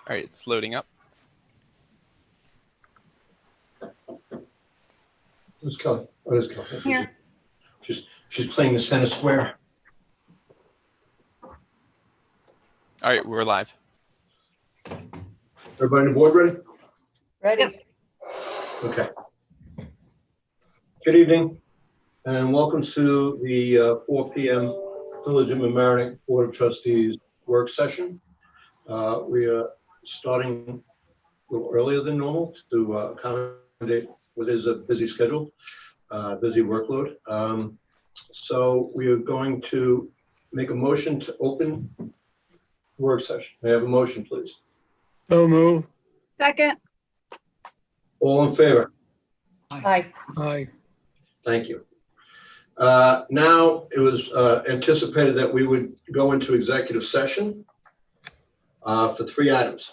All right, it's loading up. Who's Kelly? Oh, there's Kelly. Here. She's playing the center square. All right, we're live. Everybody on the board ready? Ready? Okay. Good evening, and welcome to the 4 p.m. Village of Mamaroneck Board of Trustees work session. We are starting a little earlier than normal to accommodate what is a busy schedule, busy workload. So we are going to make a motion to open work session. May I have a motion, please? So move. Second. All in favor? Aye. Aye. Thank you. Now, it was anticipated that we would go into executive session for 3 items.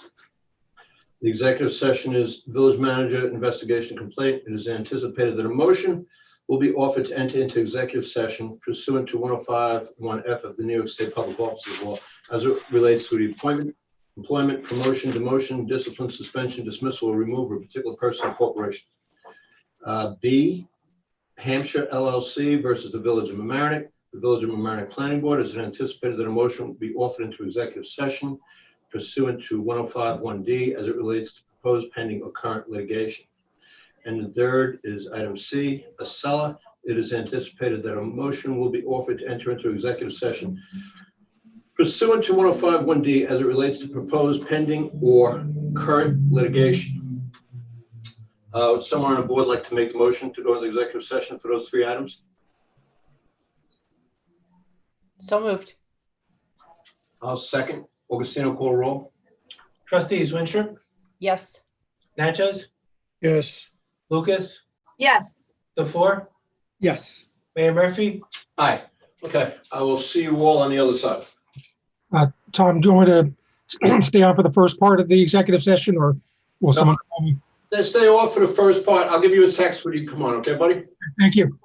The executive session is village manager investigation complaint. It is anticipated that a motion will be offered to enter into executive session pursuant to 105(1)(f) of the New York State Public Officers Law as it relates to the appointment, employment, promotion, demotion, discipline, suspension, dismissal, or removal of a particular person or corporation. B, Hampshire LLC versus the Village of Mamaroneck. The Village of Mamaroneck Planning Board is anticipated that a motion will be offered into executive session pursuant to 105(1)(d) as it relates to proposed pending or current litigation. And the third is item C, Acela. It is anticipated that a motion will be offered to enter into executive session pursuant to 105(1)(d) as it relates to proposed pending or current litigation. Would someone on the board like to make the motion to go into executive session for those 3 items? So moved. I'll second. Augustino, call roll. Trustees Winstrup, Yes. Natchez, Yes. Lucas, Yes. DeFore, Yes. Mayor Murphy. Aye. Okay, I will see you all on the other side. Tom, do you want me to stay on for the first part of the executive session, or will someone call me? Stay off for the first part. I'll give you a text when you come on, okay, buddy? Thank you.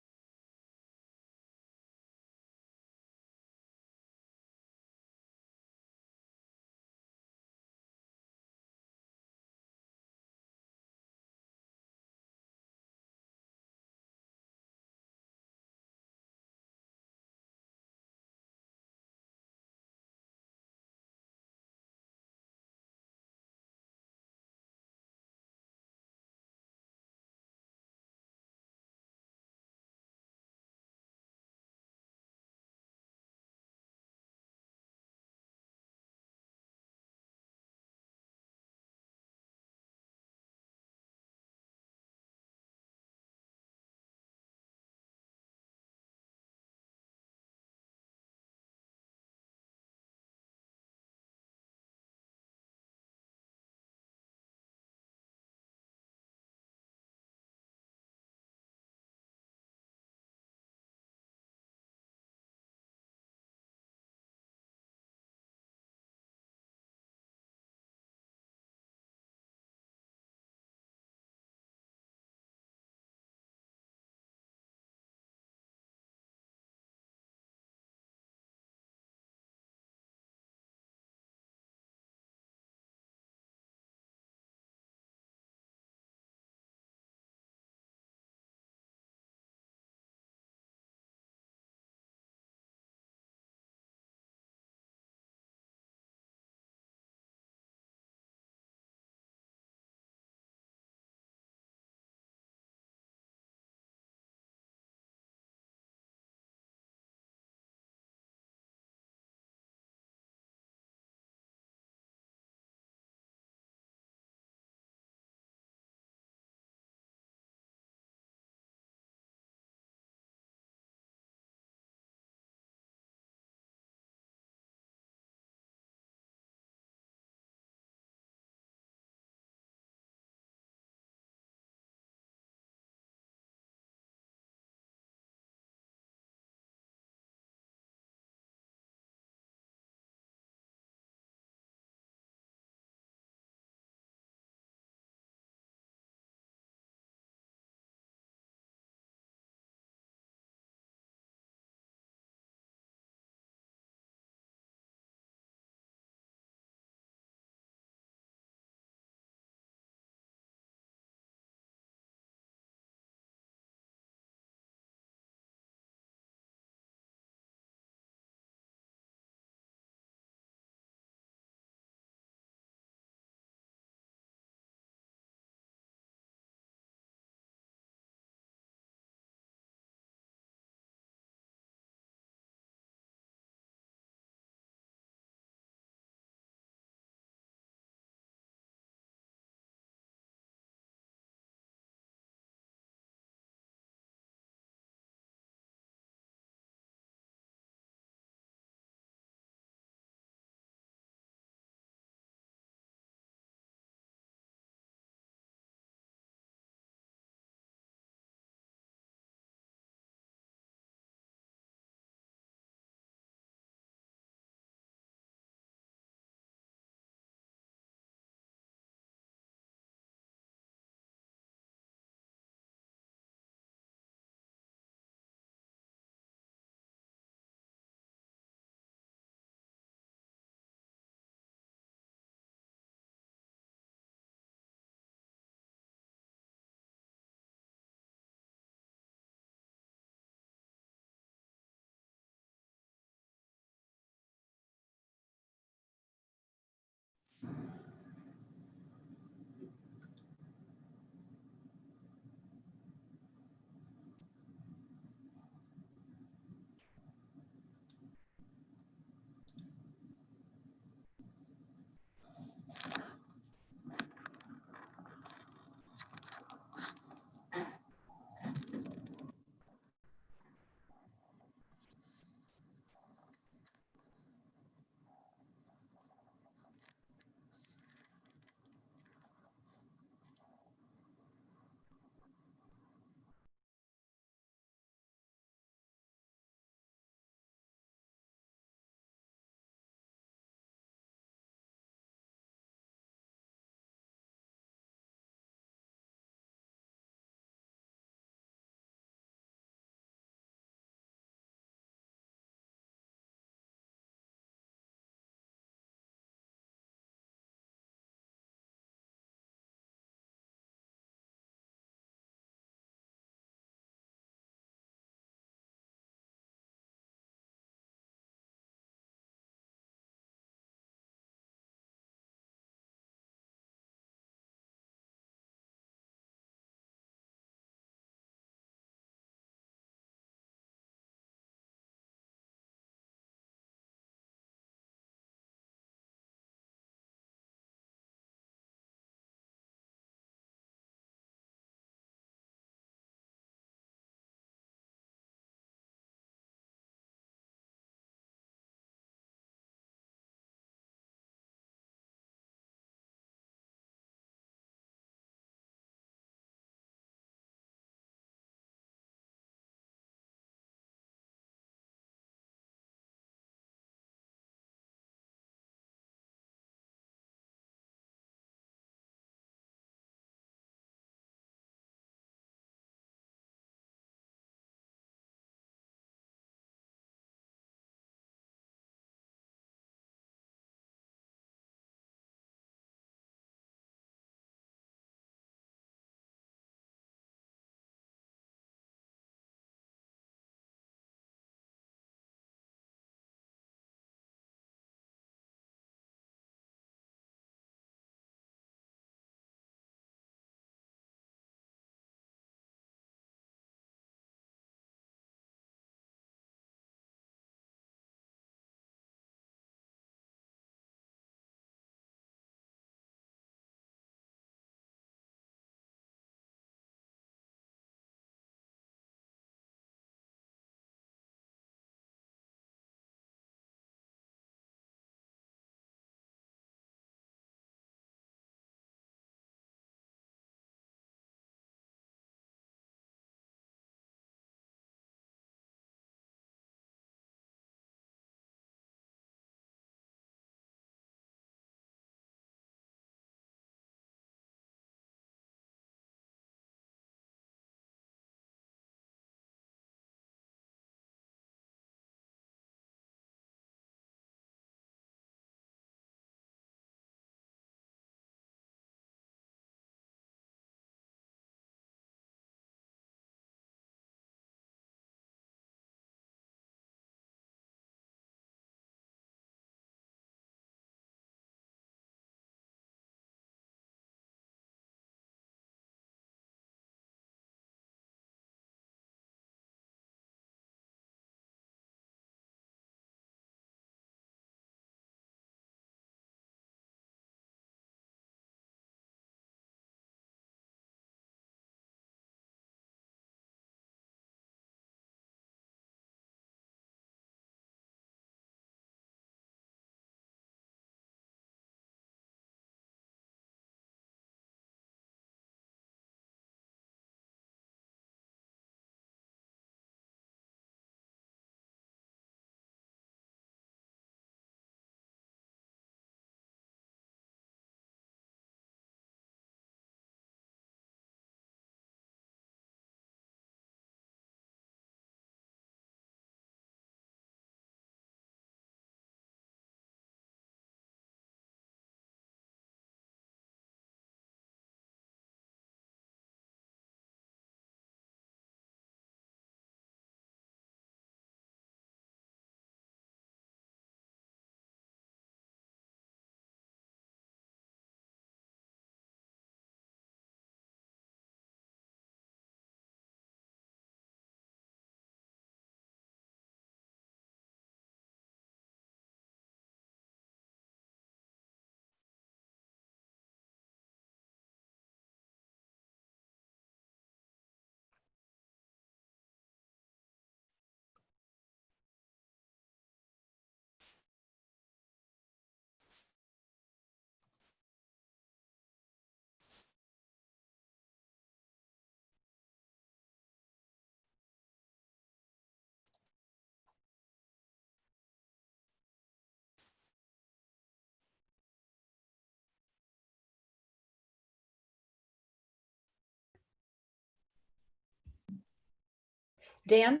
Dan,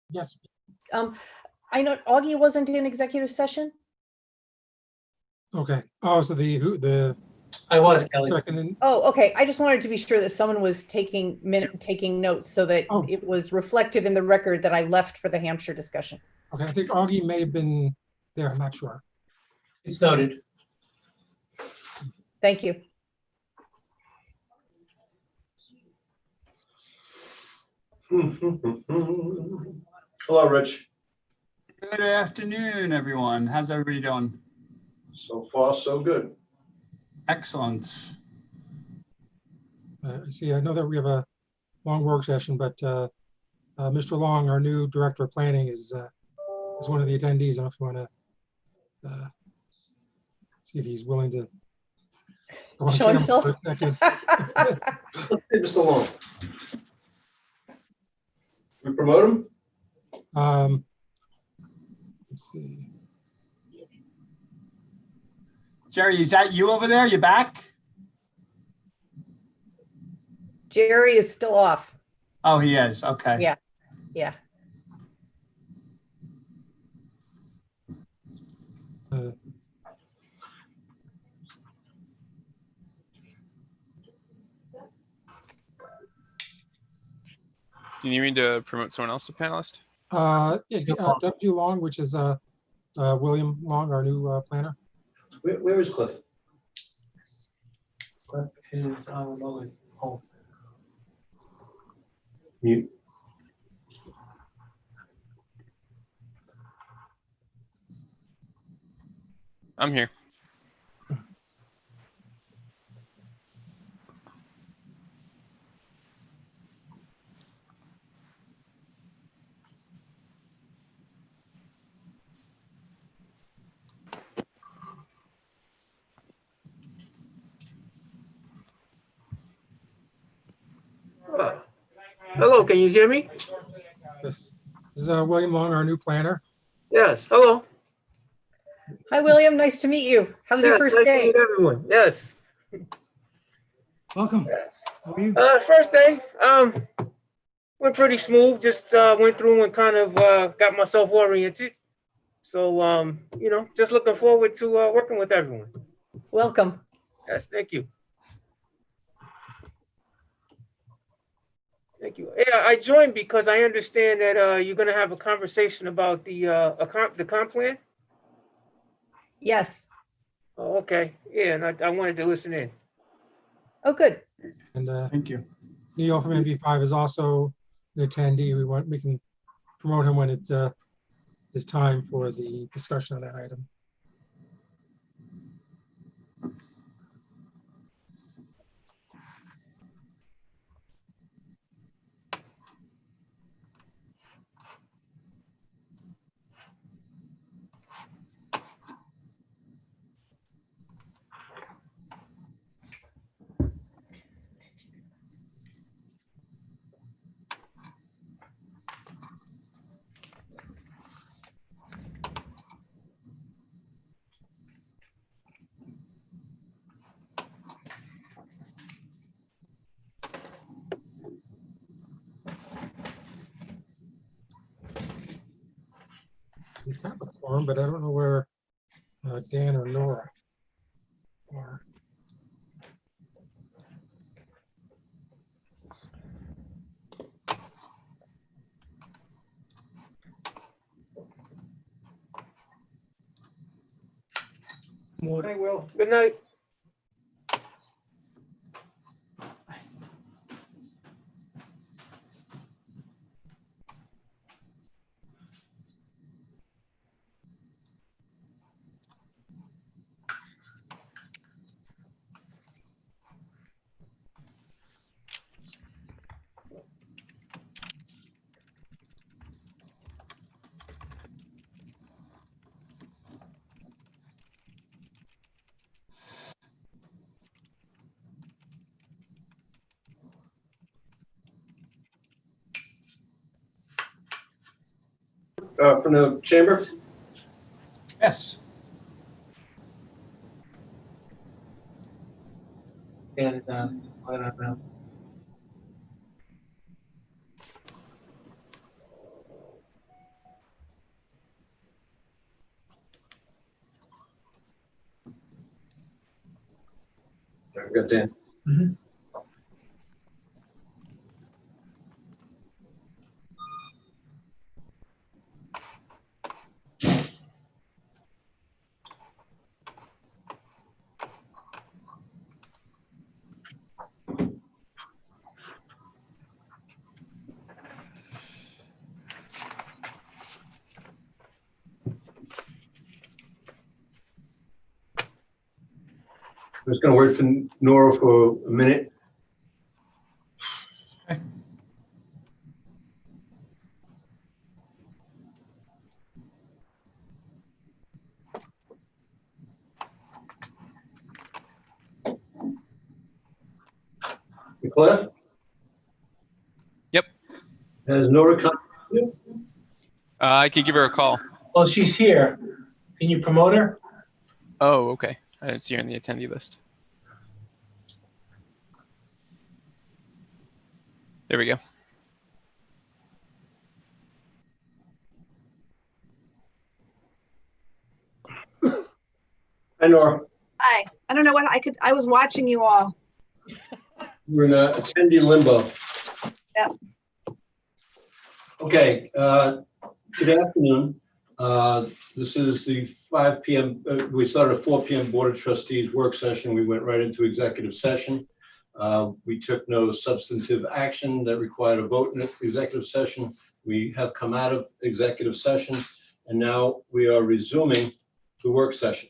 Yes. I know Augie wasn't in executive session. Okay. Oh, so the I was, Kelly. second, Oh, okay. I just wanted to be sure that someone was taking notes so that Oh. it was reflected in the record that I left for the Hampshire discussion. okay, I think Augie may have been there. I'm not sure. It's noted. Thank you. Hello, Rich. Good afternoon, everyone. How's everybody doing? So far, so good. Excellent. I know that we have a long work session, but Mr. Long, our new director of planning, is one of the attendees. I don't know if you want to see if he's willing to go on Show camera himself. for a second. Hey, Mr. Long. We promote him? Let's see. Jerry, is that you over there? You back? Jerry is still off. Oh, he is. Okay. Yeah. Yeah. Uh, Do you need me to promote someone else to panelist? W. Long, which is William Long, our new planner. Where is Cliff? Cliff is on the home. Mute. I'm here. Hello, can you hear me? This is William Long, our new planner. Yes, hello. Hi, William. Nice to meet you. How was your Yes, first nice to day? meet everyone. Yes. Welcome. How are you? First day, went pretty smooth. Just went through and kind of got myself oriented. So, just looking forward to working with everyone. Welcome. Yes, thank you. Thank you. Yeah, I joined because I understand that you're going to have a conversation about the comp plan. Yes. Oh, okay. Yeah, and I wanted to listen in. Oh, good. And Thank you. Neil from NV5 is also an attendee. We can promote him when it is time for the discussion of that item. We have a forum, but I don't know where Dan or Nora are. I will. Good night. From the chamber? Yes. And I don't know. I've got Dan. Mhm. I'm just going to wait for Nora for a minute. Claire? Yep. Has Nora come? I could give her a call. Well, she's here. Can you promote her? Oh, okay. I didn't see her in the attendee list. There we go. Hi, Nora. Hi, I don't know what I was watching you all. We're in attendee limbo. Yep. Okay, good afternoon. This is the 5 p.m. We started at 4 p.m. Board of Trustees work session. We went right into executive session. We took no substantive action that required a vote in executive session. We have come out of executive session, and now we are resuming the work session.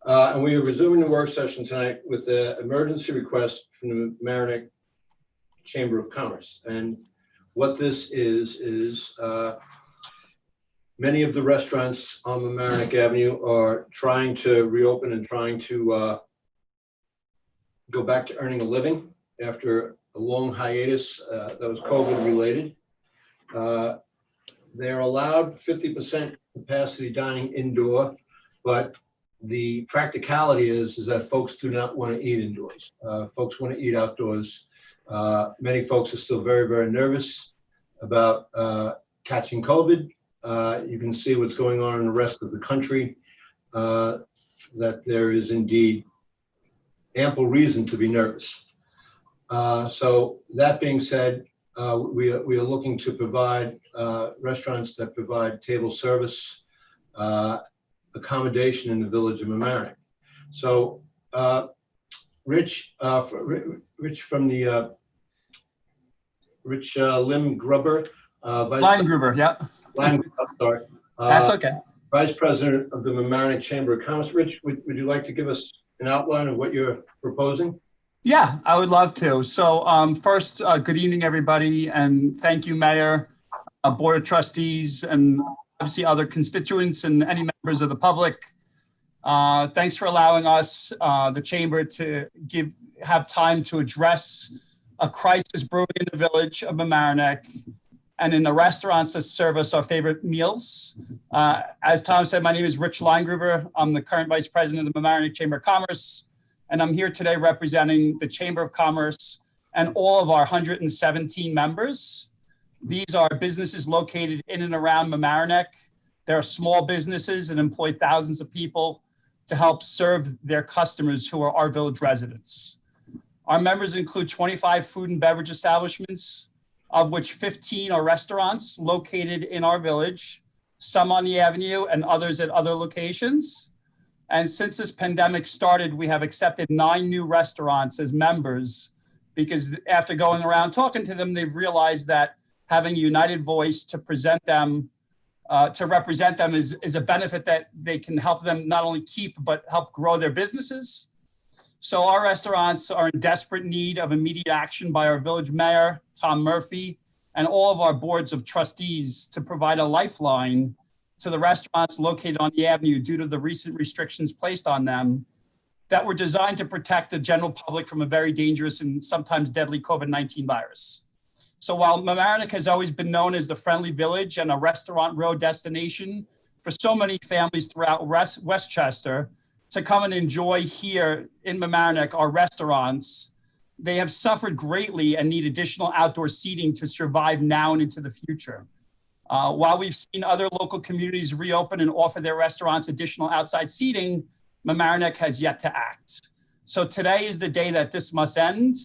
And we are resuming the work session tonight with an emergency request from the Mamaroneck Chamber of Commerce. And what this is many of the restaurants on Mamaroneck Avenue are trying to reopen and trying to go back to earning a living after a long hiatus that was COVID related. They're allowed 50% capacity dining indoor, but the practicality is that folks do not want to eat indoors. Folks want to eat outdoors. Many folks are still very, very nervous about catching COVID. You can see what's going on in the rest of the country, that there is indeed ample reason to be nervous. So that being said, we are looking to provide restaurants that provide table service accommodation in the village of Mamaroneck. So Rich from the Rich Lim Grubber, Line Gruber, yeah, I'm sorry. that's okay. Vice President of the Mamaroneck Chamber of Commerce. Rich, would you like to give us an outline of what you're proposing? Yeah, I would love to. So first, good evening, everybody, and thank you, Mayor, Board of Trustees, and obviously other constituents and any members of the public. Thanks for allowing us, the Chamber, to have time to address a crisis brewing in the village of Mamaroneck and in the restaurants that serve us our favorite meals. As Tom said, my name is Rich Liengruber. I'm the current Vice President of the Mamaroneck Chamber of Commerce, and I'm here today representing the Chamber of Commerce and all of our 117 members. These are businesses located in and around Mamaroneck. They're small businesses and employ thousands of people to help serve their customers who are our village residents. Our members include 25 food and beverage establishments, of which 15 are restaurants located in our village, some on the avenue and others at other locations. And since this pandemic started, we have accepted 9 new restaurants as members, because after going around talking to them, they've realized that having a united voice to present them, to represent them is a benefit that they can help them not only keep, but help grow their businesses. So our restaurants are in desperate need of immediate action by our village mayor, Tom Murphy, and all of our boards of trustees to provide a lifeline to the restaurants located on the avenue due to the recent restrictions placed on them that were designed to protect the general public from a very dangerous and sometimes deadly COVID-19 virus. So while Mamaroneck has always been known as the friendly village and a restaurant road destination for so many families throughout Westchester to come and enjoy here in Mamaroneck our restaurants, they have suffered greatly and need additional outdoor seating to survive now and into the future. While we've seen other local communities reopen and offer their restaurants additional outside seating, Mamaroneck has yet to act. So today is the day that this must end.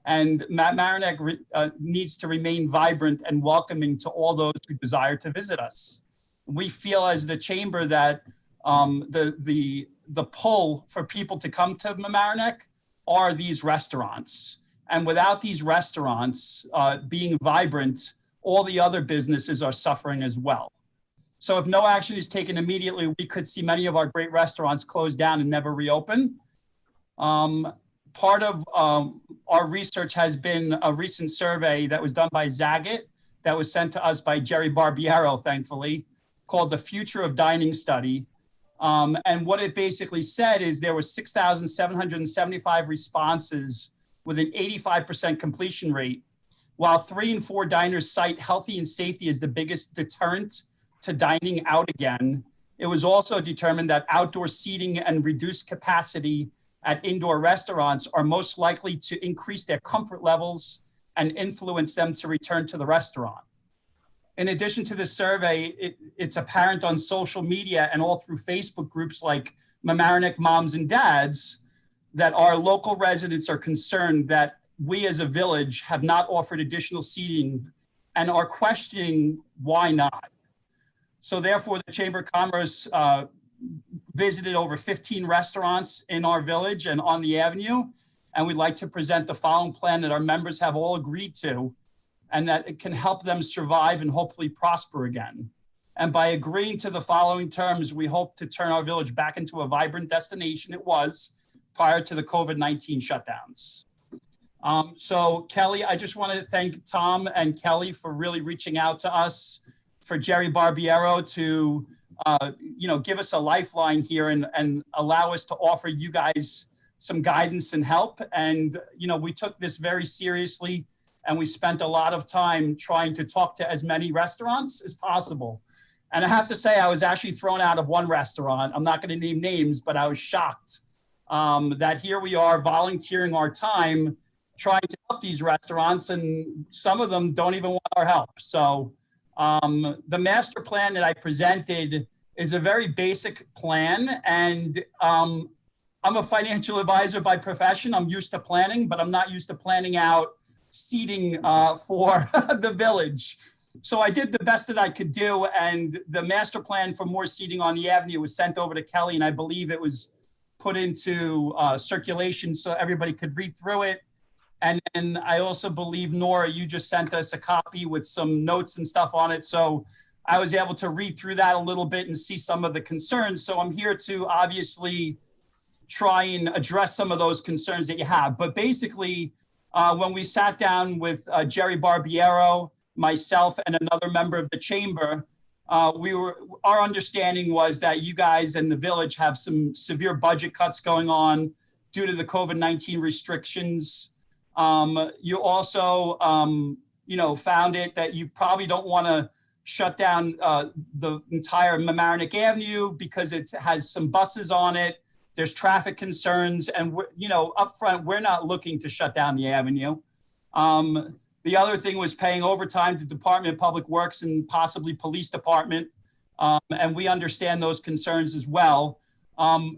And Mamaroneck needs to remain vibrant and welcoming to all those who desire to visit us. We feel as the chamber that the pull for people to come to Mamaroneck are these restaurants. And without these restaurants being vibrant, all the other businesses are suffering as well. So if no action is taken immediately, we could see many of our great restaurants close down and never reopen. Part of our research has been a recent survey that was done by Zagat that was sent to us by Jerry Barbiero, thankfully, called the Future of Dining Study. And what it basically said is there were 6,775 responses with an 85% completion rate. While 3 in 4 diners cite healthy and safety as the biggest deterrent to dining out again, it was also determined that outdoor seating and reduced capacity at indoor restaurants are most likely to increase their comfort levels and influence them to return to the restaurant. In addition to this survey, it's apparent on social media and all through Facebook groups like Mamaroneck Moms and Dads that our local residents are concerned that we as a village have not offered additional seating and are questioning why not. So therefore, the Chamber of Commerce visited over 15 restaurants in our village and on the avenue. And we'd like to present the following plan that our members have all agreed to, and that it can help them survive and hopefully prosper again. And by agreeing to the following terms, we hope to turn our village back into a vibrant destination it was prior to the COVID-19 shutdowns. So Kelly, I just want to thank Tom and Kelly for really reaching out to us, for Jerry Barbiero to give us a lifeline here and allow us to offer you guys some guidance and help. And we took this very seriously, and we spent a lot of time trying to talk to as many restaurants as possible. And I have to say, I was actually thrown out of one restaurant. I'm not going to name names, but I was shocked that here we are volunteering our time trying to help these restaurants, and some of them don't even want our help. So the master plan that I presented is a very basic plan, and I'm a financial advisor by profession. I'm used to planning, but I'm not used to planning out seating for the village. So I did the best that I could do, and the master plan for more seating on the avenue was sent over to Kelly, and I believe it was put into circulation so everybody could read through it. And then I also believe, Nora, you just sent us a copy with some notes and stuff on it. So I was able to read through that a little bit and see some of the concerns. So I'm here to obviously try and address some of those concerns that you have. But basically, when we sat down with Jerry Barbiero, myself, and another member of the chamber, our understanding was that you guys in the village have some severe budget cuts going on due to the COVID-19 restrictions. You also, found it that you probably don't want to shut down the entire Mamaroneck Avenue because it has some buses on it. There's traffic concerns, and up front, we're not looking to shut down the avenue. The other thing was paying overtime to Department of Public Works and possibly Police Department, and we understand those concerns as well.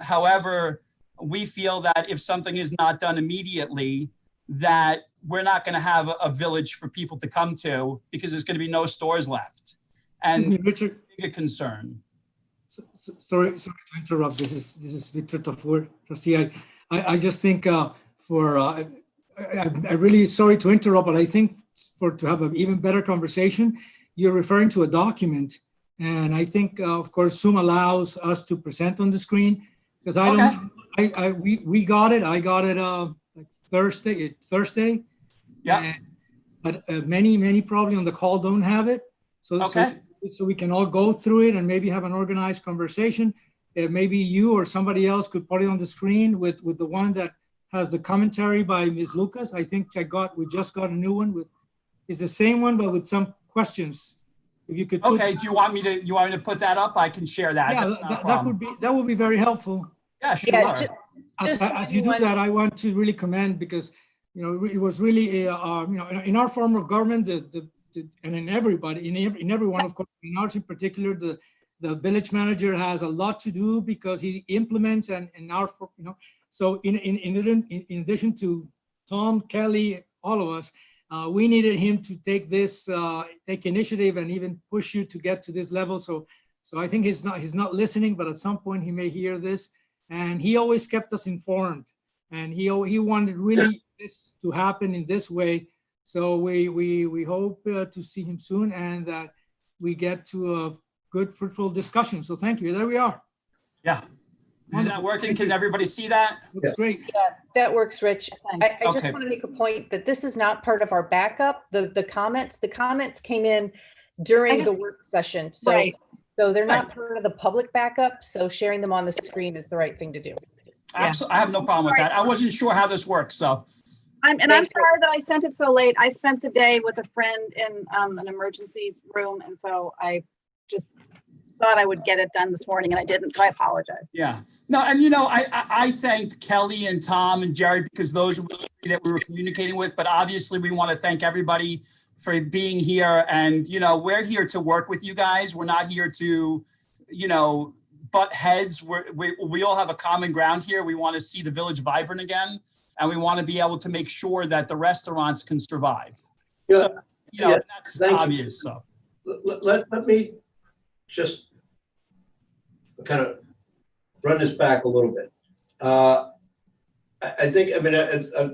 However, we feel that if something is not done immediately, that we're not going to have a village for people to come to because there's going to be no stores left. And Richard, a concern. sorry to interrupt. This is Victor Tafur, trustee. I just think I'm really sorry to interrupt, but I think to have an even better conversation, you're referring to a document, and I think of course Zoom allows us to present on the screen because we got it. I got it like Thursday. Yeah. But many probably on the call don't have it. So we can all go through it and maybe have an organized conversation. Maybe you or somebody else could put it on the screen with the one that has the commentary by Ms. Lucas. I think we just got a new one it's the same one, but with some questions. If you could. Okay. Do you want me to put that up? I can share that. Yeah, that would be very helpful. Yeah, sure. Yeah, As you do that, I want to really commend because, it was really, in our form of government, and in everybody, in everyone, of course, in ours in particular, the village manager has a lot to do because he implements and So in addition to Tom, Kelly, all of us, we needed him to take take initiative and even push you to get to this level. So I think he's not listening, but at some point he may hear this. And he always kept us informed, and he wanted really this to happen in this way. So we hope to see him soon, and that we get to a good, fruitful discussion. So thank you. There we are. Yeah. Is that Wonderful. working? Thank Can you. everybody see that? Looks great. Yeah, that works, Rich. I just Okay. want to make a point that this is not part of our backup. The comments came in during the work session. So, Right. so they're not part of the public backup. So sharing them on the screen is the right thing to do. Absolutely. I have no problem with that. I wasn't sure how this works, so. I'm Thanks, sorry that I sent it so late. I spent the day with a friend in an emergency room, and so I just thought I would get it done this morning, and I didn't, so I apologize. Yeah. No, and you know, I thanked Kelly and Tom and Jerry because those were the three that we were communicating with, but obviously we want to thank everybody for being here. And, you know, we're here to work with you guys. We're not here to, you know, butt heads. We all have a common ground here. We want to see the village vibrant again, and we want to be able to make sure that the restaurants can survive. Yeah, So, you know, yeah, that's thank you. obvious, so. Let me just kind of run this back a little bit. I think, I mean,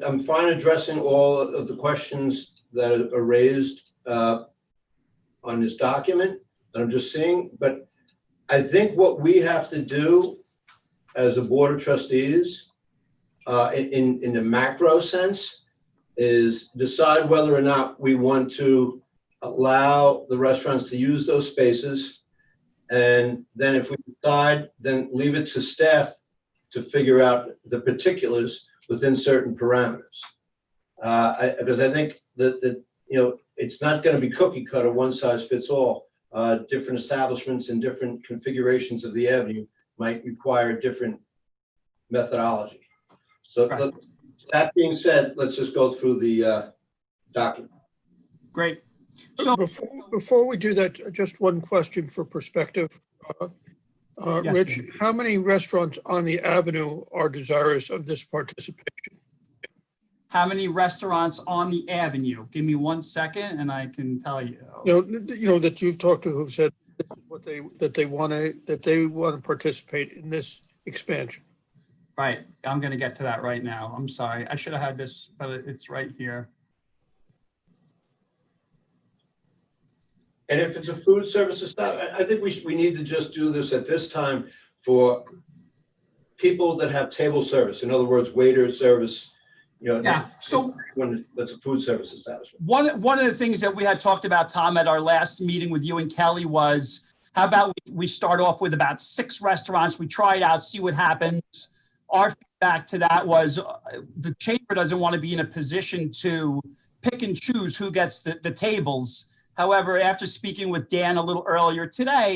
I'm fine addressing all of the questions that are raised on this document that I'm just seeing, but I think what we have to do as a board of trustees in the macro sense is decide whether or not we want to allow the restaurants to use those spaces. And then if we decide, then leave it to staff to figure out the particulars within certain parameters. Because I think that, you know, it's not going to be cookie cutter, one size fits all. Different establishments and different configurations of the avenue might require different methodology. So Right. That being said, let's just go through the document. Great. So, Before we do that, just one question for perspective. Yes, Rich, David. how many restaurants on the avenue are desirous of this participation? how many restaurants on the avenue? Give me 1 second and I can tell you. You know that you've talked to who've said what they want to participate in this expansion. Right, I'm gonna get to that right now. I'm sorry. I should have had this, but it's right here. And if it's a food service establishment, I think we need to just do this at this time for people that have table service. In other words, waiter service, you know. Yeah, so When that's a food service establishment. one of the things that we had talked about, Tom, at our last meeting with you and Kelly was, how about we start off with about 6 restaurants, we try it out, see what happens. Our feedback to that was the chamber doesn't want to be in a position to pick and choose who gets the tables. However, after speaking with Dan a little earlier today,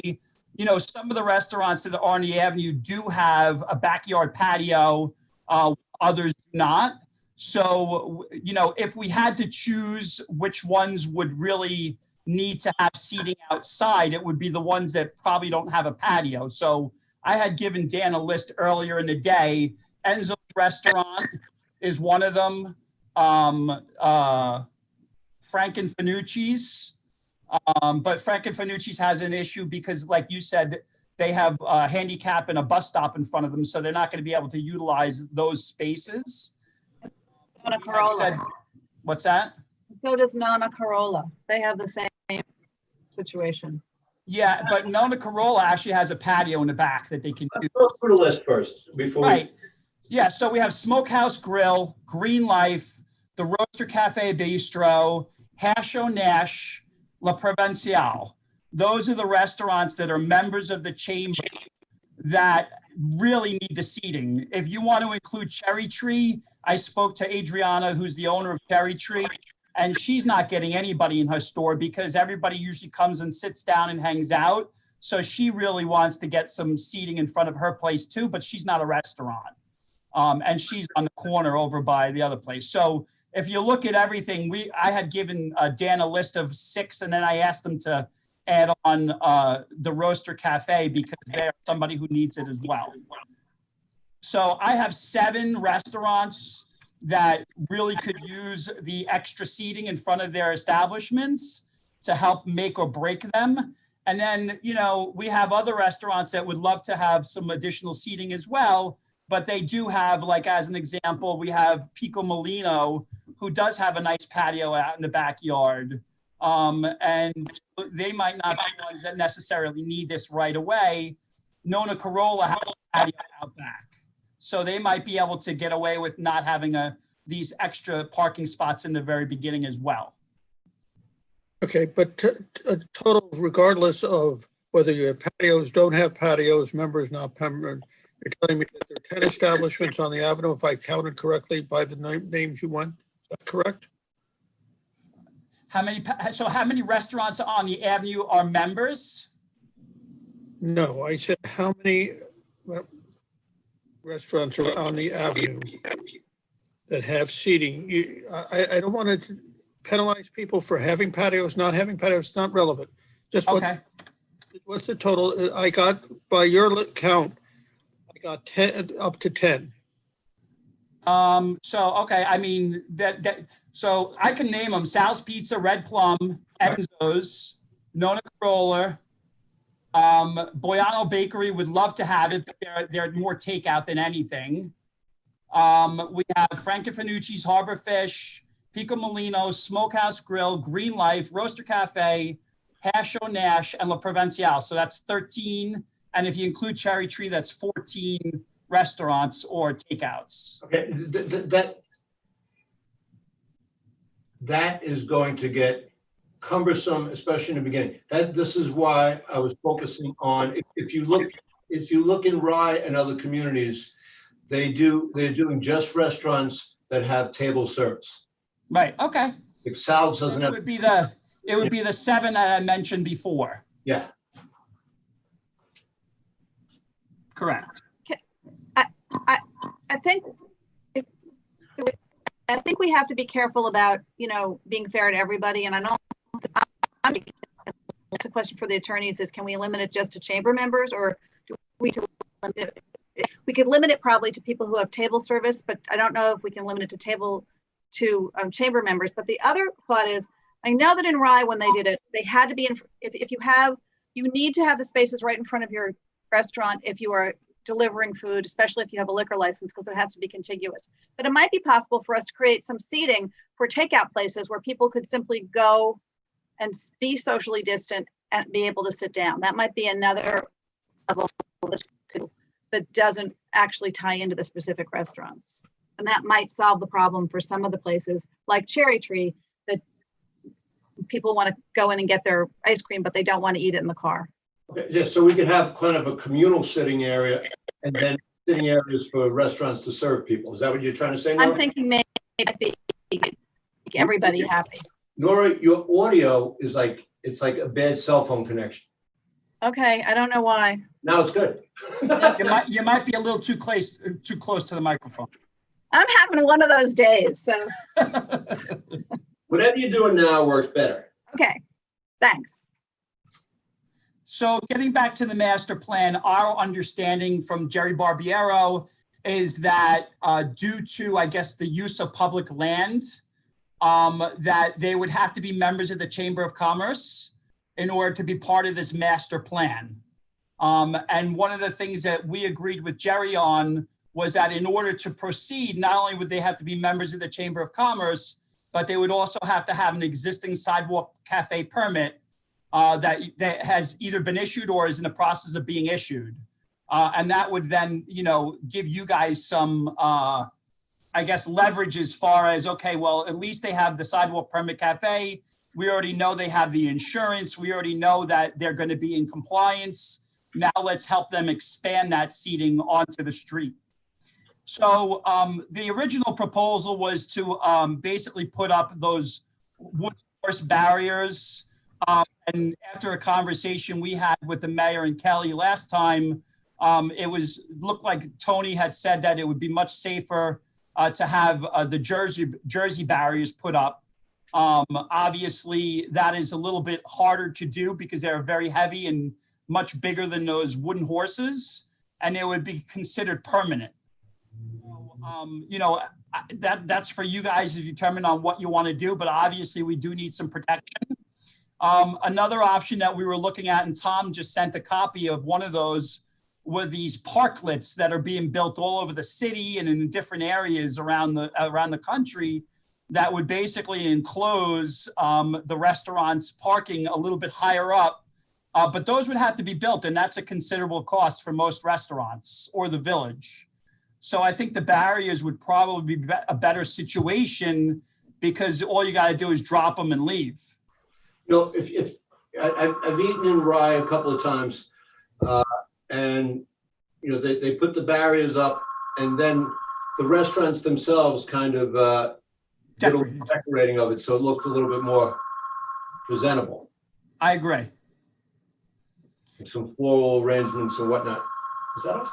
you know, some of the restaurants that are on the avenue do have a backyard patio, others do not. So, you know, if we had to choose which ones would really need to have seating outside, it would be the ones that probably don't have a patio. So I had given Dan a list earlier in the day. Enzo's Restaurant is one of them. Frank and Fanucci's. But Frank and Fanucci's has an issue because, like you said, they have a handicap and a bus stop in front of them, so they're not going to be able to utilize those spaces. Nona We had said- Corolla. What's that? So does Nona Corolla. They have the same situation. Yeah, but Nona Corolla actually has a patio in the back that they can Let's use. go through the list first before we. Right. Yeah, so we have Smokehouse Grill, Green Life, the Roaster Cafe Bistro, Hash O Nash, La Provinciale. Those are the restaurants that are members of the chamber that really need the seating. If you want to include Cherry Tree, I spoke to Adriana, who's the owner of Cherry Tree, and she's not getting anybody in her store because everybody usually comes and sits down and hangs out. So she really wants to get some seating in front of her place too, but she's not a restaurant. And she's on the corner over by the other place. So if you look at everything, I had given Dan a list of 6, and then I asked him to add on the Roaster Cafe because they're somebody who needs it as well. So I have 7 restaurants that really could use the extra seating in front of their establishments to help make or break them. And then, you know, we have other restaurants that would love to have some additional seating as well, but they do have, like, as an example, we have Pico Molino, who does have a nice patio out in the backyard. And they might not be ones that necessarily need this right away. Nona Corolla has a patio out back. So they might be able to get away with not having these extra parking spots in the very beginning as well. Okay, but total, regardless of whether you have patios, don't have patios, members, not members, you're telling me that there are 10 establishments on the avenue, if I counted correctly by the names you want, is that correct? How many restaurants on the avenue are members? No, I said how many restaurants are on the avenue that have seating. I don't want to penalize people for having patios, not having patios. It's not relevant. Just Okay. What's the total? I got, by your count, I got 10, up to 10. Okay, I mean, so I can name them: Sal's Pizza, Red Plum, Enzo's, Nona Corolla, Boiano Bakery would love to have it, but they're more takeout than anything. We have Frank and Fanucci's Harbor Fish, Pico Molino, Smokehouse Grill, Green Life, Roaster Cafe, Hash O Nash, and La Provinciale. So that's 13. And if you include Cherry Tree, that's 14 restaurants or takeouts. Okay, that is going to get cumbersome, especially in the beginning. This is why I was focusing on, if you look in Rye and other communities, they're doing just restaurants that have table service. Right. Okay. Like Sal's doesn't It have. would be the 7 that I mentioned before. Yeah. Correct. I think we have to be careful about, you know, being fair to everybody. And I know it's a question for the attorneys is, can we limit it just to chamber members, or do we limit it? We could limit it probably to people who have table service, but I don't know if we can limit it to chamber members. But the other thought is, I know that in Rye, when they did it, they had to be in, you need to have the spaces right in front of your restaurant if you are delivering food, especially if you have a liquor license, because it has to be contiguous. But it might be possible for us to create some seating for takeout places where people could simply go and be socially distant and be able to sit down. That might be another level that doesn't actually tie into the specific restaurants. And that might solve the problem for some of the places like Cherry Tree, that people want to go in and get their ice cream, but they don't want to eat it in the car. Okay, yeah, so we could have kind of a communal sitting area and then sitting areas for restaurants to serve people. Is that what you're trying to say, Nora? I'm thinking maybe make everybody happy. Nora, your audio is like, it's like a bad cell phone connection. Okay, I don't know why. Now it's good. You might be a little too close to the microphone. I'm having one of those days, so. Whatever you're doing now works better. Okay, thanks. So getting back to the master plan, our understanding from Jerry Barbiero is that due to, I guess, the use of public land, that they would have to be members of the Chamber of Commerce in order to be part of this master plan. And one of the things that we agreed with Jerry on was that in order to proceed, not only would they have to be members of the Chamber of Commerce, but they would also have to have an existing sidewalk cafe permit that has either been issued or is in the process of being issued. And that would then, you know, give you guys some, I guess, leverage as far as, okay, well, at least they have the sidewalk permit cafe. We already know they have the insurance. We already know that they're going to be in compliance. Now let's help them expand that seating onto the street. So the original proposal was to basically put up those wood horse barriers. And after a conversation we had with the mayor and Kelly last time, it looked like Tony had said that it would be much safer to have the Jersey barriers put up. Obviously, that is a little bit harder to do because they're very heavy and much bigger than those wooden horses, and they would be considered permanent. You know, that's for you guys to determine on what you want to do, but obviously we do need some protection. Another option that we were looking at, and Tom just sent a copy of one of those, were these parklets that are being built all over the city and in different areas around the country that would basically enclose the restaurants parking a little bit higher up. But those would have to be built, and that's a considerable cost for most restaurants or the village. So I think the barriers would probably be a better situation because all you got to do is drop them and leave. You know, if I've eaten in Rye a couple of times, and you know they put the barriers up, and then the restaurants themselves kind of did a little decorating of it, so it looked a little bit more presentable. I agree. Some floral arrangements and whatnot. Is that us?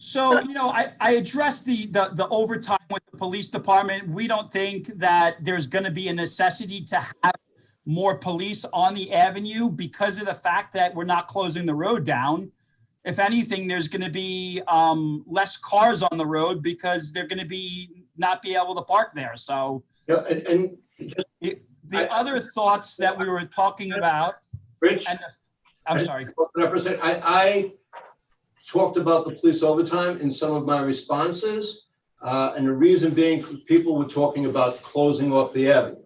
So, you know, I addressed the overtime with the police department. We don't think that there's going to be a necessity to have more police on the avenue because of the fact that we're not closing the road down. If anything, there's going to be less cars on the road because they're going to not be able to park there. So Yeah, and the other thoughts that we were talking about, Rich, I'm sorry. I talked about the police overtime in some of my responses, and the reason being people were talking about closing off the avenue,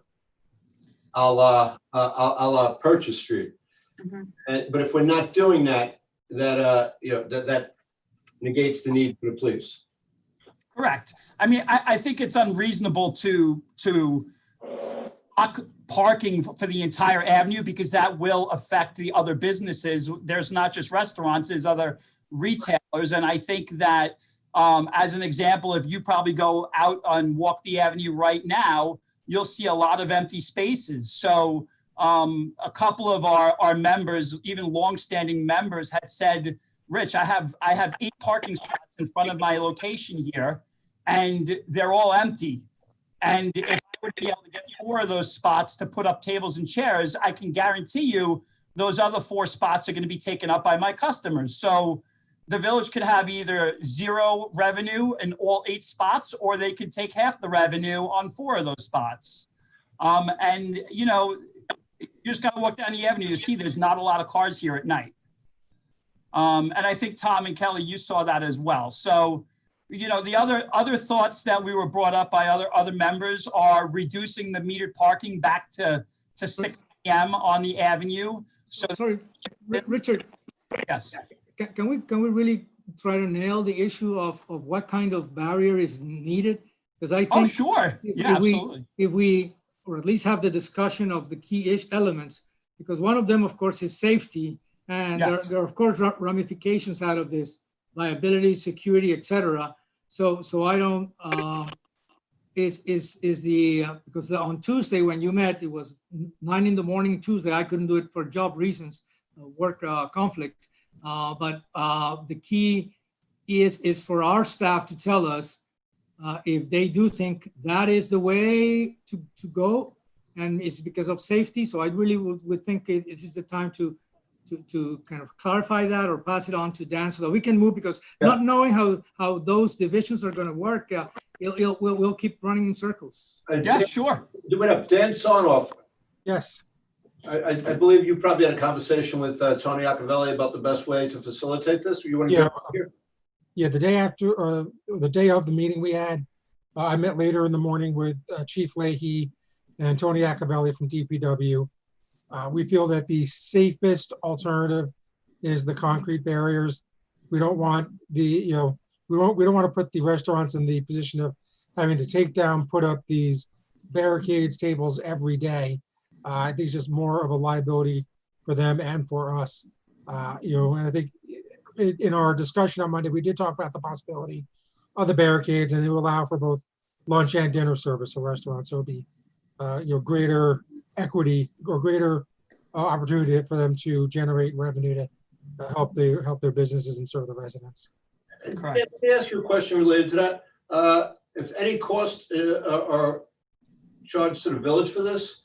a la Purchase Street. Mhm. But if we're not doing that, that negates the need for the police. Correct. I mean, I think it's unreasonable to block parking for the entire avenue because that will affect the other businesses. There's not just restaurants, there's other retailers. And I think that as an example, if you probably go out and walk the avenue right now, you'll see a lot of empty spaces. So a couple of our members, even longstanding members, had said, Rich, I have 8 parking spots in front of my location here, and they're all empty. And if I were to be able to get 4 of those spots to put up tables and chairs, I can guarantee you those other 4 spots are going to be taken up by my customers. So the village could have either 0 revenue in all 8 spots, or they could take half the revenue on 4 of those spots. And, you know, you just got to walk down the avenue to see there's not a lot of cars here at night. And I think Tom and Kelly, you saw that as well. So, you know, the other thoughts that we were brought up by other members are reducing the metered parking back to 6 p.m. on the avenue. So, Sorry, Richard, yes. can we really try to nail the issue of what kind of barrier is needed? Because I think. Oh, sure. Yeah, absolutely. If we, or at least have the discussion of the key elements, because one of them, of course, is safety. And Yes. there are, of course, ramifications out of this, liability, security, et cetera. So I don't, because on Tuesday when you met, it was 9 a.m. Tuesday. I couldn't do it for job reasons, work conflict. But the key is for our staff to tell us if they do think that is the way to go, and it's because of safety. So I really would think this is the time to kind of clarify that or pass it on to Dan so that we can move, because not knowing how those divisions are going to work, we'll keep running in circles. Yeah, sure. Dan Sonoff, Yes. I believe you probably had a conversation with Tony Accavelli about the best way to facilitate this. You want to Yeah. jump here? Yeah, the day after, the day of the meeting we had, I met later in the morning with Chief Leahy and Tony Accavelli from DPW. We feel that the safest alternative is the concrete barriers. We don't want we don't want to put the restaurants in the position of having to take down, put up these barricades, tables every day. I think it's just more of a liability for them and for us. And I think in our discussion on Monday, we did talk about the possibility of the barricades, and it will allow for both lunch and dinner service for restaurants. So it'll be, greater equity or greater opportunity for them to generate revenue to help their businesses and serve the residents. Correct. Let me ask you a question related to that. If any costs are charged to the village for this,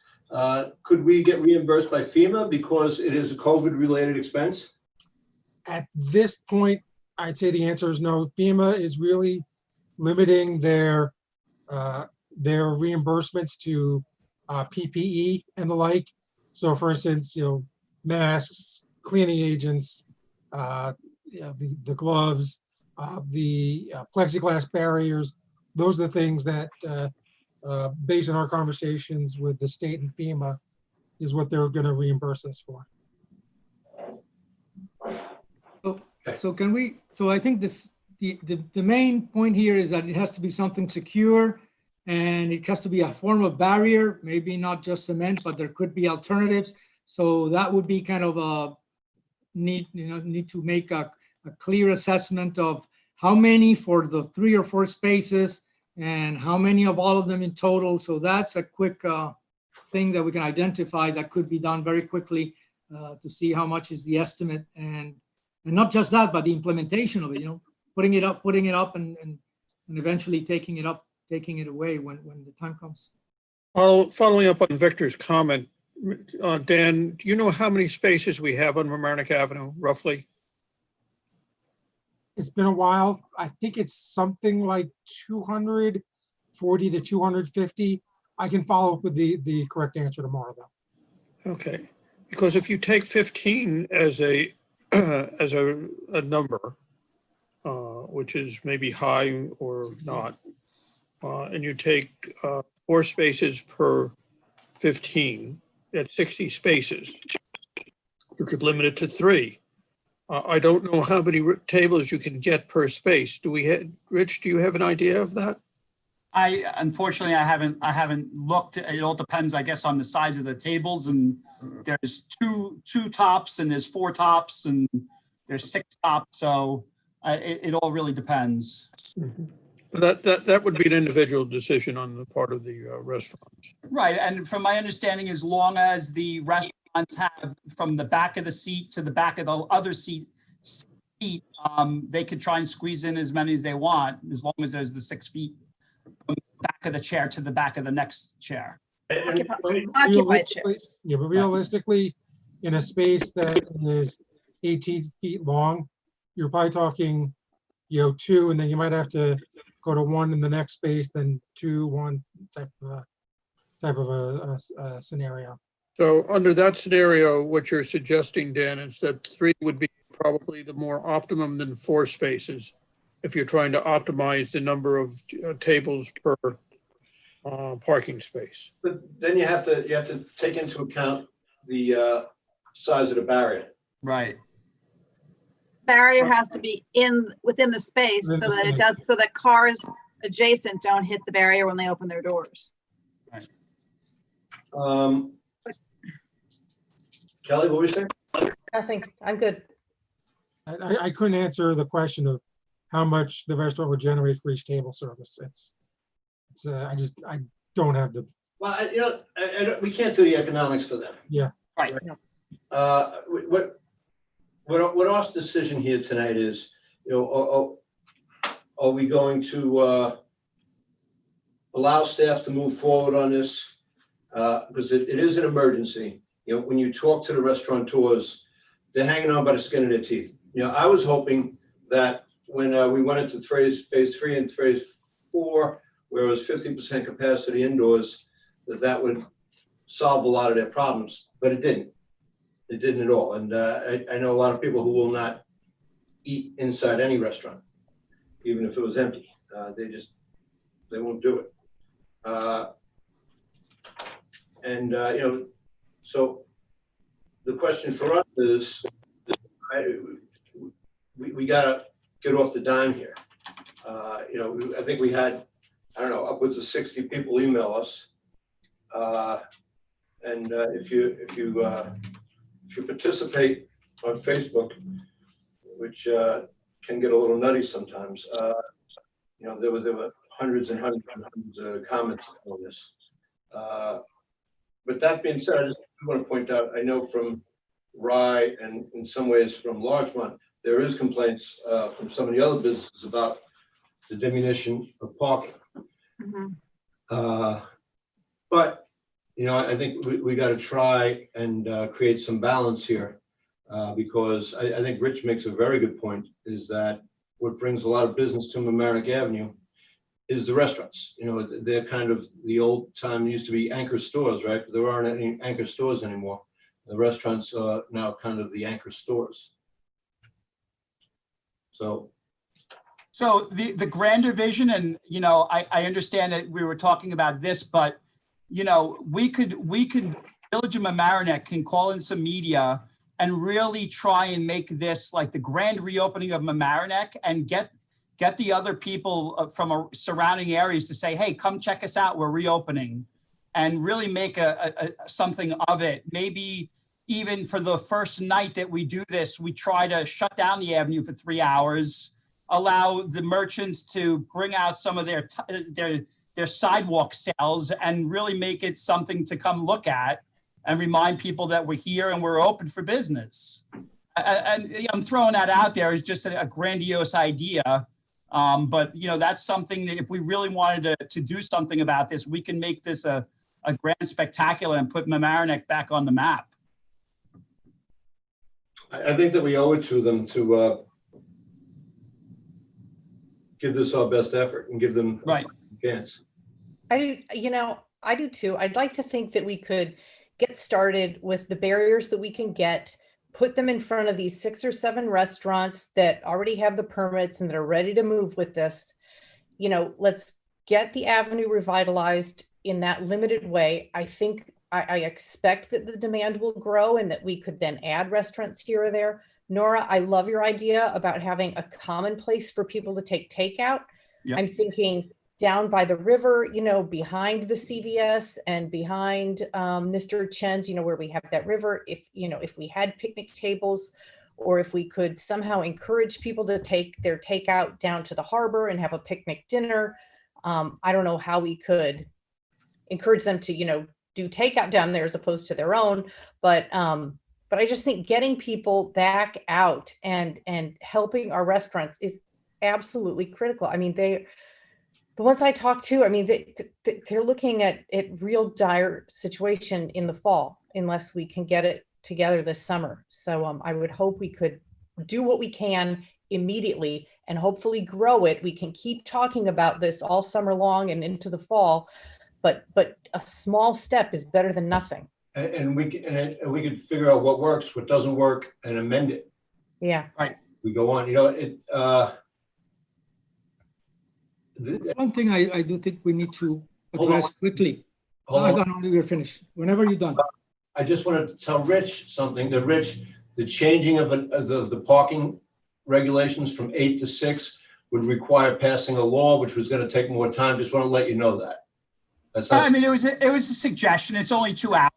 could we get reimbursed by FEMA because it is a COVID-related expense? At this point, I'd say the answer is no. FEMA is really limiting their reimbursements to PPE and the like. So for instance, masks, cleaning agents, the gloves, the plexiglass barriers, those are the things that, based on our conversations with the state and FEMA, is what they're going to reimburse us for. So can we, so I think the main point here is that it has to be something secure, and it has to be a form of barrier, maybe not just cement, but there could be alternatives. So that would be kind of a need to make a clear assessment of how many for the 3 or 4 spaces and how many of all of them in total. So that's a quick thing that we can identify that could be done very quickly to see how much is the estimate, and not just that, but the implementation of it, putting it up and eventually taking it away when the time comes. Following up on Victor's comment, Dan, do you know how many spaces we have on Mamaroneck Avenue, roughly? It's been a while. I think it's something like 240 to 250. I can follow up with the correct answer tomorrow, though. Okay, because if you take 15 as a as a number, which is maybe high or not, and you take 4 spaces per 15, that's 60 spaces. You could limit it to 3. I don't know how many tables you can get per space. Rich, do you have an idea of that? Unfortunately, I haven't looked. It all depends, I guess, on the size of the tables, and there's two tops, and there's 4 tops, and there's 6 tops. So it all really depends. Mm-hmm. That would be an individual decision on the part of the restaurants. Right, and from my understanding, as long as the restaurants have from the back of the seat to the back of the other seat, they could try and squeeze in as many as they want, as long as there's the 6 feet from the back of the chair to the back of the next chair. Occupied chairs. Yeah, but realistically, in a space that is 18 feet long, you're probably talking, 2, and then you might have to go to 1 in the next space, then 2, 1 type of a scenario. So under that scenario, what you're suggesting, Dan, is that 3 would be probably the more optimum than 4 spaces if you're trying to optimize the number of tables per parking space. But then you have to take into account the size of the barrier. Right. Barrier has to be within the space so that cars adjacent don't hit the barrier when they open their doors. Right. Kelly, what were you saying? Nothing, I'm good. I couldn't answer the question of how much the restaurant would generate for each table service. I don't have the. Well, we can't do the economics for them. Yeah. Right. What our decision here tonight is, are we going to allow staff to move forward on this? Because it is an emergency. When you talk to the restaurateurs, they're hanging on by the skin of their teeth. I was hoping that when we went into phase 3 and phase 4, where it was 50% capacity indoors, that would solve a lot of their problems, but it didn't. It didn't at all. And I know a lot of people who will not eat inside any restaurant, even if it was empty. They won't do it. So the question for us is, we got to get off the dime here. I think we had, upwards of 60 people email us. And if you participate on Facebook, which can get a little nutty sometimes, there were hundreds and hundreds and hundreds of comments on this. But that being said, I just want to point out, I know from Rye and in some ways from Larchmont, there is complaints from some of the other businesses about the diminution of parking. Mm-hmm. But I think we got to try and create some balance here, because I think Rich makes a very good point, is that what brings a lot of business to Mamaroneck Avenue is the restaurants. You know, they're kind of the old time used to be anchor stores, right? But there aren't any anchor stores anymore. The restaurants are now kind of the anchor stores. So the grander vision, and you know, I understand that we were talking about this, but you know, we could Village of Mamaroneck can call in some media and really try and make this like the grand reopening of Mamaroneck, and get the other people from surrounding areas to say, hey, come check us out, we're reopening, and really make a something of it. Maybe even for the first night that we do this, we try to shut down the avenue for 3 hours, allow the merchants to bring out some of their sidewalk sales, and really make it something to come look at and remind people that we're here and we're open for business. And I'm throwing that out there as just a grandiose idea. But you know, that's something that if we really wanted to do something about this, we can make this a grand spectacular and put Mamaroneck back on the map. I think that we owe it to them to give this our best effort and give them Right. a chance. I do, you know, I do too. I'd like to think that we could get started with the barriers that we can get, put them in front of these 6 or 7 restaurants that already have the permits and that are ready to move with this. You know, let's get the avenue revitalized in that limited way. I think, I expect that the demand will grow and that we could then add restaurants here or there. Nora, I love your idea about having a common place for people to take takeout. Yep. I'm thinking down by the river, you know, behind the CVS and behind Mr. Chen's, you know, where we have that river. If, you know, if we had picnic tables, or if we could somehow encourage people to take their takeout down to the harbor and have a picnic dinner. I don't know how we could encourage them to, you know, do takeout down there as opposed to their own, but I just think getting people back out and helping our restaurants is absolutely critical. I mean, the ones I talk to, I mean, they're looking at real dire situation in the fall unless we can get it together this summer. So I would hope we could do what we can immediately and hopefully grow it. We can keep talking about this all summer long and into the fall, but a small step is better than nothing. And we could figure out what works, what doesn't work, and amend it. Yeah. Right. We go on. You know, One thing I do think we need to address quickly. Hold No, on. no, you're finished. Whenever you're done. I just want to tell Rich something. That Rich, the changing of the parking regulations from 8 to 6 would require passing a law, which was going to take more time. Just want to let you know that. I mean, it was a suggestion. It's only 2 hours.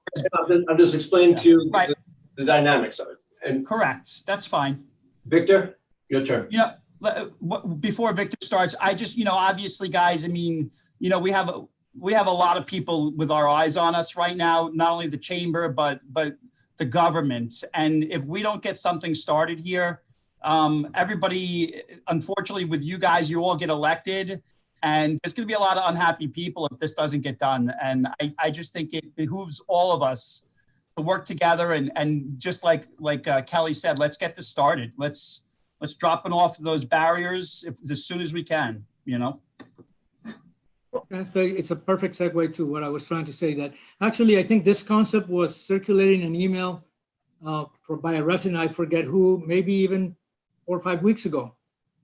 I'm just explaining to you Right. the dynamics of it. And Correct. That's fine. Victor, your turn. You know, before Victor starts, I just, you know, obviously, guys, I mean, you know, we have a lot of people with our eyes on us right now, not only the chamber, but the government. And if we don't get something started here, everybody, unfortunately, with you guys, you all get elected. And there's going to be a lot of unhappy people if this doesn't get done. And I just think it behooves all of us to work together and just like Kelly said, let's get this started. Let's drop off those barriers as soon as we can, you know? It's a perfect segue to what I was trying to say, that actually, I think this concept was circulating an email by a resident, I forget who, maybe even 4 or 5 weeks ago.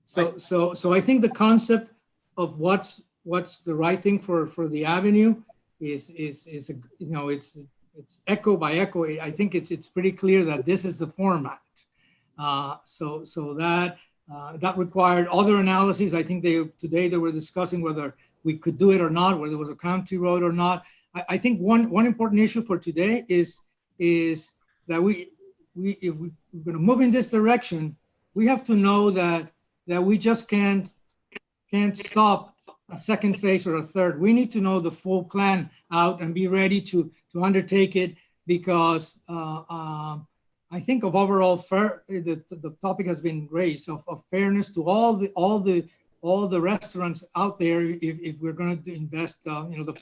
So I think the concept of what's the right thing for the avenue is you know, it's echo by echo. I think it's pretty clear that this is the format. So that required other analyses. I think today they were discussing whether we could do it or not, whether it was a county road or not. I think one important issue for today is that if we're going to move in this direction, we have to know that we just can't stop a second phase or a third. We need to know the full plan out and be ready to undertake it, because I think of overall fair. The topic has been raised of fairness to all the restaurants out there. If we're going to invest, you know, the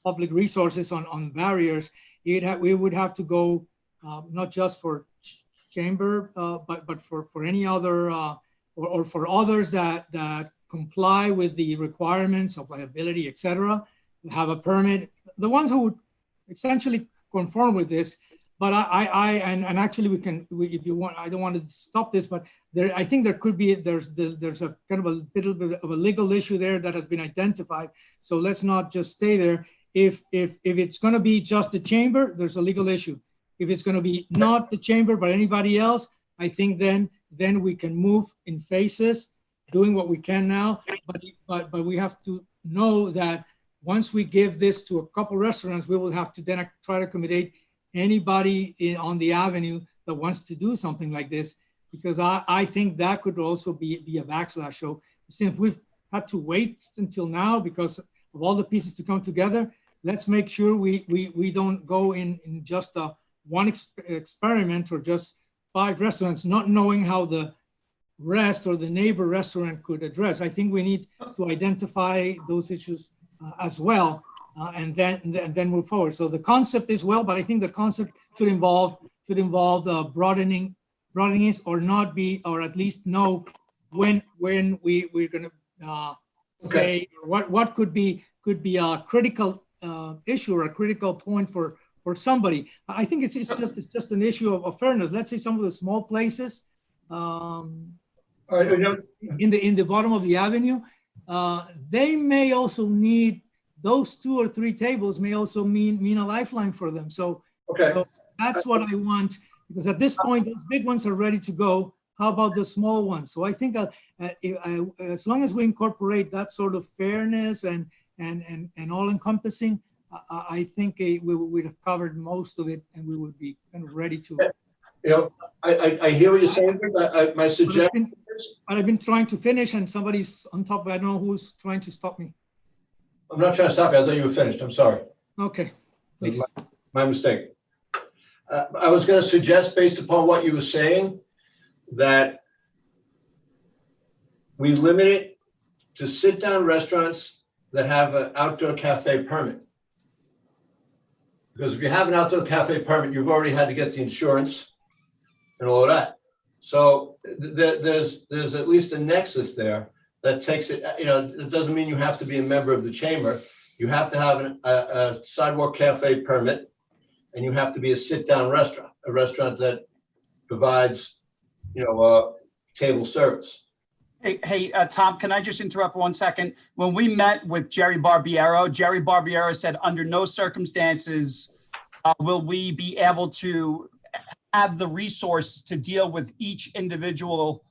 public resources on barriers, we would have to go not just for chamber, but for any other or for others that comply with the requirements of liability, et cetera, have a permit, the ones who would essentially conform with this. But and actually if you want, I don't want to stop this, but I think there could be, there's a kind of a little bit of a legal issue there that has been identified. So let's not just stay there. If it's going to be just the chamber, there's a legal issue. If it's going to be not the chamber, but anybody else, I think then we can move in phases, doing what we can now. But we have to know that once we give this to a couple restaurants, we will have to then try to accommodate anybody on the avenue that wants to do something like this, because I think that could also be a backslash. So since we've had to wait until now because of all the pieces to come together, let's make sure we don't go in just one experiment or just 5 restaurants, not knowing how the rest or the neighbor restaurant could address. I think we need to identify those issues as well, and then move forward. So the concept is well, but I think the concept should involve broadening it, or not be, or at least know when we're going to say what could be a critical issue or a critical point for somebody. I think it's just an issue of fairness. Let's say some of the small places in the bottom of the avenue, they may also need those 2 or 3 tables may also mean a lifeline for them. So that's what I want, because at this point, those big ones are ready to go. How about the small ones? So I think as long as we incorporate that sort of fairness and all encompassing, I think we would have covered most of it, and we would be kind of ready to. I hear what you're saying, but my suggestion. I've been trying to finish, and somebody's on top. I don't know who's trying to stop me. I'm not trying to stop you. I thought you were finished. I'm sorry. Okay. Please. My mistake. I was going to suggest, based upon what you were saying, that we limit it to sit-down restaurants that have an outdoor cafe permit. Because if you have an outdoor cafe permit, you've already had to get the insurance and all of that. So there's at least a nexus there that takes it, it doesn't mean you have to be a member of the chamber. You have to have a sidewalk cafe permit, and you have to be a sit-down restaurant, a restaurant that provides, table service. Hey, Tom, can I just interrupt 1 second? When we met with Jerry Barbiero said under no circumstances will we be able to have the resource to deal with each individual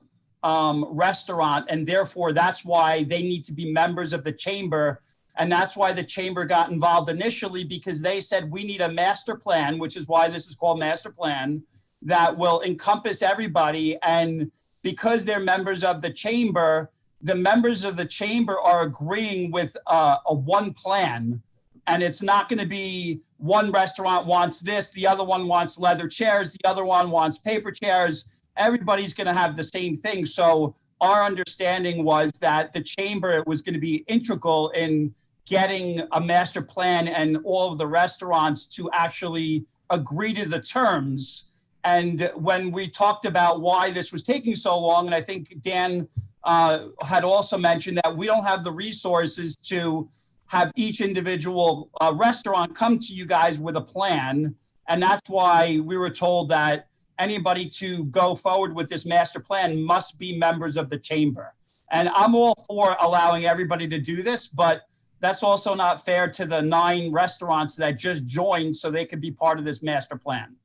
restaurant, and therefore that's why they need to be members of the chamber. And that's why the chamber got involved initially, because they said we need a master plan, which is why this is called master plan, that will encompass everybody. And because they're members of the chamber, the members of the chamber are agreeing with a one plan. And it's not going to be one restaurant wants this, the other one wants leather chairs, the other one wants paper chairs. Everybody's going to have the same thing. So our understanding was that the chamber was going to be integral in getting a master plan and all of the restaurants to actually agree to the terms. And when we talked about why this was taking so long, and I think Dan had also mentioned that we don't have the resources to have each individual restaurant come to you guys with a plan. And that's why we were told that anybody to go forward with this master plan must be members of the chamber. And I'm all for allowing everybody to do this, but that's also not fair to the 9 restaurants that just joined so they could be part of this master plan.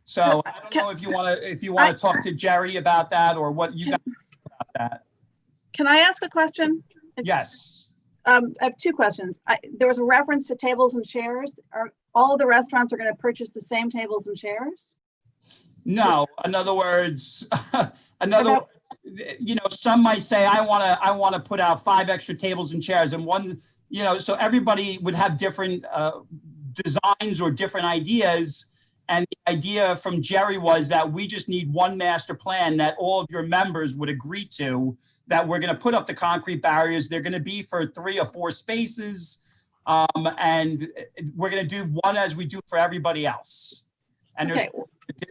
So I don't know if you want to talk to Jerry about that, or what you guys think about that. Can I ask a question? Yes. I have 2 questions. There was a reference to tables and chairs. Are all of the restaurants are going to purchase the same tables and chairs? No. In other words, some might say, I want to put out 5 extra tables and chairs, and one, so everybody would have different designs or different ideas. And the idea from Jerry was that we just need one master plan that all of your members would agree to, that we're going to put up the concrete barriers. They're going to be for 3 or 4 spaces. And we're going to do one as we do for everybody else. And there's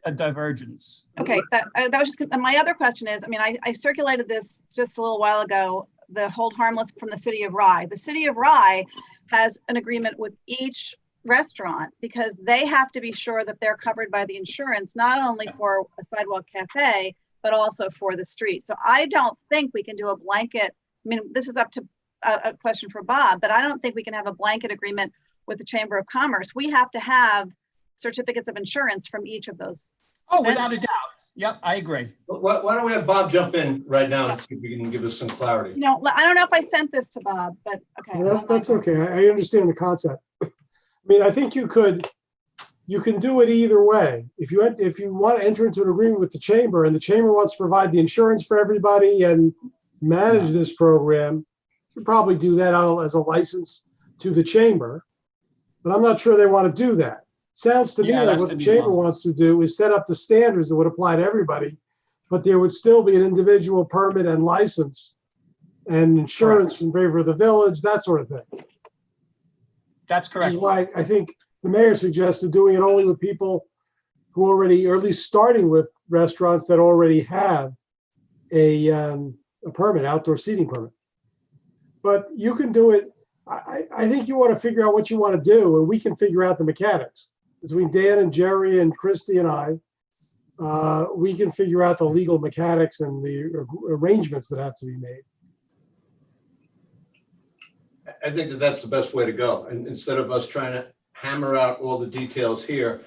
a divergence. Okay, that was just, and my other question is, I mean, I circulated this just a little while ago, the hold harmless from the city of Rye. The city of Rye has an agreement with each restaurant because they have to be sure that they're covered by the insurance, not only for a sidewalk cafe, but also for the street. So I don't think we can do a blanket. I mean, this is up to a question for Bob, but I don't think we can have a blanket agreement with the Chamber of Commerce. We have to have certificates of insurance from each of those. Oh, without a doubt. Yep, I agree. Why don't we have Bob jump in right now and see if we can give us some clarity? You know, I don't know if I sent this to Bob, but okay. Well, that's okay. I understand the concept. I mean, I think you can do it either way. If you want to enter into an agreement with the chamber and the chamber wants to provide the insurance for everybody and manage this program, you probably do that as a license to the chamber. But I'm not sure they want to do that. Sounds to me Yeah, like that's what the gonna be chamber fun. wants to do is set up the standards that would apply to everybody, but there would still be an individual permit and license and insurance in favor of the village, that sort of thing. That's Which correct. is why I think the mayor suggested doing it only with people who already, or at least starting with restaurants that already have a permit, outdoor seating permit. But you can do it. I think you want to figure out what you want to do, and we can figure out the mechanics. Between Dan and Jerry and Christy and I, we can figure out the legal mechanics and the arrangements that have to be made. I think that that's the best way to go. And instead of us trying to hammer out all the details here,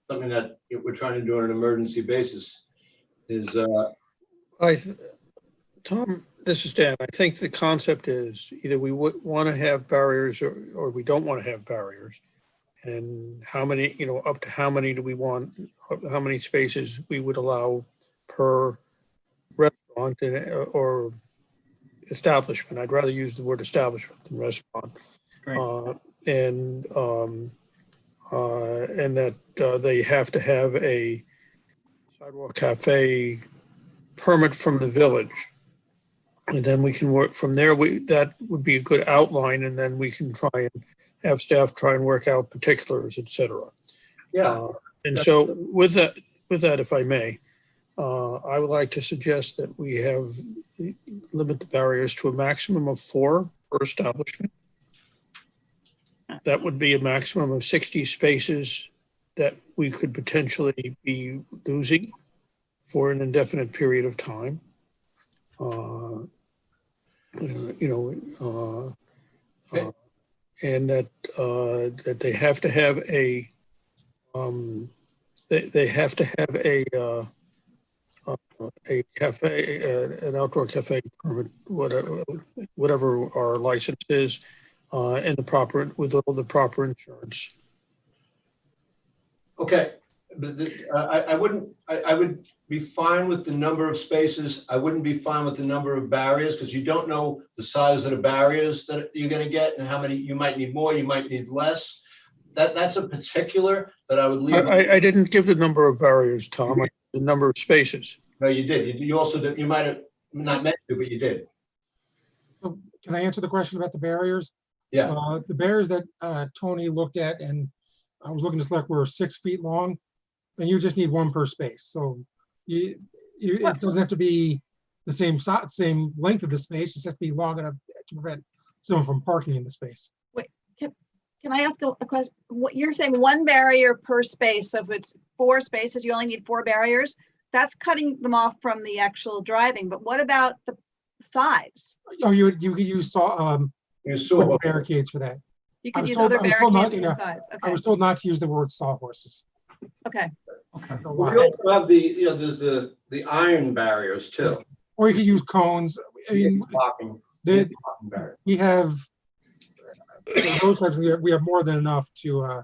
something that we're trying to do on an emergency basis is, Tom, this is Dan. I think the concept is either we would want to have barriers or we don't want to have barriers. And how many, up to how many do we want, how many spaces we would allow per restaurant or establishment. I'd rather use the word establishment than restaurant. Great. And that they have to have a sidewalk cafe permit from the village. And then we can work from there. That would be a good outline, and then we can try and have staff try and work out particulars, et cetera. yeah. And so with that, if I may, I would like to suggest that we limit the barriers to a maximum of 4 per establishment. That would be a maximum of 60 spaces that we could potentially be losing for an indefinite period of time. And that they have to have a cafe, an outdoor cafe permit, whatever our license is, and with all the proper insurance. Okay, but I would be fine with the number of spaces. I wouldn't be fine with the number of barriers because you don't know the size of the barriers that you're going to get and how many you might need more, you might need less. That's a particular that I would leave. I didn't give the number of barriers, Tom. The number of spaces. No, you did. You also did. You might have not meant to, but you did. So can I answer the question about the barriers? Yeah. The barriers that Tony looked at, and I was looking to select, were 6 feet long, and you just need 1 per space. So it doesn't have to be the same length of the space. It just has to be long enough to prevent someone from parking in the space. Wait, can I ask a question? What you're saying, 1 barrier per space. So if it's 4 spaces, you only need 4 barriers. That's cutting them off from the actual driving. But what about the sides? Oh, you could use wooden barricades for that. You I could was use told- other I was told not- barricades for the yeah, sides. I Okay. was told not to use the word sawhorses. Okay. Okay. So, We also have there's the iron barriers too. or you could use cones. I mean, Blocking barriers. we have those types. We have more than enough to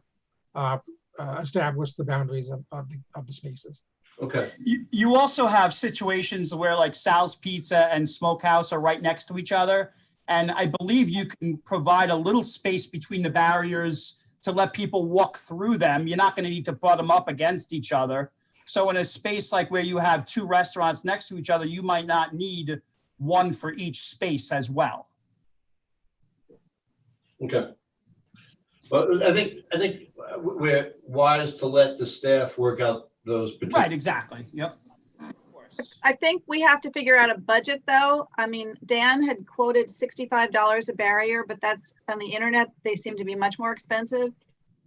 establish the boundaries of the spaces. Okay. You also have situations where like Sal's Pizza and Smokehouse are right next to each other. And I believe you can provide a little space between the barriers to let people walk through them. You're not going to need to butt them up against each other. So in a space like where you have 2 restaurants next to each other, you might not need 1 for each space as well. Okay. But I think we're wise to let the staff work out those particular. Right, exactly. Yep. Of course. I think we have to figure out a budget though. I mean, Dan had quoted $65 a barrier, but that's on the internet. They seem to be much more expensive.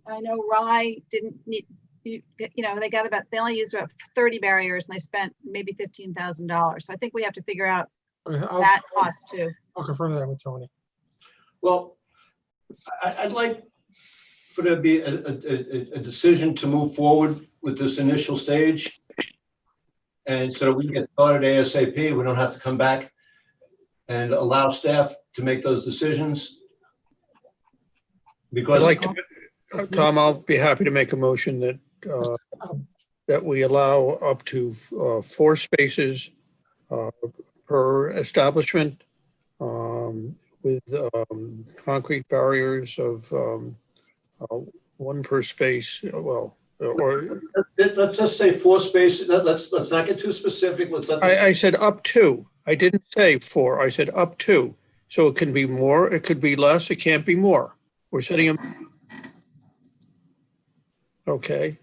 I know Rye didn't need, they only used about 30 barriers and they spent maybe $15,000. So I think we have to figure out Okay, that cost too. I'll confirm that with Tony. Well, I'd like for there to be a decision to move forward with this initial stage. And so we can get started ASAP. We don't have to come back and allow staff to make those decisions. I'd Because like to, Tom, I'll be happy to make a motion that, that we allow up to 4 spaces per establishment with concrete barriers of 1 per space, well, or let's just say 4 spaces. Let's not get too specific. Let's let I said up to. I didn't say 4. I said up to. So it can be more, it could be less, it can't be more. We're setting them. Okay.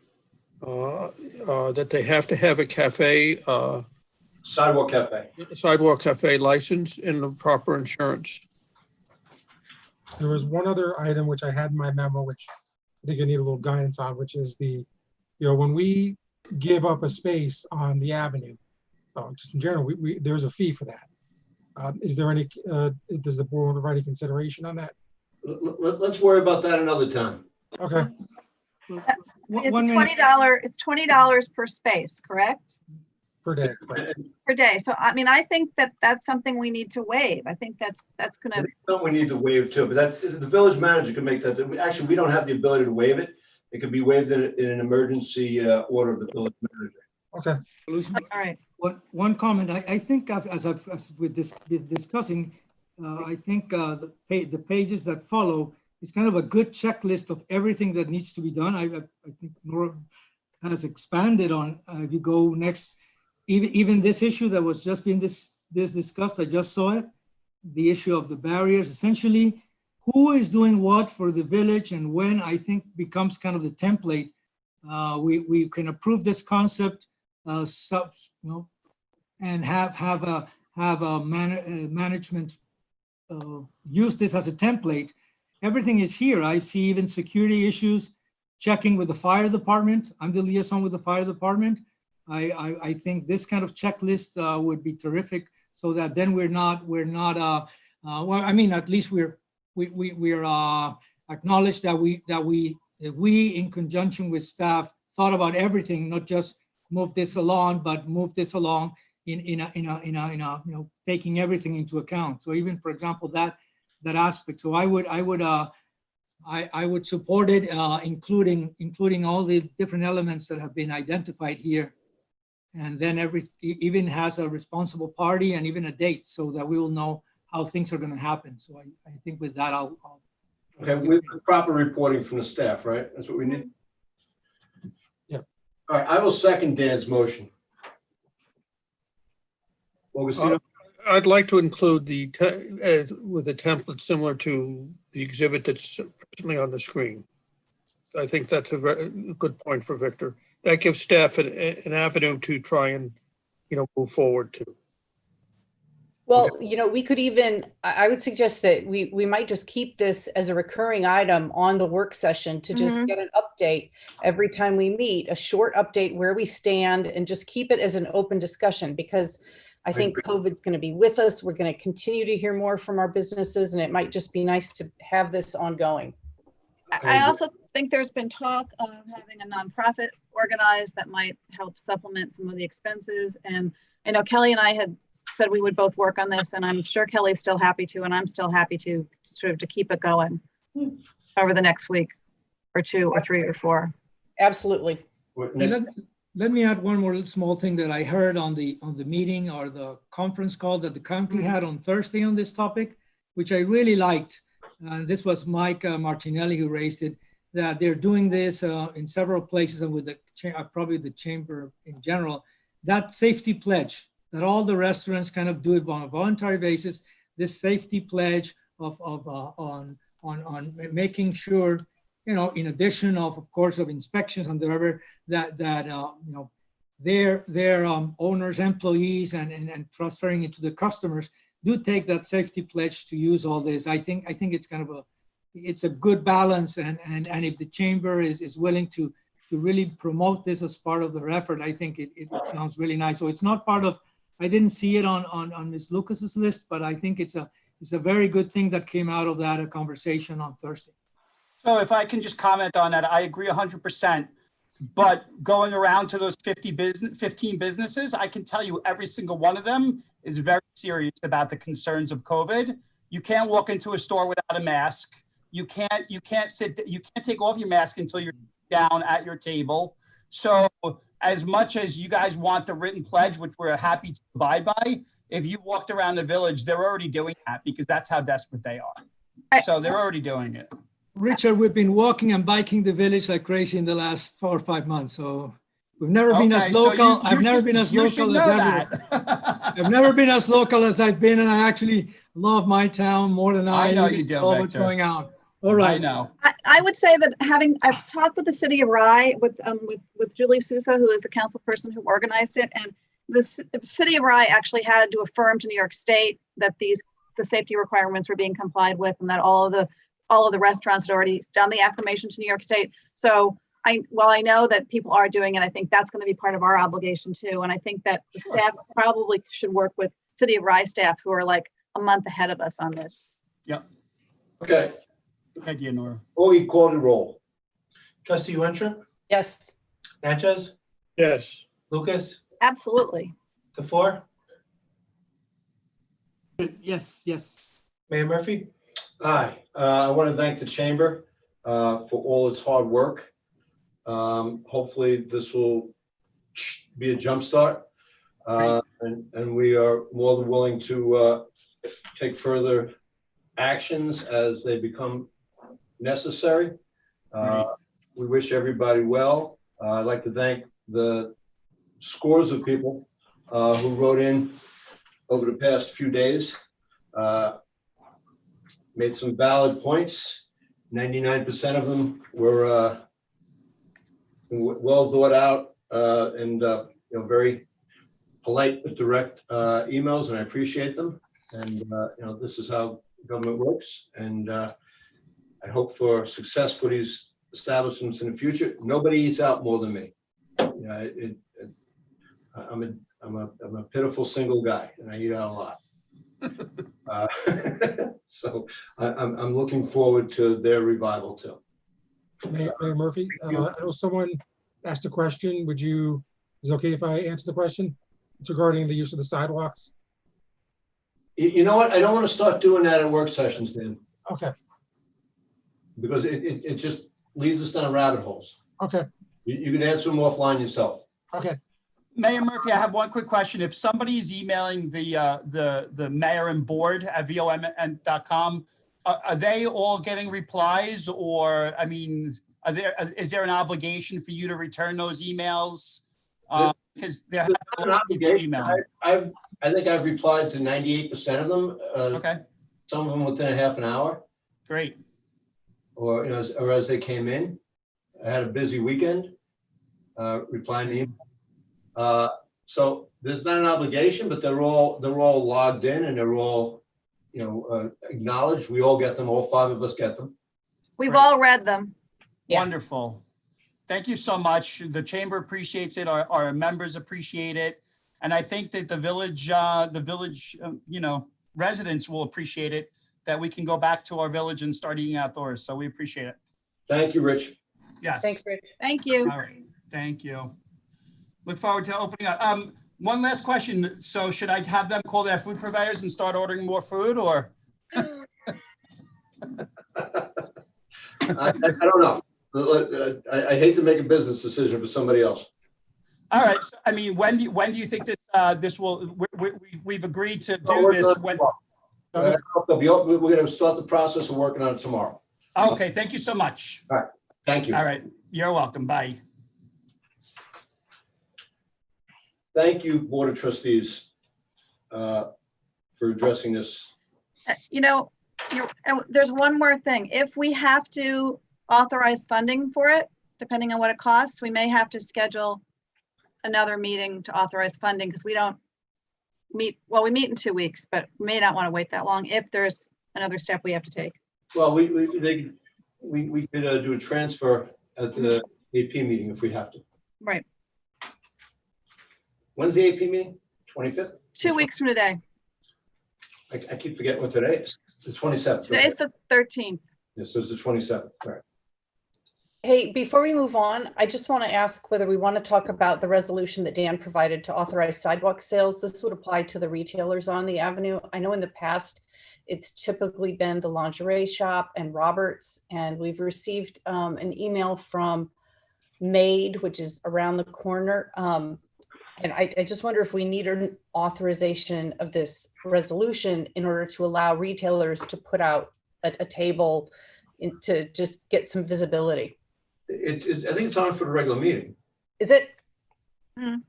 That they have to have a cafe, sidewalk cafe. sidewalk cafe license and the proper insurance. There was one other item which I had in my memo, which I think I need a little guidance on, which is when we give up a space on the avenue, just in general, there's a fee for that. Is there any, does the board want to write a consideration on that? Let's worry about that another time. Okay. It's One minute. It's $20 per space, correct? Per day. Correct. Per day. So, I mean, I think that that's something we need to waive. I think that's gonna, Something we need to waive too, but that the village manager can make that. Actually, we don't have the ability to waive it. It could be waived in an emergency order of the village manager. Okay. all right. One comment, I think as we're discussing, I think the pages that follow is kind of a good checklist of everything that needs to be done. I think Nora has expanded on, if you go next, even this issue that was just being discussed, I just saw it, the issue of the barriers, essentially, who is doing what for the village and when, I think becomes kind of the template. We can approve this concept, and have a management use this as a template. Everything is here. I see even security issues, checking with the fire department. I'm the liaison with the fire department. I think this kind of checklist would be terrific, so that then we're not well, I mean, at least we're acknowledged that we in conjunction with staff thought about everything, not just move this along, but move this along in taking everything into account. So even, for example, that aspect. So I would support it, including all the different elements that have been identified here. And then even has a responsible party and even a date, so that we will know how things are going to happen. So I think with that, I'll Okay, we have proper reporting from the staff, right? That's what we need. Yeah. All right, I will second Dan's motion. Augustino? I'd like to include with a template similar to the exhibit that's presently on the screen. I think that's a very good point for Victor. That gives staff an avenue to try and, move forward to. Well, we could even, I would suggest that we might just keep this as a recurring item on the work session to just get an update every time we meet, a short update where we stand, and just keep it as an open discussion, because I think COVID's going to be with us. We're going to continue to hear more from our businesses, and it might just be nice to have this ongoing. I also think there's been talk of having a nonprofit organized that might help supplement some of the expenses. And I know Kelly and I had said we would both work on this, and I'm sure Kelly's still happy to, and I'm still happy to sort of to keep it going over the next week or 2 or 3 or 4. Absolutely. Let me add one more small thing that I heard on the meeting or the conference call that the county had on Thursday on this topic, which I really liked. This was Mike Martinelli who raised it, that they're doing this in several places, and with the probably the chamber in general, that safety pledge that all the restaurants kind of do it on a voluntary basis. This safety pledge on making sure in addition of course, of inspections and whatever, that their owners, employees, and transferring it to the customers do take that safety pledge to use all this. I think it's kind of it's a good balance, and if the chamber is willing to really promote this as part of their effort, I think it sounds really nice. So it's not part of, I didn't see it on Ms. Lucas's list, but I think it's a very good thing that came out of that conversation on Thursday. So if I can just comment on that, I agree 100%. But going around to those 15 businesses, I can tell you every single one of them is very serious about the concerns of COVID. You can't walk into a store without a mask. You can't take off your mask until you're down at your table. So as much as you guys want the written pledge, which we're happy to abide by, if you walked around the village, they're already doing that because that's how desperate they are. So they're already doing it. Richard, we've been walking and biking the village like crazy in the last 4 or 5 months. So we've never been as local. I've never been as local as everyone. I've never been as local as I've been, and I actually love my town more than I know you do, know what's going on. All right. I know. I would say that I've talked with the city of Rye with Julie Sousa, who is the council person who organized it, and the city of Rye actually had to affirm to New York State that the safety requirements were being complied with, and that all of the restaurants had already done the affirmation to New York State. So while I know that people are doing it, I think that's going to be part of our obligation too. And I think that the staff probably should work with City of Rye staff who are like a month ahead of us on this. Yep. Okay. Thank you, Nora. Augie, call the roll. Trustee Winthrop, Yes. Natchez, Yes. Lucas, Absolutely. DeFore, Yes. Mayor Murphy. Aye. I want to thank the chamber for all its hard work. Hopefully this will be a jump start. And we are more than willing to take further actions as they become necessary. We wish everybody well. I'd like to thank the scores of people who wrote in over the past few days. Made some valid points. 99% of them were well thought out and very polite but direct emails, and I appreciate them. And this is how government works. And I hope for success for these establishments in the future. Nobody eats out more than me. I'm a pitiful single guy, and I eat out a lot. So I'm looking forward to their revival too. Mayor Murphy, I know someone asked a question. Is it okay if I answer the question? It's regarding the use of the sidewalks. You know what? I don't want to start doing that at work sessions, Dan. Okay. Because it just leads us down rabbit holes. Okay. You can answer them offline yourself. Okay. Mayor Murphy, I have one quick question. If somebody is emailing the mayor and board at vom.com, are they all getting replies, or I mean, is there an obligation for you to return those emails? Because there have been a lot of people emailing. I think I've replied to 98% of them. Okay. Some of them within a half an hour. Great. Or or as they came in. I had a busy weekend replying to email. So there's not an obligation, but they're all logged in and they're all acknowledged. We all get them. All 5 of us get them. We've all read them. Yeah. Wonderful. Thank you so much. The chamber appreciates it. Our members appreciate it. And I think that the village, residents will appreciate it, that we can go back to our village and start eating outdoors. So we appreciate it. Thank you, Rich. Yes. Thanks, Rich. Thank you. All right. Thank you. Look forward to opening up. One last question. So should I have them call their food providers and start ordering more food, or? I don't know. I hate to make a business decision for somebody else. All right. So, I mean, when do you think this will? We've agreed to do this. When? We're going to start the process of working on it tomorrow. Okay. Thank you so much. All right. Thank you. All right. You're welcome. Bye. Thank you, Board of Trustees, for addressing this. There's one more thing. If we have to authorize funding for it, depending on what it costs. We may have to schedule another meeting to authorize funding because we don't meet, well, we meet in 2 weeks, but we may not want to wait that long if there's another step we have to take. Well, we could do a transfer at the AP meeting if we have to. Right. When's the AP meeting? 25th? 2 weeks from today. I keep forgetting what today is. The 27th. Today's the 13th. Yeah, so it's the 27th, all right. Hey, before we move on, I just want to ask whether we want to talk about the resolution that Dan provided to authorize sidewalk sales. This would apply to the retailers on the avenue. I know in the past, it's typically been the lingerie shop and Roberts, and we've received an email from Maid, which is around the corner. And I just wonder if we need an authorization of this resolution in order to allow retailers to put out a table to just get some visibility. I think it's on for the regular meeting. Is it? Mm.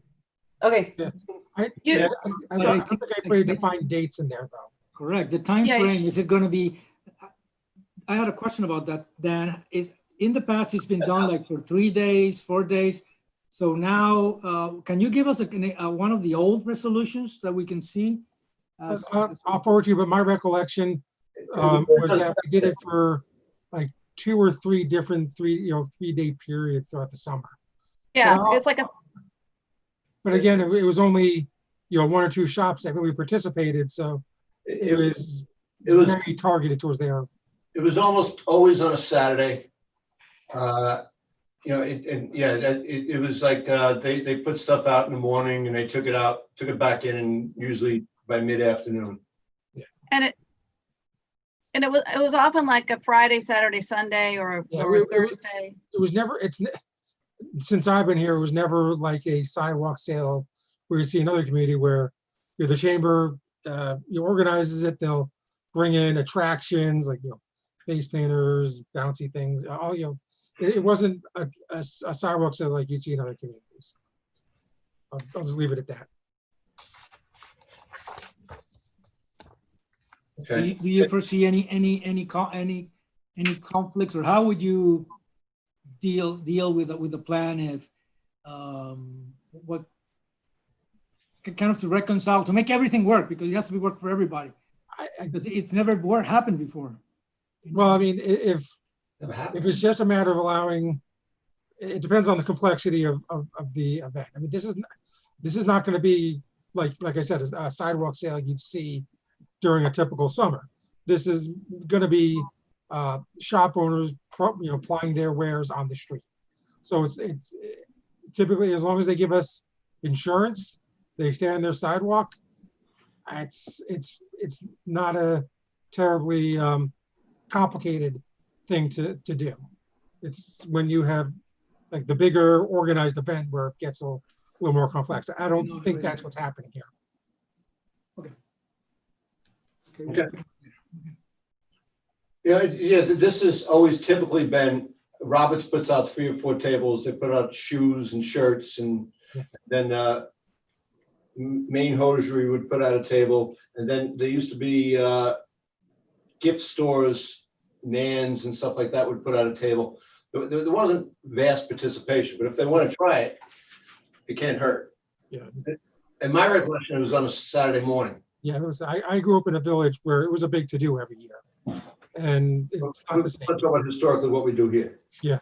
Okay. Yeah. You- Yeah, I But don't think I put defined dates in there, though. Correct. The time Yeah. frame, is it going to be, I had a question about that, Dan. Is, in the past, it's been done like for 3 days, 4 days. So now, can you give us one of the old resolutions that we can see? I'll forward to you, but my recollection was that we did it for like 2 or 3 different 3-day periods throughout the summer. Yeah, Well, it's like a, But again, it was only, 1 or 2 shops that really participated, so it was very targeted towards their. It was almost always on a Saturday. It was like they put stuff out in the morning and they took it back in, and usually by mid-afternoon. and it was often like a Friday, Saturday, Sunday, or Yeah, or a Thursday. It was never, since I've been here, it was never like a sidewalk sale where you see another community where the chamber organizes it. They'll bring in attractions like, face painters, bouncy things, all, it wasn't a sidewalk sale like you'd see in other communities. I'll just leave it at that. Okay. Do you foresee any conflicts, or how would you deal with the plan if what kind of to reconcile, to make everything work, because it has to be work for everybody, because it's never happened before. Well, I mean, if Never happened. it's just a matter of allowing, it depends on the complexity of the event. I mean, this is not going to be like I said, a sidewalk sale you'd see during a typical summer. This is going to be shop owners, plying their wares on the street. So it's typically, as long as they give us insurance, they stay on their sidewalk. It's not a terribly complicated thing to do. It's when you have like the bigger organized event where it gets a little more complex. I don't think that's what's happening here. Okay. Yeah, this has always typically been, Roberts puts out 3 or 4 tables. They put out shoes and shirts, and then Main Hosiery would put out a table. And then there used to be gift stores, Nan's and stuff like that would put out a table. There wasn't vast participation, but if they want to try it, it can't hurt. Yeah. In my recollection, it was on a Saturday morning. Yeah, it was, I grew up in a village where it was a big to-do every year. And it's not the Let's same. talk about historically what we do here. Yeah.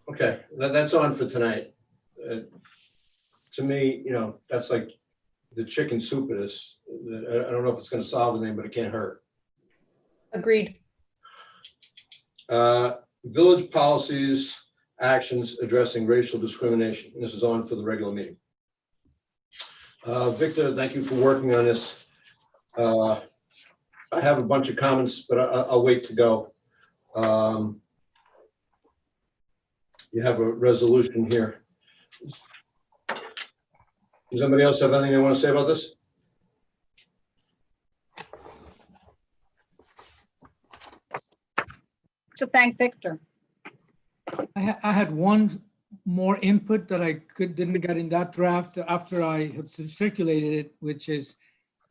Okay, that's on for tonight. To me, that's like the chicken soup it is. I don't know if it's going to solve anything, but it can't hurt. Agreed. Village policies, actions addressing racial discrimination. And this is on for the regular meeting. Victor, thank you for working on this. I have a bunch of comments, but I'll wait to go. You have a resolution here. Does anybody else have anything they want to say about this? To thank Victor. I had one more input that I didn't get in that draft after I have circulated it, which is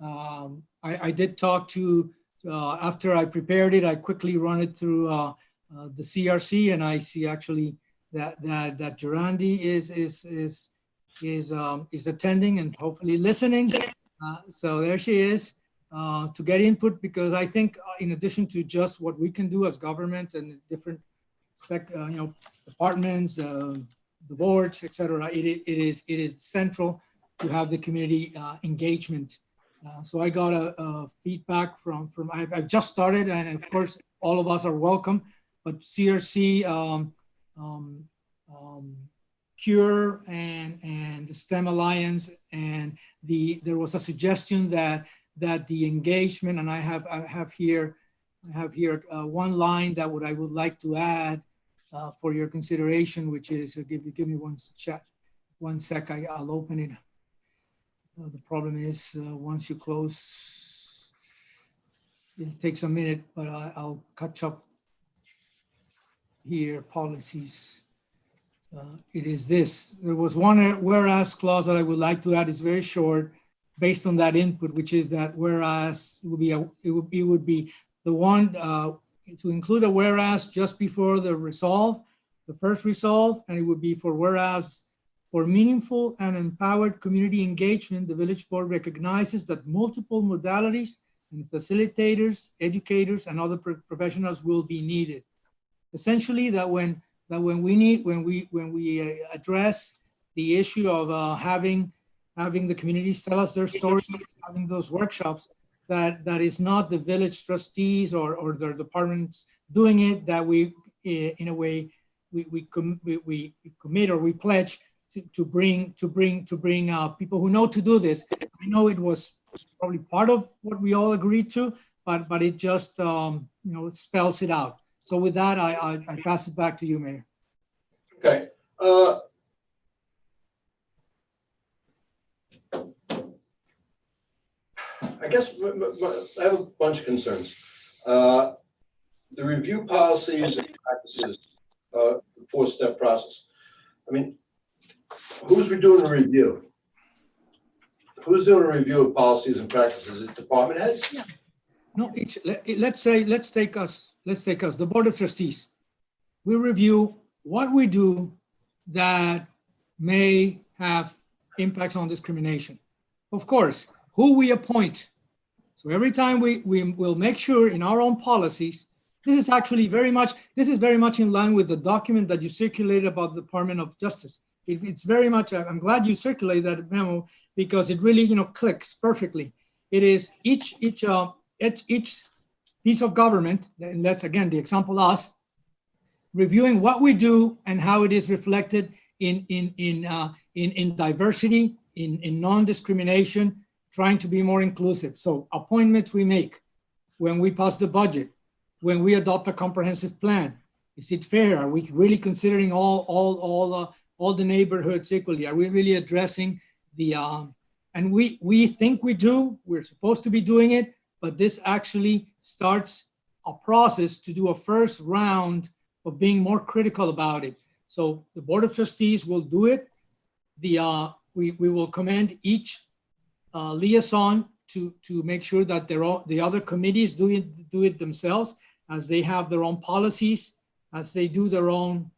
I did talk to after I prepared it, I quickly run it through the CRC, and I see actually that Gerandi is attending and hopefully listening. So there she is to get input, because I think in addition to just what we can do as government and different departments, the boards, etc., it is central to have the community engagement. So I got a feedback from I've just started, and of course all of us are welcome, but CRC, Cure and the STEM Alliance, and there was a suggestion that the engagement, and I have here one line that I would like to add for your consideration, which is give me one sec. I'll open it. The problem is once you close, it takes a minute, but I'll catch up here. Policies. It is this. There was one whereas clause that I would like to add. It's very short, based on that input, which is that whereas it would be the one to include a whereas just before the resolve, the first resolve, and it would be for whereas for meaningful and empowered community engagement, the village board recognizes that multiple modalities and facilitators, educators, and other professionals will be needed. Essentially, that when we address the issue of having the communities tell us their stories, having those workshops, that is not the village trustees or their departments doing it, that we in a way we commit or we pledge to bring people who know to do this. I know it was probably part of what we all agreed to, but it just it spells it out. So with that, I pass it back to you, Mayor. Okay. I guess I have a bunch of concerns. The review policies and practices, the four-step process. I mean, who's doing the review? Who's doing a review of policies and practices? Is it department heads? Yeah. No, let's take us, the Board of Trustees. We review what we do that may have impacts on discrimination. Of course, who we appoint. So every time we will make sure in our own policies, this is very much in line with the document that you circulated about the Department of Justice. It's very much, I'm glad you circulated that memo, because it really, clicks perfectly. It is each piece of government, and that's again the example us, reviewing what we do and how it is reflected in diversity, in non-discrimination, trying to be more inclusive. So appointments we make, when we pass the budget, when we adopt a comprehensive plan, is it fair? Are we really considering all the neighborhoods equally? Are we really addressing the, and we think we do, we're supposed to be doing it, but this actually starts a process to do a first round of being more critical about it. So the Board of Trustees will do it. We will commend each liaison to make sure that the other committees do it themselves, as they have their own policies, as they do their own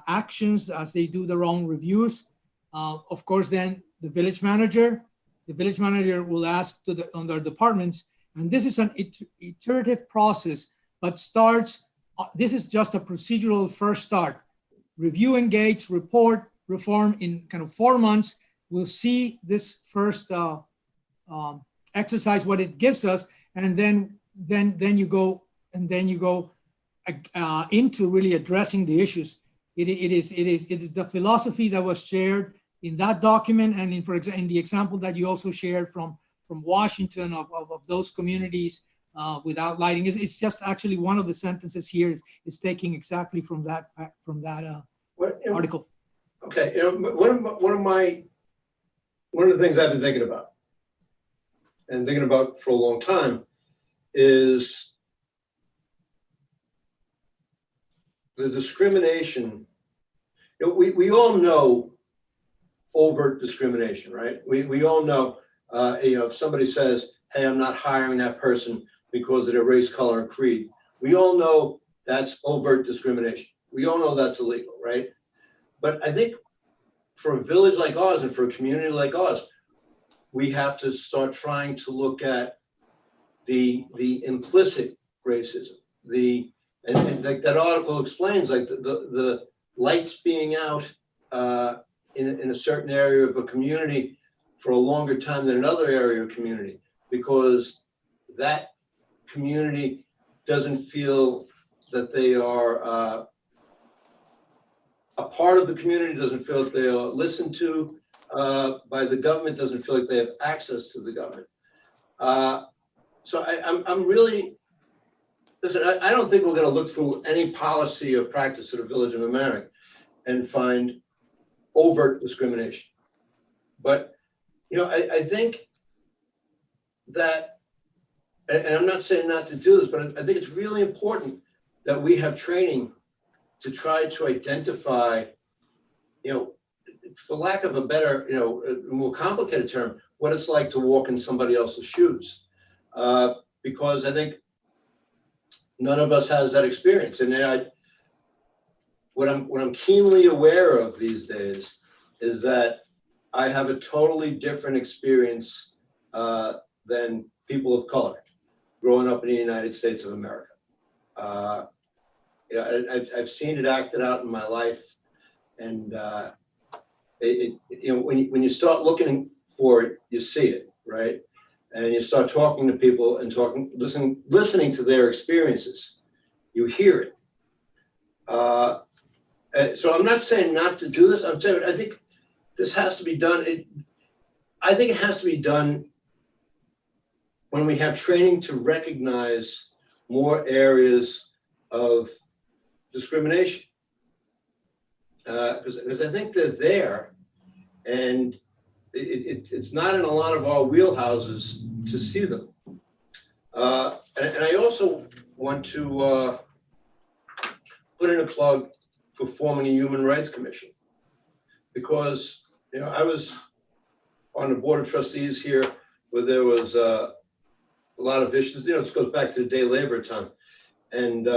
actions, as they do their own reviews. Of course, then the village manager will ask on their departments, and this is an iterative process, but this is just a procedural first start. Review, engage, report, reform in kind of 4 months. We'll see this first exercise, what it gives us, and then you go into really addressing the issues. It is the philosophy that was shared in that document, and in the example that you also shared from Washington of those communities without lighting. It's just actually one of the sentences here is taking exactly from that article. Okay, one of the things I've been thinking about for a long time is the discrimination. We all know overt discrimination, right? We all know, if somebody says, hey, I'm not hiring that person because of their race, color, and creed. We all know that's overt discrimination. We all know that's illegal, right? But I think for a village like ours and for a community like ours, we have to start trying to look at the implicit racism, and like that article explains, like the lights being out in a certain area of a community for a longer time than another area of community, because that community doesn't feel that they are a part of the community, doesn't feel that they are listened to by the government, doesn't feel like they have access to the government. So I'm really, listen, I don't think we're going to look through any policy or practice of the Village of Mamaroneck and find overt discrimination. But, you know, I think that, and I'm not saying not to do this, but I think it's really important that we have training to try to identify, you know, for lack of a better, you know, a more complicated term, what it's like to walk in somebody else's shoes. Because I think none of us has that experience. And what I'm keenly aware of these days is that I have a totally different experience than people of color growing up in the United States of America. You know, I've seen it acted out in my life, and you know, when you start looking for it, you see it, right? And you start talking to people and listening to their experiences, you hear it. So I'm not saying not to do this. I'm saying I think this has to be done. I think it has to be done when we have training to recognize more areas of discrimination, because I think they're there, and it's not in a lot of our wheelhouses to see them. And I also want to put in a plug for forming a Human Rights Commission, because, you know, I was on the Board of Trustees here where there was a lot of issues. You know, this goes back to the day labor time, and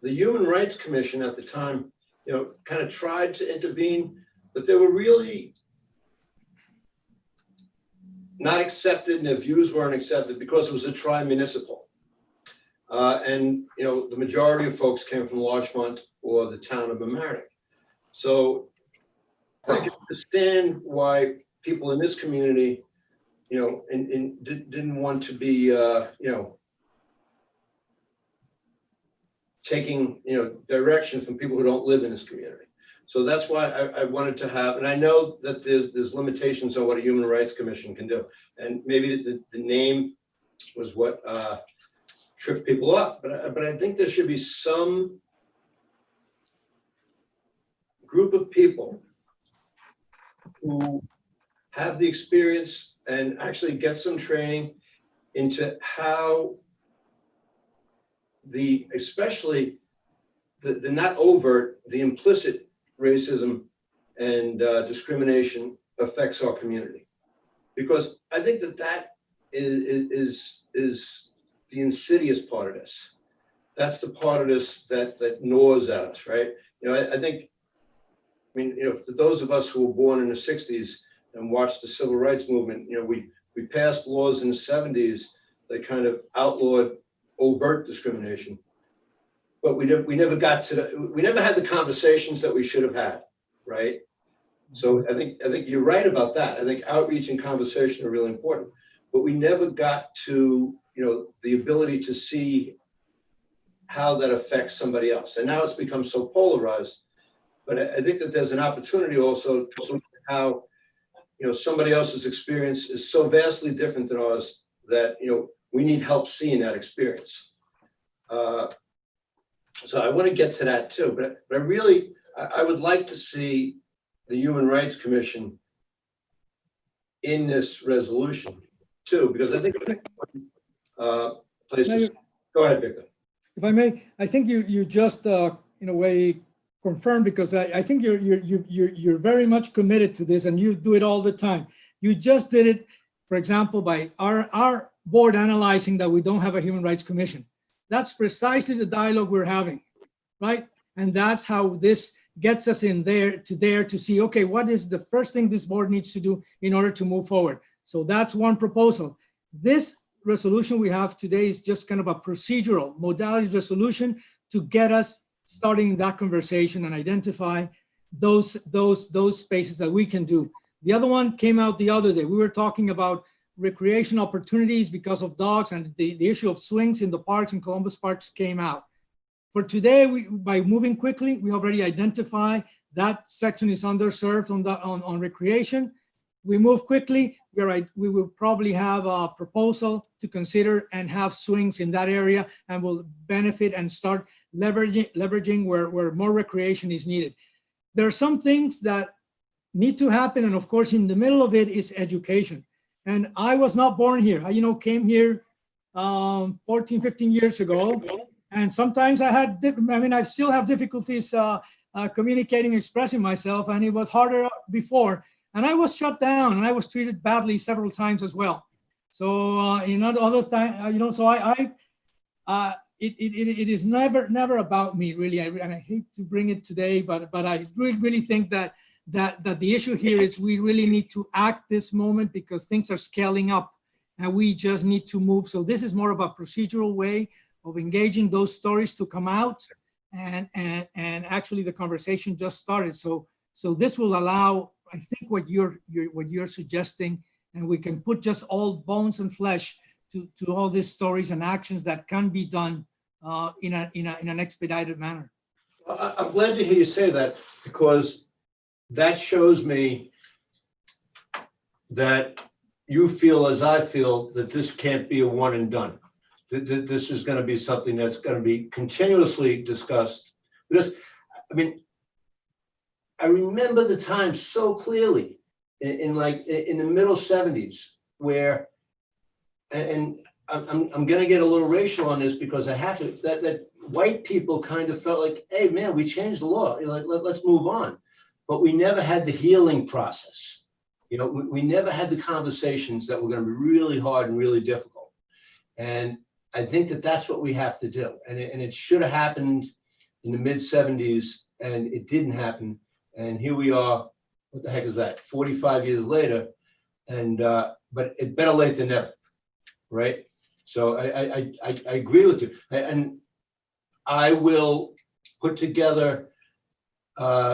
the Human Rights Commission at the time, you know, kind of tried to intervene, but they were really not accepted, and their views weren't accepted because it was a tri-municipal. And, you know, the majority of folks came from Larchmont or the town of Mamaroneck. So I can understand why people in this community, you know, didn't want to be, you know, taking, you know, direction from people who don't live in this community. So that's why I wanted to have, and I know that there's limitations on what a Human Rights Commission can do. And maybe the name was what tripped people up, but I think there should be some group of people who have the experience and actually get some training into how especially the not overt, the implicit racism and discrimination affects our community. Because I think that is the insidious part of this. That's the part of this that gnaws at us, right? You know, I think, I mean, you know, for those of us who were born in the 60s and watched the civil rights movement, you know, we passed laws in the 70s that kind of outlawed overt discrimination, but we never got to we never had the conversations that we should have had, right? So I think you're right about that. I think outreach and conversation are really important, but we never got to, you know, the ability to see how that affects somebody else. And now it's become so polarized, but I think that there's an opportunity also to look at how, you know, somebody else's experience is so vastly different than ours that, you know, we need help seeing that experience. So I want to get to that too, but I really, I would like to see the Human Rights Commission in this resolution too, because I think places. Go ahead, Victor. If I may, I think you just in a way confirmed, because I think you're very much committed to this, and you do it all the time. You just did it, for example, by our board analyzing that we don't have a Human Rights Commission. That's precisely the dialogue we're having, right? And that's how this gets us in there to see, okay, what is the first thing this board needs to do in order to move forward? So that's one proposal. This resolution we have today is just kind of a procedural modalities resolution to get us starting that conversation and identify those spaces that we can do. The other one came out the other day. We were talking about recreation opportunities because of dogs, and the issue of swings in the parks and Columbus Parks came out. For today, by moving quickly, we already identify that section is underserved on recreation. We move quickly, we will probably have a proposal to consider and have swings in that area, and will benefit and start leveraging where more recreation is needed. There are some things that need to happen, and of course, in the middle of it is education. And I was not born here. I, came here 14, 15 years ago. And sometimes I still have difficulties communicating, expressing myself, and it was harder before. And I was shut down, and I was treated badly several times as well. So other times, so it is never about me, really. And I hate to bring it today, but I really think that the issue here is we really need to act this moment, because things are scaling up, and we just need to move. So this is more of a procedural way of engaging those stories to come out, and actually the conversation just started. So this will allow, I think, what you're suggesting, and we can put just all bones and flesh to all these stories and actions that can be done in an expedited manner. I'm glad to hear you say that, because that shows me that you feel, as I feel, that this can't be a one and done. This is going to be something that's going to be continuously discussed. Because, I remember the time so clearly in the middle 70s where, and I'm going to get a little racial on this because I have to, that white people kind of felt like, hey man, we changed the law, let's move on. But we never had the healing process. We never had the conversations that were going to be really hard and really difficult. And I think that that's what we have to do. And it should have happened in the mid 70s, and it didn't happen. And here we are, what the heck is that, 45 years later, and but it's better late than never, right? So I agree with you. And I will put together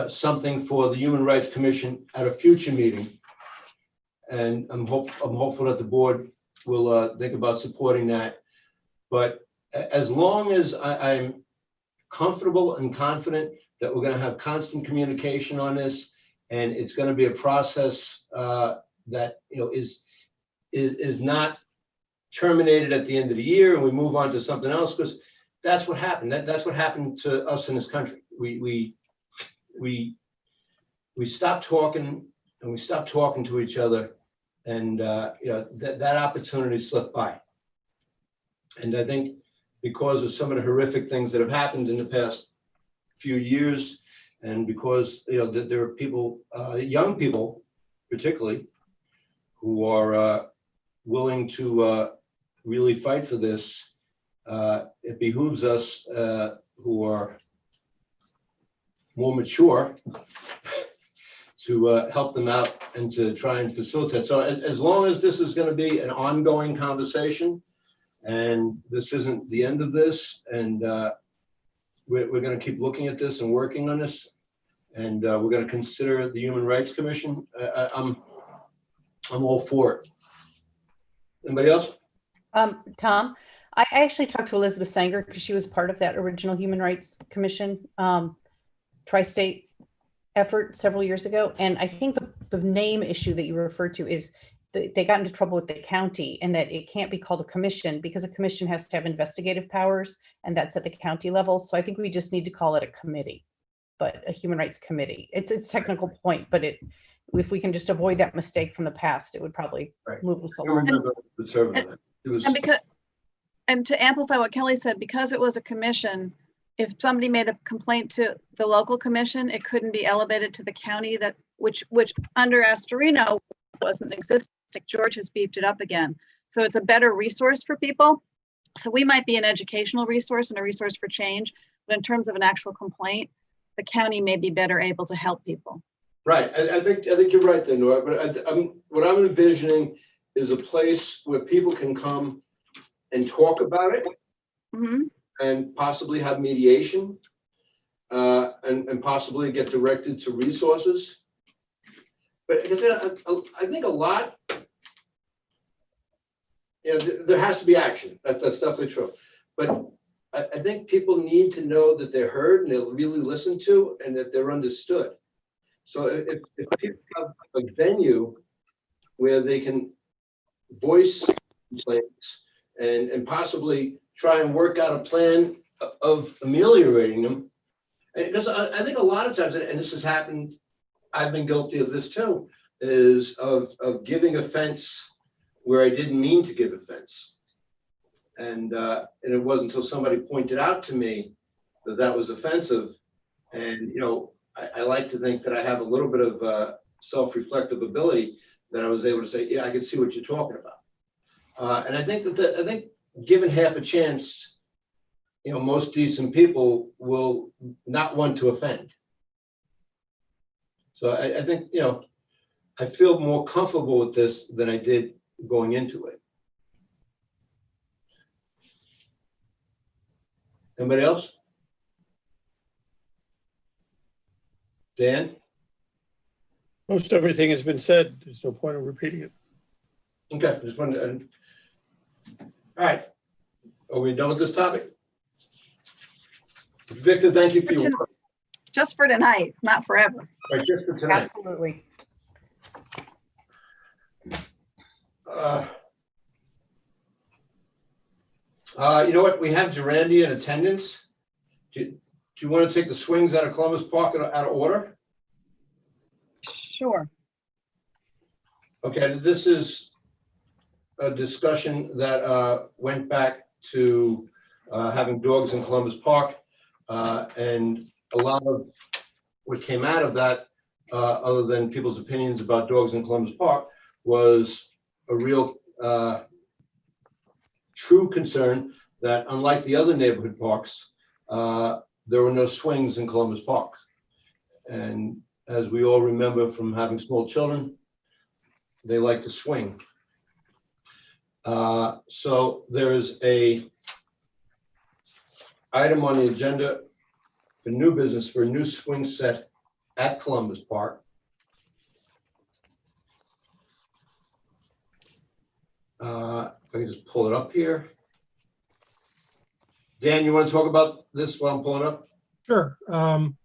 something for the Human Rights Commission at a future meeting. And I'm hopeful that the board will think about supporting that. But as long as I'm comfortable and confident that we're going to have constant communication on this, and it's going to be a process that is not terminated at the end of the year and we move on to something else, because that's what happened. That's what happened to us in this country. We stopped talking, and we stopped talking to each other, and that opportunity slipped by. And I think because of some of the horrific things that have happened in the past few years, and because there are people, young people particularly, who are willing to really fight for this, it behooves us who are more mature to help them out and to try and facilitate. So as long as this is going to be an ongoing conversation, and this isn't the end of this, and we're going to keep looking at this and working on this, and we're going to consider the Human Rights Commission, I'm all for it. Anybody else? Tom, I actually talked to Elizabeth Sanger, because she was part of that original Human Rights Commission tri-state effort several years ago. And I think the name issue that you referred to is they got into trouble with the county, and that it can't be called a commission because a commission has to have investigative powers, and that's at the county level. So I think we just need to call it a committee, but a human rights committee. It's a technical point, but if we can just avoid that mistake from the past, it would probably move us I along. remember the term. It was, And to amplify what Kelly said, because it was a commission, if somebody made a complaint to the local commission, it couldn't be elevated to the county, which under Astorino wasn't existing. George has beefed it up again. So it's a better resource for people. So we might be an educational resource and a resource for change, but in terms of an actual complaint, the county may be better able to help people. Right. I think you're right there, Nora. But what I'm envisioning is a place where people can come and talk about it, and possibly have mediation, and possibly get directed to resources. But I think a lot, there has to be action. That's definitely true. But I think people need to know that they're heard and they're really listened to and that they're understood. So if people have a venue where they can voice complaints and possibly try and work out a plan of ameliorating them, because I think a lot of times, and this has happened, I've been guilty of this too, is of giving offense where I didn't mean to give offense. And it wasn't until somebody pointed out to me that that was offensive. And, I like to think that I have a little bit of self-reflective ability that I was able to say, yeah, I can see what you're talking about. And I think that given half a chance, most decent people will not want to offend. So I think, I feel more comfortable with this than I did going into it. Anybody else? Dan? Most everything has been said. There's no point in repeating it. Okay, just wanted to. All right. Are we done with this topic? Victor, thank you for your work. Just for tonight, not forever. Right, just for tonight. Absolutely. You know what? We have Durandi in attendance. Do you want to take the swings out of Columbus Park out of order? Sure. Okay, this is a discussion that went back to having dogs in Columbus Park. And a lot of what came out of that, other than people's opinions about dogs in Columbus Park, was a real true concern that, unlike the other neighborhood parks, there were no swings in Columbus Park. And as we all remember from having small children, they like to swing. So there is a item on the agenda for new business for a new swing set at Columbus Park. If I can just pull it up here. Dan, you want to talk about this while I'm pulling up? Sure. Before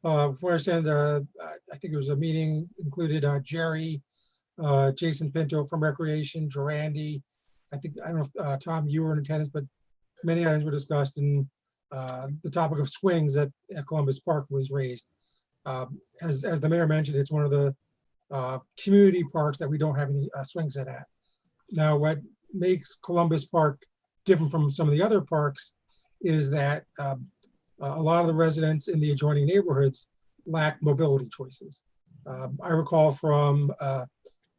I understand, I think it was a meeting included Jerry, Jason Pinto from Recreation, Durandi. I don't know if Tom, you were in attendance, but many items were discussed, and the topic of swings at Columbus Park was raised. As the mayor mentioned, it's one of the community parks that we don't have any swing set at. Now, what makes Columbus Park different from some of the other parks is that a lot of the residents in the adjoining neighborhoods lack mobility choices. I recall from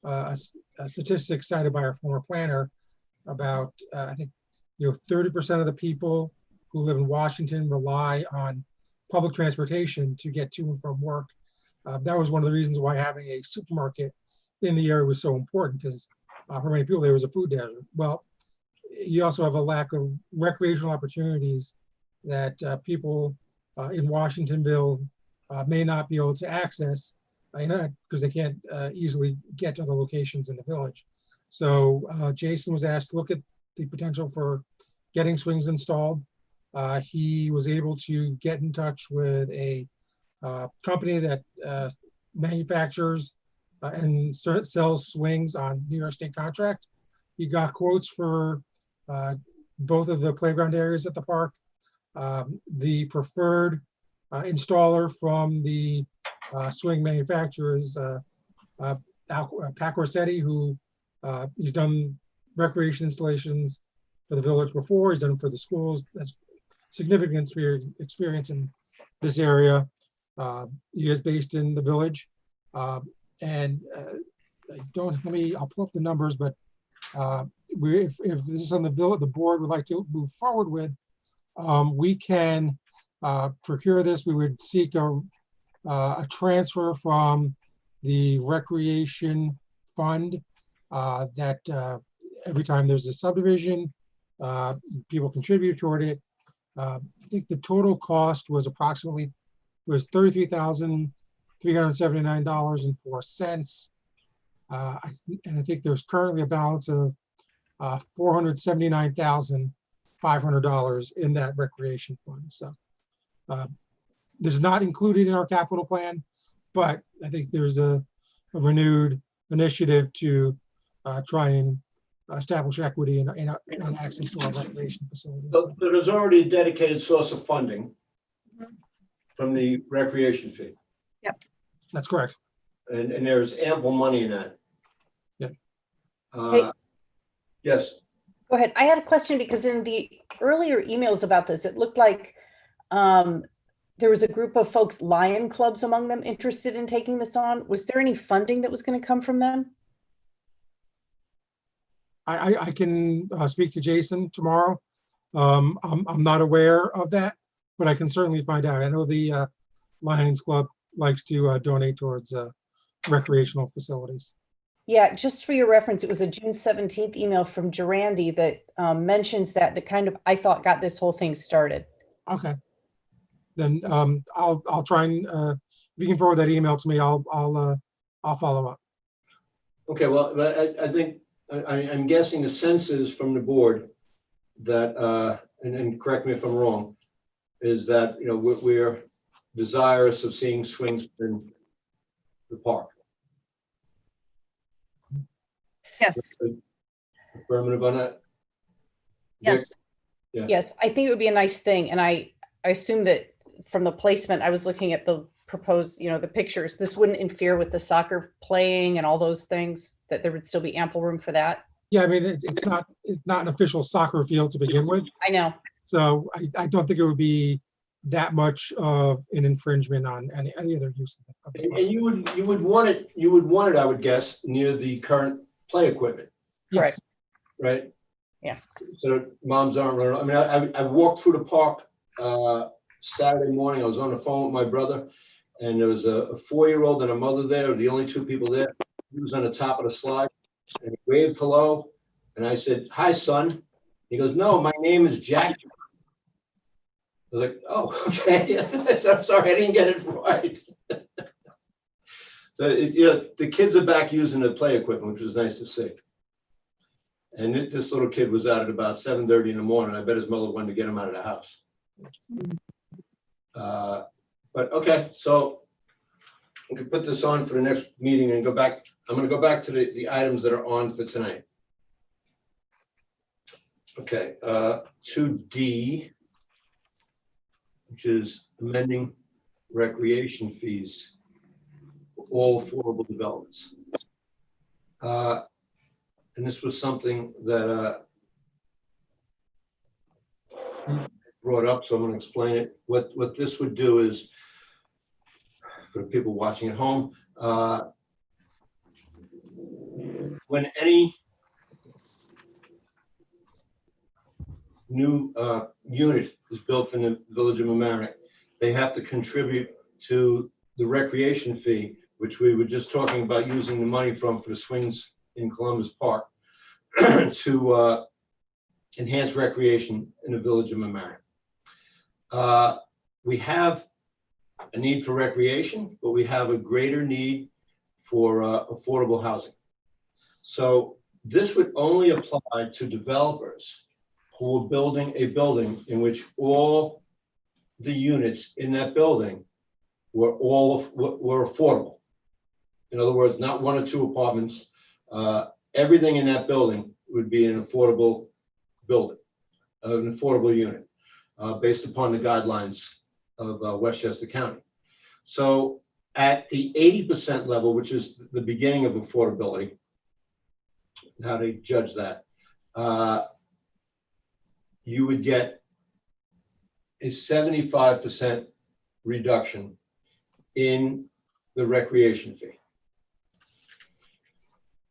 a statistic cited by our former planner about, I think, 30% of the people who live in Washington rely on public transportation to get to and from work. That was one of the reasons why having a supermarket in the area was so important, because for many people, there was a food desert. Well, you also have a lack of recreational opportunities that people in Washingtonville may not be able to access because they can't easily get to other locations in the village. So Jason was asked to look at the potential for getting swings installed. He was able to get in touch with a company that manufactures and sells swings on New York State contract. He got quotes for both of the playground areas at the park. The preferred installer from the swing manufacturers, Pac Rossetti, who he's done recreation installations for the village before. He's done them for the schools. That's significant experience in this area. He is based in the village. And I'll pull up the numbers, but if this is something the board would like to move forward with, we can procure this. We would seek a transfer from the recreation fund that every time there's a subdivision, people contribute toward it. I think the total cost was approximately $33,379.04. And I think there's currently a balance of $479,500 in that recreation fund. So this is not included in our capital plan, but I think there's a renewed initiative to try and establish equity and access to our recreation facilities. So there's already a dedicated source of funding from the recreation fee. That's correct. And there's ample money in that. Yep. Hey. Yes. Go ahead. I had a question because in the earlier emails about this, it looked like there was a group of folks, Lion Clubs among them, interested in taking this on. Was there any funding that was going to come from them? I can speak to Jason tomorrow. I'm not aware of that, but I can certainly find out. I know the Lions Club likes to donate towards recreational facilities. Yeah, just for your reference, it was a June 17th email from Durandi that mentions that kind of, I thought, got this whole thing started. Okay. Then I'll try and if you can forward that email to me, I'll follow up. Okay, well, I think I'm guessing the sense is from the board that, and correct me if I'm wrong, is that, you know, we're desirous of seeing swings in the park. Yes, Affirmative on that? yes. Yeah. Yes, I think it would be a nice thing. And I assume that from the placement, I was looking at the proposed, you know, the pictures, this wouldn't interfere with the soccer playing and all those things, that there would still be ample room for that. Yeah, I mean, it's not an official soccer field to begin with. I know. So I don't think it would be that much of an infringement on any other use of the park. And you would want it, I would guess, near the current play equipment, Yes. right? Yeah. So moms aren't running. I mean, I walked through the park Saturday morning. I was on the phone with my brother, and there was a 4-year-old and a mother there, the only two people there. He was on the top of the slide, and he waved hello, and I said, "Hi, son." He goes, "No, my name is Jack." I was like, "Oh, okay." I'm sorry, I didn't get it right. So, you know, the kids are back using the play equipment, which was nice to see. And this little kid was out at about 7:30 in the morning. I bet his mother wanted to get him out of the house. But okay, so we can put this on for the next meeting and go back. I'm going to go back to the items that are on for tonight. Okay, 2D, which is amending recreation fees for all affordable developments. And this was something that brought up, so I'm going to explain it. What this would do is, for the people watching at home, when any new unit is built in the village of Mamaroneck, they have to contribute to the recreation fee, which we were just talking about using the money from for the swings in Columbus Park to enhance recreation in the village of Mamaroneck. We have a need for recreation, but we have a greater need for affordable housing. So this would only apply to developers who are building a building in which all the units in that building were affordable. In other words, not 1 or 2 apartments. Everything in that building would be an affordable building, an affordable unit, based upon the guidelines of Westchester County. So at the 80% level, which is the beginning of affordability, how they judge that, you would get a 75% reduction in the recreation fee.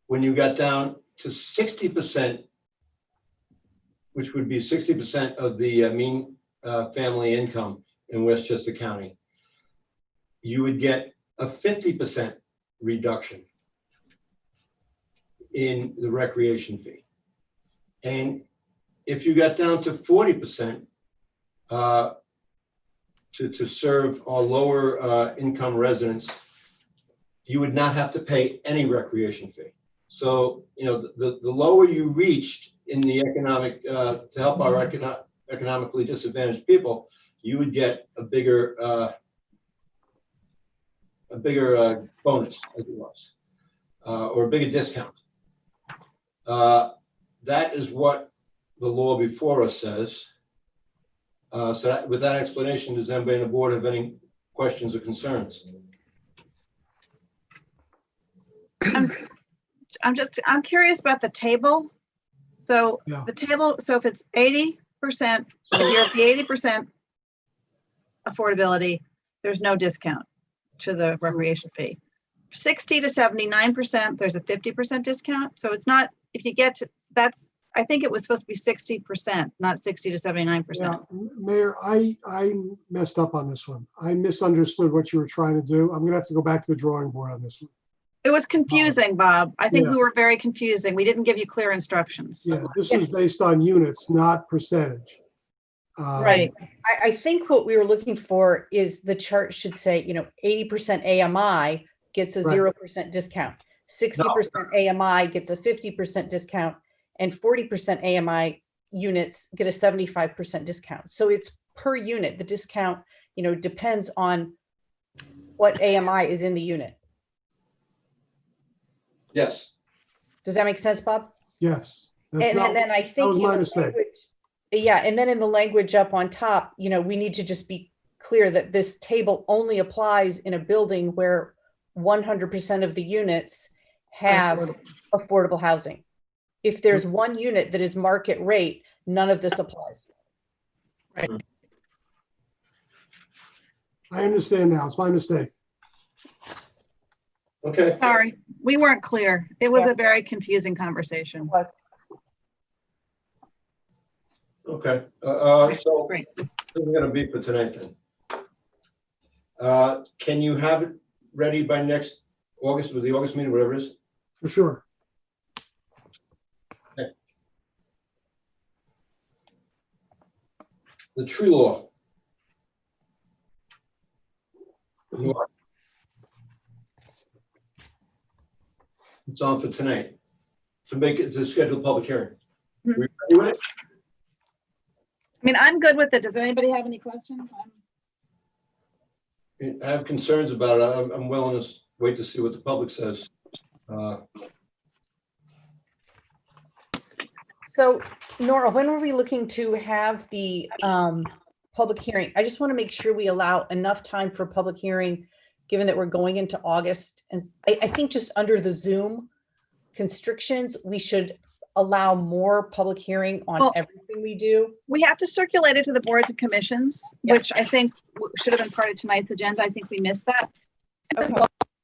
When you got down to 60% which would be 60% of the mean family income in Westchester County, you would get a 50% reduction in the recreation fee. And if you got down to 40% to serve our lower income residents, you would not have to pay any recreation fee. So, you know, the lower you reached in the economic, to help our economically disadvantaged people, you would get a bigger bonus, as it was, or a bigger discount. That is what the law before us says. With that explanation, does anybody on the board have any questions or concerns? I'm curious about the table. So Yeah. the table, so if it's 80%, if you're at the 80% affordability, there's no discount to the recreation fee. 60 to 79%, there's a 50% discount. So it's not, if you get to, that's, I think it was supposed to be 60%, not 60 to 79%. Yeah, Mayor, I messed up on this one. I misunderstood what you were trying to do. I'm gonna have to go back to the drawing board on this one. It was confusing, Bob. I think Yeah. we were very confusing. We didn't give you clear instructions. Yeah, this was based on units, not percentage. Right. I think what we were looking for is the chart should say, you know, 80% AMI gets a Right. 0% discount. 60% AMI gets a 50% discount, and 40% AMI units get a 75% discount. So it's per unit. The discount, you know, depends on what AMI is in the unit. Yes. Does that make sense, Bob? Yes. That's And not- then I think was in my the mistake. language- yeah, and then in the language up on top, you know, we need to just be clear that this table only applies in a building where 100% of the units have affordable housing. If there's one unit that is market rate, none of this applies. I understand now. It's my mistake. Okay. Sorry, we weren't clear. It was Yeah. a very confusing conversation. Okay. So Great. this is going to be for tonight then. Can you have it ready by next August, with the August meeting, whatever it is? For sure. The tree law. It's on for tonight. To make it, to schedule a public hearing. We ready with it? I mean, I'm good with it. Does anybody have any questions? I have concerns about it. I'm willing to wait to see what the public says. So Nora, when were we looking to have the public hearing? I just want to make sure we allow enough time for public hearing, given that we're going into August. And I think just under the Zoom constrictions, we should allow more public hearing on Well, everything we do. We have to circulate it to the boards and commissions, Yeah. which I think should have been part of tonight's agenda. I think we missed that. Okay.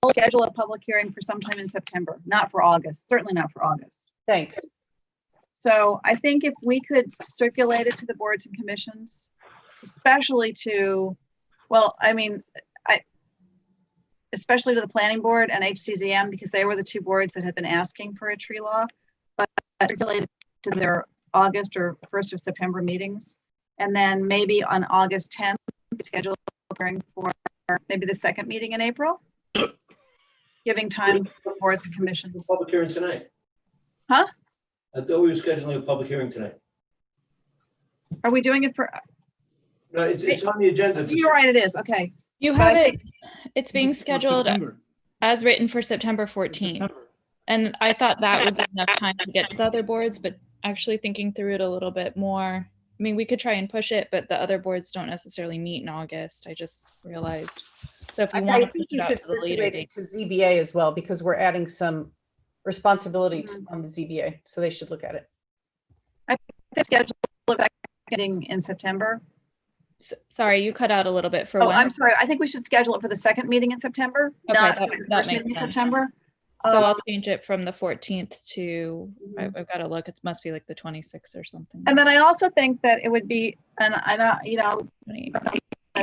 We'll schedule a public hearing for sometime in September, not for August, certainly not for August. Thanks. So I think if we could circulate it to the boards and commissions, especially to, well, I mean, especially to the planning board and HCZM, because they were the two boards that had been asking for a tree law, but circulated to their August or 1st of September meetings. And then maybe on August 10th, schedule a hearing for maybe the second meeting in April, giving time for boards and commissions. Public hearing tonight. Huh? I thought we were scheduling a public hearing tonight. Are we doing it for, No, it's on the agenda. you're right, it is, okay. You But have I it, it's being For scheduled September. as written for September 14th. September. And I thought that would be enough time to get to the other boards, but actually thinking through it a little bit more. I mean, we could try and push it, but the other boards don't necessarily meet in August. I just realized. So if you want I to push think it you out should to the later circulate date. it to ZBA as well, because we're adding some responsibility on the ZBA, so they should look at it. The schedule looks like getting in September. Sorry, you cut out a little bit for Oh, when? I'm sorry. I think we should schedule it for the second meeting in September, Okay, not that- for the that first makes meeting in sense. September. So I'll change it from the 14th to, I've got to look, it must be like the 26th or something. And then I also think that it would be, and I know, you know,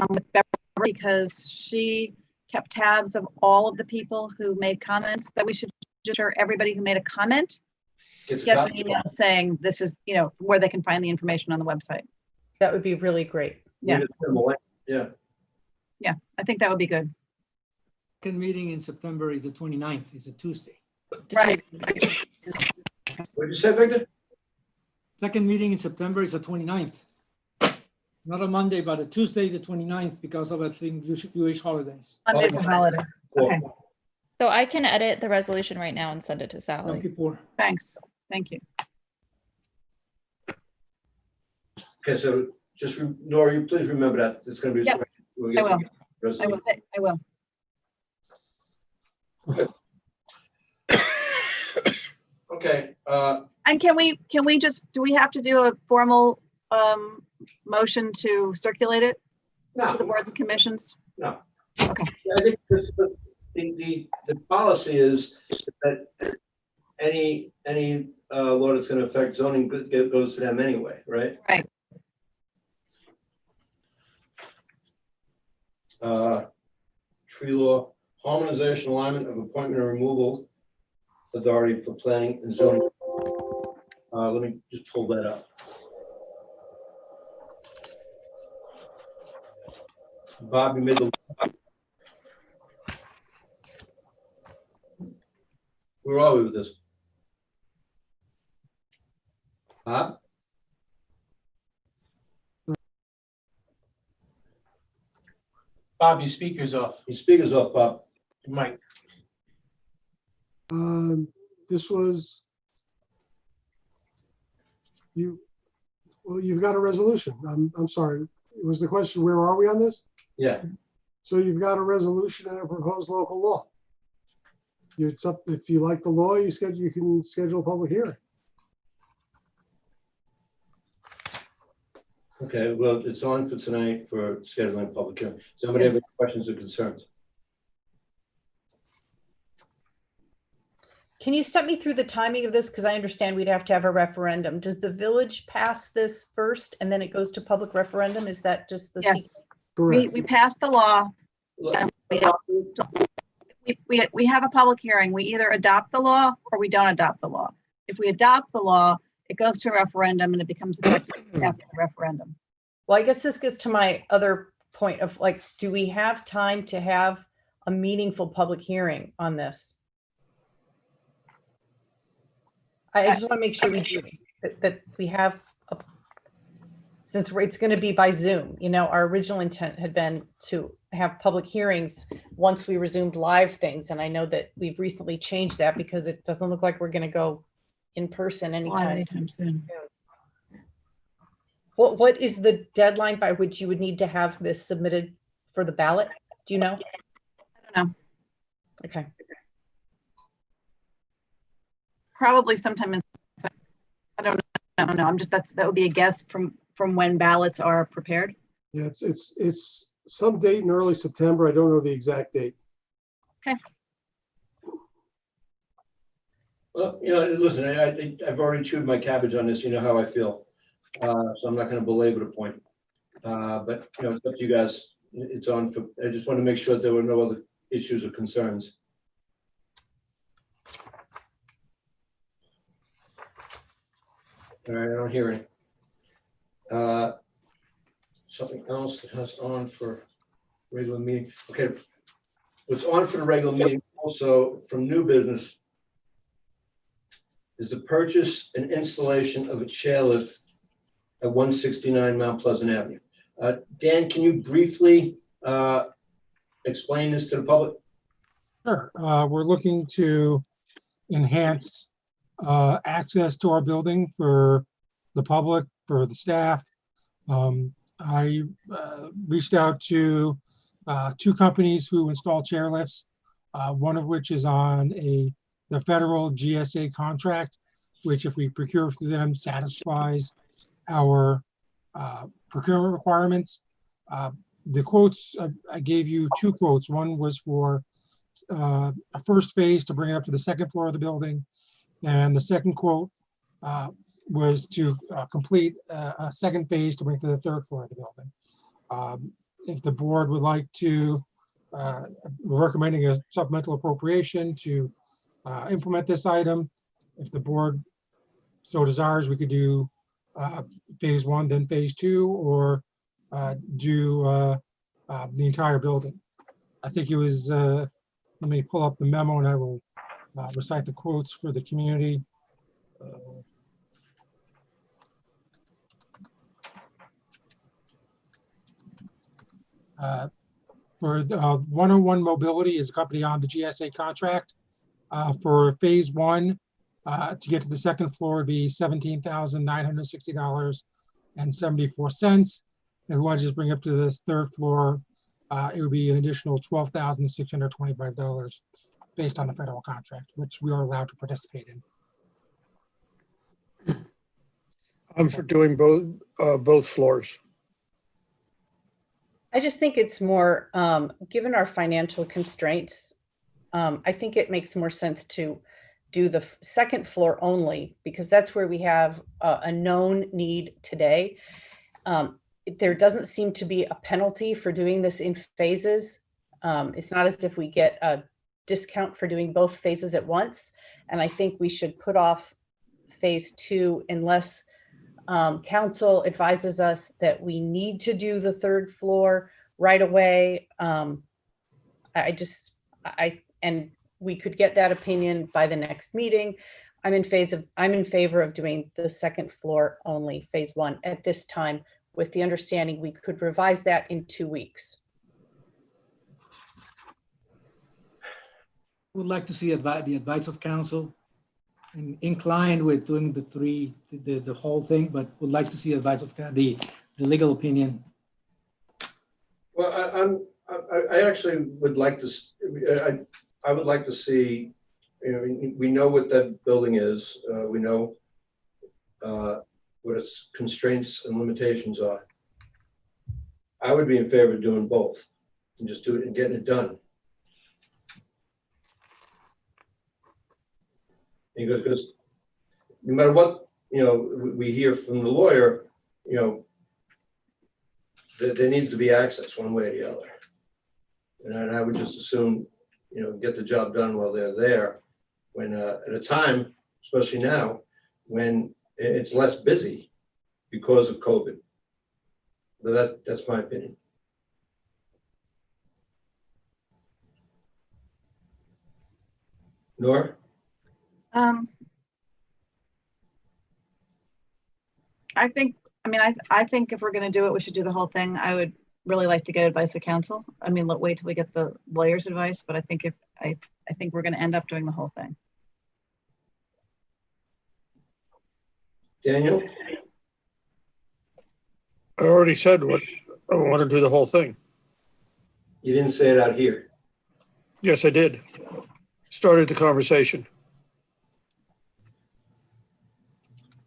with Beverly, because she kept tabs of all of the people who made comments, that we should just sure everybody who made a comment Gets a gets copy. an email saying this is, you know, where they can find the information on the website. That would be really great. Yeah. Yeah. Yeah, I think that would be good. Second meeting in September is the 29th, it's a Tuesday. Right. What'd you say, Victor? Second meeting in September is the 29th. Not a Monday, but a Tuesday, the 29th, because of, I think, Jewish holidays. Monday's a holiday. Okay, So I can edit the resolution right now and send it to Yom Sally. Kippur. thanks. Thank you. Okay, so just, Nora, you please remember that. It's gonna be. Yep, we'll get I will. the resolution. I will. Okay, And can we just, do we have to do a formal motion to circulate it to the no, boards and commissions? no. Okay. I think the policy is that any law that's gonna affect zoning goes to them anyway, right? Right. Tree law, harmonization, alignment of appointment and removal authority for planning and zoning. Let me just pull that up. Bob, you made the. Where are we with this? Bob? Bob, your speaker's off. Your speaker's off, Bob. Your mic. This was, well, you've got a resolution. I'm sorry. Was the question, where are we on this? Yeah. So you've got a resolution and a proposed local law. It's up, if you like the law, you can schedule a public hearing. Okay, well, it's on for tonight for scheduling public hearing. Somebody have any questions or concerns? Can you step me through the timing of this? Because I understand we'd have to have a referendum. Does the village pass this first and then it goes to public referendum? Is that just the? Yes. Correct. We passed the law. Look, We have a public hearing. We either adopt the law or we don't adopt the law. If we adopt the law, it goes to a referendum and it becomes effective after the referendum. Well, I guess this gets to my other point of like, do we have time to have a meaningful public hearing on this? I just want to make sure we do, that we have, since it's going to be by Zoom, you know, our original intent had been to have public hearings once we resumed live things. And I know that we've recently changed that because it doesn't look like we're going to go in person anytime soon. What is the deadline by which you would need to have this submitted for the ballot? Do you know? I don't know. Okay. Probably sometime in, I don't know. I'm just, that would be a guess from when ballots are prepared. Yeah, it's some date in early September. I don't know the exact date. Okay. Well, you know, listen, I've already chewed my cabbage on this. You know how I feel. So I'm not going to belabor the point. But, you know, it's up to you guys. It's on for, I just want to make sure that there were no other issues or concerns. All right, I don't hear any. Something else that has on for regular meeting. Okay, what's on for the regular meeting also from new business is the purchase and installation of a chairlift at 169 Mount Pleasant Avenue. Dan, can you briefly explain this to the public? Sure. We're looking to enhance access to our building for the public, for the staff. I reached out to two companies who install chairlifts, one of which is on the federal GSA contract, which if we procure through them satisfies our procurement requirements. The quotes, I gave you two quotes. One was for a first phase to bring it up to the second floor of the building. And the second quote was to complete a second phase to bring it to the third floor of the building. If the board would like to, we're recommending a supplemental appropriation to implement this item. If the board so desires, we could do phase one, then phase two, or do the entire building. I think it was, let me pull up the memo and I will recite the quotes for the community. For 101 Mobility is a company on the GSA contract. For phase one, to get to the second floor would be $17,960.74. And if we want to just bring up to this third floor, it would be an additional $12,625 based on the federal contract, which we are allowed to participate in. I'm for doing both floors. I just think it's more, given our financial constraints, I think it makes more sense to do the second floor only, because that's where we have a known need today. There doesn't seem to be a penalty for doing this in phases. It's not as if we get a discount for doing both phases at once. And I think we should put off phase two unless council advises us that we need to do the third floor right away. And we could get that opinion by the next meeting. I'm in favor of doing the second floor only, phase one at this time, with the understanding we could revise that in 2 weeks. Would like to see the advice of counsel, and inclined with doing the whole thing, but would like to see advice of the legal opinion. Well, I actually would like to, I would like to see, you know, we know what that building is. We know what its constraints and limitations are. I would be in favor of doing both and just do it and getting it done. Because no matter what, you know, we hear from the lawyer, you know, that there needs to be access one way or the other. And I would just assume, you know, get the job done while they're there, when at a time, especially now, when it's less busy because of COVID. But that's my opinion. Nora? I think if we're going to do it, we should do the whole thing. I would really like to get advice of counsel. I mean, wait till we get the lawyer's advice, but I think I think we're going to end up doing the whole thing. Daniel? I already said what I want to do the whole thing. You didn't say it out here. Yes, I did. Started the conversation.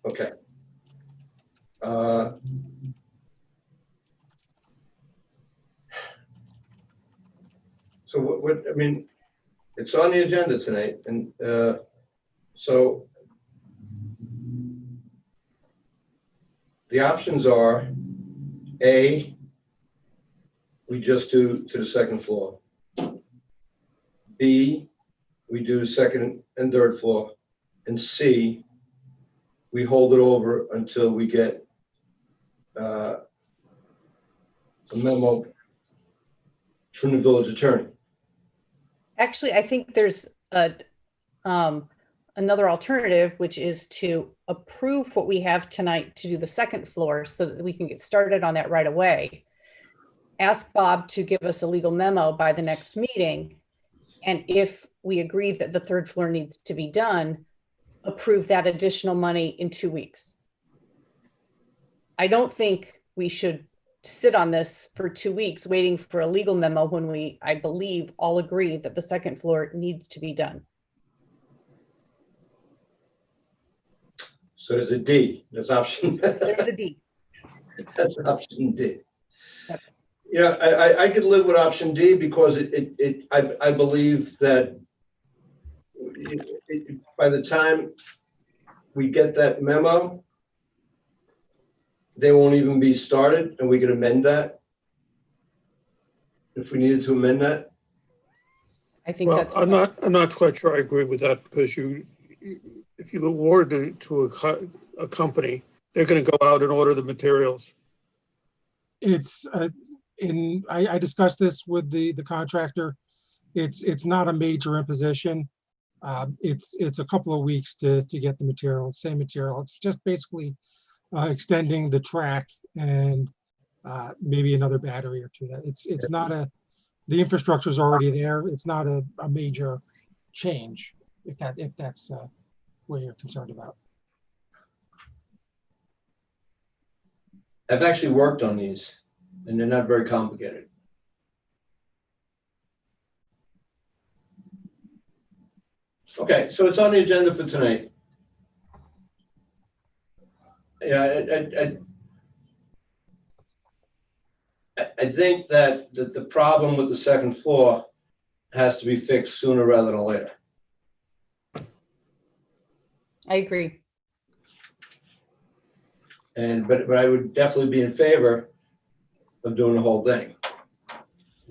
Okay. So what, I mean, it's on the agenda tonight, and so the options are, A, we just do to the second floor. B, we do second and third floor. And C, we hold it over until we get a memo from the village attorney. Actually, I think there's another alternative, which is to approve what we have tonight to do the second floor so that we can get started on that right away. Ask Bob to give us a legal memo by the next meeting. And if we agree that the third floor needs to be done, approve that additional money in 2 weeks. I don't think we should sit on this for 2 weeks waiting for a legal memo when we, I believe, all agree that the second floor needs to be done. So there's a D. That's option. There's a D. That's option D. Yep. Yeah, I could live with option D because I believe that by the time we get that memo, they won't even be started, and we could amend that if we needed to amend that. I think Well, that's. I'm not quite sure I agree with that because if you award it to a company, they're going to go out and order the materials. It's, I discussed this with the contractor. It's not a major imposition. It's a couple of weeks to get the material, same material. It's just basically extending the track and maybe another battery or two. It's not the infrastructure is already there. It's not a major change, if that's what you're concerned about. I've actually worked on these, and they're not very complicated. Okay, so it's on the agenda for tonight. Yeah, I think that the problem with the second floor has to be fixed sooner rather than later. I agree. But I would definitely be in favor of doing the whole thing.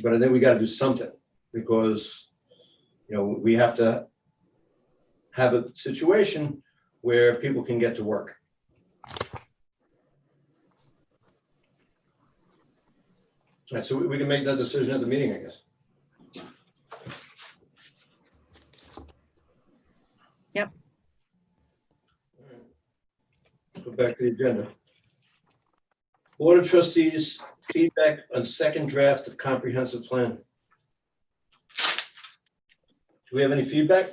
But I think we got to do something because, we have to have a situation where people can get to work. All right, so we can make that decision at the meeting, I guess. Yep. All right. Go back to the agenda. Board of Trustees feedback on second draft of comprehensive plan. Do we have any feedback?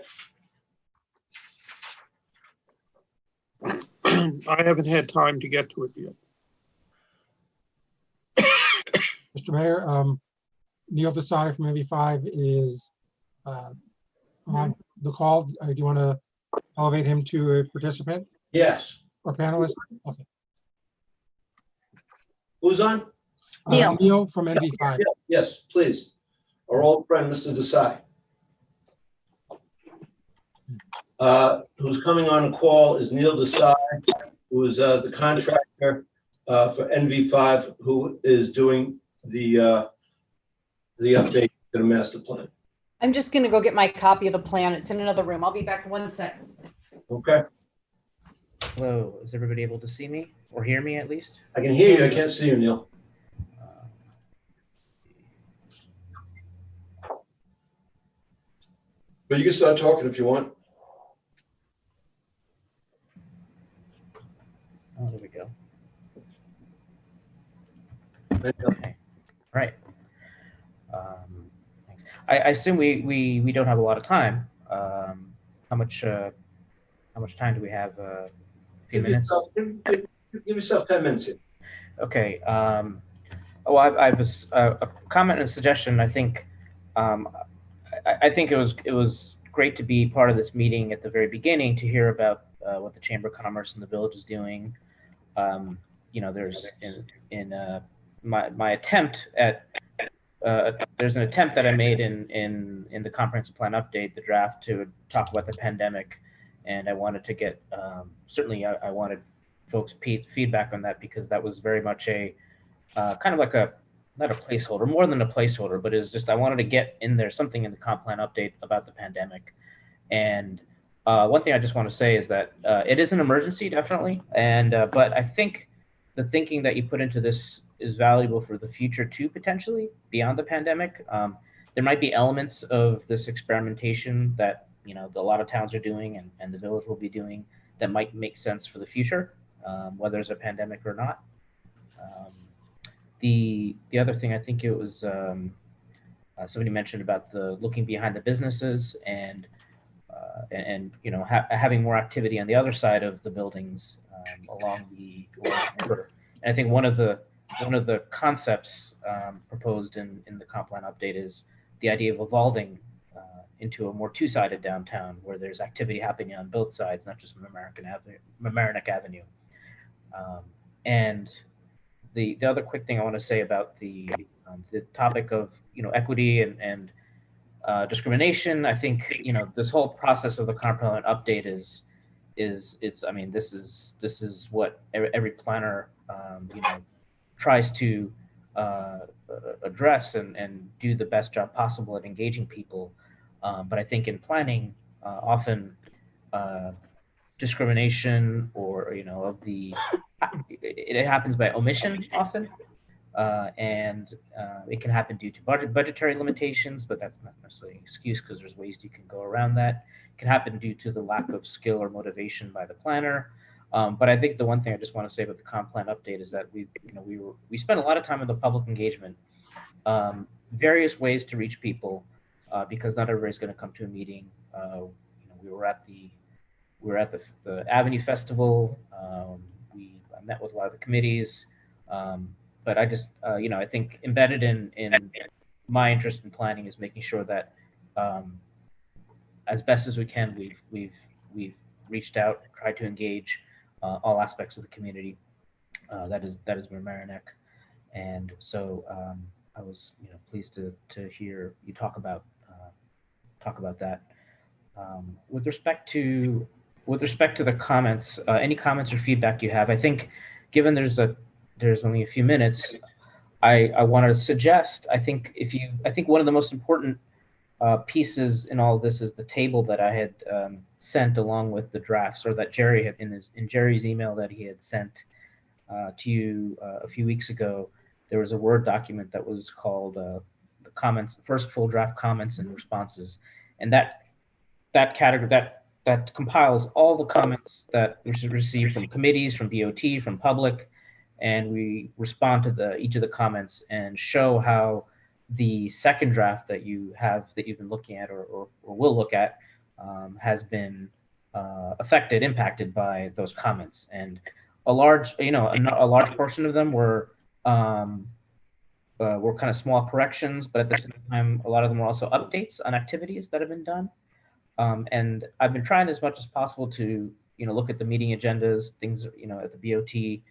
I haven't had time to get to it yet. Mr. Mayor, Neil Desai from MV5 is on the call. Do you want to elevate him to a participant Yes. or panelist? Okay. Who's on? Neil. Neil from MV5. Yes, please. Our old friend, Mr. Desai. Who's coming on a call is Neil Desai, who is the contractor for NV5, who is doing the update to the master plan. I'm just gonna go get my copy of the plan. It's in another room. I'll be back in 1 second. Okay. Hello, is everybody able to see me or hear me at least? I can hear you. I can't see you, Neil. But you can start talking if you want. Oh, there we go. Thank you. Okay. All right. Thanks. I assume we don't have a lot of time. How much time do we have? A few minutes. Give yourself 10 minutes here. Okay. Oh, I was a comment and a suggestion. I think I think it was great to be part of this meeting at the very beginning to hear about what the Chamber of Commerce and the village is doing. There's in my attempt at there's an attempt that I made in the comprehensive plan update, the draft, to talk about the pandemic, and I wanted to get certainly I wanted folks' feedback on that because that was very much a kind of like not a placeholder, more than a placeholder, but it's just I wanted to get in there something in the comp plan update about the pandemic. And one thing I just want to say is that it is an emergency, definitely, and but I think the thinking that you put into this is valuable for the future too, potentially beyond the pandemic. There might be elements of this experimentation that a lot of towns are doing and the village will be doing that might make sense for the future, whether there's a pandemic or not. The other thing, I think it was somebody mentioned about the looking behind the businesses and having more activity on the other side of the buildings along the river. And I think one of the concepts proposed in the comp plan update is the idea of evolving into a more two-sided downtown where there's activity happening on both sides, not just Mamaroneck Avenue. And the other quick thing I want to say about the The topic of equity and discrimination. I think this whole process of the comp plan update is I mean, this is what every planner tries to address and do the best job possible at engaging people. But I think in planning, often discrimination or of the it happens by omission often, and it can happen due to budgetary limitations, but that's not necessarily an excuse because there's ways you can go around that. It can happen due to the lack of skill or motivation by the planner. But I think the one thing I just want to say about the comp plan update is that we spent a lot of time in the public engagement, various ways to reach people, because not everybody's going to come to a meeting. We were at the Avenue Festival. I met with a lot of the committees, but I just I think embedded in my interest in planning is making sure that as best as we can we've reached out, tried to engage all aspects of the community that is Mamaroneck, and so I was pleased to hear you talk about that. With respect to the comments, any comments or feedback you have, I think given there's only a few minutes, I wanted to suggest, I think one of the most important pieces in all of this is the table that I had sent along with the drafts, or that Jerry had in Jerry's email that he had sent to you a few weeks ago. There was a Word document that was called the comments, first full draft comments and responses, and that category that compiles all the comments that we receive from committees, from BOT, from public, and we respond to each of the comments and show how the second draft that you've been looking at or will look at has been impacted by those comments. And a large portion of them were kind of small corrections, but at the same time, a lot of them were also updates on activities that have been done. And I've been trying as much as possible to look at the meeting agendas, things at the BOT.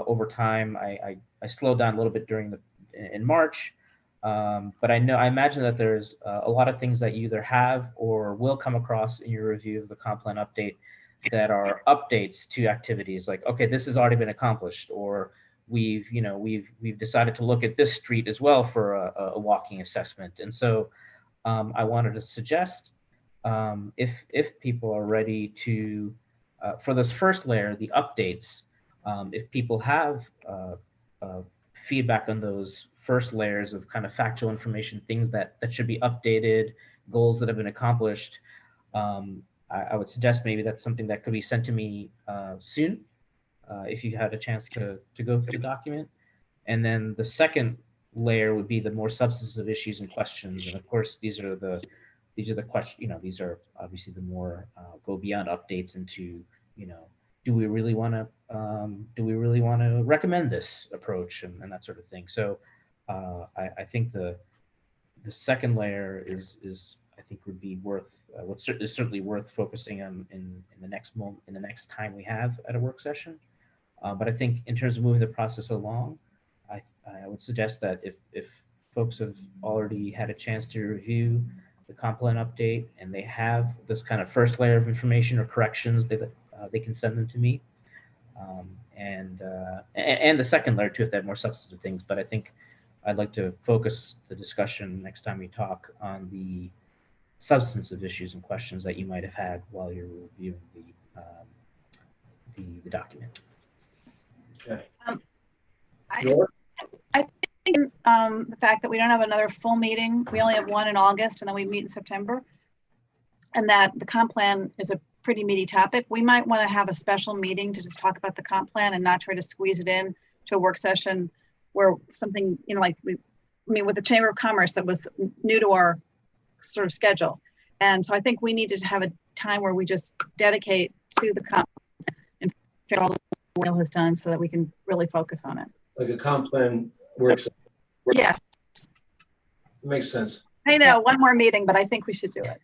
Over time, I slowed down a little bit in March, but I imagine that there's a lot of things that you either have or will come across in your review of the comp plan update that are updates to activities, like, okay, this has already been accomplished, or we've decided to look at this street as well for a walking assessment. And so I wanted to suggest, if people are ready to, for this first layer, the updates, if people have feedback on those first layers of kind of factual information, things that should be updated, goals that have been accomplished, I would suggest maybe that's something that could be sent to me soon, if you had a chance to go through the document. And then the second layer would be the more substantive issues and questions. And of course, these are the questions, these are obviously the more go beyond updates into, do we really want to recommend this approach and that sort of thing. So I think the second layer is I think would be worth, is certainly worth focusing on in the next time we have at a work session. But I think in terms of moving the process along, I would suggest that if folks have already had a chance to review the comp plan update and they have this kind of first layer of information or corrections, they can send them to me. And the second layer too, if they have more substantive things. But I think I'd like to focus the discussion next time we talk on the substantive issues and questions that you might have had while you're reviewing the document. Okay. I think the fact that we don't have another full meeting, we only have one in August and then we meet in September, and that the comp plan is a pretty meaty topic, we might want to have a special meeting to just talk about the comp plan and not try to squeeze it in to a work session where something, like with the Chamber of Commerce that was new to our sort of schedule. And so I think we need to have a time where we just dedicate to the comp and figure all the Will has done so that we can really focus on it. Like a comp plan works. Yeah. Makes sense. I know, one more meeting, but I think we should do it.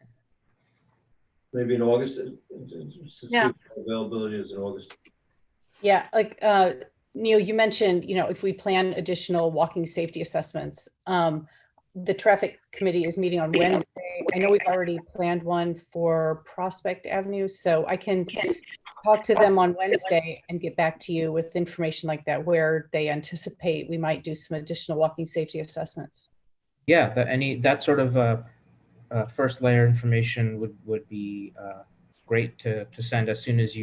Maybe in August. Yeah. Availability is in August. Yeah, like Neil, you mentioned, if we plan additional walking safety assessments, the traffic committee is meeting on Wednesday. I know we've already planned one for Prospect Avenue, so I can talk to them on Wednesday and get back to you with information like that, where they anticipate we might do some additional walking safety assessments. Yeah, that sort of first layer information would be great to send as soon as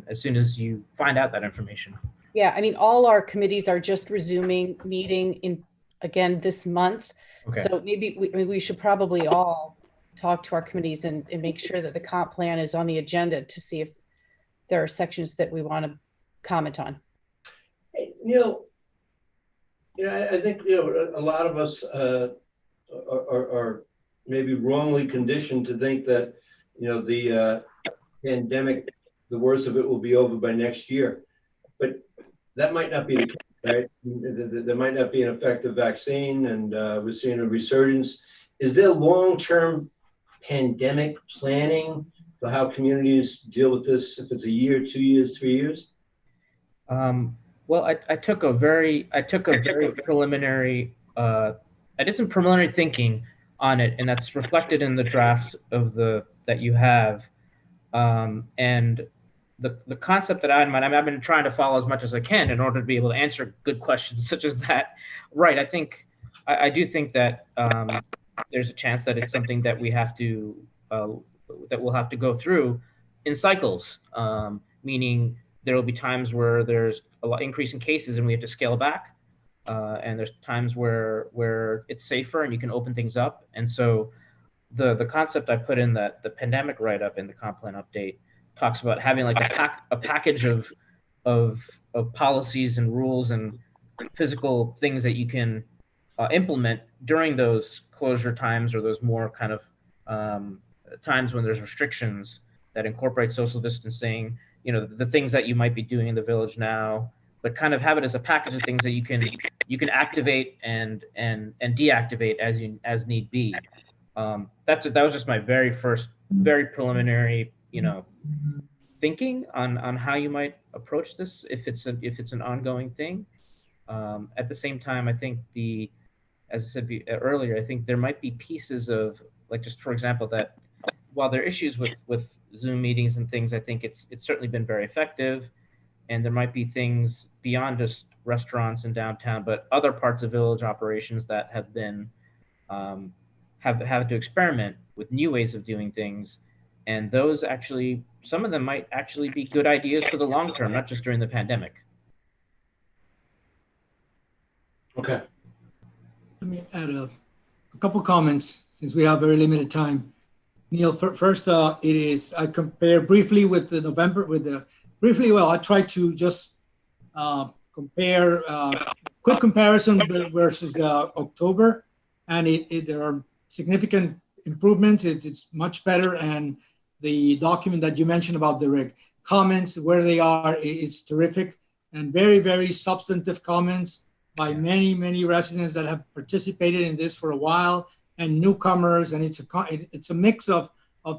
as soon as you find out that information. Yeah, I mean, all our committees are just resuming meeting again this month. Okay. So maybe we should probably all talk to our committees and make sure that the comp plan is on the agenda to see if there are sections that we want to comment on. Hey, Neil, I think, a lot of us are maybe wrongly conditioned to think that, the pandemic, the worst of it will be over by next year. But that might not be the case, right? There might not be an effective vaccine, and we're seeing a resurgence. Is there long-term pandemic planning for how communities deal with this, if it's a year, 2 years, 3 years? Well, I took a very preliminary, I did some preliminary thinking on it, and that's reflected in the draft of that you have. And the concept that I had in mind, I've been trying to follow as much as I can in order to be able to answer good questions such as that. Right. I do think that there's a chance that it's something that we have to, that we'll have to go through in cycles, meaning there will be times where there's a lot increase in cases and we have to scale back. And there's times where it's safer and you can open things up. And so the concept I put in the pandemic write-up in the comp plan update talks about having like a package of policies and rules and physical things that you can implement during those closure times, or those more kind of times when there's restrictions that incorporate social distancing, the things that you might be doing in the village now, but kind of have it as a package of things that you can activate and deactivate as need be. That was just my very first, very preliminary, thinking on how you might approach this if it's an ongoing thing. At the same time, I think as I said earlier, I think there might be pieces of, like, just for example, that while there are issues with Zoom meetings and things, I think it's certainly been very effective. And there might be things beyond just restaurants in downtown, but other parts of village operations that have been have to experiment with new ways of doing things. And those actually, some of them might actually be good ideas for the long term, not just during the pandemic. Okay. Let me add a couple comments since we have very limited time. Neil, first, I compare briefly with the November, I try to just compare, quick comparison versus October, and there are significant improvements. It's much better, and the document that you mentioned about the comments, where they are, it's terrific, and very, very substantive comments by many, many residents that have participated in this for a while, and newcomers, and it's a mix of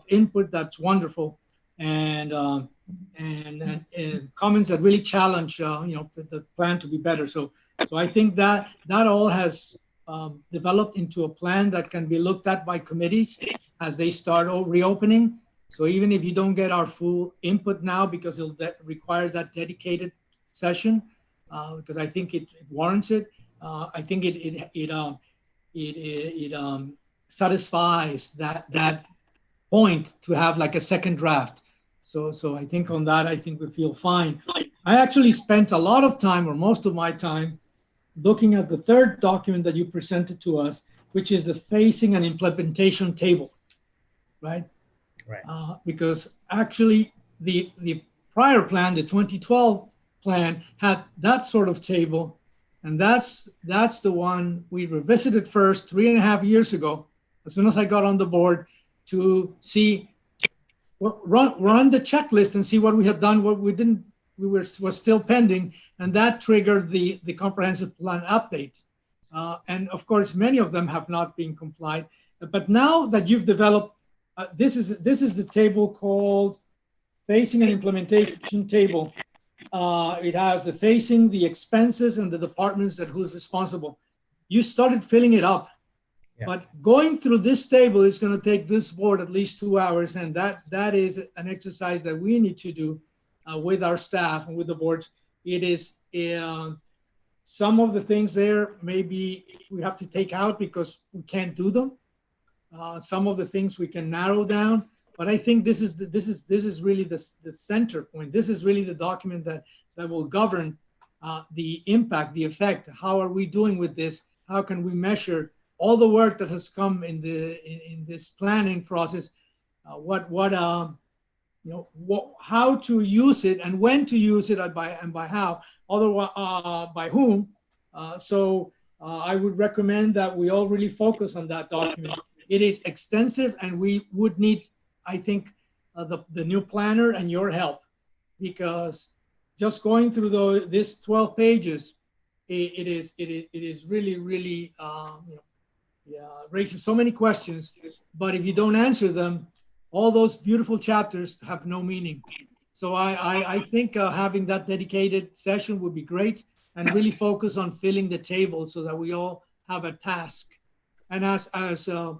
input that's wonderful, and comments that really challenge the plan to be better. So I think that all has developed into a plan that can be looked at by committees as they start reopening. So even if you don't get our full input now, because it'll require that dedicated session, because I think it warrants it. I think it satisfies that point to have like a second draft. So I think on that, I think we feel fine. I actually spent a lot of time, or most of my time, looking at the third document that you presented to us, which is the phasing and implementation table, right? Right. Because actually the prior plan, the 2012 plan, had that sort of table, and that's the one we revisited first 3.5 years ago, as soon as I got on the board, to see, run the checklist and see what we have done, what we didn't, was still pending, and that triggered the comprehensive plan update. And of course, many of them have not been complied. But now that you've developed, this is the table called Phasing and Implementation Table. It has the facing, the expenses, and the departments and who's responsible. You started filling it up. Yeah. But going through this table is going to take this board at least 2 hours, and that is an exercise that we need to do with our staff and with the boards. It is some of the things there maybe we have to take out because we can't do them. Some of the things we can narrow down, but I think this is really the center point. This is really the document that will govern the impact, the effect. How are we doing with this? How can we measure all the work that has come in this planning process? How to use it and when to use it and by how, otherwise by whom. I would recommend that we all really focus on that document. It is extensive, and we would need, I think, the new planner and your help, because just going through this 12 pages, it is really raises so many questions. But if you don't answer them, all those beautiful chapters have no meaning. So I think having that dedicated session would be great, and really focus on filling the table so that we all have a task. And as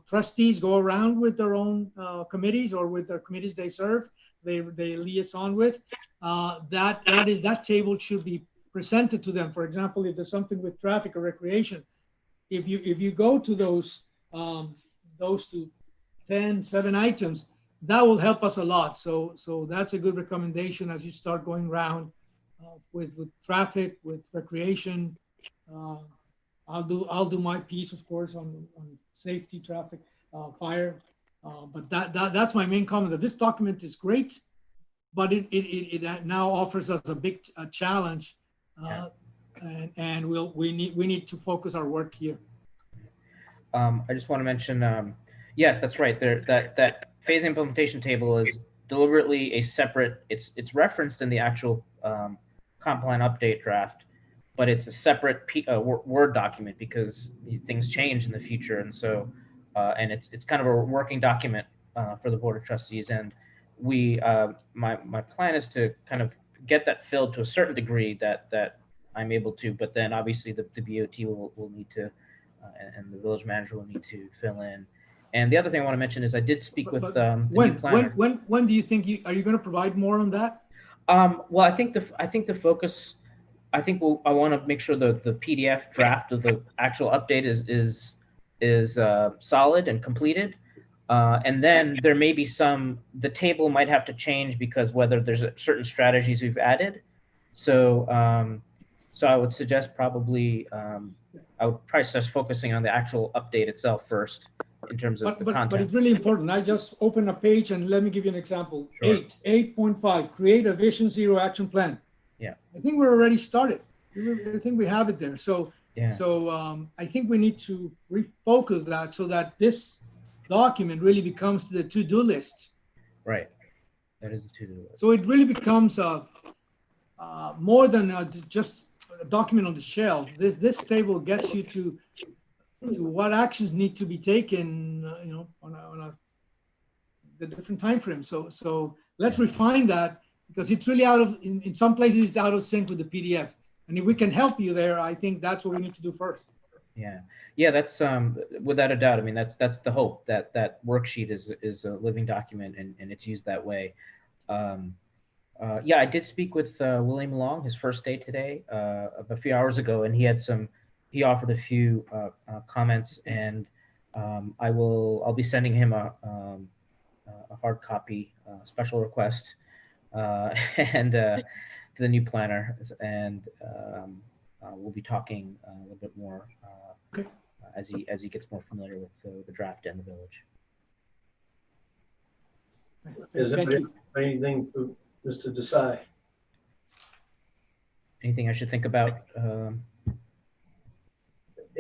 trustees go around with their own committees or with their committees they serve, they liaison with, that table should be presented to them. For example, if there's something with traffic or recreation, if you go to those 7 items, that will help us a lot. So that's a good recommendation as you start going around with traffic, with recreation. I'll do my piece, of course, on safety, traffic, fire. But that's my main comment. That this document is great, but it now offers us a big challenge, and we need to focus our work here. I just want to mention, yes, that's right. That phase implementation table is deliberately a separate. It's referenced in the actual comp plan update draft, but it's a separate Word document because things change in the future, and so and it's kind of a working document for the Board of Trustees. And my plan is to kind of get that filled to a certain degree that I'm able to, but then obviously the BOT will need to, and the village manager will need to fill in. And the other thing I want to mention is I did speak with the new planner. When do you think are you going to provide more on that? Well, I think the focus. I want to make sure the PDF draft of the actual update is solid and completed, and then there may be the table might have to change because whether there's certain strategies we've added. So I would suggest probably I would probably start focusing on the actual update itself first in terms of the content. But it's really important. I just open a page and let me give you an example. Sure. 8.5, create a Vision Zero action plan. Yeah, I think we're already started. I think we have it there. So yeah. I think we need to refocus that so that this document really becomes the to-do list. Right. That is a to-do list. So it really becomes more than just a document on the shelf. This table gets you to what actions need to be taken, on the different time frames. So let's refine that, because it's really in some places it's out of sync with the PDF. And if we can help you there, I think that's what we need to do first. Yeah, that's without a doubt. I mean, that's the hope, that worksheet is a living document and it's used that way. Yeah, I did speak with William Long, his first day today, a few hours ago, and he offered a few comments, and I'll be sending him a hard copy special request and to the new planner, and we'll be talking a little bit more as he gets more familiar with the draft and the village. Is there anything for Mr. Desai? Anything I should think about?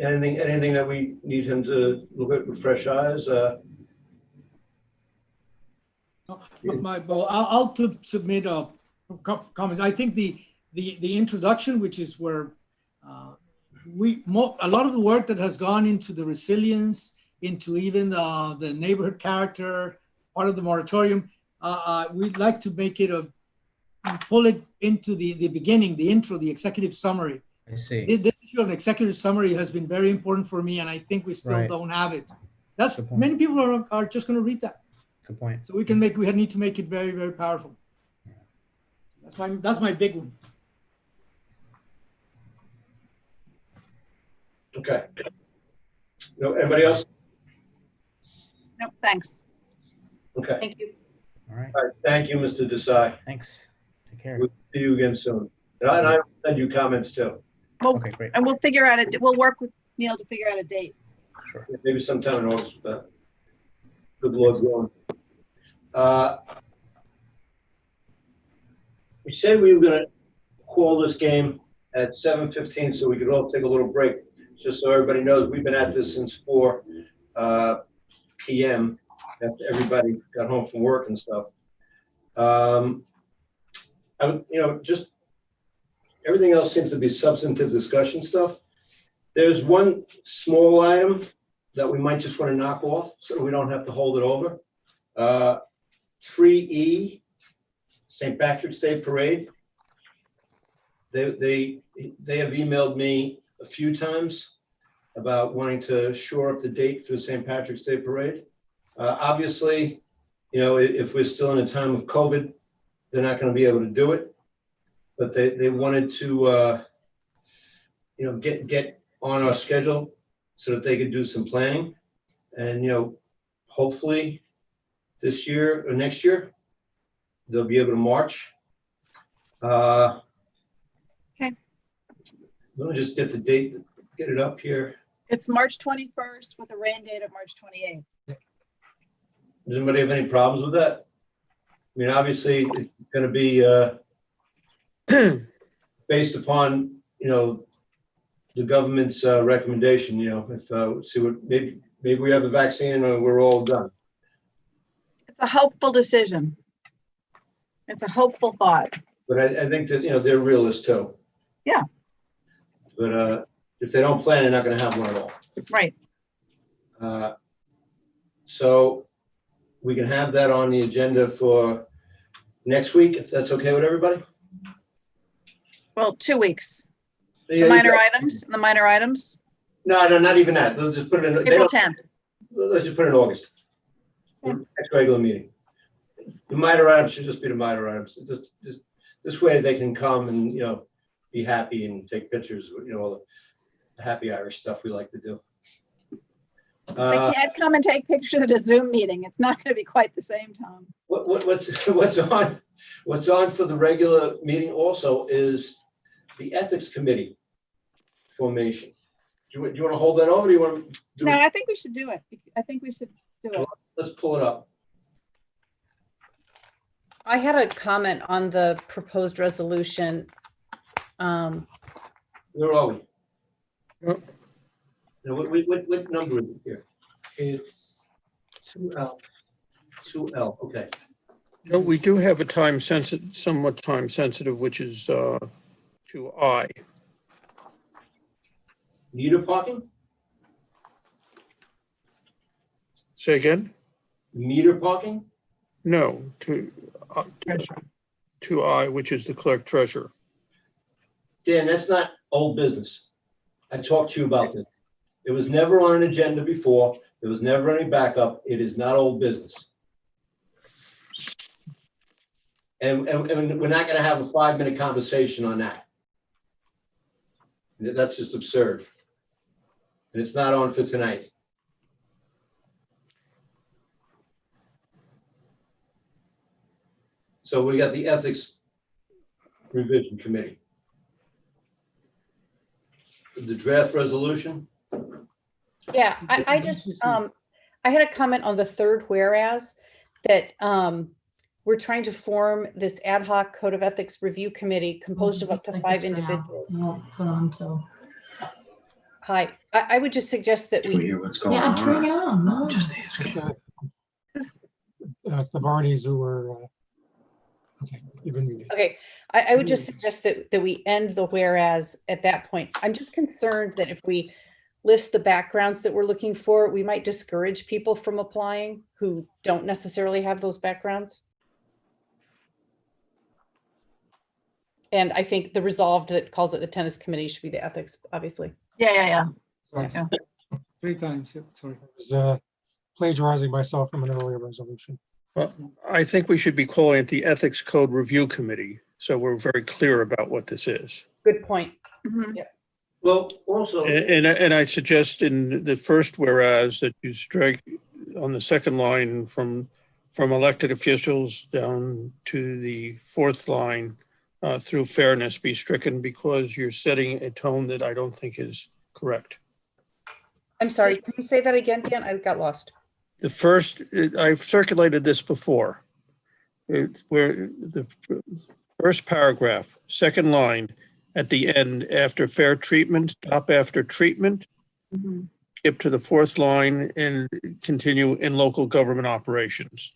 Anything that we need him to look at with fresh eyes? I'll submit comments. I think the introduction, which is where a lot of the work that has gone into the resilience, into even the neighborhood character, part of the moratorium, we'd like to make it pull it into the beginning, the intro, the executive summary. I see. This issue of executive summary has been very important for me, and I think we still Right. don't have it. That's Good point. many people are just going to read that. Good point. So we need to make it very, very powerful. That's my big one. Okay. No, anybody else? No, thanks. Okay. Thank you. All right. All right. Thank you, Mr. Desai. Thanks. Take care. We'll see you again soon. And I'll send you comments too. Well, Okay, great. and we'll figure out we'll work with Neil to figure out a date. Sure. Maybe sometime in August, but good Lord's willing. We said we were gonna call this game at 7:15 so we could all take a little break. Just so everybody knows, we've been at this since 4 p.m. after everybody got home from work and stuff. Just everything else seems to be substantive discussion stuff. There's one small item that we might just want to knock off so we don't have to hold it over. 3E, St. Patrick's Day Parade. They have emailed me a few times about wanting to shore up the date for the St. Patrick's Day Parade. Obviously, if we're still in a time of COVID, they're not going to be able to do it. But they wanted to, get on our schedule so that they could do some planning. And, hopefully this year or next year, they'll be able to march. Okay. Let me just get the date, get it up here. It's March 21st with a rain date of March 28th. Does anybody have any problems with that? I mean, obviously, it's going to be based upon, the government's recommendation, see what, maybe we have the vaccine and we're all done. It's a hopeful decision. It's a hopeful thought. But I think that, they're realists too. Yeah. But if they don't plan, they're not going to have one at all. Right. So we can have that on the agenda for next week, if that's okay with everybody? Well, 2 weeks. Yeah, The minor items, the minor items, No, not even that. Let's just put it in. April 10th. Let's just put it in August. Okay. Next regular meeting. The minor items should just be the minor items. Just this way they can come and, be happy and take pictures, all the happy Irish stuff we like to do. They can't come and take pictures at a Zoom meeting. It's not going to be quite the same, Tom. What's on for the regular meeting also is the ethics committee formation. Do you want to hold that over? Or do you want to do No, it? I think we should do it. I think we should do it. Let's pull it up. I had a comment on the proposed resolution. Where are we? Yep. Now, what number is it here? It's 2L. 2L, okay. No, we do have a somewhat time sensitive, which is 2I. Meter parking? Say again? Meter parking? No, 2I, which is the clerk treasurer. Dan, that's not old business. I talked to you about this. It was never on an agenda before. There was never any backup. It is not old business. And we're not gonna have a 5-minute conversation on that. That's just absurd. And it's not on for tonight. So we got the ethics revision committee. The draft resolution. Yeah, I just, I had a comment on the third whereas that we're trying to form this ad hoc code of ethics review committee composed of up to 5 individuals. Hi, I would just suggest that we, Yeah, I'm turning it on. No. It's the Barneys who were, okay, you've been muted. okay, I would just suggest that we end the whereas at that point. I'm just concerned that if we list the backgrounds that we're looking for, we might discourage people from applying who don't necessarily have those backgrounds. And I think the resolved that calls it the tennis committee should be the ethics, obviously. Yeah. Sorry. Yeah. 3 times, yeah, sorry. I was plagiarizing myself from an earlier resolution. Well, I think we should be calling it the Ethics Code Review Committee, so we're very clear about what this is. Good point. Mhm. Well, also, And I suggest in the first whereas that you strike on the second line from elected officials down to the fourth line through fairness be stricken because you're setting a tone that I don't think is correct. I'm sorry, can you say that again, Dan? I got lost. The first, I've circulated this before. It's where the first paragraph, second line, at the end, after fair treatment, stop after treatment, Mhm. skip to the fourth line and continue in local government operations.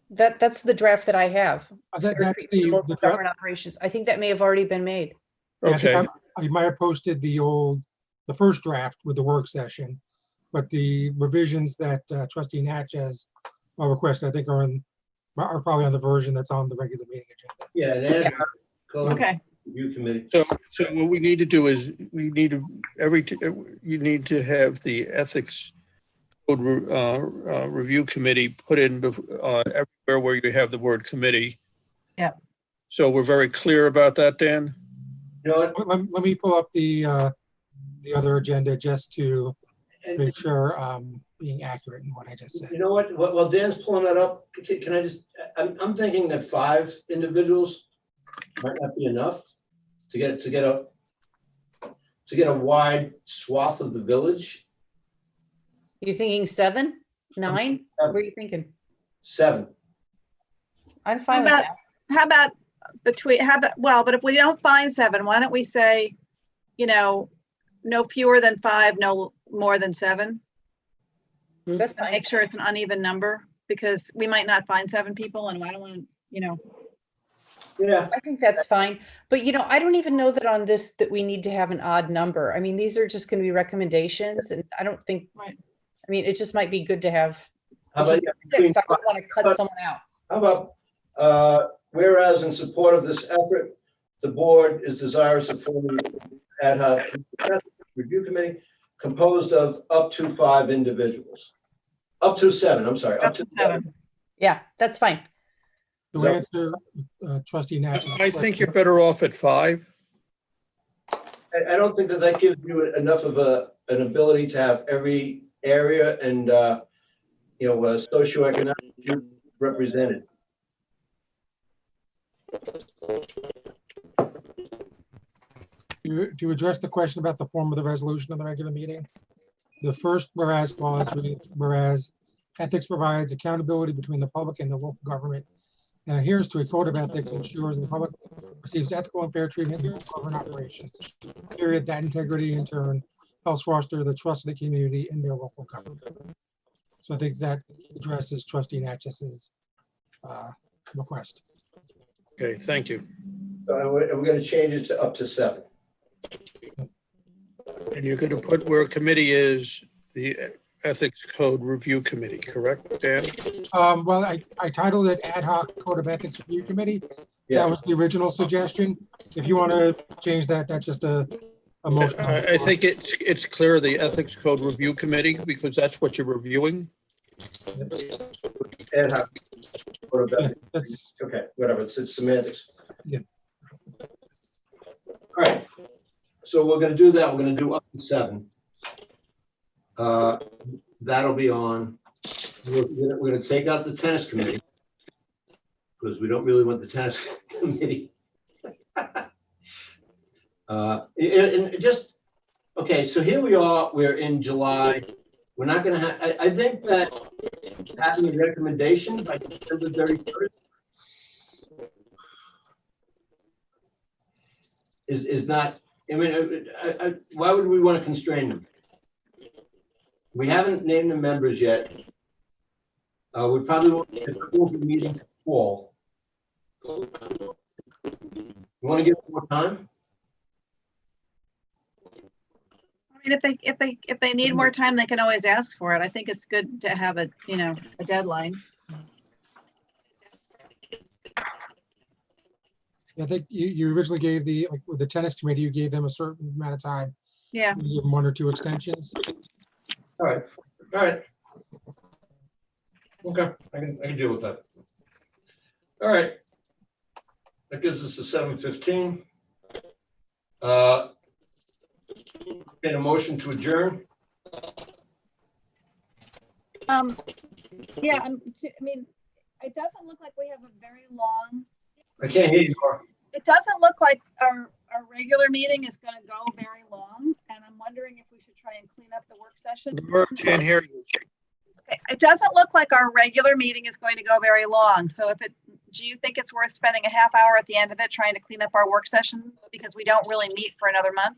That's the draft that I have. That's Local the draft. government operations. I think that may have already been made. Yeah, I think Okay, I might have posted the first draft with the work session, but the revisions that trustee Natch has requested, I think are probably on the version that's on the regular meeting agenda. yeah, and then code Okay. review committee. so what we need to do is you need to have the ethics code review committee put in everywhere where you have the word committee. Yeah. So we're very clear about that, Dan? You know what? Let me pull up the other agenda just to And make sure I'm being accurate in what I just said. you know what? While Dan's pulling that up, can I just, I'm thinking that 5 individuals might not be enough to get a wide swath of the village. You thinking 7, 9? What were you thinking? 7. I'm fine with that. How about but if we don't find 7, why don't we say, no fewer than 5, no more than 7? That's And fine. make sure it's an uneven number, because we might not find 7 people, and I don't want to, Yeah. I think that's fine. But I don't even know that on this that we need to have an odd number. I mean, these are just going to be recommendations, and I don't think. Right. I mean, it just might be good to have. How about, I don't want to cut someone out. how about, whereas in support of this effort, the board is desirous of forming an ad hoc review committee composed of up to 5 individuals. Up to 7, I'm sorry, up to 7. Yeah, that's fine. To answer trustee Natch's I think you're better off at 5. I don't think that gives you enough of an ability to have every area and, socioeconomic represented. To address the question about the form of the resolution of the regular meeting, the first whereas clause reads, whereas ethics provides accountability between the public and the local government, and adheres to a code of ethics ensures the public receives ethical and fair treatment in government operations. Period. That integrity in turn helps foster the trust of the community in their local government. So I think that addresses trustee Natchez's request. Okay, thank you. So we're going to change it to up to 7. And you're going to put where committee is the Ethics Code Review Committee, correct, Dan? Well, I titled it Ad Hoc Code of Ethics Review Committee. Yeah. That was the original suggestion. If you want to change that, that's just a motion. I think it's clear the Ethics Code Review Committee because that's what you're reviewing. Ad hoc. That's Okay, whatever, it's semantics. Yeah. All right, so we're gonna do that, we're gonna do up to 7. That'll be on, we're gonna take out the tennis committee, because we don't really want the tennis committee. And just, okay, so here we are, we're in July. We're not gonna have, I think that having a recommendation by December 31st is not, I mean, why would we want to constrain them? We haven't named the members yet. We probably won't be meeting in fall. You want to give them more time? I mean, if they need more time, they can always ask for it. I think it's good to have a deadline. I think you originally gave the, like with the tennis committee, you gave them a certain amount of time. Yeah. You give them 1 or 2 extensions. All right, all right. Okay, I can deal with that. All right. That gives us the 7:15. Get a motion to adjourn. Yeah, I mean, it doesn't look like we have a very long, I can't hear you, Cora. it doesn't look like our regular meeting is going to go very long. And I'm wondering if we should try and clean up the work session. Laura, can't hear you. Okay, it doesn't look like our regular meeting is going to go very long. So do you think it's worth spending a half hour at the end of it trying to clean up our work session? Because we don't really meet for another month.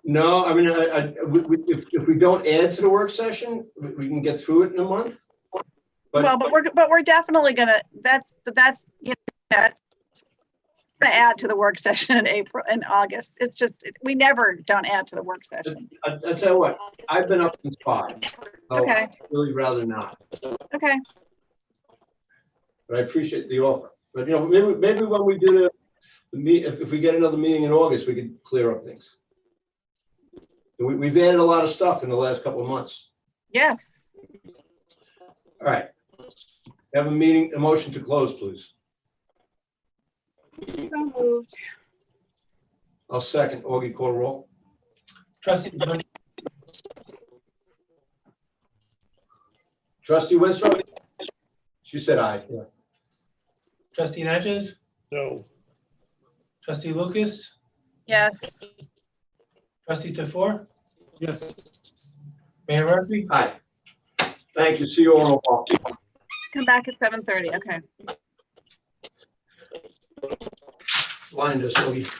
No, I mean, if we don't add to the work session, we can get through it in a month. Well, but we're definitely gonna, that's you know, that's gonna add to the work session in April and August. It's just, we never don't add to the work session. I tell you what, I've been up since 5. So Okay. I'd really rather not. Okay. But I appreciate the offer. But maybe when we do the meet, if we get another meeting in August, we could clear up things. We've added a lot of stuff in the last couple of months. Yes. All right. Have a motion to close, please. So moved. I'll second. Augie, call roll. Trustee, Trustee Winstrup? She said aye. Yeah. Trustee Natchez? No. Trustee Lucas? Yes. Trustee Tofor? Yes. Mayor Murphy? Aye. Thank you. See you all in a while. Come back at 7:30. Okay. Line this, Augie.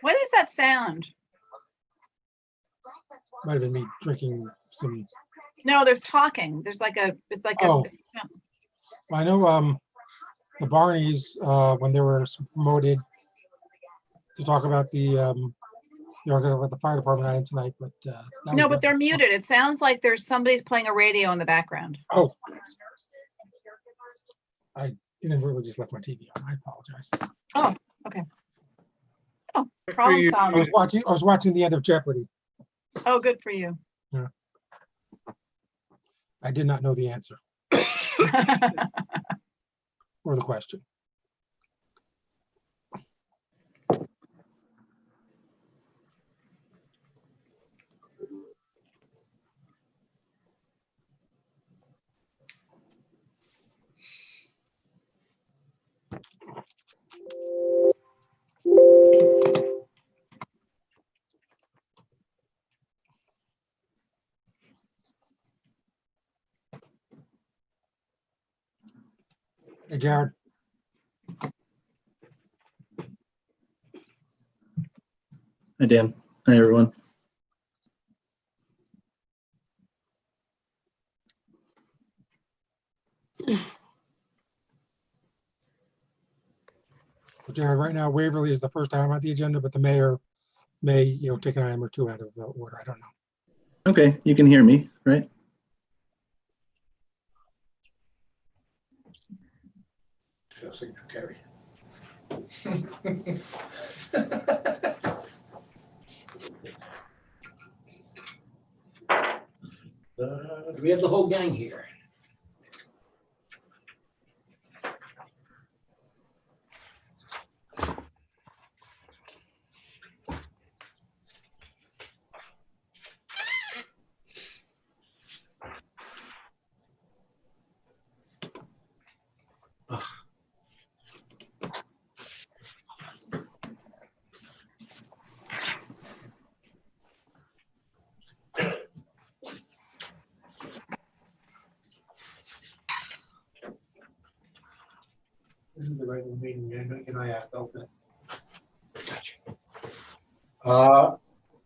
What is that sound? Might have been me drinking some. No, there's talking. There's like a, it's like Oh. a, I know the Barneys, when they were promoted to talk about the fire department item tonight, but that no, was but they're muted. It sounds like there's somebody's playing a radio in the background. Oh, I inadvertently just left my TV on. I apologize. Oh, okay. Oh, problem I was solved. watching the end of Jeopardy. Oh, good for you. Yeah. I did not know the answer or the question. Hey, Jared. Hi, Dan. Hi, everyone. Jared, right now Waverly is the first item on the agenda, but the mayor may, take an item or two out of order. I don't know. Okay, you can hear me, right? Carry. We have the whole gang here. This is the regular meeting, and I have to open it.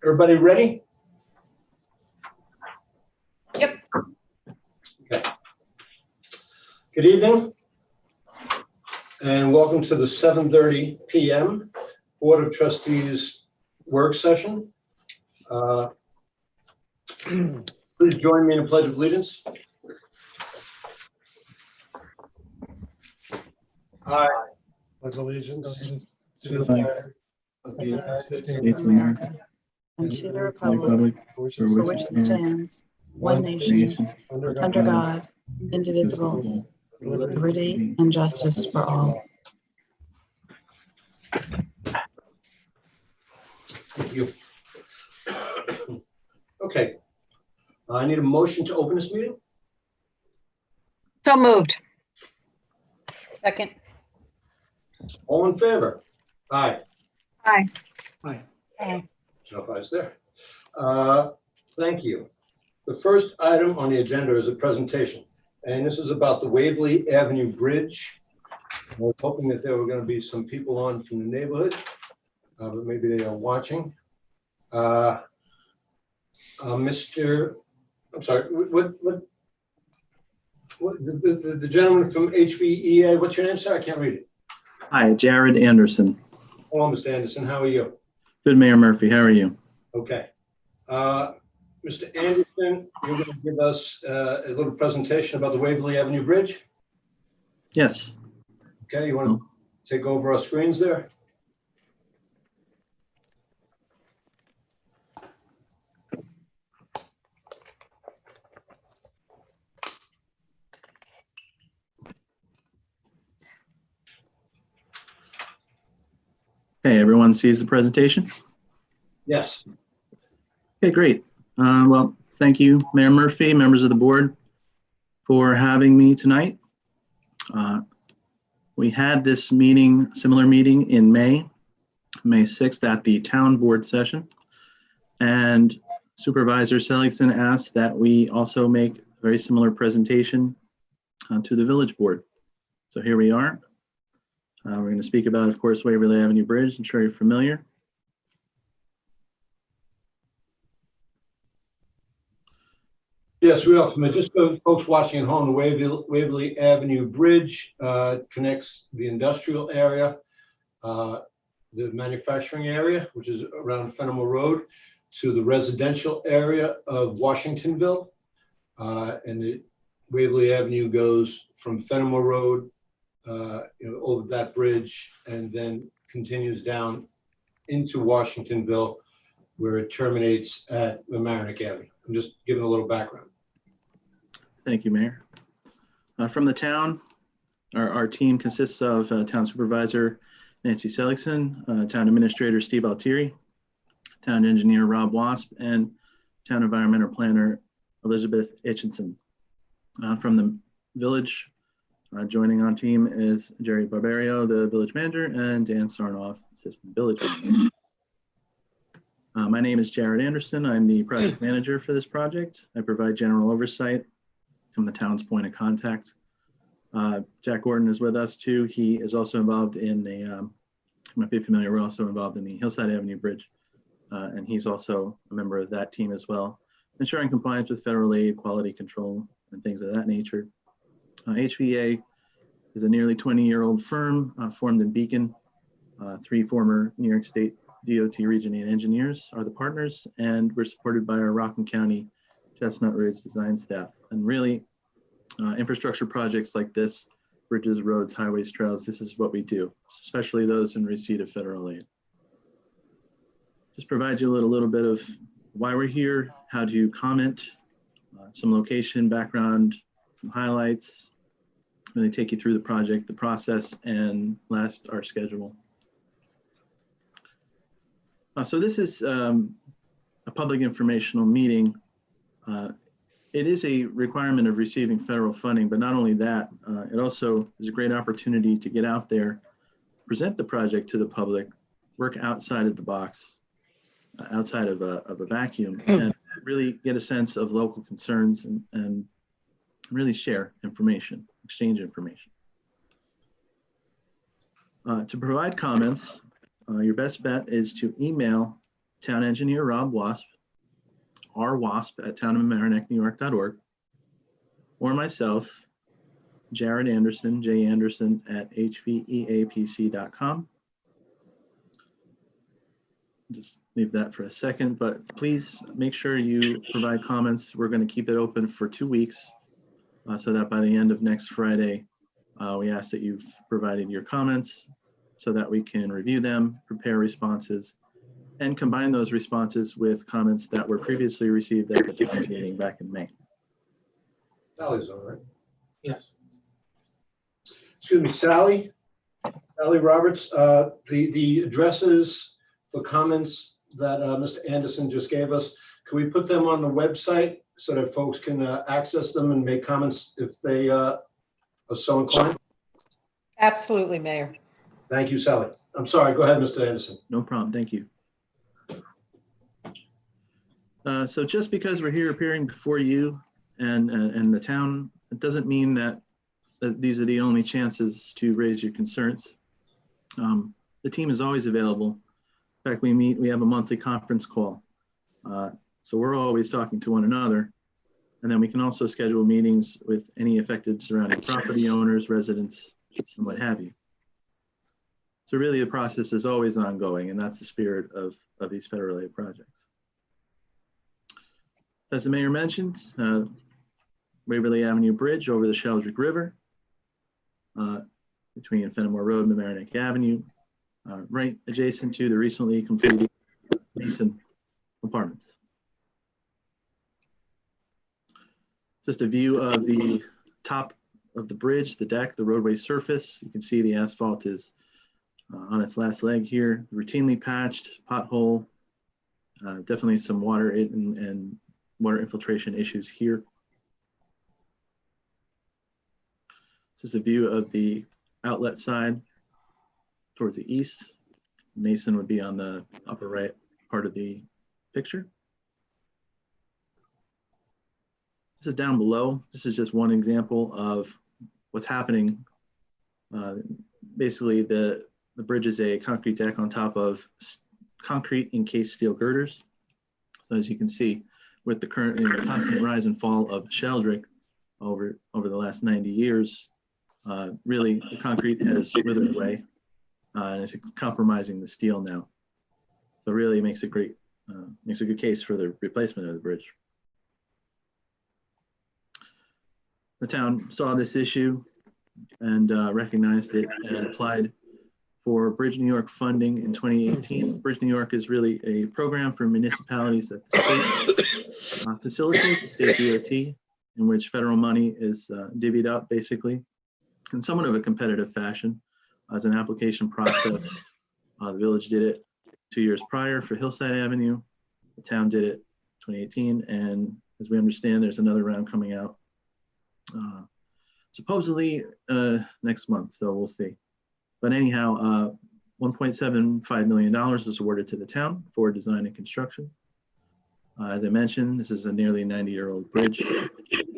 Everybody ready? Yep. Okay. Good evening, and welcome to the 7:30 p.m. Board of Trustees work session. Please join me in a pledge of allegiance. I Pledge allegiance To the flag of the United States States of America, And to the republic which for is for which which it it stands, stands, one nation, nation, under God, indivisible, with liberty and justice for all. Thank you. Okay. I need a motion to open this meeting. So moved. Second. All in favor? Aye. Aye. Aye. Aye. No ayes there. Thank you. The first item on the agenda is a presentation, and this is about the Waverly Avenue Bridge. I was hoping that there were going to be some people on from the neighborhood, but maybe they are watching. Mr. I'm sorry, the gentleman from HVEA, what's your name, sir? I can't read it. Hi, Jared Anderson. Hello, Mr. Anderson, how are you? Good, Mayor Murphy. How are you? Okay. Mr. Anderson, you're going to give us a little presentation about the Waverly Avenue Bridge? Yes. Okay, you want to take over our screens there? Okay, everyone sees the presentation? Yes. Okay, great. Well, thank you, Mayor Murphy, members of the board, for having me tonight. We had this meeting, similar meeting in May 6th at the town board session. And Supervisor Seligson asked that we also make a very similar presentation to the village board. So here we are. We're going to speak about, of course, Waverly Avenue Bridge. I'm sure you're familiar. Yes, we are. Just for folks watching at home, the Waverly Avenue Bridge connects the industrial area, the manufacturing area, which is around Fenimore Road, to the residential area of Washingtonville. And the Waverly Avenue goes from Fenimore Road over that bridge and then continues down into Washingtonville, where it terminates at Mamaroneck Avenue. I'm just giving a little background. Thank you, Mayor. From the town, our team consists of Town Supervisor Nancy Seligson, Town Administrator Steve Altieri, Town Engineer Rob Wasp, and Town Environmental Planner Elizabeth Itchinson. From the village, joining our team is Jerry Barbario, the village manager, and Dan Sarnoff, assistant village manager. My name is Jared Anderson. I'm the project manager for this project. I provide general oversight from the town's point of contact. Jack Gordon is with us too. He is also involved in you might be familiar, we're also involved in the Hillside Avenue Bridge. And he's also a member of that team as well, ensuring compliance with federal aid, quality control, and things of that nature. HVA is a nearly 20-year-old firm formed in Beacon. 3 former New York State DOT Region 8 engineers are the partners, and we're supported by our Rockland County Chestnut Ridge design staff. And really, infrastructure projects like this, bridges, roads, highways, trails, this is what we do, especially those in receipt of federal aid. Just provide you a little bit of why we're here, how to comment, some location, background, some highlights, really take you through the project, the process, and last, our schedule. So this is a public informational meeting. It is a requirement of receiving federal funding, but not only that, it also is a great opportunity to get out there, present the project to the public, work outside of the box, outside of a vacuum, and really get a sense of local concerns and really share information, exchange information. To provide comments, your best bet is to email Town Engineer Rob Wasp, rwasp@townofmamaronecknewyork.org, or myself, Jared Anderson, janderson@hveapc.com. Just leave that for a second, but please make sure you provide comments. We're going to keep it open for 2 weeks so that by the end of next Friday, we ask that you've provided your comments so that we can review them, prepare responses, and combine those responses with comments that were previously received at the town's meeting back in May. Sally's all right. Yes. Excuse me, Sally Roberts, the addresses for comments that Mr. Anderson just gave us, can we put them on the website so that folks can access them and make comments if they are so inclined? Absolutely, Mayor. Thank you, Sally. I'm sorry, go ahead, Mr. Anderson. No problem, thank you. So just because we're here appearing before you and the town, it doesn't mean that these are the only chances to raise your concerns. The team is always available. In fact, we have a monthly conference call. So we're always talking to one another. And then we can also schedule meetings with any affected surrounding property owners, residents, and what have you. So really the process is always ongoing, and that's the spirit of these federal aid projects. As the mayor mentioned, Waverly Avenue Bridge over the Sheldrick River between Fenimore Road and Mamaroneck Avenue, right adjacent to the recently completed Mason apartments. Just a view of the top of the bridge, the deck, the roadway surface. You can see the asphalt is on its last leg here, routinely patched, pothole, definitely some water and water infiltration issues here. This is a view of the outlet side towards the east. Mason would be on the upper right part of the picture. This is down below. This is just one example of what's happening. Basically, the bridge is a concrete deck on top of concrete encased steel girders. So as you can see, with the current constant rise and fall of the sheldrick over the last 90 years, really the concrete has withered away and it's compromising the steel now. So really makes a good case for the replacement of the bridge. The town saw this issue and recognized it and applied for Bridge New York funding in 2018. Bridge New York is really a program for municipalities that the state facilitates, the state DOT, in which federal money is divvied up basically in somewhat of a competitive fashion as an application process. The village did it 2 years prior for Hillside Avenue. The town did it 2018, and as we understand, there's another round coming out supposedly next month, so we'll see. But anyhow, $1.75 million was awarded to the town for design and construction. As I mentioned, this is a nearly 90-year-old bridge.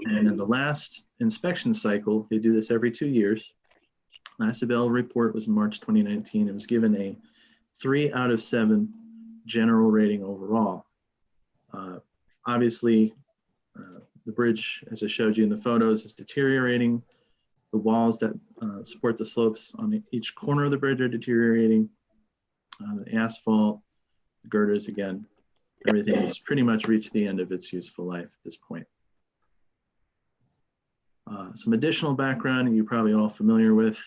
And in the last inspection cycle, they do this every 2 years. Last available report was March 2019. It was given a 3 out of 7 general rating overall. Obviously, the bridge, as I showed you in the photos, is deteriorating. The walls that support the slopes on each corner of the bridge are deteriorating. The asphalt, the girders, again, everything has pretty much reached the end of its useful life at this point. Some additional background you're probably all familiar with.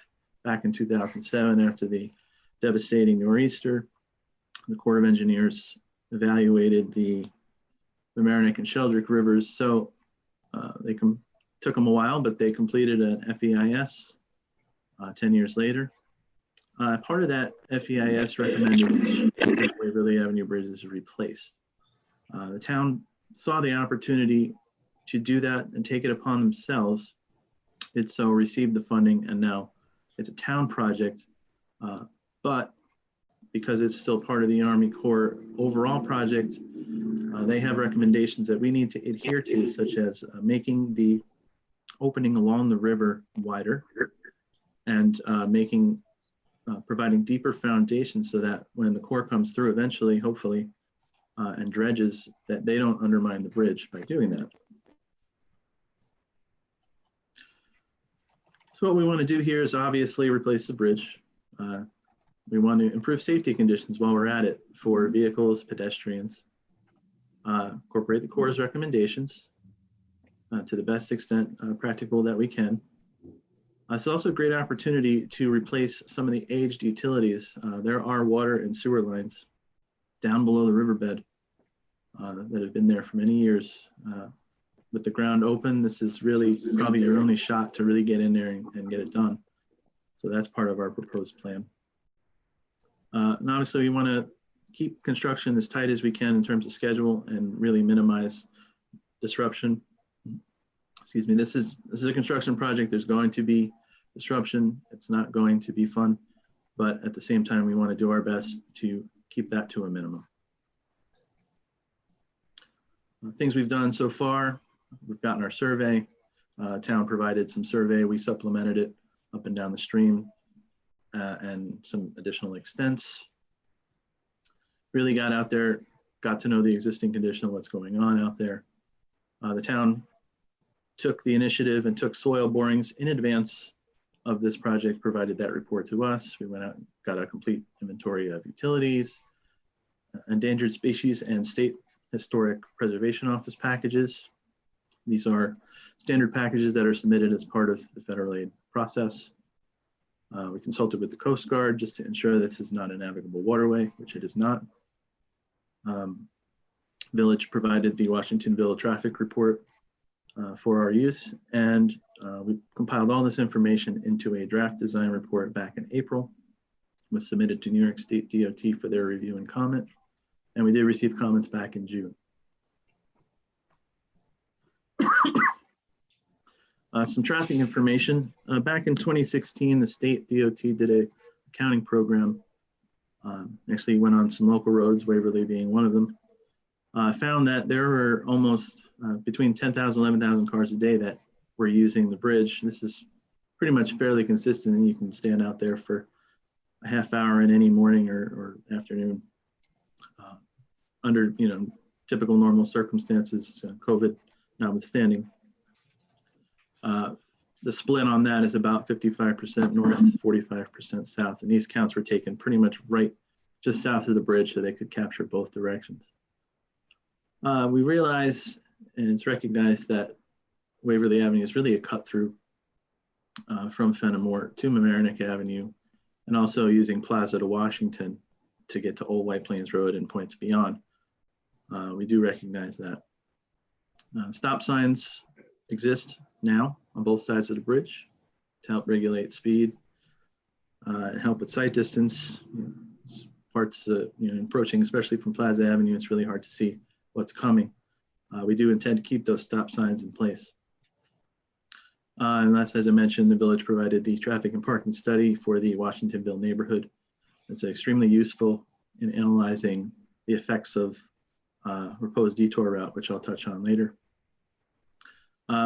Back in 2007, after the devastating nor'easter, the Corps of Engineers evaluated the Mamaroneck and Sheldrick rivers. So they took them a while, but they completed an FEIS 10 years later. Part of that FEIS recommended that Waverly Avenue Bridge is replaced. The town saw the opportunity to do that and take it upon themselves. It so received the funding, and now it's a town project, but because it's still part of the Army Corps overall project, they have recommendations that we need to adhere to, such as making the opening along the river wider and providing deeper foundations so that when the Corps comes through eventually, hopefully, and dredges, that they don't undermine the bridge by doing that. So what we want to do here is obviously replace the bridge. We want to improve safety conditions while we're at it for vehicles, pedestrians, incorporate the Corps' recommendations to the best extent practical that we can. It's also a great opportunity to replace some of the aged utilities. There are water and sewer lines down below the riverbed that have been there for many years. With the ground open, this is really probably your only shot to really get in there and get it done. So that's part of our proposed plan. And obviously we want to keep construction as tight as we can in terms of schedule and really minimize disruption. Excuse me, this is a construction project. There's going to be disruption. It's not going to be fun, but at the same time, we want to do our best to keep that to a minimum. Things we've done so far, we've gotten our survey. Town provided some survey. We supplemented it up and down the stream and some additional extents. Really got out there, got to know the existing condition of what's going on out there. The town took the initiative and took soil borings in advance of this project, provided that report to us. We went out and got a complete inventory of utilities, endangered species, and state historic preservation office packages. These are standard packages that are submitted as part of the federal aid process. We consulted with the Coast Guard just to ensure this is not a navigable waterway, which it is not. Village provided the Washingtonville traffic report for our use, and we compiled all this information into a draft design report back in April. It was submitted to New York State DOT for their review and comment, and we did receive comments back in June. Some traffic information. Back in 2016, the state DOT did a counting program. Actually went on some local roads, Waverly being one of them. Found that there were almost between 10,000, 11,000 cars a day that were using the bridge. This is pretty much fairly consistent, and you can stand out there for a half hour in any morning or afternoon under, typical normal circumstances, COVID notwithstanding. The split on that is about 55% north, 45% south, and these counts were taken pretty much right just south of the bridge so they could capture both directions. We realize, and it's recognized, that Waverly Avenue is really a cut through from Fenimore to Mamaroneck Avenue, and also using Plaza to Washington to get to Old White Plains Road and points beyond. We do recognize that. Stop signs exist now on both sides of the bridge to help regulate speed and help with sight distance. Parts, approaching, especially from Plaza Avenue, it's really hard to see what's coming. We do intend to keep those stop signs in place. And last, as I mentioned, the village provided the traffic and parking study for the Washingtonville neighborhood. It's extremely useful in analyzing the effects of proposed detour route, which I'll touch on later.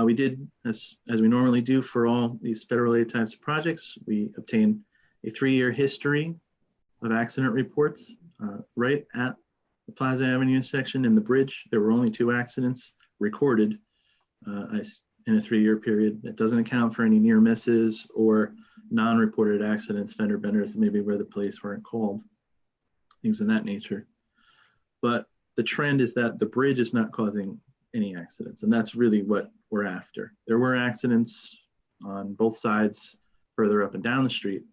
We did, as we normally do for all these federal aid types of projects, we obtained a 3-year history of accident reports right at the Plaza Avenue section and the bridge. There were only 2 accidents recorded in a 3-year period. That doesn't account for any near misses or non-reported accidents, fender benders, maybe where the police weren't called, things of that nature. But the trend is that the bridge is not causing any accidents, and that's really what we're after. There were accidents on both sides further up and down the street,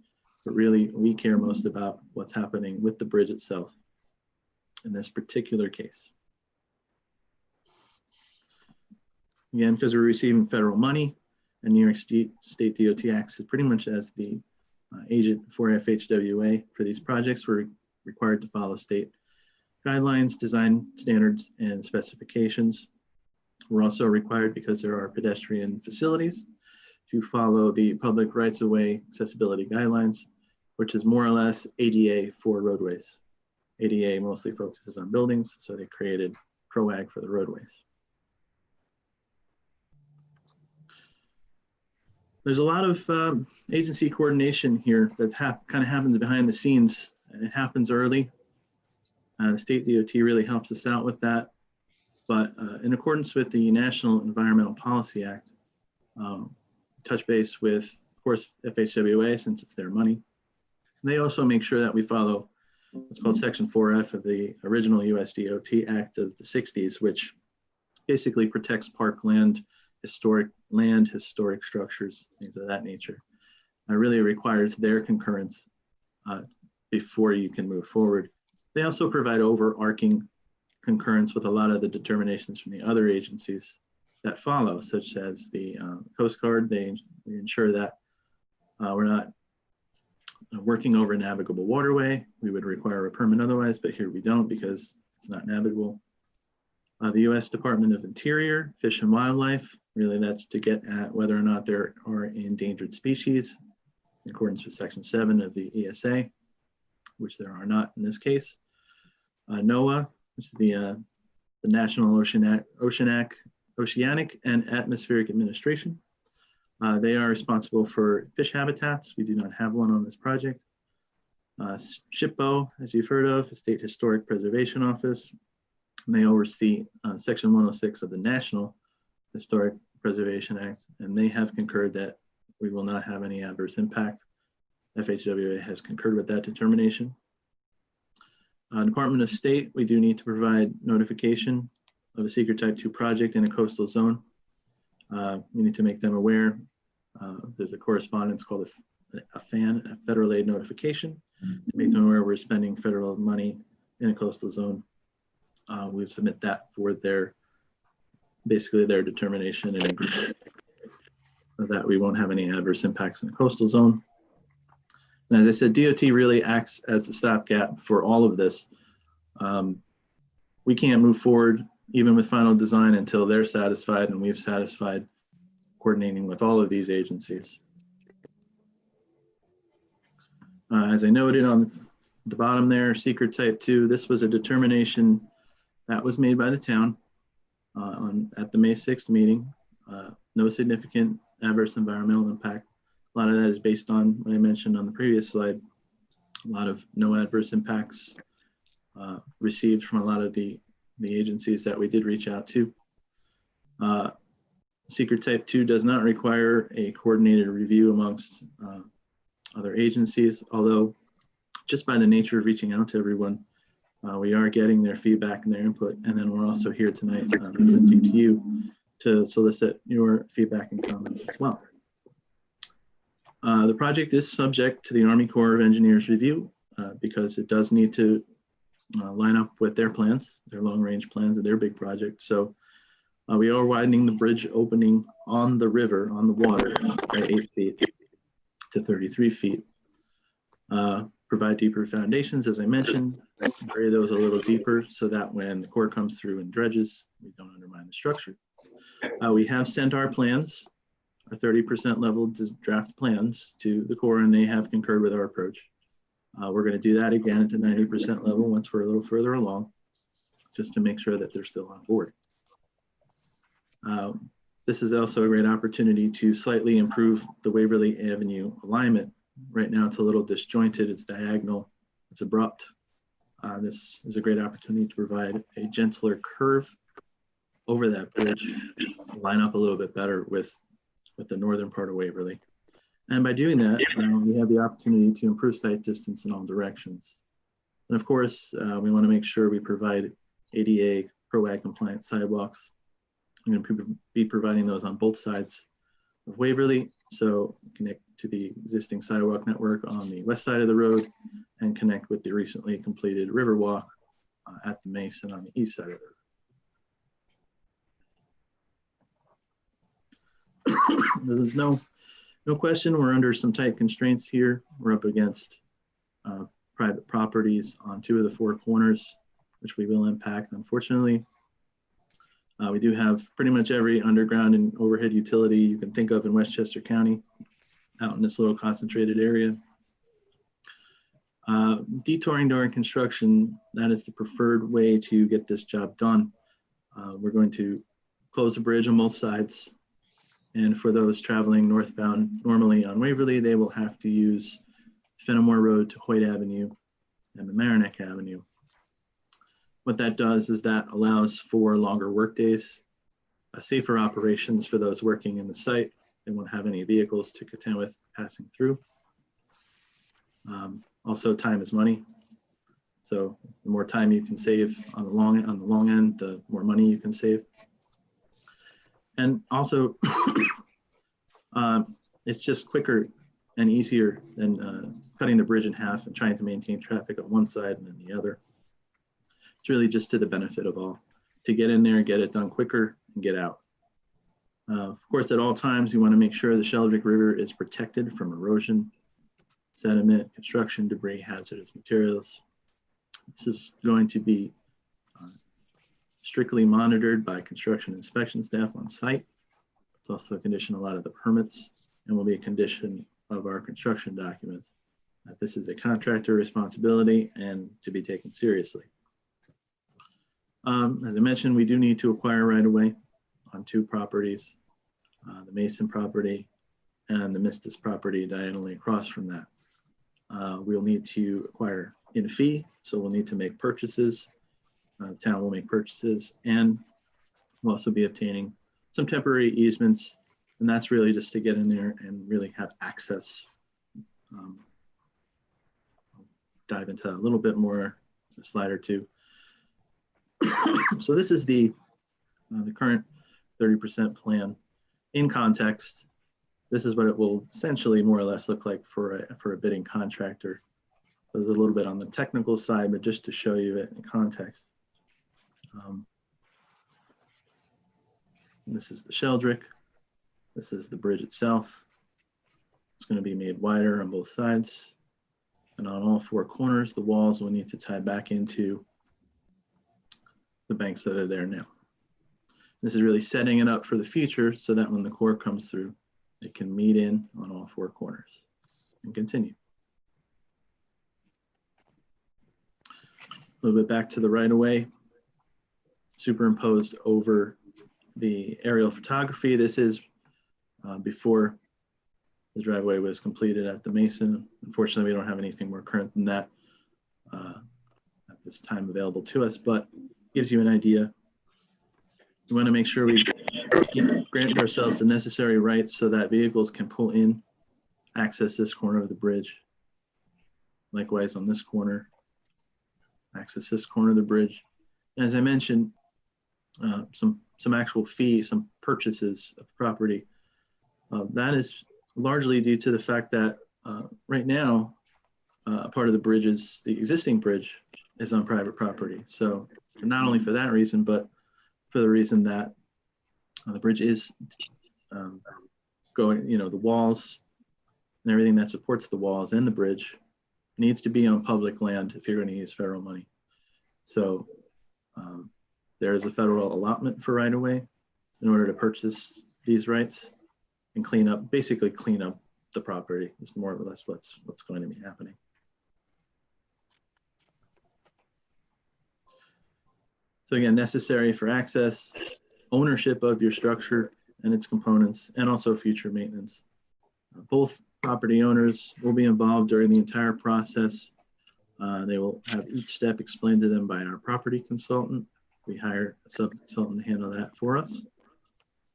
but really we care most about what's happening with the bridge itself in this particular case. Again, because we're receiving federal money, and New York State DOT acts pretty much as the agent for FHWA for these projects, we're required to follow state guidelines, design standards, and specifications. We're also required, because there are pedestrian facilities, to follow the public rights-of-way accessibility guidelines, which is more or less ADA for roadways. ADA mostly focuses on buildings, so they created PROAG for the roadways. There's a lot of agency coordination here that kind of happens behind the scenes, and it happens early. The state DOT really helps us out with that. But in accordance with the National Environmental Policy Act, touch base with, of course, FHWA, since it's their money. They also make sure that we follow what's called Section 4F of the original US DOT Act of the 60s, which basically protects parkland, historic structures, things of that nature. It really requires their concurrence before you can move forward. They also provide overarching concurrence with a lot of the determinations from the other agencies that follow, such as the Coast Guard. They ensure that we're not working over a navigable waterway. We would require a permit otherwise, but here we don't because it's not navigable. The U.S. Department of Interior, Fish and Wildlife, really that's to get at whether or not there are endangered species in accordance with Section 7 of the ESA, which there are not in this case. NOAA, which is the National Oceanic and Atmospheric Administration. They are responsible for fish habitats. We do not have one on this project. SHPO, as you've heard of, State Historic Preservation Office. And they oversee Section 106 of the National Historic Preservation Act, and they have concurred that we will not have any adverse impact. FHWA has concurred with that determination. Department of State, we do need to provide notification of a secret type 2 project in a coastal zone. We need to make them aware. There's a correspondence called a FAN, a federal aid notification, to make them aware we're spending federal money in a coastal zone. We submit that for basically their determination and agreement that we won't have any adverse impacts in the coastal zone. And as I said, DOT really acts as the stopgap for all of this. We can't move forward even with final design until they're satisfied and we've satisfied coordinating with all of these agencies. As I noted on the bottom there, secret type 2, this was a determination that was made by the town at the May 6th meeting. No significant adverse environmental impact. A lot of that is based on what I mentioned on the previous slide. A lot of no adverse impacts received from a lot of the agencies that we did reach out to. Secret type 2 does not require a coordinated review amongst other agencies, although just by the nature of reaching out to everyone, we are getting their feedback and their input. And then we're also here tonight presenting to you to solicit your feedback and comments as well. The project is subject to the Army Corps of Engineers review because it does need to line up with their plans, their long-range plans of their big project. So we are widening the bridge opening on the river, on the water, by 8 feet to 33 feet. Provide deeper foundations, as I mentioned, bury those a little deeper so that when the Corps comes through and dredges, we don't undermine the structure. We have sent our plans, our 30% level draft plans to the Corps, and they have concurred with our approach. We're going to do that again at the 90% level once we're a little further along, just to make sure that they're still on board. This is also a great opportunity to slightly improve the Waverly Avenue alignment. Right now it's a little disjointed, it's diagonal, it's abrupt. This is a great opportunity to provide a gentler curve over that bridge, line up a little bit better with the northern part of Waverly. And by doing that, we have the opportunity to improve sight distance in all directions. And of course, we want to make sure we provide ADA PROAG compliant sidewalks. I'm going to be providing those on both sides of Waverly, so connect to the existing sidewalk network on the west side of the road and connect with the recently completed Riverwalk at the Mason on the east side of the road. There's no question we're under some tight constraints here. We're up against private properties on 2 of the 4 corners, which we will impact, unfortunately. We do have pretty much every underground and overhead utility you can think of in Westchester County out in this little concentrated area. Detouring during construction, that is the preferred way to get this job done. We're going to close the bridge on both sides. And for those traveling northbound normally on Waverly, they will have to use Fenimore Road to Hoyt Avenue and Mamaroneck Avenue. What that does is that allows for longer work days, safer operations for those working in the site. They won't have any vehicles to contend with passing through. Also, time is money. So the more time you can save on the long end, the more money you can save. And also, it's just quicker and easier than cutting the bridge in half and trying to maintain traffic on one side and then the other. It's really just to the benefit of all, to get in there and get it done quicker and get out. Of course, at all times, we want to make sure the Sheldrick River is protected from erosion, sediment, construction, debris, hazardous materials. This is going to be strictly monitored by construction inspection staff on site. It's also a condition of a lot of the permits and will be a condition of our construction documents. This is a contractor responsibility and to be taken seriously. As I mentioned, we do need to acquire right of way on 2 properties, the Mason property and the Mistis property diagonally across from that. We'll need to acquire in fee, so we'll need to make purchases. The town will make purchases, and we'll also be obtaining some temporary easements, and that's really just to get in there and really have access. I'll dive into that a little bit more, a slide or 2. So this is the current 30% plan. In context, this is what it will essentially more or less look like for a bidding contractor. There's a little bit on the technical side, but just to show you it in context. This is the Sheldrick. This is the bridge itself. It's going to be made wider on both sides. And on all 4 corners, the walls will need to tie back into the banks that are there now. This is really setting it up for the future so that when the core comes through, it can meet in on all four corners and continue. A little bit back to the right of way, superimposed over the aerial photography. This is before the driveway was completed at the Mason. Unfortunately, we don't have anything more current than that at this time available to us, but gives you an idea. We want to make sure we grant ourselves the necessary rights so that vehicles can pull in, access this corner of the bridge. Likewise on this corner, access this corner of the bridge. And as I mentioned, some actual fees, some purchases of property. That is largely due to the fact that right now, part of the bridge is, the existing bridge is on private property. So not only for that reason, but for the reason that the bridge is going, the walls and everything that supports the walls and the bridge needs to be on public land if you're going to use federal money. So there is a federal allotment for right of way in order to purchase these rights and basically clean up the property. It's more or less what's going to be happening. So again, necessary for access, ownership of your structure and its components, and also future maintenance. Both property owners will be involved during the entire process. They will have each step explained to them by our property consultant. We hire a sub-consultant to handle that for us.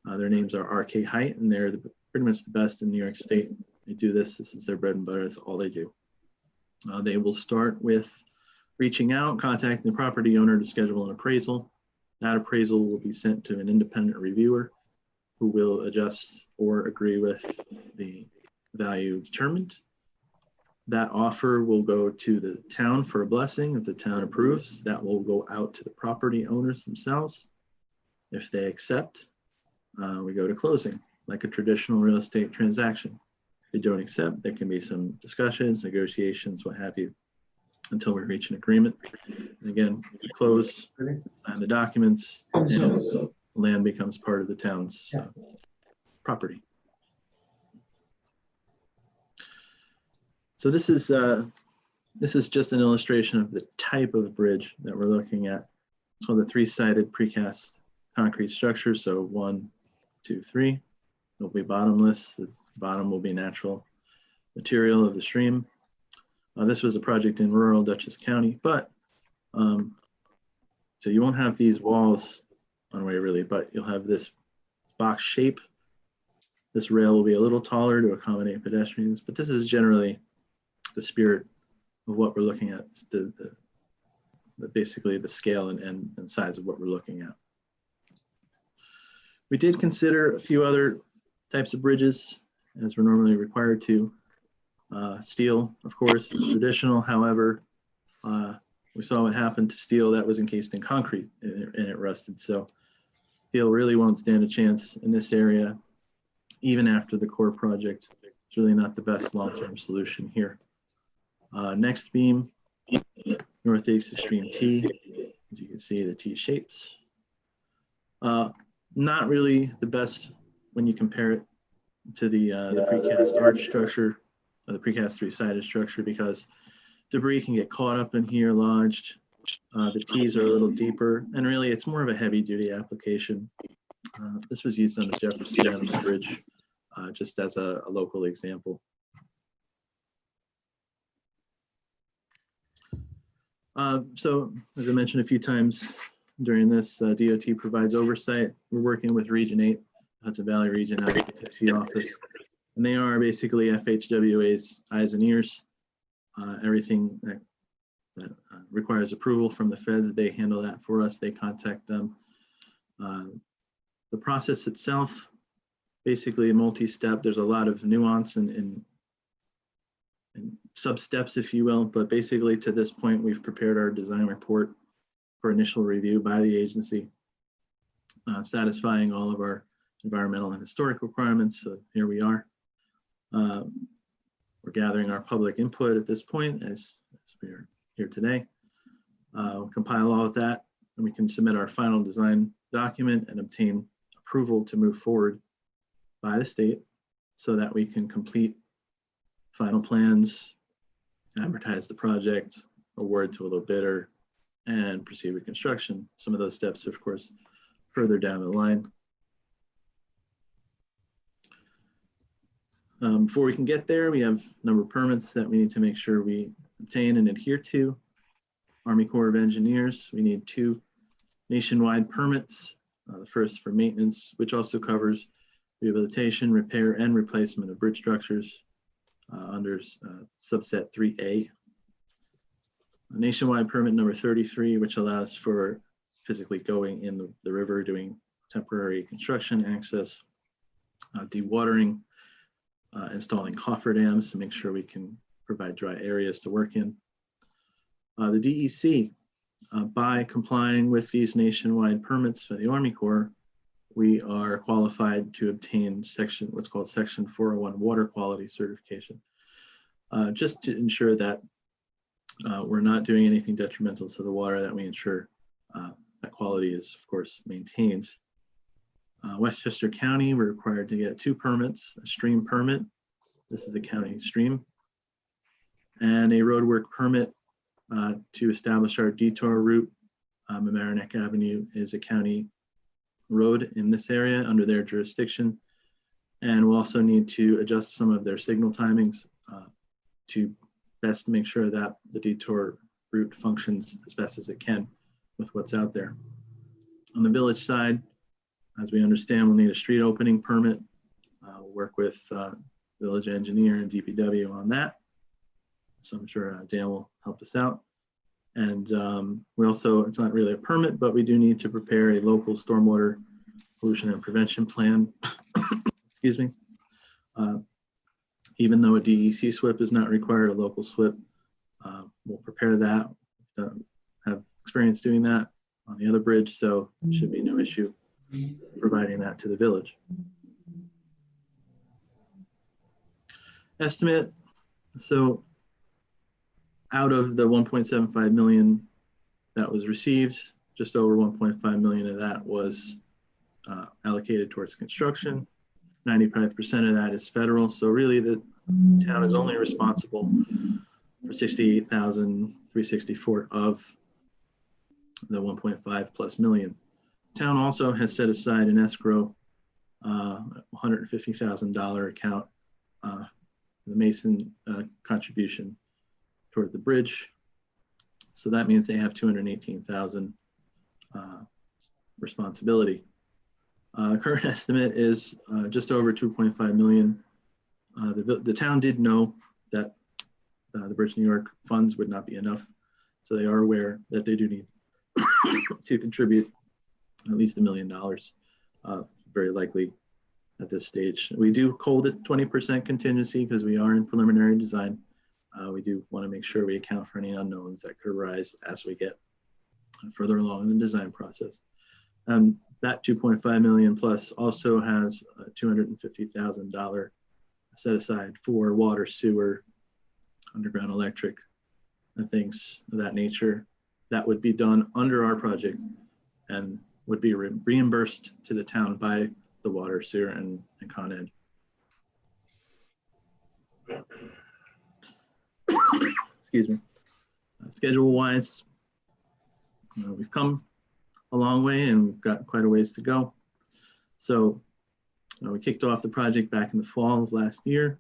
Their names are RK Height, and they're pretty much the best in New York State. They do this. This is their bread and butter. That's all they do. They will start with reaching out, contacting the property owner to schedule an appraisal. That appraisal will be sent to an independent reviewer who will adjust or agree with the value determined. That offer will go to the town for a blessing. If the town approves, that will go out to the property owners themselves. If they accept, we go to closing, like a traditional real estate transaction. If they don't accept, there can be some discussions, negotiations, what have you, until we reach an agreement. And again, we close, sign the documents, and land becomes part of the town's property. So this is just an illustration of the type of bridge that we're looking at. It's called a three-sided precast concrete structure. So 1, 2, 3. It'll be bottomless. The bottom will be natural material of the stream. This was a project in rural Dutchess County, but so you won't have these walls on way really, but you'll have this box shape. This rail will be a little taller to accommodate pedestrians, but this is generally the spirit of what we're looking at, basically the scale and size of what we're looking at. We did consider a few other types of bridges as we're normally required to. Steel, of course, is traditional. However, we saw what happened to steel that was encased in concrete and it rusted. So steel really won't stand a chance in this area, even after the core project. It's really not the best long-term solution here. Next beam, northeast extreme T. As you can see, the T shapes. Not really the best when you compare it to the precast arch structure, or the precast three-sided structure, because debris can get caught up in here, lodged. The T's are a little deeper, and really it's more of a heavy-duty application. This was used on the Jefferson Avenue Bridge, just as a local example. So, as I mentioned a few times during this, DOT provides oversight. We're working with Region 8, Hudson Valley Region Advocacy Office, and they are basically FHWA's eyes and ears. Everything that requires approval from the feds, they handle that for us. They contact them. The process itself, basically multi-step. There's a lot of nuance and sub-steps, if you will, but basically to this point, we've prepared our design report for initial review by the agency, satisfying all of our environmental and historic requirements. So here we are. We're gathering our public input at this point as we're here today. We'll compile all of that, and we can submit our final design document and obtain approval to move forward by the state so that we can complete final plans, advertise the project, award to a low bidder, and proceed with construction. Some of those steps are, of course, further down the line. Before we can get there, we have a number of permits that we need to make sure we obtain and adhere to. Army Corps of Engineers, we need 2 nationwide permits. The first for maintenance, which also covers rehabilitation, repair, and replacement of bridge structures under subset 3A. A nationwide permit number 33, which allows for physically going in the river, doing temporary construction access, dewatering, installing cofferdams to make sure we can provide dry areas to work in. The DEC, by complying with these nationwide permits for the Army Corps, we are qualified to obtain what's called Section 401 water quality certification, just to ensure that we're not doing anything detrimental to the water, that we ensure that quality is, of course, maintained. Westchester County, we're required to get 2 permits, a stream permit, this is a county stream, and a roadwork permit to establish our detour route. Mamaroneck Avenue is a county road in this area under their jurisdiction, and we'll also need to adjust some of their signal timings to best make sure that the detour route functions as best as it can with what's out there. On the village side, as we understand, we'll need a street opening permit. We'll work with village engineer and DPW on that. So I'm sure Dan will help us out. And we also, it's not really a permit, but we do need to prepare a local stormwater pollution and prevention plan. Excuse me. Even though a DEC SWIP is not required, a local SWIP, we'll prepare that. Have experience doing that on the other bridge, so it should be no issue providing that to the village. Estimate, so out of the 1.75 million that was received, just over 1.5 million of that was allocated towards construction. 95% of that is federal, so really the town is only responsible for 68,364 of the 1.5 plus million. Town also has set aside an escrow $150,000 account, the Mason contribution toward the bridge. So that means they have 218,000 responsibility. Current estimate is just over 2.5 million. The town did know that the Bridge New York funds would not be enough, so they are aware that they do need to contribute at least $1 million, very likely at this stage. We do hold it 20% contingency because we are in preliminary design. We do want to make sure we account for any unknowns that could arise as we get further along in the design process. That 2.5 million plus also has a $250,000 set aside for water, sewer, underground electric, and things of that nature. That would be done under our project and would be reimbursed to the town by the water, sewer, and Con Ed. Excuse me. Schedule-wise, we've come a long way and we've got quite a ways to go. So we kicked off the project back in the fall of last year.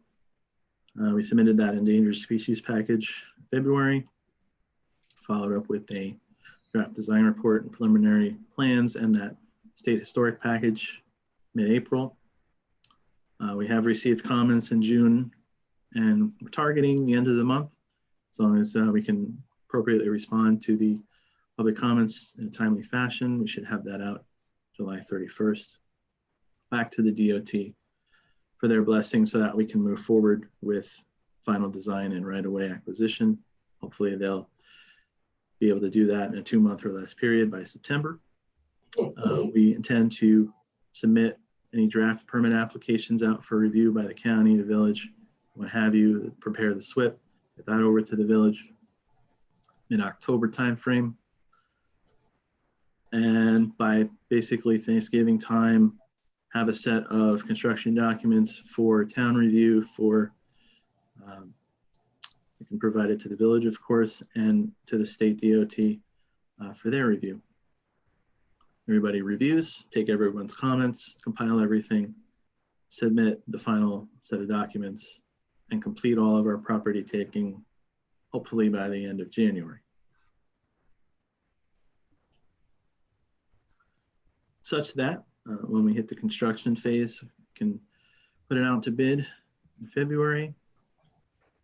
We submitted that endangered species package in February, followed up with a draft design report and preliminary plans and that state historic package mid-April. We have received comments in June and we're targeting the end of the month as long as we can appropriately respond to the public comments in a timely fashion. We should have that out July 31st. Back to the DOT for their blessing so that we can move forward with final design and right-of-way acquisition. Hopefully they'll be able to do that in a 2-month or less period by September. We intend to submit any draft permit applications out for review by the county, the village, what have you, prepare the SWIP, get that over to the village in October timeframe. And by basically Thanksgiving time, have a set of construction documents for town review for, we can provide it to the village, of course, and to the state DOT for their review. Everybody reviews, take everyone's comments, compile everything, submit the final set of documents, and complete all of our property taking, hopefully by the end of January. Such that when we hit the construction phase, we can put it out to bid in February,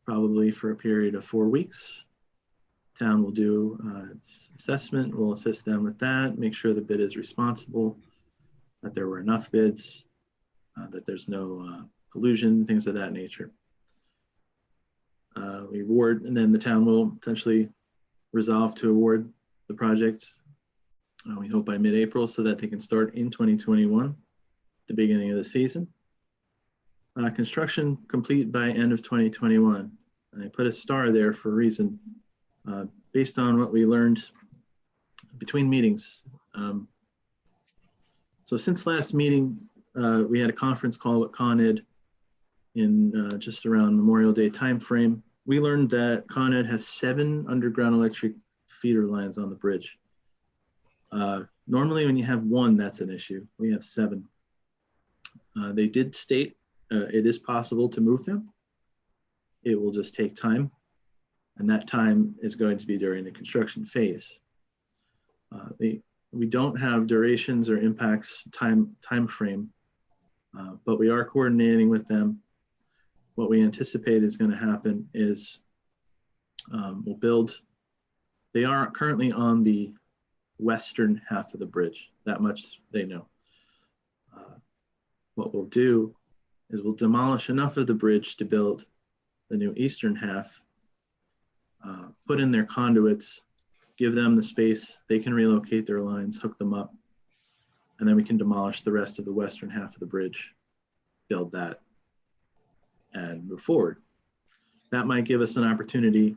probably for a period of 4 weeks. Town will do its assessment, we'll assist them with that, make sure the bid is responsible, that there were enough bids, that there's no collusion, things of that nature. We award, and then the town will essentially resolve to award the project, we hope by mid-April, so that they can start in 2021, the beginning of the season. Construction complete by end of 2021. And I put a star there for a reason, based on what we learned between meetings. So since last meeting, we had a conference call with Con Ed in just around Memorial Day timeframe. We learned that Con Ed has 7 underground electric feeder lines on the bridge. Normally when you have 1, that's an issue. We have 7. They did state it is possible to move them. It will just take time. And that time is going to be during the construction phase. We don't have durations or impacts time frame, but we are coordinating with them. What we anticipate is going to happen is we'll build, they are currently on the western half of the bridge. That much they know. What we'll do is we'll demolish enough of the bridge to build the new eastern half, put in their conduits, give them the space, they can relocate their lines, hook them up, and then we can demolish the rest of the western half of the bridge, build that, and move forward. That might give us an opportunity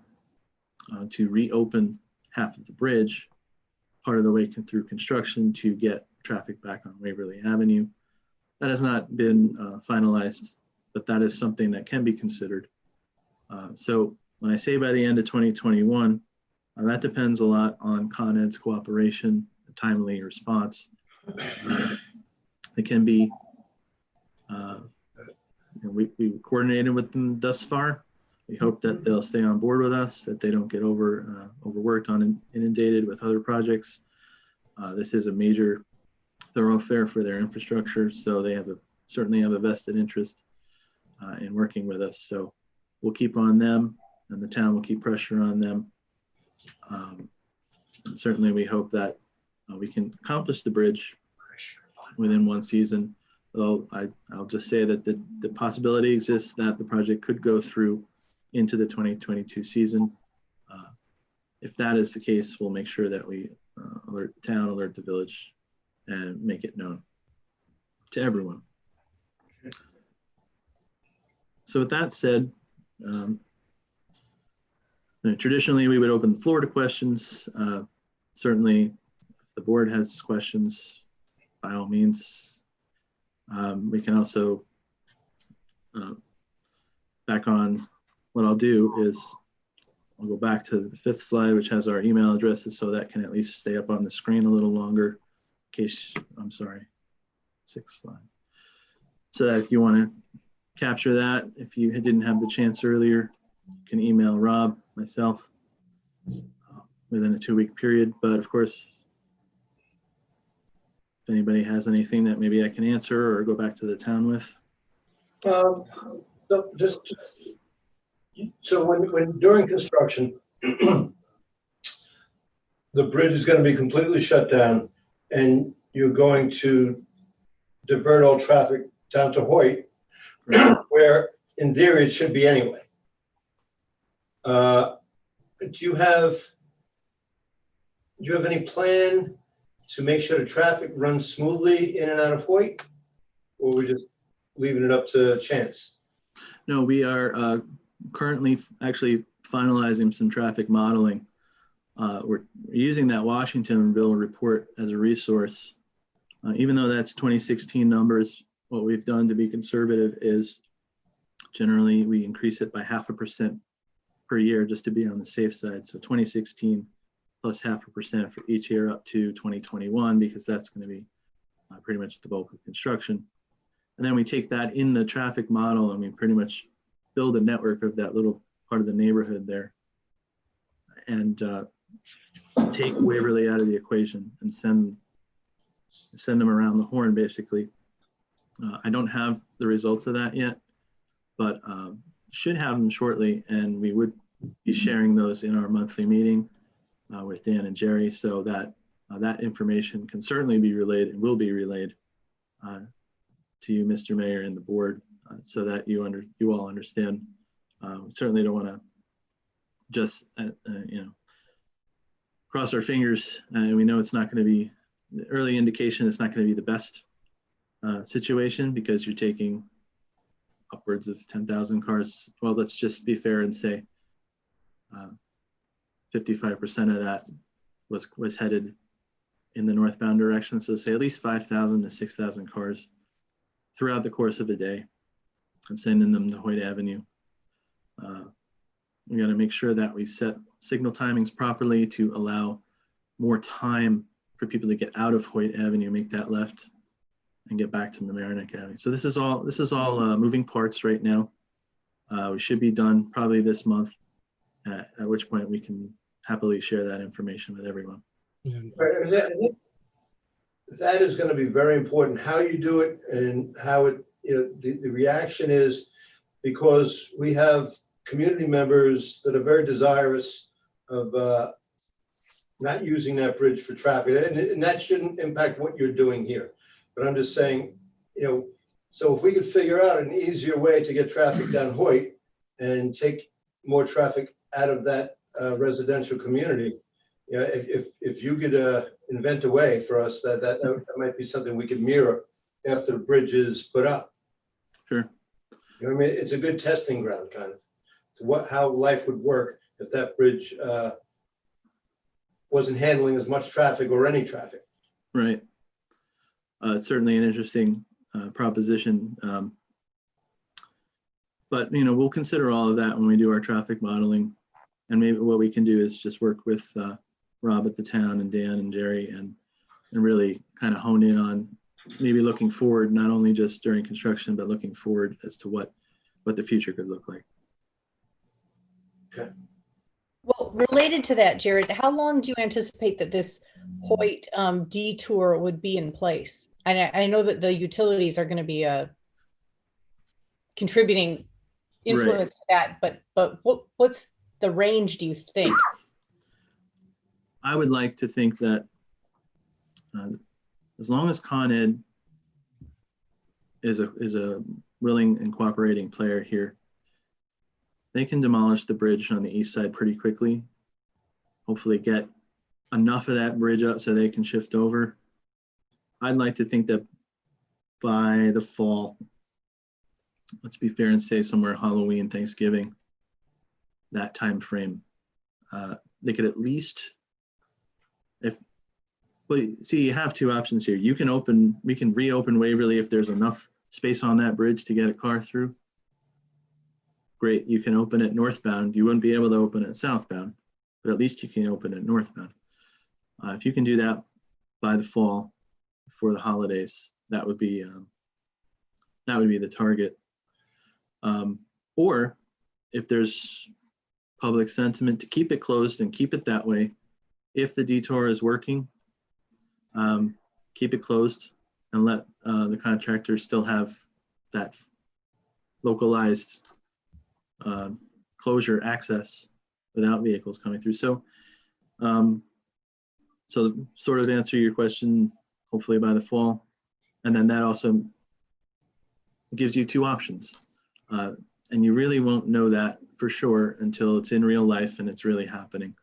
to reopen half of the bridge, part of the way through construction, to get traffic back on Waverly Avenue. That has not been finalized, but that is something that can be considered. So when I say by the end of 2021, that depends a lot on Con Ed's cooperation, the timely response. It can be, we coordinated with them thus far. We hope that they'll stay on board with us, that they don't get overworked on inundated with other projects. This is a major thoroughfare for their infrastructure, so they certainly have a vested interest in working with us. So we'll keep on them, and the town will keep pressure on them. And certainly we hope that we can accomplish the bridge within 1 season. Though I'll just say that the possibility exists that the project could go through into the 2022 season. If that is the case, we'll make sure that we alert the town, alert the village, and make it known to everyone. So with that said, traditionally we would open the floor to questions. Certainly, if the board has questions, by all means. We can also, back on, what I'll do is I'll go back to the 5th slide, which has our email addresses, so that can at least stay up on the screen a little longer. In case, I'm sorry, 6th slide. So that if you want to capture that, if you didn't have the chance earlier, you can email Rob, myself, within a 2-week period. But of course, if anybody has anything that maybe I can answer or go back to the town with. So when during construction, the bridge is going to be completely shut down, and you're going to divert all traffic down to Hoyt, where in theory it should be anyway. Do you have any plan to make sure the traffic runs smoothly in and out of Hoyt, or are we just leaving it up to chance? No, we are currently actually finalizing some traffic modeling we're using that Washingtonville report as a resource. Even though that's 2016 numbers, what we've done to be conservative is generally we increase it by 0.5% per year just to be on the safe side. So 2016 plus 0.5% for each year up to 2021, because that's going to be pretty much the bulk of construction. And then we take that in the traffic model and we pretty much build a network of that little part of the neighborhood there, and take Waverly out of the equation and send them around the horn, basically. I don't have the results of that yet, but should have them shortly, and we would be sharing those in our monthly meeting with Dan and Jerry, so that that information can certainly be relayed and will be relayed to you, Mr. Mayor, and the board, so that you all understand. Certainly don't want to just cross our fingers, and we know it's not going to be the early indication. It's not going to be the best situation, because you're taking upwards of 10,000 cars. Well, let's just be fair and say 55% of that was headed in the northbound direction. So say at least 5,000 to 6,000 cars throughout the course of a day, and sending them to Hoyt Avenue. We got to make sure that we set signal timings properly to allow more time for people to get out of Hoyt Avenue, make that left, and get back to Mamaroneck Avenue. So this is all moving parts right now. We should be done probably this month, at which point we can happily share that information with everyone. That is going to be very important, how you do it and how it, the reaction is, because we have community members that are very desirous of not using that bridge for traffic, and that shouldn't impact what you're doing here. But I'm just saying, so if we could figure out an easier way to get traffic down Hoyt and take more traffic out of that residential community, if you could invent a way for us, that might be something we could mirror after the bridge is put up. Sure. I mean, it's a good testing ground, kind of, to how life would work if that bridge wasn't handling as much traffic or any traffic. Right. It's certainly an interesting proposition. But, we'll consider all of that when we do our traffic modeling. And maybe what we can do is just work with Rob at the town and Dan and Jerry and really kind of hone in on maybe looking forward, not only just during construction, but looking forward as to what the future could look like. Okay. Well, related to that, Jared, how long do you anticipate that this Hoyt detour would be in place? And I know that the utilities are going to be a contributing influence to that, but what's the range, do you think? I would like to think that as long as Con Ed is a willing and cooperating player here, they can demolish the bridge on the east side pretty quickly. Hopefully get enough of that bridge up so they can shift over. I'd like to think that by the fall, let's be fair and say somewhere Halloween, Thanksgiving, that time frame, they could at least, you have two options here. We can reopen Waverly if there's enough space on that bridge to get a car through. Great, you can open it northbound. You wouldn't be able to open it southbound, but at least you can open it northbound. If you can do that by the fall, before the holidays, that would be the target. Or if there's public sentiment to keep it closed and keep it that way, if the detour is working, keep it closed and let the contractors still have that localized closure access without vehicles coming through. So sort of answer your question, hopefully by the fall. And then that also gives you two options. And you really won't know that for sure until it's in real life and it's really happening.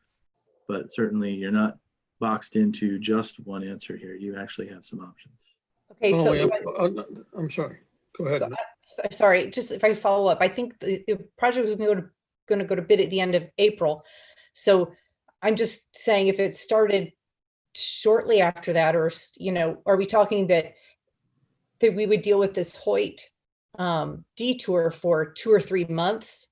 But certainly you're not boxed into just one answer here. You actually have some options. Okay, so I'm sorry. Go ahead. Sorry, just if I follow up, I think the project was going to go to bid at the end of April. So I'm just saying if it started shortly after that, or, are we talking that we would deal with this Hoyt detour for 2 or 3 months?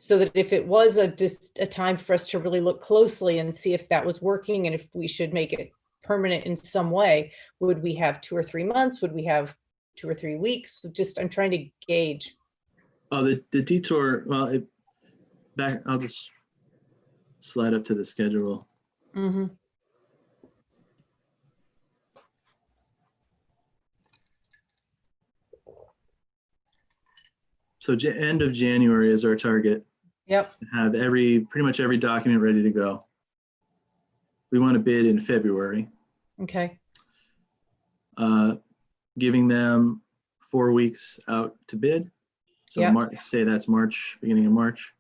So that if it was a time for us to really look closely and see if that was working and if we should make it permanent in some way, would we have 2 or 3 months? Would we have 2 or 3 weeks? I'm trying to gauge. Oh, the detour, well, I'll just slide up to the schedule. Mm-hmm. So end of January is our target. Yep. To have pretty much every document ready to go. We want to bid in February. Okay. Giving them 4 weeks out to bid. So Yep. say that's March, beginning of March.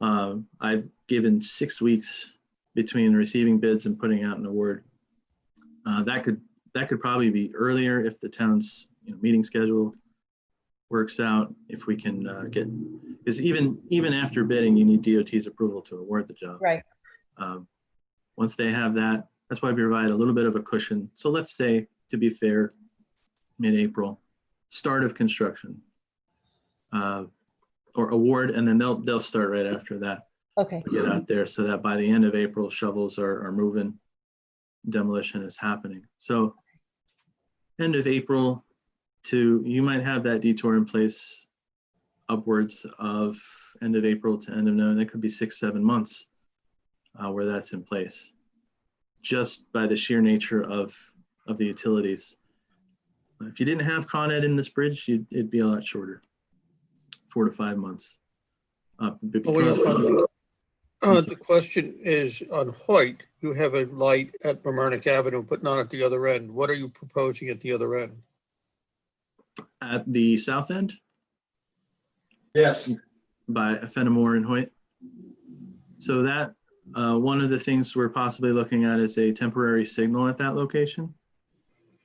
I've given 6 weeks between receiving bids and putting out an award. That could probably be earlier if the town's meeting schedule works out. If we can because even after bidding, you need DOT's approval to award the job. Right. Once they have that, that's why we provide a little bit of a cushion. So let's say, to be fair, mid-April, start of construction, or award, and then they'll start right after that. Okay. Get out there so that by the end of April, shovels are moving, demolition is happening. So end of April you might have that detour in place upwards of end of April to end of November. That could be 6-7 months where that's in place, just by the sheer nature of the utilities. If you didn't have Con Ed in this bridge, it'd be a lot shorter, 4 to 5 months. The question is on Hoyt, you have a light at Mamaroneck Avenue, but not at the other end. What are you proposing at the other end? At the south end? Yes. By Fenimore and Hoyt. So that, one of the things we're possibly looking at is a temporary signal at that location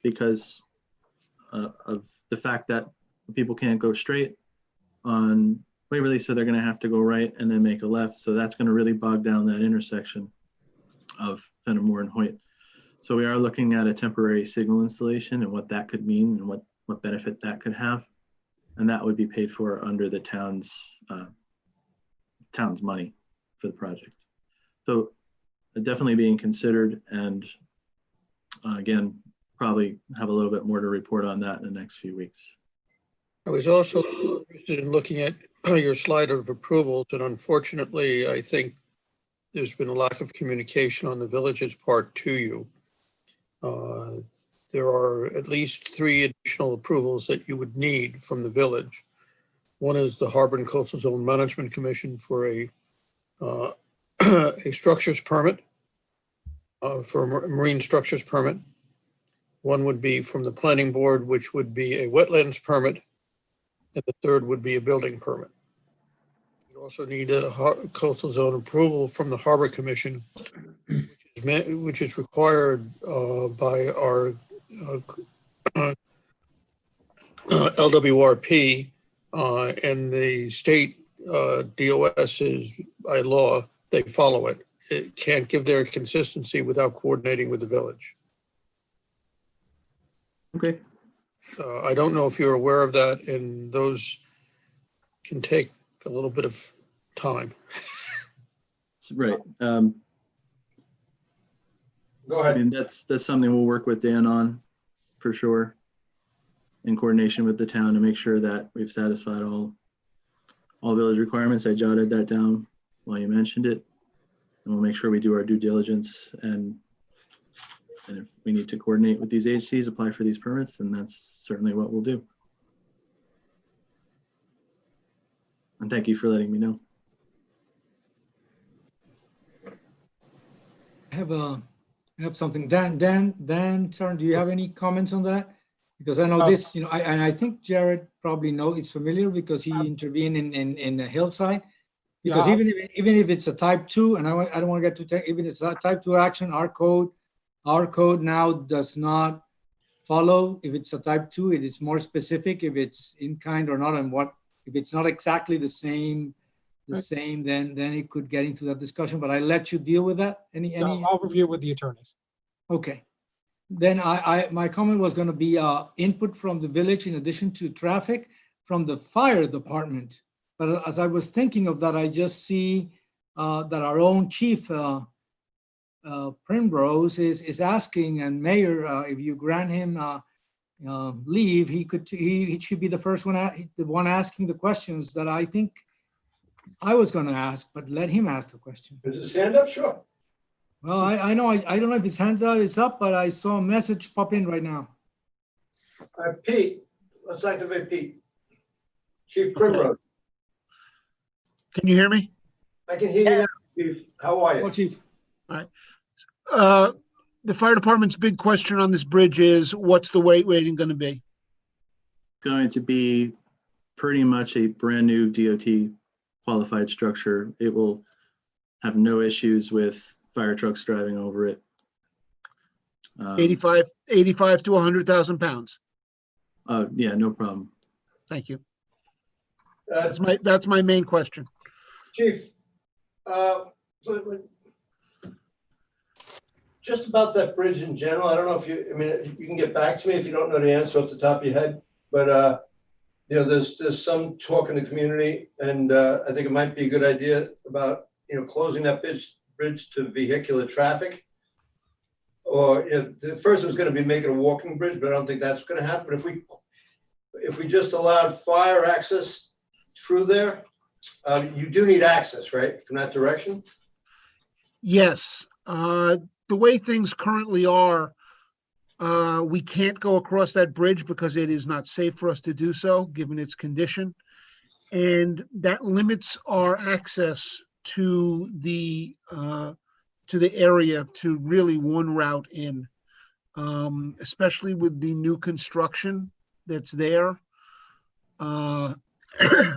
because of the fact that people can't go straight on Waverly, so they're going to have to go right and then make a left. So that's going to really bog down that intersection of Fenimore and Hoyt. So we are looking at a temporary signal installation and what that could mean and what benefit that could have. And that would be paid for under the town's money for the project. So definitely being considered, and again, probably have a little bit more to report on that in the next few weeks. I was also interested in looking at your slide of approvals, and unfortunately, I think there's been a lack of communication on the village's part to you. There are at least 3 additional approvals that you would need from the village. One is the Harbor and Coastal Zone Management Commission for a structures permit, for a marine structures permit. One would be from the planning board, which would be a wetlands permit. And the third would be a building permit. You also need a coastal zone approval from the Harbor Commission, which is required by our LWRP, and the state DOS is by law, they follow it. It can't give their consistency without coordinating with the village. Okay. I don't know if you're aware of that, and those can take a little bit of time. Right. Go ahead. I mean, that's something we'll work with Dan on for sure, in coordination with the town to make sure that we've satisfied all village requirements. I jotted that down while you mentioned it, and we'll make sure we do our due diligence, and if we need to coordinate with these agencies, apply for these permits, then that's certainly what we'll do. And thank you for letting me know. I have something. Dan, Sharon, do you have any comments on that? Because I know this, and I think Jared probably is familiar because he intervened in the hillside. Because even if it's a type 2, and I don't want to get too even if it's a type 2 action, our code now does not follow. If it's a type 2, it is more specific if it's in kind or not, and if it's not exactly the same the same, then it could get into that discussion, but I let you deal with that. I'll review with the attorneys. Okay. Then my comment was going to be input from the village in addition to traffic from the fire department. But as I was thinking of that, I just see that our own chief Primrose is asking, and Mayor, if you grant him leave, he should be the first one, the one asking the questions that I think I was going to ask, but let him ask the question. Is his hand up? Sure. Well, I know, I don't know if his hands is up, but I saw a message pop in right now. All right, Pete, let's activate Pete. Chief Primrose. Can you hear me? I can hear you now, Chief. How are you? Oh, Chief. All right. The fire department's big question on this bridge is, what's the weight rating going to be? Going to be pretty much a brand new DOT qualified structure. It will have no issues with fire trucks driving over it. 85 to 100,000 pounds. Yeah, no problem. Thank you. That's my main question. Chief, just about that bridge in general, I don't know if you can get back to me if you don't know the answer off the top of your head, but there's some talk in the community, and I think it might be a good idea about closing that bridge to vehicular traffic. Or the first was going to be making a walking bridge, but I don't think that's going to happen. If we just allowed fire access through there, you do need access, right, from that direction? Yes. The way things currently are, we can't go across that bridge because it is not safe for us to do so, given its condition. And that limits our access to the area to really one route in, especially with the new construction that's there.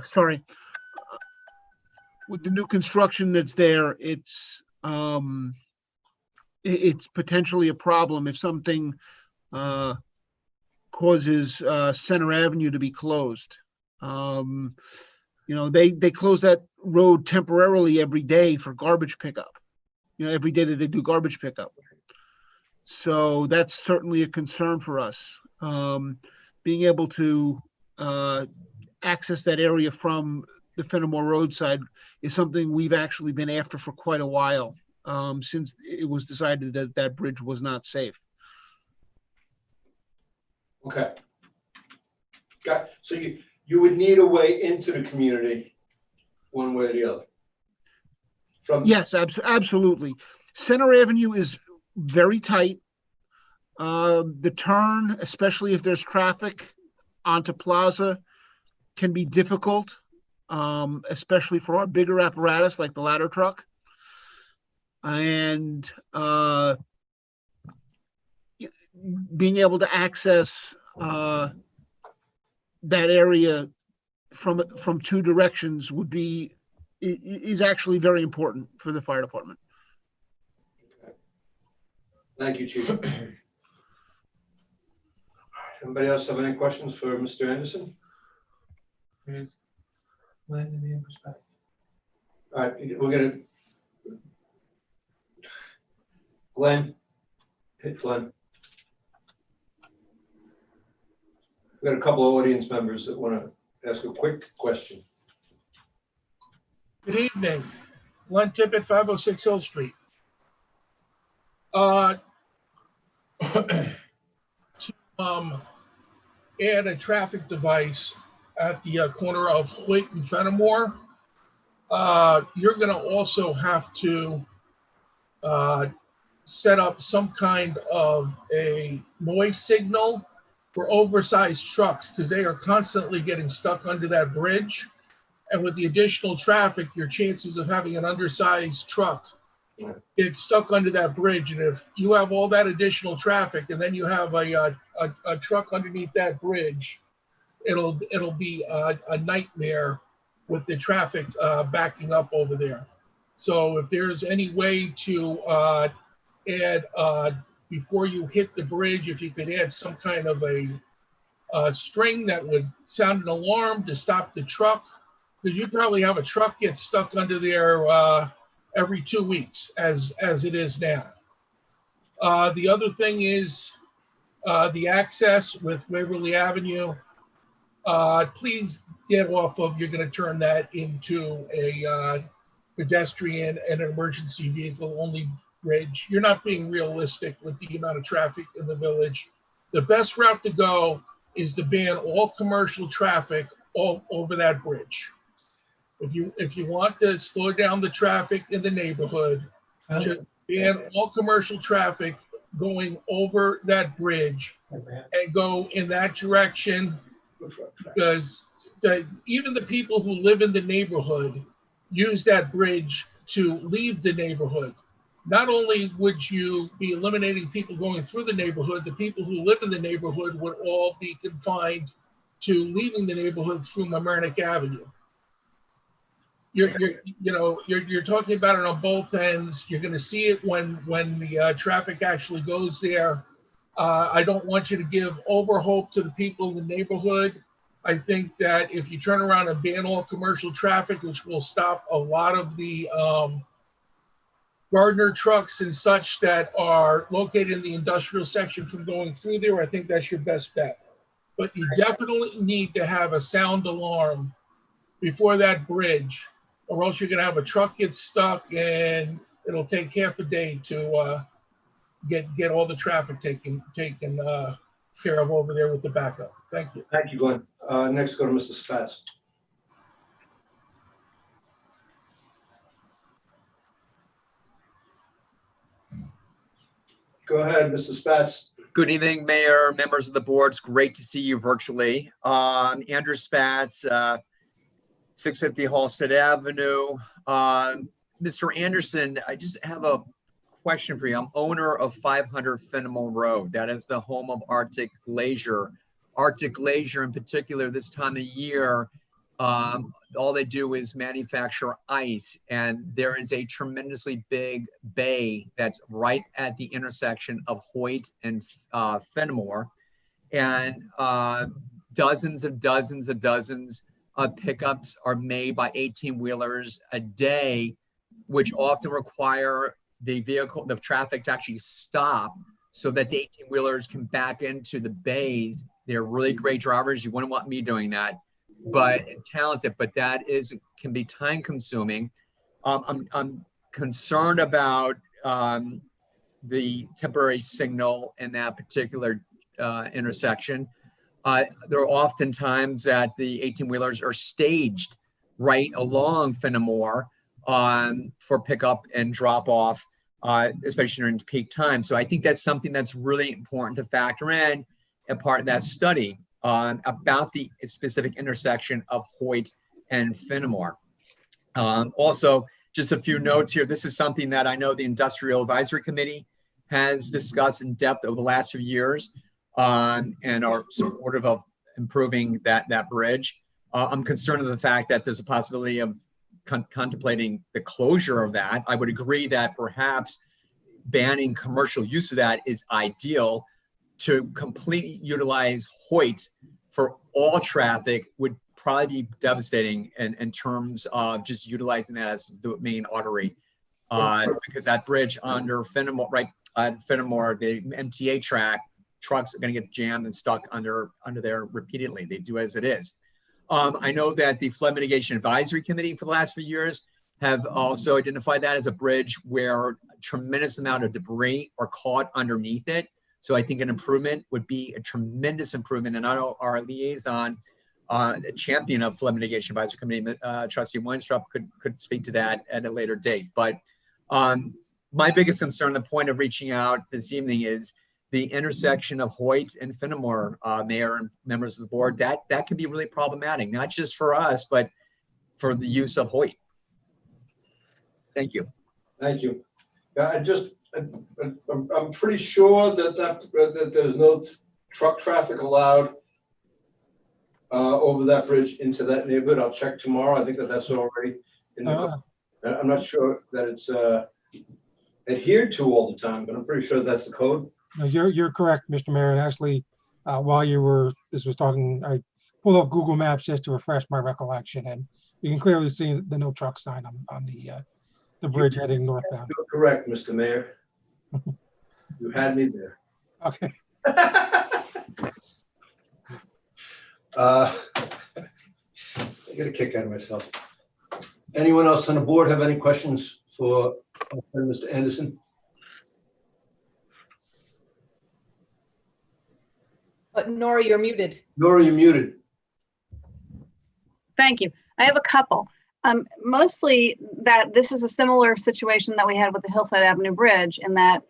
Sorry. With the new construction that's there, it's potentially a problem if something causes Center Avenue to be closed. They close that road temporarily every day for garbage pickup. Every day that they do garbage pickup. So that's certainly a concern for us. Being able to access that area from the Fenimore roadside is something we've actually been after for quite a while, since it was decided that that bridge was not safe. Okay. So you would need a way into the community one way or the other. Yes, absolutely. Center Avenue is very tight. The turn, especially if there's traffic onto Plaza, can be difficult, especially for our bigger apparatus like the ladder truck. And being able to access that area from two directions is actually very important for the fire department. Thank you, Chief. Anybody else have any questions for Mr. Anderson? Here's Glenn in the perspective. All right, we're gonna hit Glenn. We've got a couple of audience members that want to ask a quick question. Good evening. Glenn Tippett, 506 Hill Street. To add a traffic device at the corner of Hoyt and Fenimore, you're going to also have to set up some kind of a noise signal for oversized trucks, because they are constantly getting stuck under that bridge. And with the additional traffic, your chances of having an undersized truck get stuck under that bridge. And if you have all that additional traffic and then you have a truck underneath that bridge, it'll be a nightmare with the traffic backing up over there. So if there's any way to add, before you hit the bridge, if you could add some kind of a string that would sound an alarm to stop the truck, because you probably have a truck get stuck under there every 2 weeks as it is now. The other thing is the access with Waverly Avenue. Please get off of, you're going to turn that into a pedestrian and an emergency vehicle only bridge. You're not being realistic with the amount of traffic in the village. The best route to go is to ban all commercial traffic all over that bridge. If you want to slow down the traffic in the neighborhood, just ban all commercial traffic going over that bridge and go in that direction, because even the people who live in the neighborhood use that bridge to leave the neighborhood. Not only would you be eliminating people going through the neighborhood, the people who live in the neighborhood would all be confined to leaving the neighborhood through Mamaroneck Avenue. You're talking about it on both ends. You're going to see it when the traffic actually goes there. I don't want you to give overhope to the people in the neighborhood. I think that if you turn around and ban all commercial traffic, which will stop a lot of the gardener trucks and such that are located in the industrial section from going through there, I think that's your best bet. But you definitely need to have a sound alarm before that bridge, or else you're going to have a truck get stuck and it'll take half a day to get all the traffic taken care of over there with the backup. Thank you. Thank you, Glenn. Next, go to Mr. Spatz. Go ahead, Mr. Spatz. Good evening, Mayor, members of the board. It's great to see you virtually. Andrew Spatz, 650 Halsted Avenue. Mr. Anderson, I just have a question for you. I'm owner of 500 Fenimore Road. That is the home of Arctic Glacier. Arctic Glacier in particular, this time of year, all they do is manufacture ice, and there is a tremendously big bay that's right at the intersection of Hoyt and Fenimore, and dozens of pickups are made by 18-wheelers a day, which often require the traffic to actually stop so that the 18-wheelers can back into the bays. They're really great drivers. You wouldn't want me doing that, but talented, but that can be time consuming. I'm concerned about the temporary signal in that particular intersection. There are often times that the 18-wheelers are staged right along Fenimore for pickup and drop off, especially during peak time. So I think that's something that's really important to factor in and part of that study about the specific intersection of Hoyt and Fenimore. Also, just a few notes here. This is something that I know the Industrial Advisory Committee has discussed in depth over the last few years and are supportive of improving that bridge. I'm concerned of the fact that there's a possibility of contemplating the closure of that. I would agree that perhaps banning commercial use of that is ideal. To completely utilize Hoyt for all traffic would probably be devastating in terms of just utilizing that as the main artery, because that bridge under Fenimore, right at Fenimore, the MTA track, trucks are going to get jammed and stuck under there repeatedly. They do as it is. I know that the Flood Mitigation Advisory Committee for the last few years have also identified that as a bridge where a tremendous amount of debris are caught underneath it. So I think an improvement would be a tremendous improvement. And I know our liaison, champion of Flood Mitigation Advisory Committee, Trustee Weinstrup, could speak to that at a later date. But my biggest concern, the point of reaching out this evening, is the intersection of Hoyt and Fenimore, Mayor and members of the board. That can be really problematic, not just for us, but for the use of Hoyt. Thank you. Thank you. I'm pretty sure that there's no truck traffic allowed over that bridge into that neighborhood. I'll check tomorrow. I think that's already in the I'm not sure that it's adhered to all the time, but I'm pretty sure that's the code. No, you're correct, Mr. Mayor. And actually, while this was talking, I pulled up Google Maps just to refresh my recollection, and You can clearly see the no truck sign on the bridge heading northbound. You're correct, Mr. Mayor. You had me there. Okay. I get a kick out of myself. Anyone else on the board have any questions for Mr. Anderson? Nora, you're muted. Nora, you're muted. Thank you. I have a couple. Mostly that this is a similar situation that we had with the Hillside Avenue Bridge, in that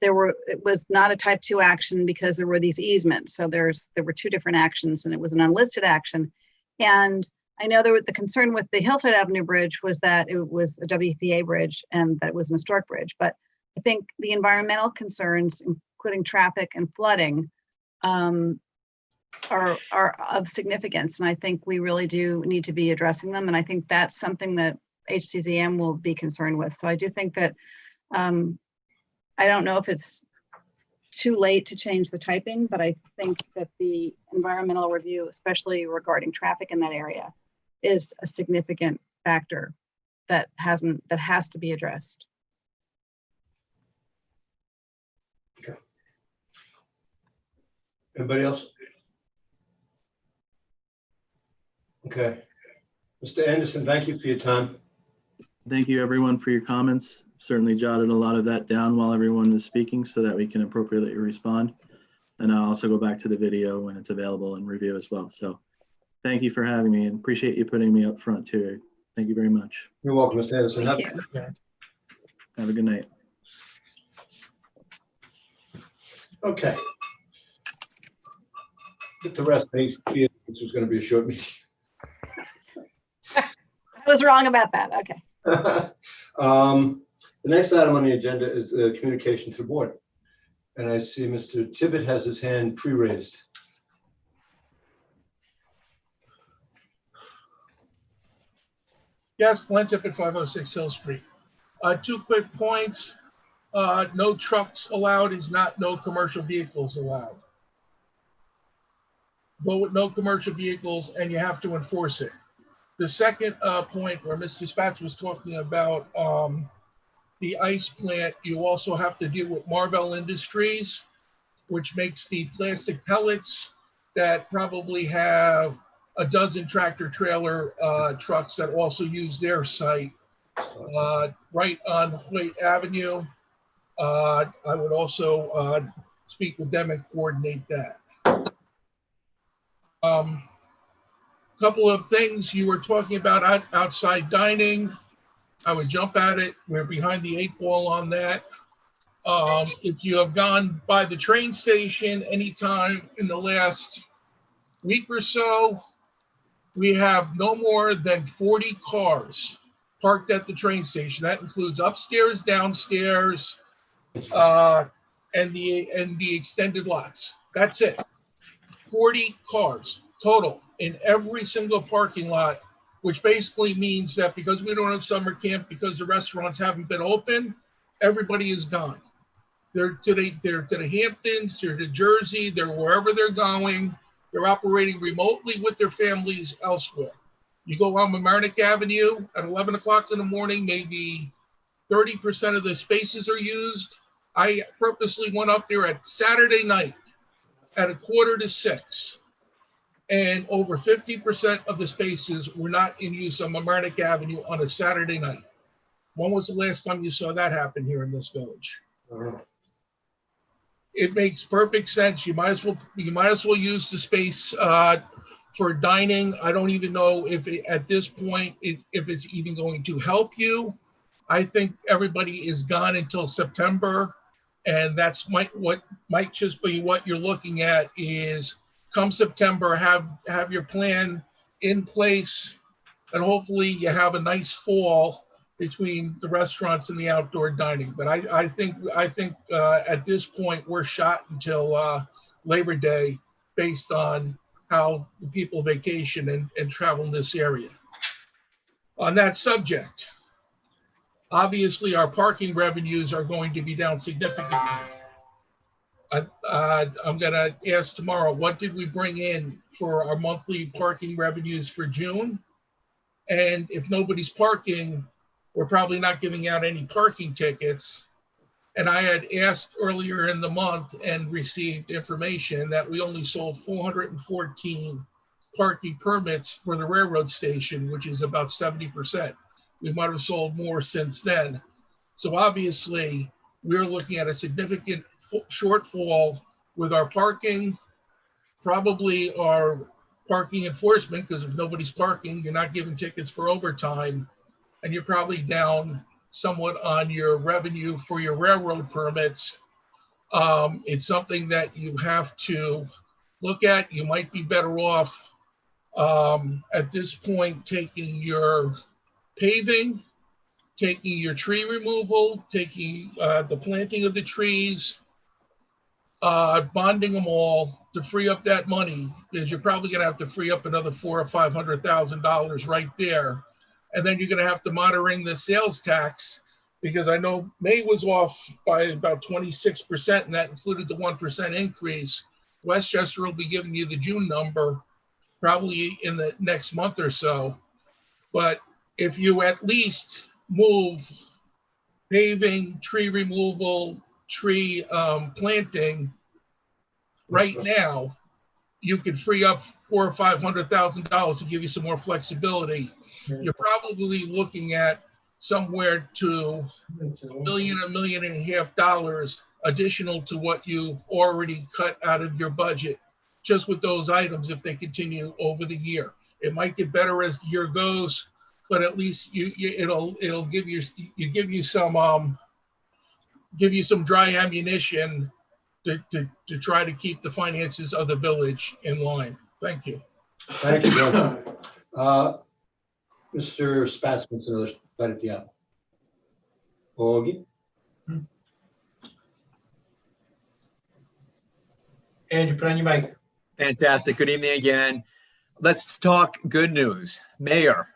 it was not a type 2 action because there were these easements. So there were two different actions, and it was an unlisted action. And I know the concern with the Hillside Avenue Bridge was that it was a WPA bridge and that it was an historic bridge. But I think the environmental concerns, including traffic and flooding, are of significance. And I think we really do need to be addressing them. And I think that's something that HCZM will be concerned with. So I do think that, I don't know if it's too late to change the typing, but I think that the environmental review, especially regarding traffic in that area, is a significant factor that has to be addressed. Okay. Anybody else? Okay. Mr. Anderson, thank you for your time. Thank you, everyone, for your comments. Certainly jotted a lot of that down while everyone was speaking so that we can appropriately respond. And I'll also go back to the video when it's available and review as well. So thank you for having me, and appreciate you putting me up front too. Thank you very much. You're welcome, Mr. Anderson. Thank you. Have a good night. Okay. Get the rest. This was going to be a short meeting. I was wrong about that. Okay. The next item on the agenda is the communication to the board. And I see Mr. Tibbet has his hand pre-raised. Yes, Glenn Tippett, 506 Hill Street. Two quick points. No trucks allowed is not no commercial vehicles allowed. Go with no commercial vehicles and you have to enforce it. The second point where Mr. Spatz was talking about the ice plant, you also have to deal with Marvell Industries, which makes the plastic pellets that probably have a dozen tractor trailer trucks that also use their site right on Hoyt Avenue. I would also speak with them and coordinate that. Couple of things you were talking about outside dining. I would jump at it. We're behind the 8 ball on that. If you have gone by the train station anytime in the last week or so, we have no more than 40 cars parked at the train station. That includes upstairs, downstairs, and the extended lots. That's it. 40 cars total in every single parking lot, which basically means that because we don't have summer camp, because the restaurants haven't been open, everybody is gone. They're to the Hamptons, they're to Jersey, they're wherever they're going. They're operating remotely with their families elsewhere. You go on Mamaroneck Avenue at 11 o'clock in the morning, maybe 30% of the spaces are used. I purposely went up there at Saturday night at 5:45, and over 50% of the spaces were not in use on Mamaroneck Avenue on a Saturday night. When was the last time you saw that happen here in this village? It makes perfect sense. You might as well use the space for dining. I don't even know if at this point if it's even going to help you. I think everybody is gone until September, and that's what might just be what you're looking at is come September, have your plan in place, and hopefully you have a nice fall between the restaurants and the outdoor dining. But I think at this point we're shot until Labor Day based on how the people vacation and travel in this area. On that subject, obviously our parking revenues are going to be down significantly. I'm gonna ask tomorrow, what did we bring in for our monthly parking revenues for June? And if nobody's parking, we're probably not giving out any parking tickets. And I had asked earlier in the month and received information that we only sold 414 parking permits for the railroad station, which is about 70%. We might have sold more since then. So obviously, we're looking at a significant shortfall with our parking, probably our parking enforcement, because if nobody's parking, you're not giving tickets for overtime, and you're probably down somewhat on your revenue for your railroad permits. It's something that you have to look at. You might be better off at this point taking your paving, taking your tree removal, taking the planting of the trees, bonding them all to free up that money, because you're probably going to have to free up another $400,000 or $500,000 right there. And then you're going to have to monitoring the sales tax, because I know May was off by about 26%, and that included the 1% increase. Westchester will be giving you the June number probably in the next month or so. But if you at least move paving, tree removal, tree planting right now, you could free up $400,000 or $500,000 to give you some more flexibility. You're probably looking at somewhere to $1 million, $1.5 million additional to what you've already cut out of your budget, just with those items if they continue over the year. It might get better as the year goes, but at least it'll give you some dry ammunition to try to keep the finances of the village in line. Thank you. Thank you, Doug. Mr. Spatzman's another bite at the apple. Augie? Andrew, put on your mic. Fantastic. Good evening again. Let's talk good news. Mayor,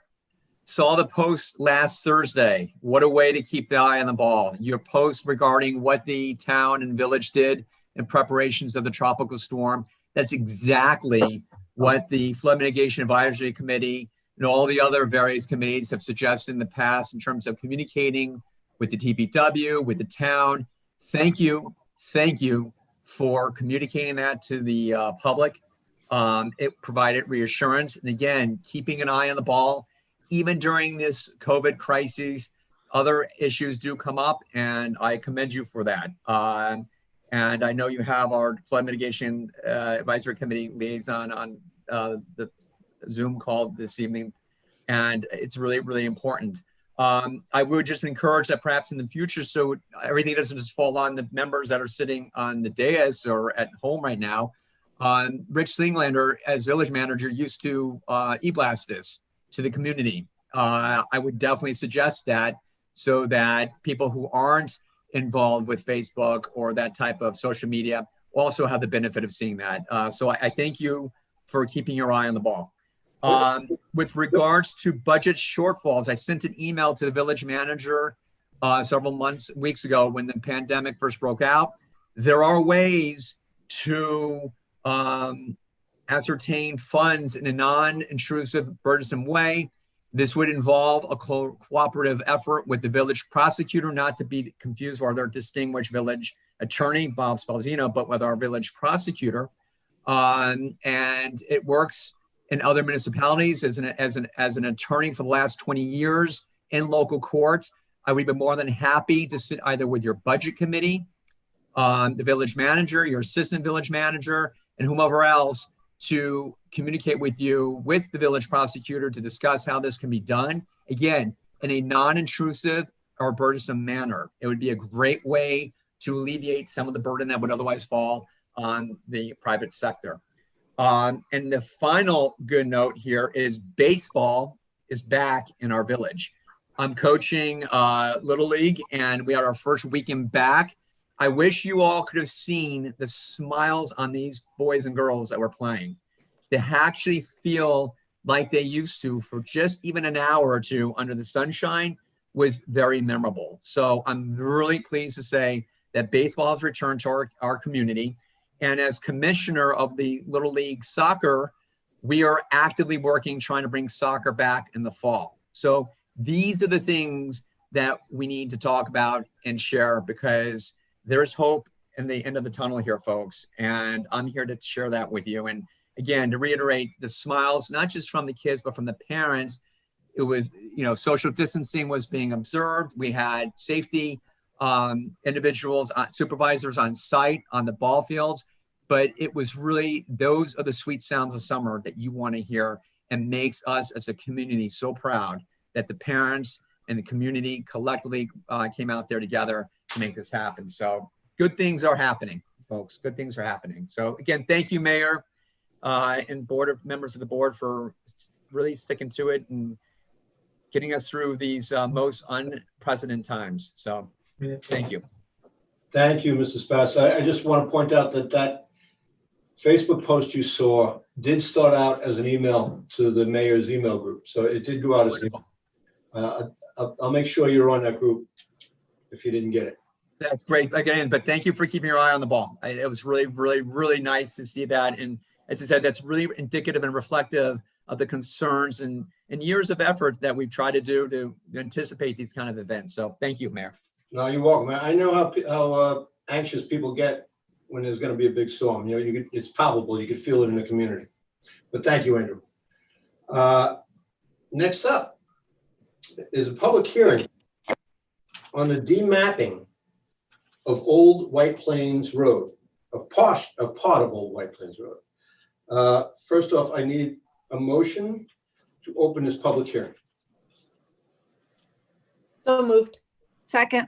saw the post last Thursday. What a way to keep the eye on the ball. Your post regarding what the town and village did in preparations of the tropical storm. That's exactly what the Flood Mitigation Advisory Committee and all the other various committees have suggested in the past in terms of communicating with the TPW, with the town. Thank you. Thank you for communicating that to the public. It provided reassurance. And again, keeping an eye on the ball, even during this COVID crisis, other issues do come up, and I commend you for that. And I know you have our Flood Mitigation Advisory Committee liaison on the Zoom call this evening, and it's really, really important. I would just encourage that perhaps in the future, so everything doesn't just fall on the members that are sitting on the dais or at home right now. Rich Singlander, as village manager, used to e-blast this to the community. I would definitely suggest that, so that people who aren't involved with Facebook or that type of social media also have the benefit of seeing that. So I thank you for keeping your eye on the ball. With regards to budget shortfalls, I sent an email to the village manager several weeks ago when the pandemic first broke out. There are ways to ascertain funds in a non-intrusive, burdensome way. This would involve a cooperative effort with the village prosecutor, not to be confused with our distinguished village attorney, Bob Spalzino, but with our village prosecutor. And it works in other municipalities as an attorney for the last 20 years in local courts. I would be more than happy to sit either with your budget committee, the village manager, your assistant village manager, and whomever else to communicate with you, with the village prosecutor, to discuss how this can be done. Again, in a non-intrusive or burdensome manner. It would be a great way to alleviate some of the burden that would otherwise fall on the private sector. And the final good note here is baseball is back in our village. I'm coaching Little League, and we had our first weekend back. I wish you all could have seen the smiles on these boys and girls that were playing. They actually feel like they used to for just even an hour or two under the sunshine was very memorable. So I'm really pleased to say that baseball has returned to our community. And as commissioner of the Little League Soccer We are actively working, trying to bring soccer back in the fall. So these are the things that we need to talk about and share, because there's hope in the end of the tunnel here, folks. And I'm here to share that with you. And again, to reiterate, the smiles, not just from the kids, but from the parents. It was, social distancing was being observed. We had safety individuals, supervisors on site on the ball fields. But it was really, those are the sweet sounds of summer that you want to hear, and makes us as a community so proud that the parents and the community collectively came out there together to make this happen. So good things are happening, folks. Good things are happening. So again, thank you, Mayor, and members of the board for really sticking to it and getting us through these most unprecedented times. So thank you. Thank you, Mr. Spatz. I just want to point out that Facebook post you saw did start out as an email to the mayor's email group. So it did go out as an email. I'll make sure you're on that group if you didn't get it. That's great. Again, but thank you for keeping your eye on the ball. It was really, really, really nice to see that. And as I said, that's really indicative and reflective of the concerns and years of effort that we've tried to do to anticipate these kind of events. So thank you, Mayor. No, you're welcome. I know how anxious people get when there's going to be a big storm. It's palpable. You could feel it in the community. But thank you, Andrew. Next up is a public hearing on the demapping of Old White Plains Road, a part of Old White Plains Road. First off, I need a motion to open this public hearing. So moved. Second.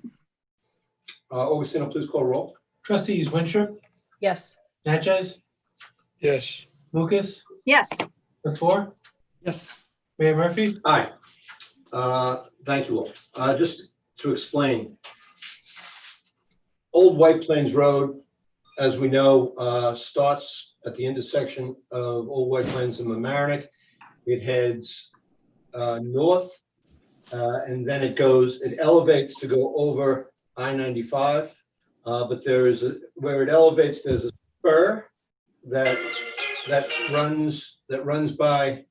Augustino, please call roll. Trustees Winstrup, Yes. Natchez, Yes. Lucas, Yes. Latour, Yes. Mayor Murphy. Aye. Thank you all. Just to explain, Old White Plains Road, as we know, starts at the intersection of Old White Plains and Mamaroneck. It heads north, and then it elevates to go over I-95. But where it elevates, there's a spur that runs by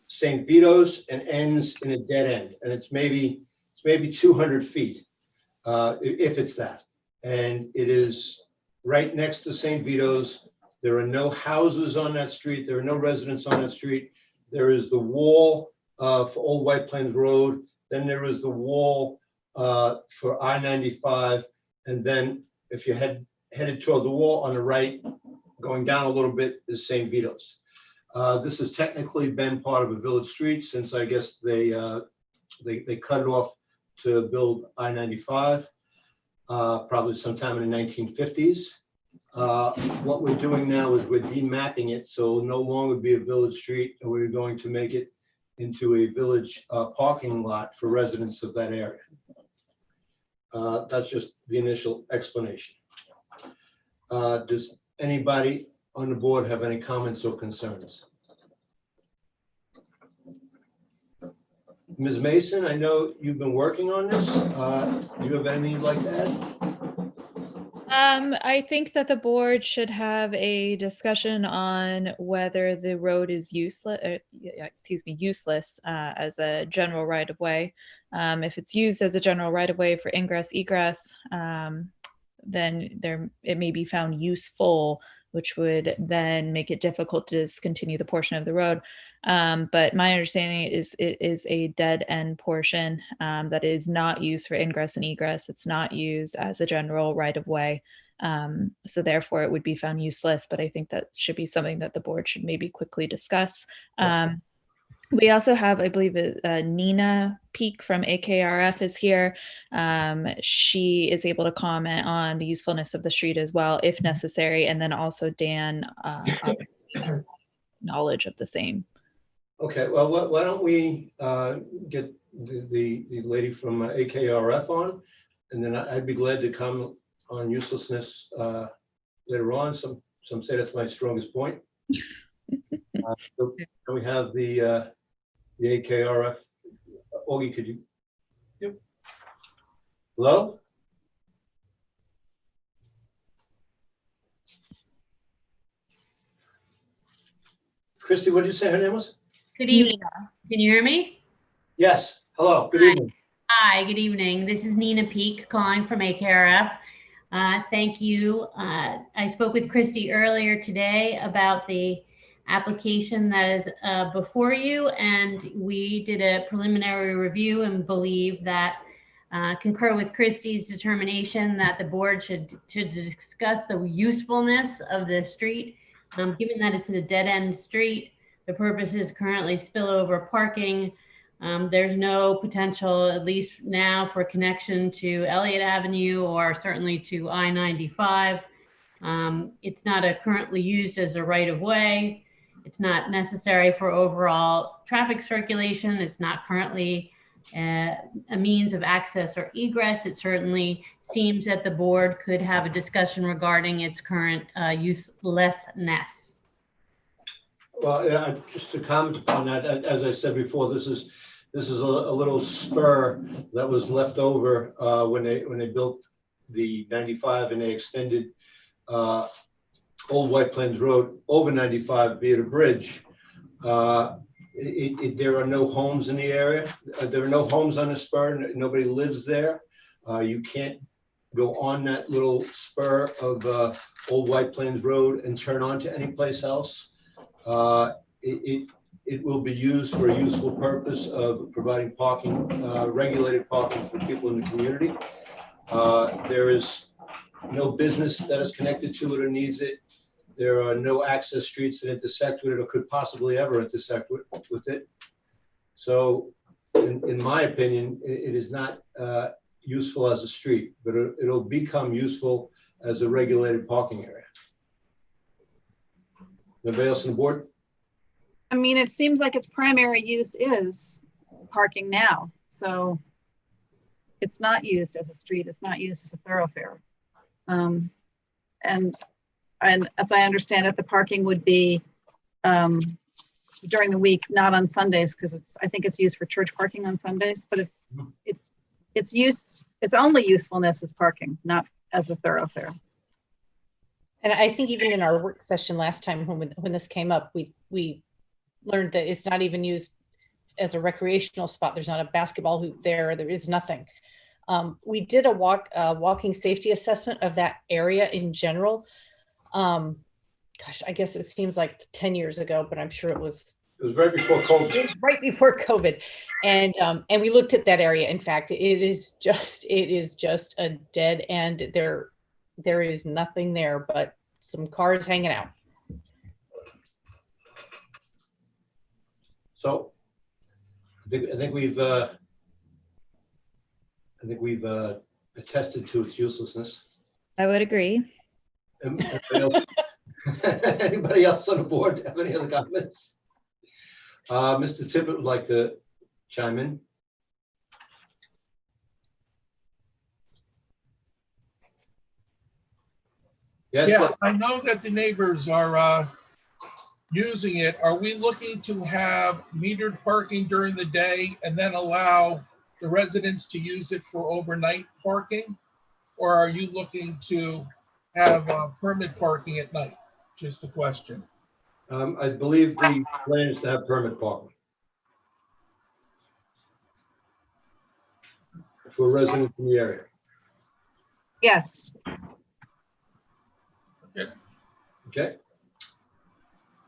St. Vito's and ends in a dead end, and it's maybe 200 feet, if it's that. And it is right next to St. Vito's. There are no houses on that street. There are no residents on that street. There is the wall for Old White Plains Road. Then there is the wall for I-95. And then if you headed toward the wall on the right, going down a little bit, is St. Vito's. This has technically been part of a village street since I guess they cut it off to build I-95, probably sometime in the 1950s. What we're doing now is we're demapping it, so it'll no longer be a village street, and we're going to make it into a village parking lot for residents of that area. That's just the initial explanation. Does anybody on the board have any comments or concerns? Ms. Mason, I know you've been working on this. Do you have anything you'd like to add? I think that the board should have a discussion on whether the road is useless as a general right of way. If it's used as a general right of way for ingress egress, then it may be found useful, which would then make it difficult to discontinue the portion of the road. But my understanding is it is a dead end portion that is not used for ingress and egress. It's not used as a general right of way. So therefore it would be found useless, but I think that should be something that the board should maybe quickly discuss. We also have, I believe, Nina Peak from AKRF is here. She is able to comment on the usefulness of the street as well, if necessary. And then also Dan, knowledge of the same. Okay, well, why don't we get the lady from AKRF on, and then I'd be glad to comment on uselessness later on. Some say that's my strongest point. So can we have the AKRF? Augie, could you? Yep. Hello? Christy, what did you say her name was? Good evening. Can you hear me? Yes. Hello. Good evening. Hi, good evening. This is Nina Peak calling from AKRF. Thank you. I spoke with Christy earlier today about the application that is before you, and we did a preliminary review and believe that concur with Christy's determination that the board should discuss the usefulness of the street. Given that it's a dead-end street, the purpose is currently spillover parking. There's no potential, at least now, for connection to Elliott Avenue or certainly to I-95. It's not currently used as a right-of-way. It's not necessary for overall traffic circulation. It's not currently a means of access or egress. It certainly seems that the board could have a discussion regarding its current uselessness. Well, yeah, just to comment upon that, as I said before, this is a little spur that was left over when they built the 95 and they extended Old White Plains Road over 95 via the bridge. There are no homes in the area. There are no homes on the spur. Nobody lives there. You can't go on that little spur of Old White Plains Road and turn onto any place else. It will be used for a useful purpose of providing parking, regulated parking for people in the community. There is no business that is connected to it or needs it. There are no access streets that intersect with it or could possibly ever intersect with it. So in my opinion, it is not useful as a street, but it'll become useful as a regulated parking area. Anybody else on the board? I mean, it seems like its primary use is parking now. So it's not used as a street. It's not used as a thoroughfare. And as I understand it, the parking would be during the week, not on Sundays, because I think it's used for church parking on Sundays, but its only usefulness is parking, not as a thoroughfare. And I think even in our work session last time when this came up, we learned that it's not even used as a recreational spot. There's not a basketball hoop there. There is nothing. We did a walking safety assessment of that area in general. Gosh, I guess it seems like 10 years ago, but I'm sure it was right before COVID. It was right before COVID. And we looked at that area. In fact, it is just a dead end. There is nothing there but some cars hanging out. So I think we've attested to its uselessness. I would agree. Anybody else on the board have any other comments? Mr. Tippett would like to chime in. Yes, I know that the neighbors are using it. Are we looking to have metered parking during the day and then allow the residents to use it for overnight parking? Or are you looking to have permit parking at night? Just a question. I believe the plan is to have permit parking for residents in the area. Yes. Okay.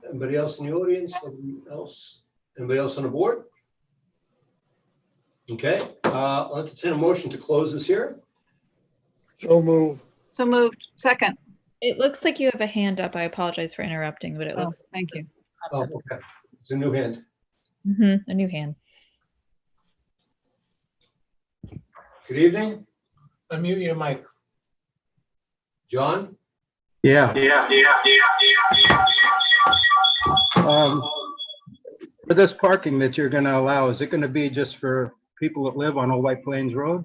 Anybody else in the audience? Anybody else on the board? Okay. I'll entertain a motion to close this hearing. So moved. So moved. Second. It looks like you have a hand up. I apologize for interrupting, but it looks. Thank you. Oh, okay. It's a new hand. A new hand. Good evening. Unmute your mic. John? Yeah. For this parking that you're going to allow, is it going to be just for people that live on Old White Plains Road?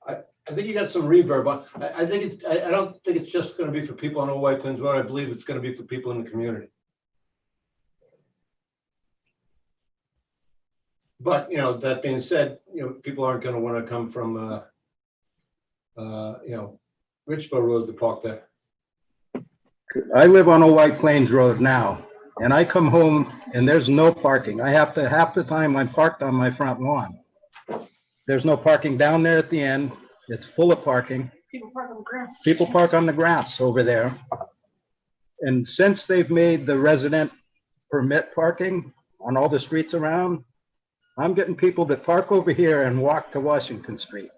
I think you got some reverb on. I don't think it's just going to be for people on Old White Plains Road. I believe it's going to be for people in the community. But, that being said, people aren't going to want to come from, Richborough Road to park there. I live on Old White Plains Road now, and I come home and there's no parking. I have to, half the time I'm parked on my front lawn. There's no parking down there at the end. It's full of parking. People park on the grass. People park on the grass over there. And since they've made the resident permit parking on all the streets around, I'm getting people that park over here and walk to Washington Street.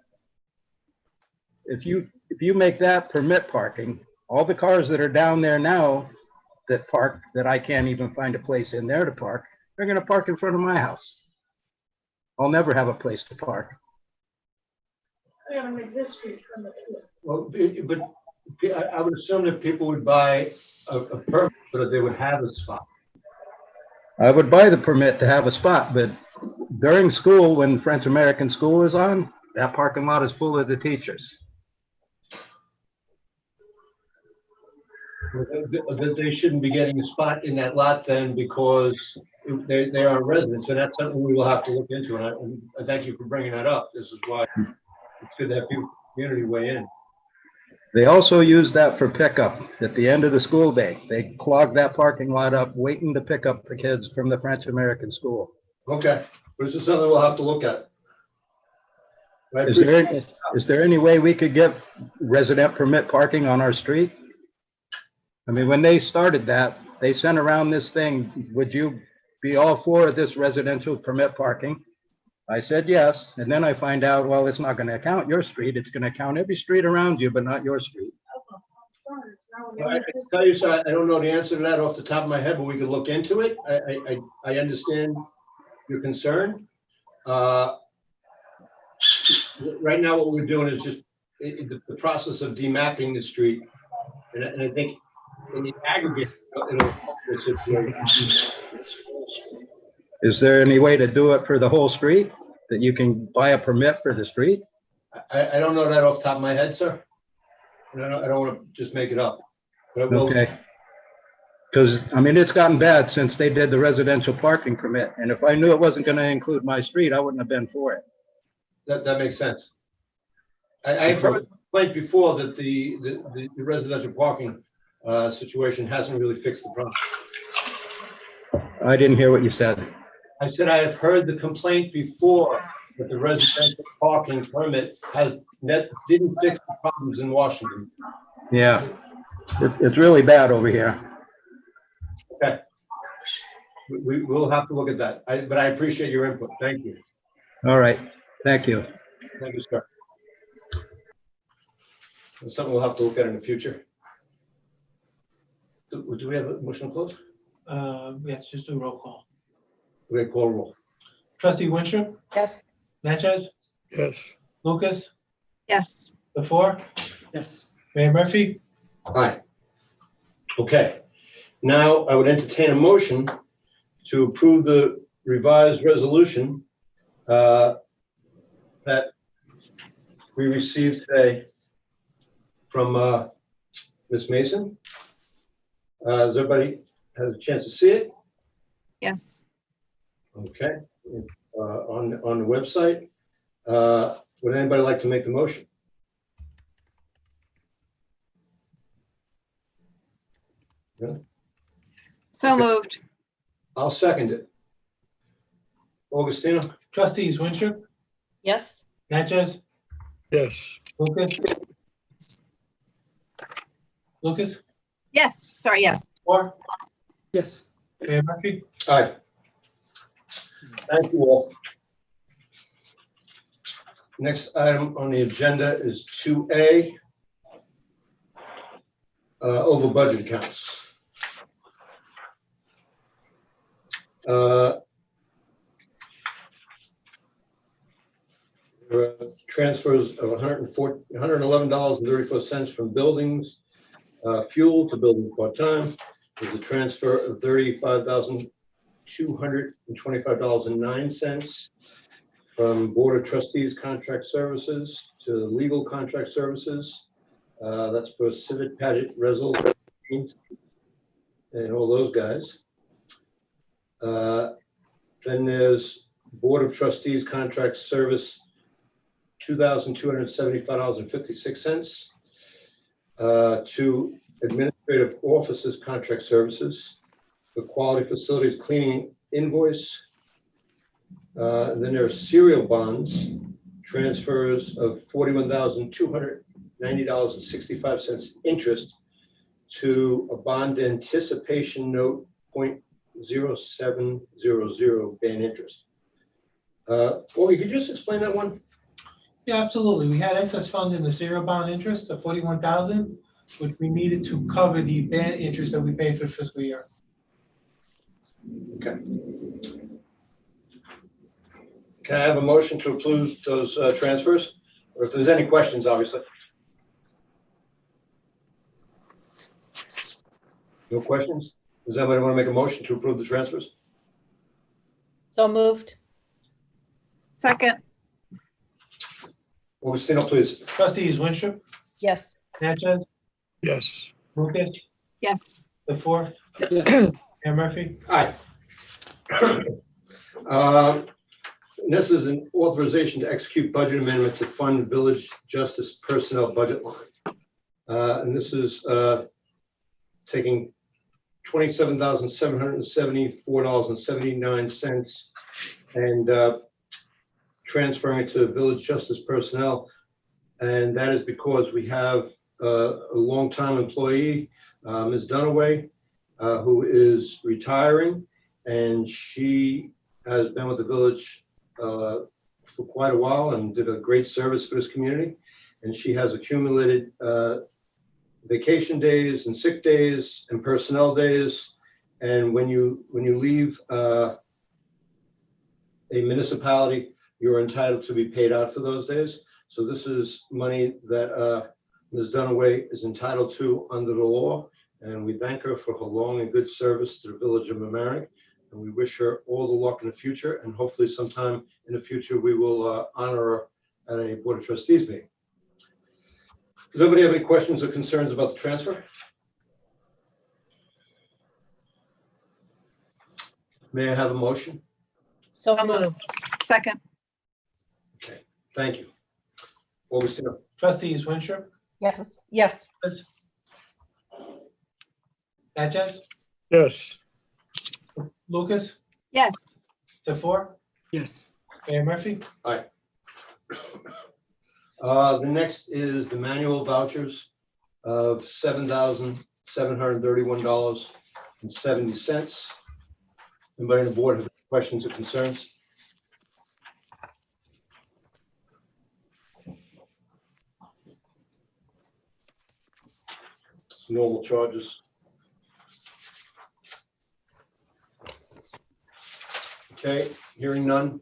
If you make that permit parking, all the cars that are down there now that park, that I can't even find a place in there to park, they're gonna park in front of my house. I'll never have a place to park. I gotta make this street permit. Well, but I would assume that people would buy a permit so that they would have a spot. I would buy the permit to have a spot, but during school, when French American School is on, that parking lot is full of the teachers. That they shouldn't be getting a spot in that lot then because they are residents, and that's something we will have to look into. And I thank you for bringing that up. This is why it's good to have people, community weigh in. They also use that for pickup at the end of the school day. They clog that parking lot up waiting to pick up the kids from the French American School. Okay, but it's just something we'll have to look at. Is there any way we could get resident permit parking on our street? I mean, when they started that, they sent around this thing, would you be all for this residential permit parking? I said yes, and then I find out, well, it's not gonna count your street, it's gonna count every street around you, but not your street. I can tell you, so I don't know the answer to that off the top of my head, but we could look into it. I understand your concern. Right now, what we're doing is just the process of demapping the street. And I think in the aggregate, it'll help the situation. Is there any way to do it for the whole street? That you can buy a permit for the street? I don't know that off the top of my head, sir. I don't want to just make it up. But Okay. Because, I mean, it's gotten bad since they did the residential parking permit. And if I knew it wasn't going to include my street, I wouldn't have been for it. That makes sense. I've heard the complaint before that the residential parking situation hasn't really fixed the problem. I didn't hear what you said. I said I have heard the complaint before that the residential parking permit didn't fix the problems in Washington. Yeah, it's really bad over here. Okay. We will have to look at that. But I appreciate your input. Thank you. All right, thank you. Thank you, sir. It's something we'll have to look at in the future. Do we have a motion to close? Yes, just do a roll call. We have call roll. Trustee Winstrup, Yes. Natchez, Yes. Lucas, Yes. the four, Yes. Mayor Murphy. Aye. Okay. Now I would entertain a motion to approve the revised resolution that we received today from Ms. Mason. Has everybody had a chance to see it? Yes. Okay. On the website. Would anybody like to make the motion? Yeah. So moved. I'll second it. Augustino? Trustees Winstrup, Yes. Natchez, Yes. Lucas. Lucas, Yes. Sorry, yes. four, Yes. Mayor Murphy. Aye. Thank you all. Next item on the agenda is 2A, over budget accounts. There are transfers of $111.34 from buildings, fuel to building part-time. There's a transfer of $35,225.09 from Board of Trustees contract services to legal contract services. That's for Civic Paget Resol and all those guys. Then there's Board of Trustees contract service, $2,275.56 to administrative administrative offices contract services, the quality facilities cleaning invoice. And then there are serial bonds, transfers of $41,290.65 interest to a bond anticipation note 0.0700 ban interest. Augie, could you just explain that one? Yeah, absolutely. We had excess funds in the serial bond interest of 41,000, which we needed to cover the ban interest that we paid for the fiscal year. Okay. Can I have a motion to approve those transfers? Or if there's any questions, obviously. No questions? Does anybody want to make a motion to approve the transfers? So moved. Second. Augustino, please. Trustees Winstrup, Yes. Natchez, Yes. Lucas, Yes. the four, Mayor Murphy. Aye. This is an authorization to execute budget amendment to fund village justice personnel budget line. And this is taking $27,774.79 and transferring it to village justice personnel. And that is because we have a longtime employee, Ms. Dunaway, who is retiring, and she has been with the village for quite a while and did a great service for this community. And she has accumulated vacation days and sick days and personnel days. And when you leave a municipality, you're entitled to be paid out for those days. So this is money that Ms. Dunaway is entitled to under the law. And we thank her for her long and good service to the village of Mamaroneck. And we wish her all the luck in the future. And hopefully sometime in the future, we will honor her at a Board of Trustees meeting. Does anybody have any questions or concerns about the transfer? May I have a motion? So moved. Second. Okay, thank you. Augustino. Trustees Winstrup, Yes. Yes. Natchez, Yes. Lucas, Yes. the four, Yes. Mayor Murphy. Aye. The next is the manual vouchers of $7,731.70. Anybody on the board have any questions or concerns? It's normal charges. Okay, hearing none.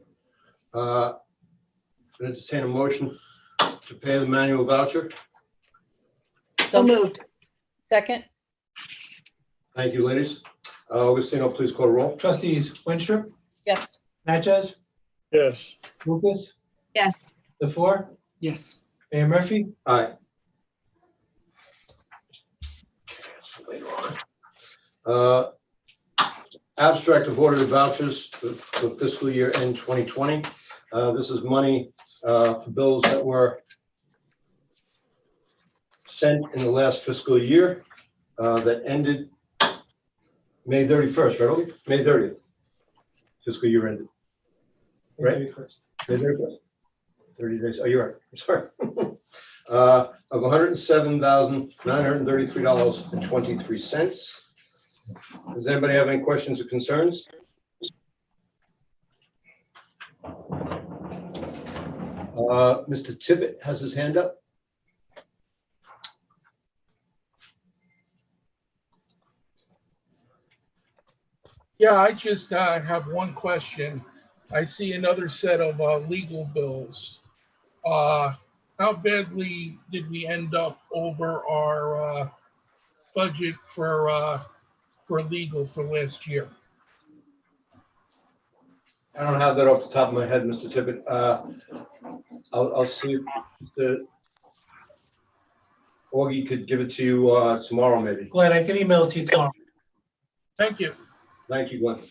Entertain a motion to pay the manual voucher. So moved. Second. Thank you, ladies. Augustino, please call the roll. Trustees Winstrup, Yes. Natchez, Yes. Lucas, Yes. the four, Yes. Mayor Murphy. Aye. Abstract of order vouchers for fiscal year end 2020. This is money for bills that were sent in the last fiscal year that ended May 31st, right? Ollie? May 30th. Fiscal year ended. Right? May 31st. 30 days. Oh, you're right. I'm sorry. Of $107,933.23. Does anybody have any questions or concerns? Mr. Tippett has his hand up. Yeah, I just have one question. I see another set of legal bills. How badly did we end up over our budget for legal for last year? I don't have that off the top of my head, Mr. Tippett. I'll see if the Augie could give it to you tomorrow, maybe. Glenn, I can email it to you tomorrow. Thank you. Thank you, Glenn.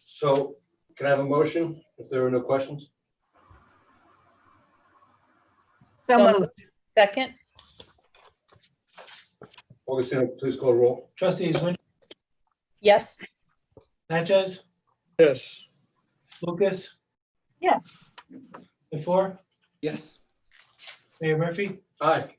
So can I have a motion if there are no questions? So moved. Second. Augustino, please call the roll. Trustees Winthrop, Yes. Natchez, Yes. Lucas, Yes. the four, Yes. Mayor Murphy. Aye.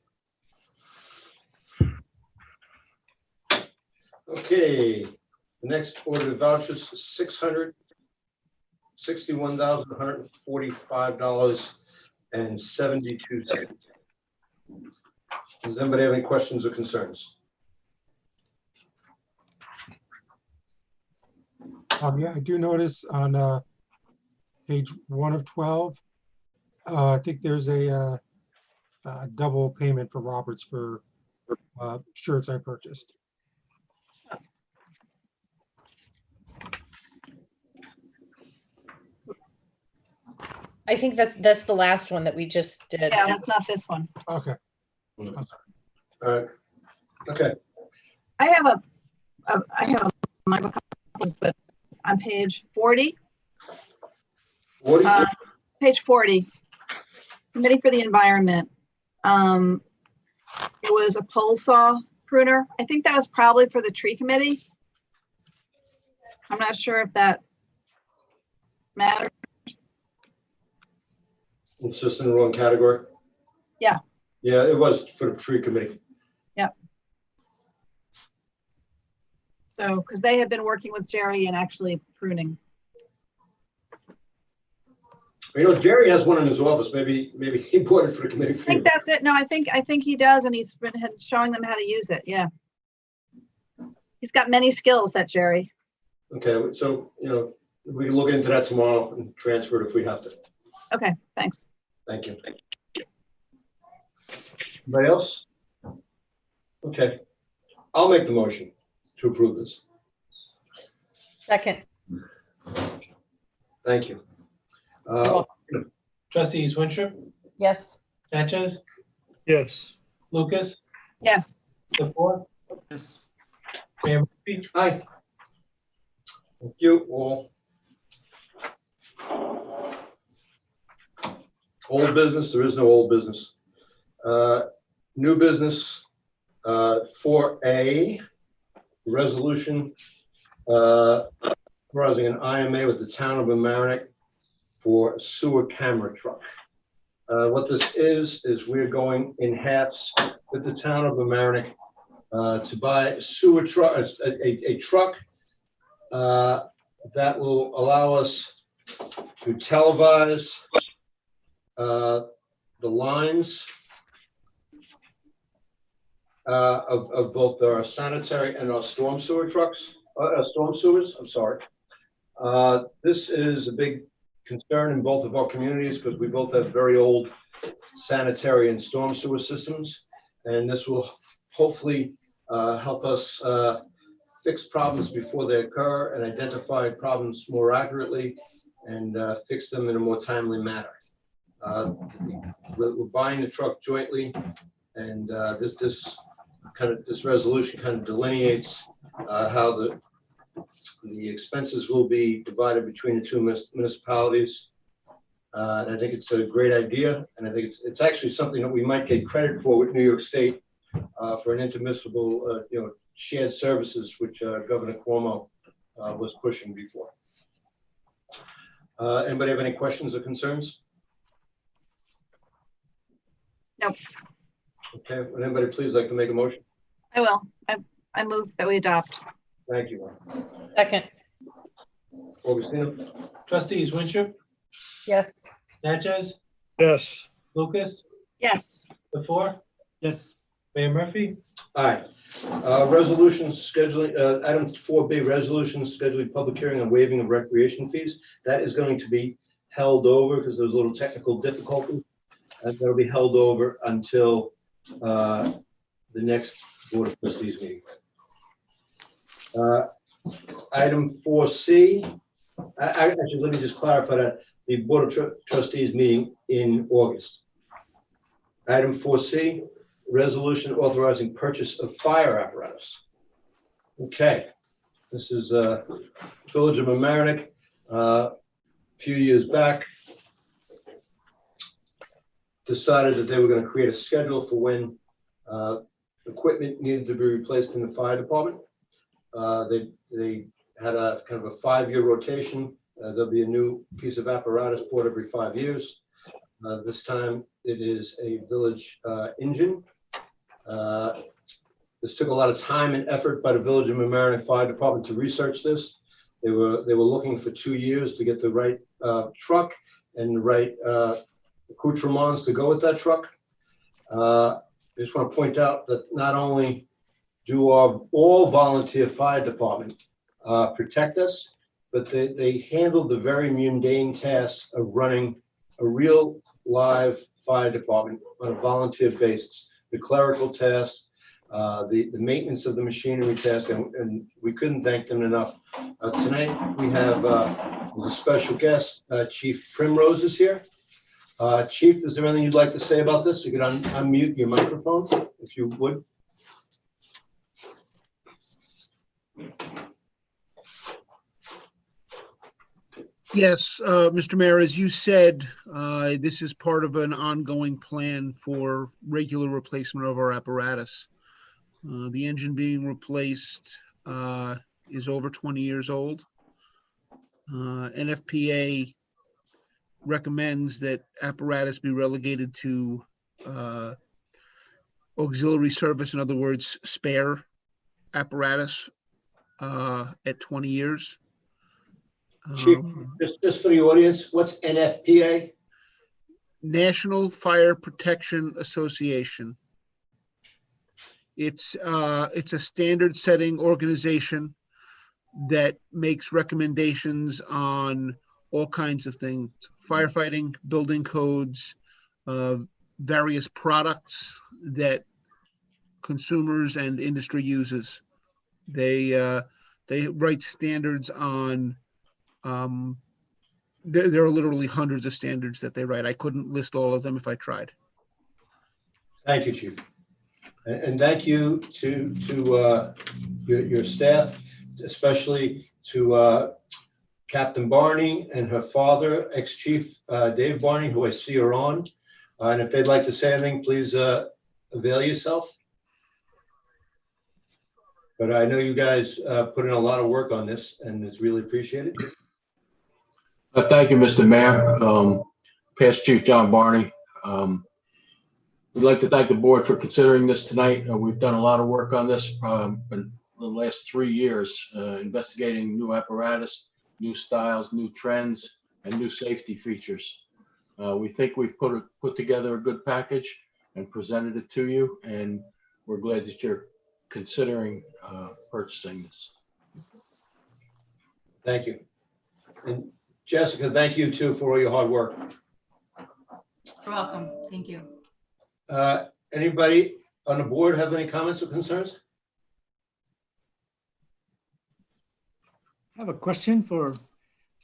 Okay, the next order of vouchers, $661,145.72. Does anybody have any questions or concerns? Yeah, I do notice on page 1 of 12, I think there's a double payment for Roberts for shirts I purchased. I think that's the last one that we just did. Yeah, that's not this one. Okay. All right. Okay. I have my copies, but on page 40. 40? Page 40, Committee for the Environment. It was a pole saw pruner. I think that was probably for the tree committee. I'm not sure if that matters. It's just in the wrong category. Yeah. Yeah, it was for the tree committee. Yep. So, because they had been working with Jerry and actually pruning. You know, Jerry has one in his office. Maybe he bought it for the committee. I think that's it. No, I think he does, and he's been showing them how to use it. Yeah. He's got many skills, that Jerry. Okay, so, you know, we can look into that tomorrow and transfer it if we have to. Okay, thanks. Thank you. Anybody else? Okay, I'll make the motion to approve this. Second. Thank you. Trustees Winthrop, Yes. Natchez, Yes. Lucas, Yes. the four, Yes. Mayor Murphy. Aye. Thank you all. Old business, there is no old business. New business, 4A, resolution authorizing an IMA with the town of Mamaroneck for sewer camera truck. What this is we're going in halves with the town of Mamaroneck to buy sewer truck, a truck that will allow us to televise the lines of both our sanitary and our storm sewer trucks, storm sewers, I'm sorry. This is a big concern in both of our communities because we both have very old sanitary and storm sewer systems. And this will hopefully help us fix problems before they occur and identify problems more accurately and fix them in a more timely manner. We're buying the truck jointly, and this resolution kind of delineates how the expenses will be divided between the two municipalities. And I think it's a great idea, and I think it's actually something that we might get credit for with New York State for an intermunicipal, shared services, which Governor Cuomo was pushing before. Anybody have any questions or concerns? Nope. Okay, would anybody please like to make a motion? I will. I move that we adopt. Thank you. Second. Augustino? Trustees Winthrop, Yes. Natchez, Yes. Lucas, Yes. the four, Yes. Mayor Murphy. Aye. Resolutions scheduling, item 4B, resolution scheduling public hearing on waiving of recreation fees. That is going to be held over because there's a little technical difficulty. That'll be held over until the next Board of Trustees meeting. Item 4C, actually, let me just clarify that. The Board of Trustees meeting in August. Item 4C, resolution authorizing purchase of fire apparatus. Okay, this is Village of Mamaroneck. A few years back, decided that they were going to create a schedule for when equipment needed to be replaced in the fire department. They had a kind of a 5-year rotation. There'll be a new piece of apparatus bought every 5 years. This time it is a village engine. This took a lot of time and effort by the Village of Mamaroneck Fire Department to research this. They were looking for 2 years to get the right truck and the right accoutrements to go with that truck. I just want to point out that not only do our all volunteer fire department protect us, but they handled the very mundane task of running a real live fire department on a volunteer basis, the clerical task, the maintenance of the machinery task, and we couldn't thank them enough. Tonight we have a special guest, Chief Primrose is here. Chief, is there anything you'd like to say about this? You could unmute your microphone if you would. Yes, Mr. Mayor, as you said, this is part of an ongoing plan for regular replacement of our apparatus. The engine being replaced is over 20 years old. NFPA recommends that apparatus be relegated to auxiliary service, in other words, spare apparatus at 20 years. Chief, just for the audience, what's NFPA? National Fire Protection Association. It's a standard-setting organization that makes recommendations on all kinds of things: firefighting, building codes, various products that consumers and industry uses. They write standards on. There are literally hundreds of standards that they write. I couldn't list all of them if I tried. Thank you, Chief. And thank you to your staff, especially to Captain Barney and her father, ex-Chief Dave Barney, who I see are on. And if they'd like to say anything, please avail yourself. But I know you guys put in a lot of work on this, and it's really appreciated. Thank you, Mr. Mayor. Past Chief John Barney. We'd like to thank the board for considering this tonight. We've done a lot of work on this in the last 3 years, investigating new apparatus, new styles, new trends, and new safety features. We think we've put together a good package and presented it to you, and we're glad that you're considering purchasing this. Thank you. And Jessica, thank you too for all your hard work. You're welcome. Thank you. Anybody on the board have any comments or concerns? I have a question for,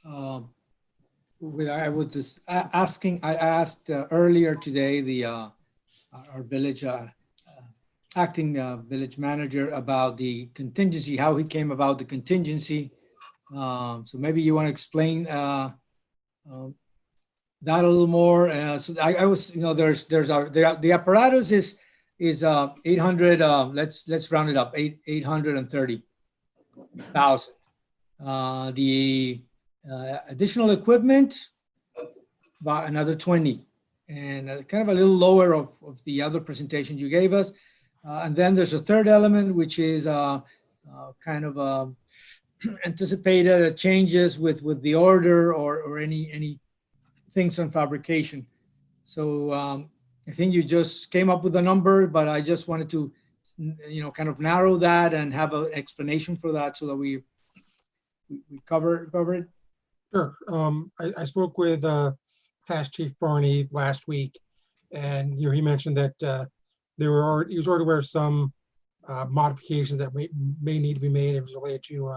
I was just asking, I asked earlier today, our village, acting village manager about the contingency, how he came about the contingency. So maybe you want to explain that a little more. So I was, the apparatus is 800. Let's round it up. 830,000. The additional equipment, about another 20, and kind of a little lower of the other presentations you gave us. And then there's a third element, which is kind of anticipated changes with the order or any things on fabrication. So I think you just came up with a number, but I just wanted to, kind of narrow that and have an explanation for that so that we cover it. Sure. I spoke with past Chief Barney last week, and he mentioned that he was already aware of some modifications that may need to be made as related to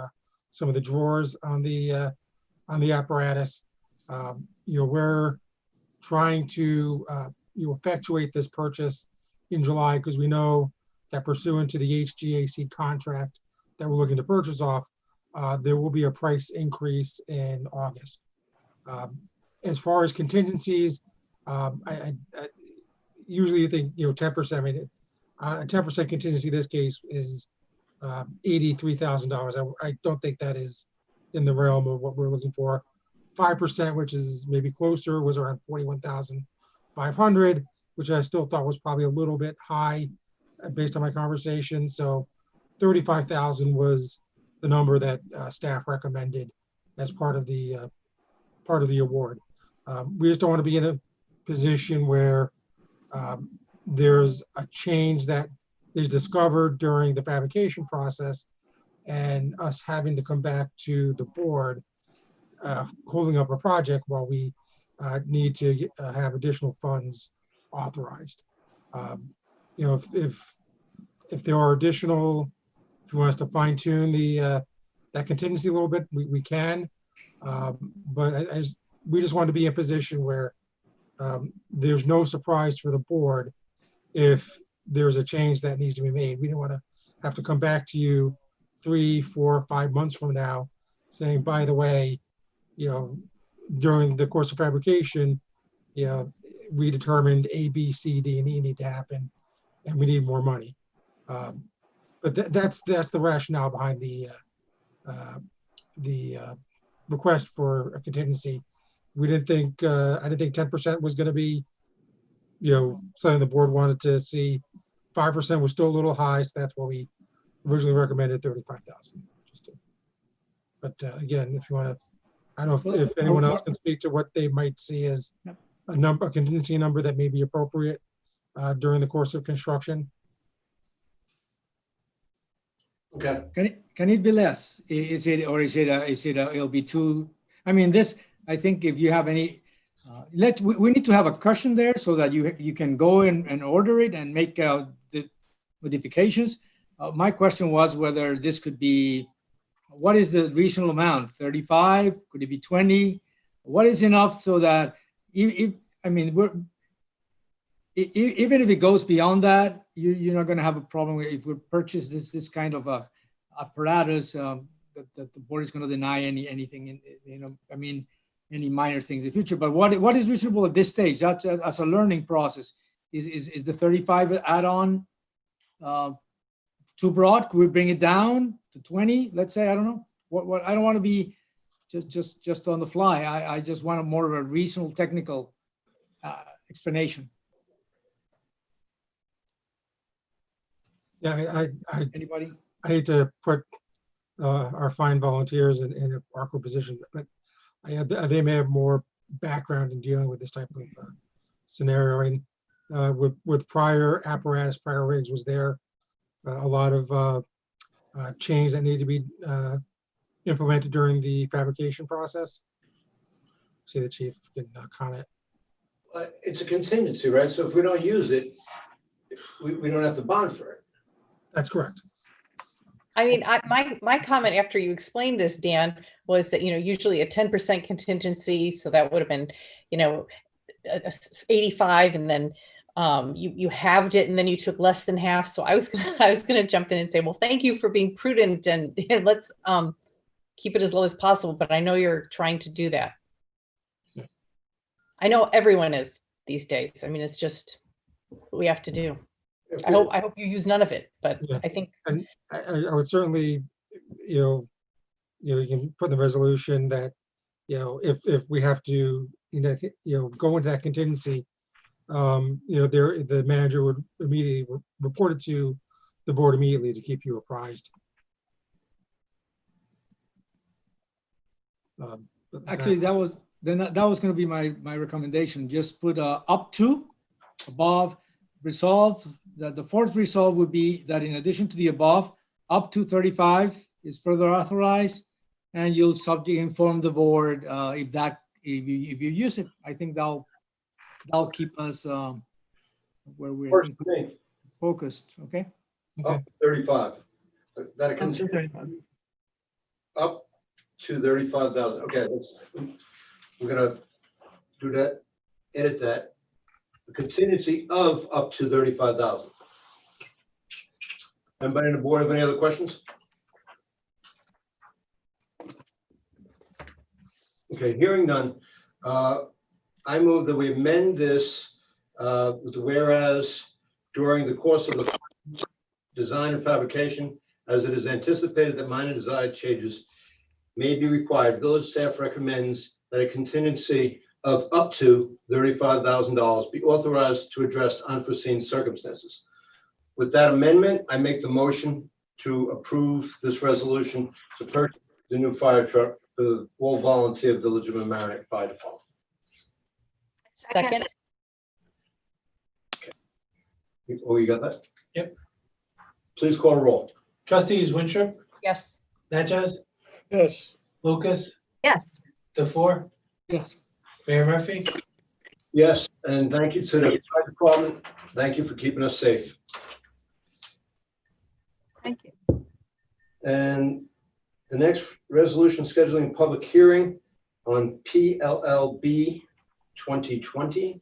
some of the drawers on the apparatus. We're trying to effectuate this purchase in July because we know that pursuant to the HGAC contract that we're looking to purchase off, there will be a price increase in August. As far as contingencies, I usually think 10%. I mean, A 10% contingency in this case is $83,000. I don't think that is in the realm of what we're looking for. 5%, which is maybe closer, was around 41,500, which I still thought was probably a little bit high based on my conversation. So 35,000 was the number that staff recommended as part of the award. We just don't want to be in a position where there's a change that is discovered during the fabrication process and us having to come back to the board holding up a project while we need to have additional funds authorized. You know, if there are additional, if you want us to fine tune that contingency a little bit, we can. But as we just want to be in a position where there's no surprise for the board if there's a change that needs to be made. We don't want to have to come back to you 3, 4, 5 months from now saying, by the way, you know, during the course of fabrication, you know, we determined A, B, C, D, and E need to happen, and we need more money. But that's the rationale behind the request for a contingency. We didn't think I didn't think 10% was going to be, you know, something the board wanted to see. 5% was still a little high, so that's why we originally recommended 35,000. But again, if you want to, I don't know if anyone else can speak to what they might see as a contingency number that may be appropriate during the course of construction. Okay. Can it be less? Is it, or is it it'll be too, I mean, this, I think if you have any, we need to have a cushion there so that you can go and order it and make the modifications. My question was whether this could be, what is the reasonable amount? 35? Could it be 20? What is enough so that I mean, even if it goes beyond that, you're not going to have a problem if we purchase this kind of a apparatus that the board is going to deny anything, you know, I mean, any minor things in the future. But what is reasonable at this stage? That's as a learning process. Is the 35 add-on too broad? Could we bring it down to 20? Let's say, I don't know. What I don't want to be just on the fly. I just want a more of a reasonable technical explanation. Yeah, Anybody? I hate to put our fine volunteers in an awkward position, but they may have more background in dealing with this type of scenario. And with prior apparatus, prior rigs, was there a lot of change that needed to be implemented during the fabrication process? See the chief can comment. It's a contingency, right? So if we don't use it, we don't have to bond for it. That's correct. I mean, my comment after you explained this, Dan, was that, you know, usually a 10% contingency, so that would have been, you know, 85, and then you halved it, and then you took less than half. So I was gonna jump in and say, well, thank you for being prudent, and let's keep it as low as possible. But I know you're trying to do that. Yeah. I know everyone is these days. I mean, it's just what we have to do. I hope you use none of it, but Yeah. I think, And I would certainly, you can put in the resolution that, you know, if we have to, go into that contingency, the manager would immediately report it to the board immediately to keep you apprised. Actually, that was going to be my recommendation. Just put up to, above, resolve. That the fourth resolve would be that in addition to the above, up to 35 is further authorized, and you'll inform the board if you use it. I think that'll keep us where we're focused. Okay. Up to 35. That can up to 35,000. Okay, we're gonna do that. Edit that. The contingency of up to 35,000. Anybody on the board have any other questions? Okay, hearing none. I move that we amend this with the whereas during the course of the design and fabrication, as it is anticipated that minor design changes may be required. Village staff recommends that a contingency of up to $35,000 be authorized to address unforeseen circumstances. With that amendment, I make the motion to approve this resolution to purchase the new fire truck for the all-volunteer Village of Mamaroneck Fire Department. Second. Oh, you got that? Yep. Please call a roll. Trustees Winstrup, Yes. Natchez, Yes. Lucas, Yes. DeFour, Yes. Mayor Murphy. Yes, and thank you to the fire department. Thank you for keeping us safe. Thank you. And the next resolution scheduling a public hearing on PLLB 2020.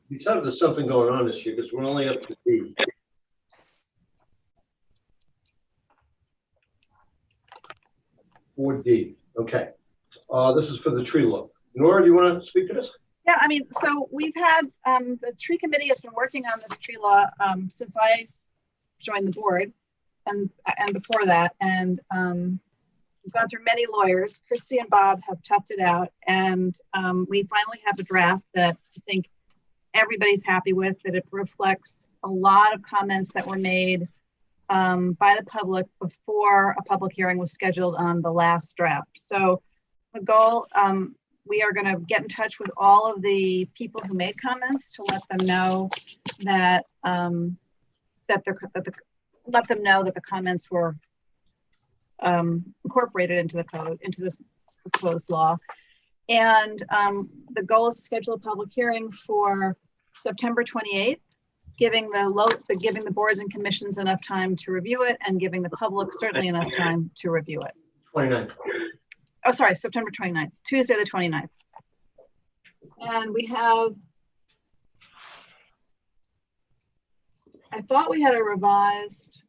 You tell me there's something going on this year because we're only up to D. Or D. Okay. This is for the tree law. Nora, do you want to speak to this? Yeah, I mean, so we've had, the tree committee has been working on this tree law since I joined the board and before that. And we've gone through many lawyers. Christy and Bob have toughed it out. And we finally have a draft that I think everybody's happy with, that it reflects a lot of comments that were made by the public before a public hearing was scheduled on the last draft. So the goal, we are going to get in touch with all of the people who made comments to let them know that let them know that the comments were incorporated into the code, into this proposed law. And the goal is to schedule a public hearing for September 28th, giving the boards and commissions enough time to review it and giving the public certainly enough time to review it. 29th. Oh, sorry, September 29th, Tuesday the 29th. And we have, I thought we had a revised,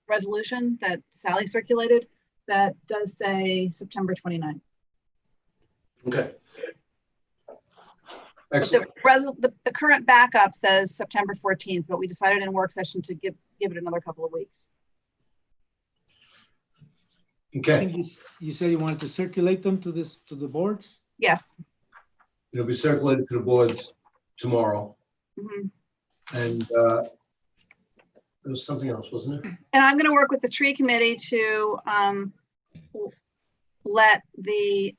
resolution that Sally circulated that does say September 29th. Okay. The current backup says September 14th, but we decided in work session to give it another couple of weeks. I Okay. think you said you wanted to circulate them to the boards? Yes. It'll be circulated to the boards tomorrow. Mhm. And there was something else, wasn't it? And I'm going to work with the tree committee to let the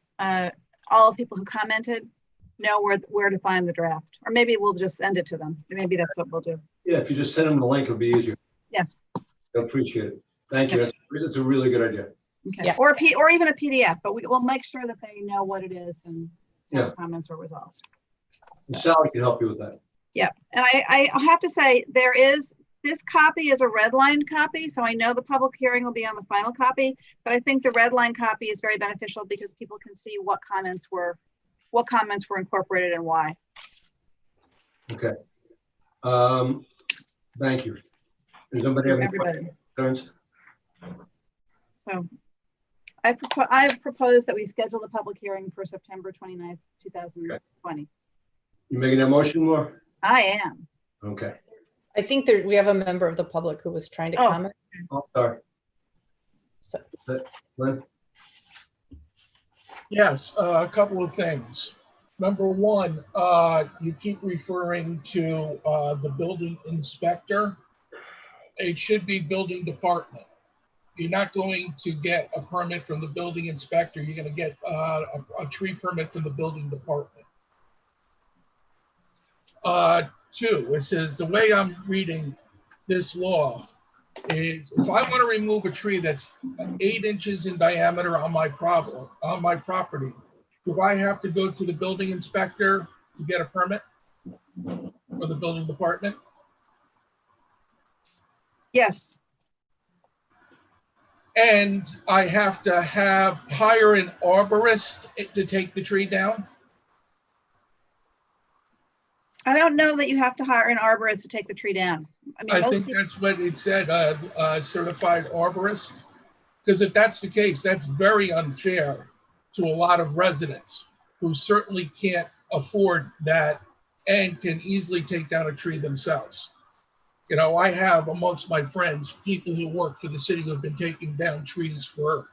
all the people who commented know where to find the draft, or maybe we'll just send it to them. Maybe that's what we'll do. Yeah, if you just send them the link, it'll be easier. Yeah. I appreciate it. Thank you. That's a really good idea. Okay. Yeah. Or even a PDF, but we'll make sure that they know what it is and Yeah. the comments were resolved. And Sally can help you with that. Yeah, and I have to say this copy is a redlined copy, so I know the public hearing will be on the final copy, but I think the redline copy is very beneficial because people can see what comments were incorporated and why. Okay. Thank you. Does somebody have any concerns? So I've proposed that we schedule the public hearing for September 29th, 2020. You making that motion, More? I am. Okay. I think we have a member of the public who was trying to comment. Oh, sorry. So, Lynn? Yes, a couple of things. Number one, you keep referring to the building inspector. It should be building department. You're not going to get a permit from the building inspector. You're going to get a tree permit from the building department. Two, it says the way I'm reading this law is if I want to remove a tree that's 8 inches in diameter on my property, do I have to go to the building inspector to get a permit for the building department? Yes. And I have to hire an arborist to take the tree down? I don't know that you have to hire an arborist to take the tree down. I think that's what it said, certified arborist. Because if that's the case, that's very unfair to a lot of residents. who certainly can't afford that and can easily take down a tree themselves. You know, I have amongst my friends people who work for the city who have been taking down trees for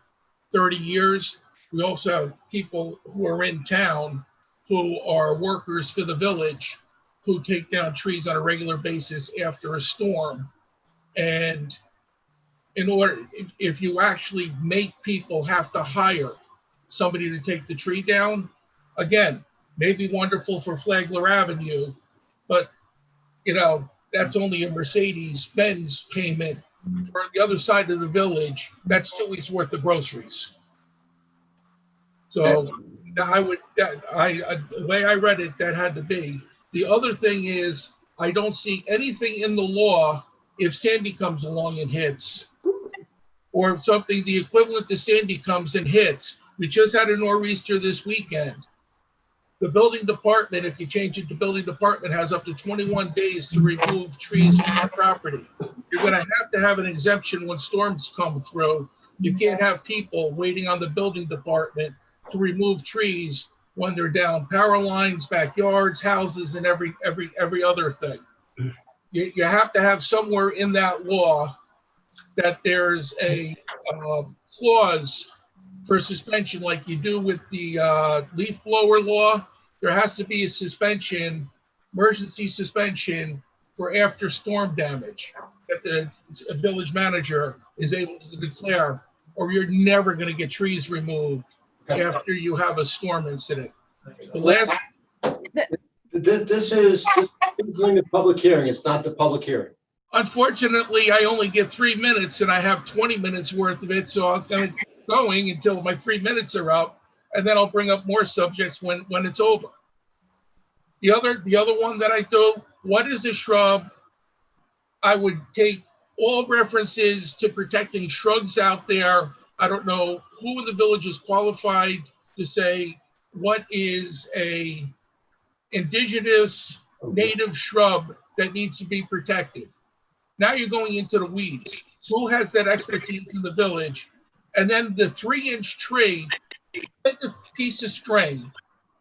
30 years. We also have people who are in town who are workers for the village who take down trees on a regular basis after a storm. And in order, if you actually make people have to hire somebody to take the tree down, again, may be wonderful for Flagler Avenue, but you know, that's only a Mercedes-Benz payment. For the other side of the village, that's 2 weeks worth of groceries. So the way I read it, that had to be. The other thing is, I don't see anything in the law if Sandy comes along and hits, or if something the equivalent to Sandy comes and hits. We just had a nor'easter this weekend. The building department, if you change it to building department, has up to 21 days to remove trees from your property. You're going to have an exemption when storms come through. You can't have people waiting on the building department to remove trees when they're down power lines, backyards, houses, and every other thing. You have to have somewhere in that law that there's a clause for suspension, like you do with the leaf blower law. There has to be a suspension, emergency suspension for after storm damage that the village manager is able to declare, or you're never going to get trees removed after you have a storm incident. The last. This is during the public hearing. It's not the public hearing. Unfortunately, I only get 3 minutes and I have 20 minutes worth of it. So I'm going to keep going until my 3 minutes are up, and then I'll bring up more subjects when it's over. The other one that I do, what is a shrub? I would take all references to protecting shrubs out there. I don't know who in the village is qualified to say what is a indigenous native shrub that needs to be protected. Now you're going into the weeds. Who has that expertise in the village? And then the 3-inch tree, take a piece of string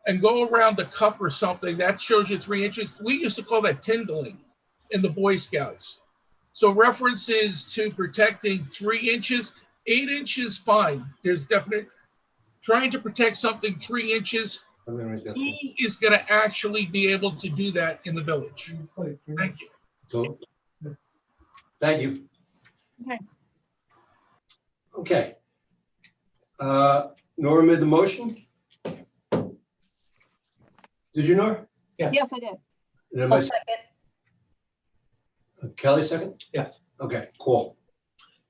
and go around a cup or something that shows you 3 inches. We used to call that tyndalling in the Boy Scouts. So references to protecting 3 inches, 8 inches, fine. There's definite, trying to protect something 3 inches, who is going to actually be able to do that in the village? Thank you. So, thank you. Okay. Okay. Nora made the motion. Did you, Nora? Yes, I did. And everybody- second. Kelly second? Yes. Okay, cool.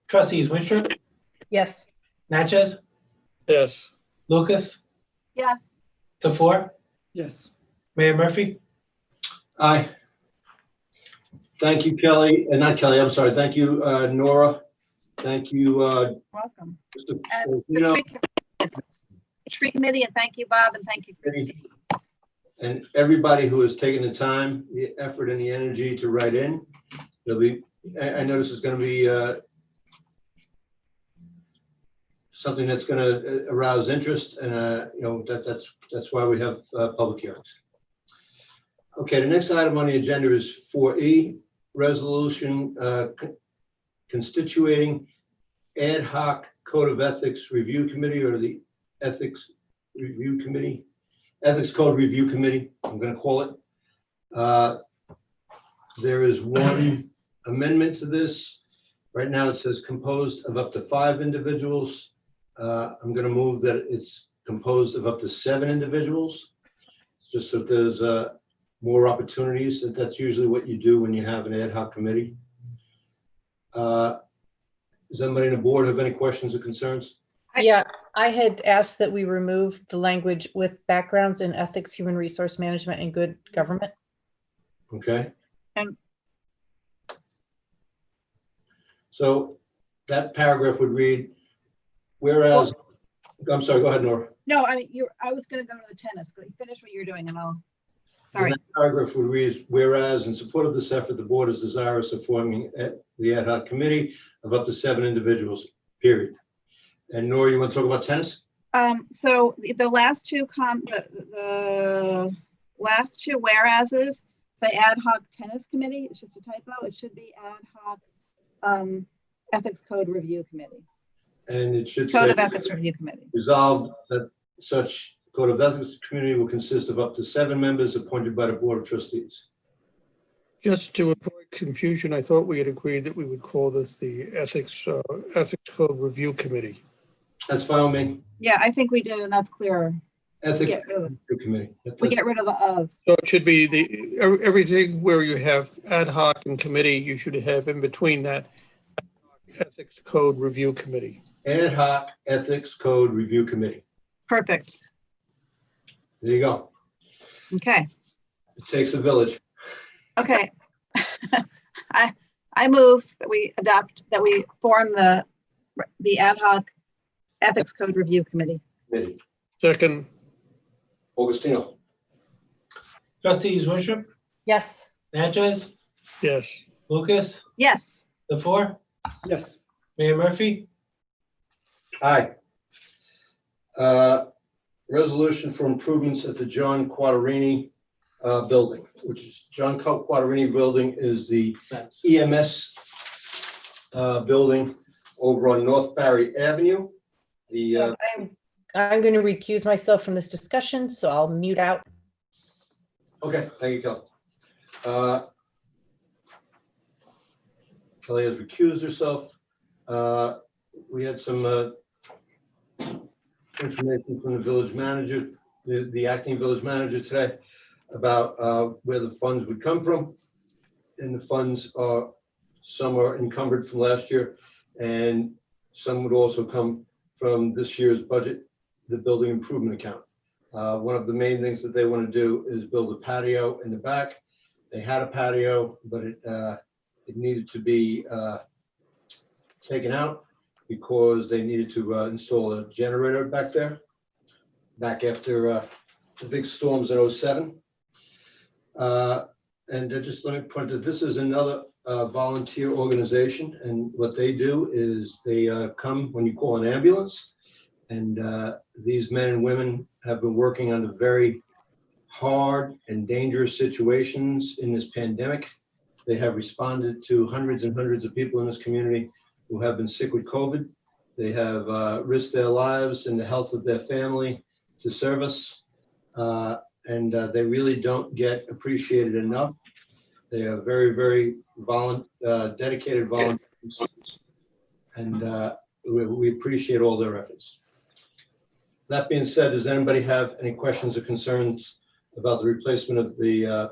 Trustees Winstrup, Yes. Natchez, Yes. Lucas, Yes. Tefor, Yes. Mayor Murphy. Aye. Thank you, Kelly, and not Kelly, I'm sorry. Thank you, Nora. Thank you, Welcome. Mr. And the Fantino, tree committee, and thank you, Bob, and thank you, Christy. and everybody who has taken the time, the effort, and the energy to write in. It'll be, I know this is going to be something that's going to arouse interest, and you know, that's why we have public hearings. Okay, the next item on the agenda is 4E, resolution constituting ad hoc code of ethics review committee, or the ethics review committee, ethics code review committee, I'm going to call it. There is one amendment to this. Right now it says composed of up to 5 individuals. I'm going to move that it's composed of up to 7 individuals, just so there's more opportunities. That's usually what you do when you have an ad hoc committee. Does anybody on the board have any questions or concerns? Yeah, I had asked that we remove the language with backgrounds in ethics, human resource management, and good government. Okay. And so that paragraph would read, whereas, I'm sorry, go ahead, Nora. no, I mean, I was going to go to the tennis. Go finish what you're doing, and I'll. Sorry. That paragraph would read, whereas in support of this effort, the board is desirous of forming the ad hoc committee of up to 7 individuals, period. And Nora, you want to talk about tennis? So the last two the last two whereases say ad hoc tennis committee. It's just a typo. It should be ad hoc ethics code review committee. And it should Code say of Ethics Review Committee. resolved that such code of ethics committee will consist of up to 7 members appointed by the Board of Trustees. Just to avoid confusion, I thought we had agreed that we would call this the Ethics Code Review Committee. That's fine with me. Yeah, I think we did, and that's clearer. Ethics Get rid of Review Committee. We get rid of the of. So it should be everything where you have ad hoc and committee, you should have in between that Ethics Code Review Committee. Ad hoc Ethics Code Review Committee. Perfect. There you go. Okay. It takes a village. Okay. I move that we form the ad hoc Ethics Code Review Committee. Second. Augustino. Trustees Winstrup, Yes. Natchez, Yes. Lucas, Yes. the four, Yes. Mayor Murphy. Aye. Resolution for improvements at the John Quaterini building, which is John Quaterini building is the EMS building over on North Barry Avenue. The I'm going to recuse myself from this discussion, so I'll mute out. okay, thank you, Kelly. Kelly has recused herself. We had some information from the village manager, the acting village manager today about where the funds would come from. And the funds are, some are encumbered from last year, and some would also come from this year's budget, the building improvement account. One of the main things that they want to do is build a patio in the back. They had a patio, but it needed to be taken out because they needed to install a generator back there, back after the big storms in '07. And just let me point that this is another volunteer organization, and what they do is they come when you call an ambulance, and these men and women have been working under very hard and dangerous situations in this pandemic. They have responded to hundreds and hundreds of people in this community who have been sick with COVID. They have risked their lives and the health of their family to serve us. And they really don't get appreciated enough. They are very, very dedicated volunteers. And we appreciate all their efforts. That being said, does anybody have any questions or concerns about the replacement of the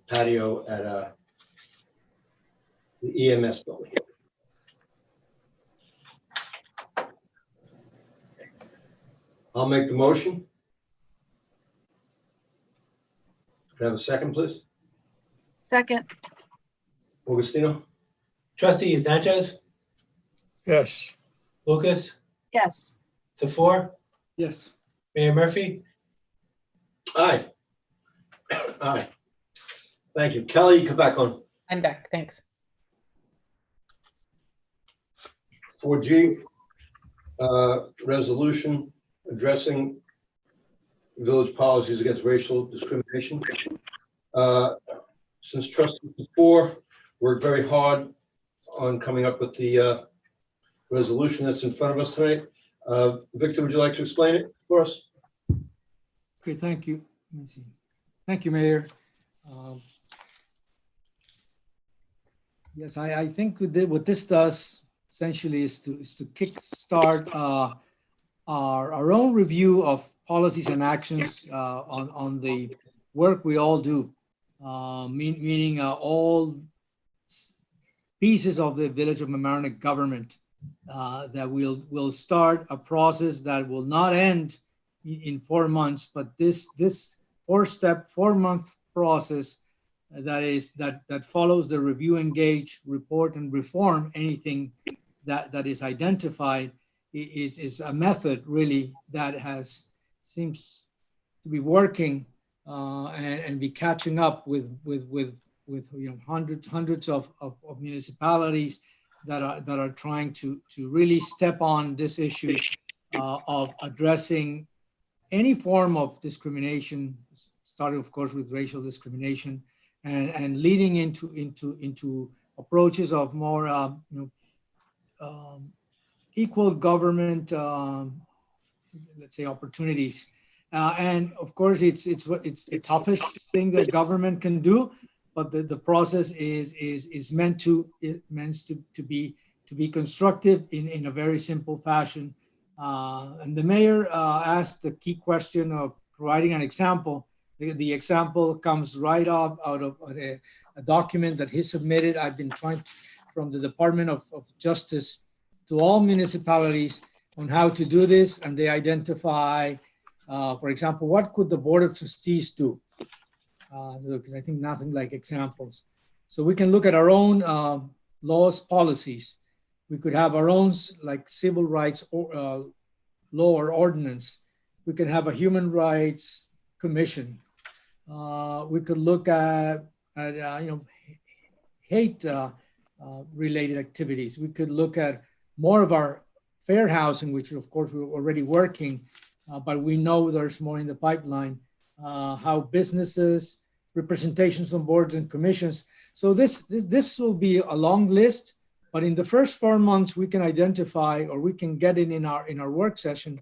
patio at the EMS building? I'll make the motion. Could I have a second, please? Second. Augustino? Trustees Natchez, Yes. Lucas, Yes. the four, Yes. Mayor Murphy. Aye. Aye. Thank you. Kelly, you come back on. I'm back. Thanks. 4G, resolution addressing village policies against racial discrimination. Since trustees before worked very hard on coming up with the resolution that's in front of us tonight. Victor, would you like to explain it for us? Okay, thank you. Let me see. Thank you, Mayor. Yes, I think what this does essentially is to kickstart our own review of policies and actions on the work we all do, meaning all pieces of the Village of Mamaroneck government, that will start a process that will not end in 4 months, but this 4-month process that follows the review, engage, report, and reform anything that is identified is a method really that seems to be working and be catching up with hundreds of municipalities that are trying to really step on this issue of addressing any form of discrimination, starting of course with racial discrimination, and leading into approaches of more equal government, let's say, opportunities. And of course, it's the toughest thing that government can do, but the process is meant to be constructive in a very simple fashion. And the mayor asked the key question of providing an example. The example comes right out of a document that he submitted. I've been trying to, from the Department of Justice to all municipalities on how to do this, and they identify, for example, what could the Board of Trustees do? Because I think nothing like examples. So we can look at our own laws, policies. We could have our own like civil rights law or ordinance. We could have a human rights commission. We could look at hate related activities. We could look at more of our fair housing, which of course we're already working, but we know there's more in the pipeline. How businesses, representations on boards and commissions. So this will be a long list, but in the first 4 months, we can identify, or we can get in our work session,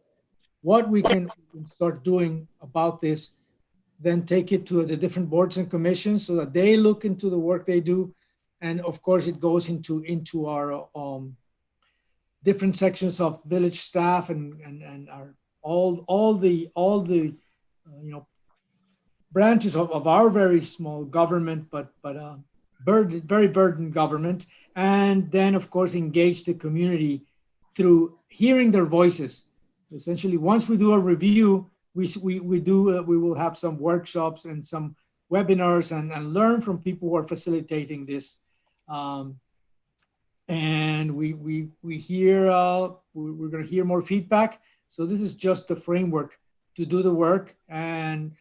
what we can start doing about this, then take it to the different boards and commissions so that they look into the work they do. And of course, it goes into our different sections of village staff and our all the branches of our very small government, but very burdened government. And then of course, engage the community through hearing their voices. Essentially, once we do a review, we will have some workshops and some webinars and learn from people who are facilitating this. And we hear, we're going to hear more feedback. So this is just the framework to do the work. And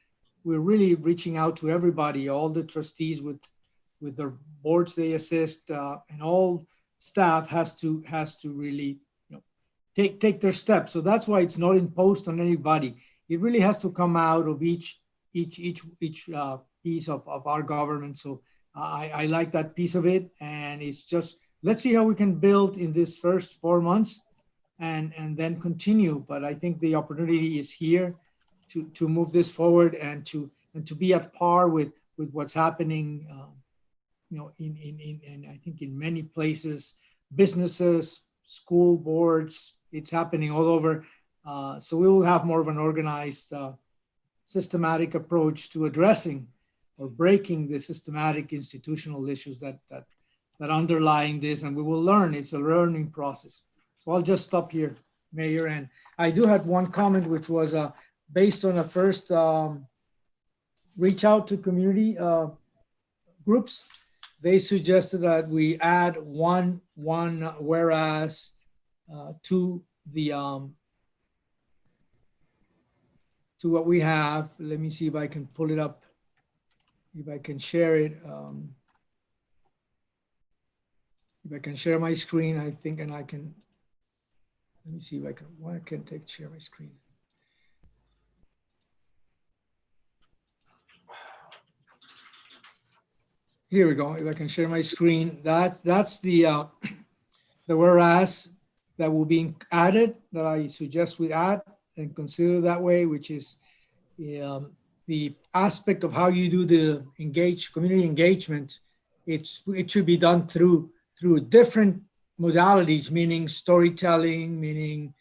we're really reaching out to everybody, all the trustees with their boards they assist, and all staff has to really take their steps. So that's why it's not imposed on anybody. It really has to come out of each piece of our government. So I like that piece of it. And it's just, let's see how we can build in this first 4 months and then continue. But I think the opportunity is here to move this forward and to be at par with what's happening, in I think in many places, businesses, school boards, it's happening all over. So we will have more of an organized, systematic approach to addressing or breaking the systematic institutional issues that underlying this, and we will learn. It's a learning process. So I'll just stop here, Mayor. And I do have one comment, which was based on a first reach out to community groups. They suggested that we add one whereas to the to what we have. Let me see if I can pull it up, if I can share it. If I can share my screen, I think, and I can, let me see if I can, why I can't share my screen. Here we go. If I can share my screen, that's the whereas that will be added, that I suggest we add and consider that way, which is the aspect of how you do the community engagement. It should be done through different modalities, meaning storytelling, meaning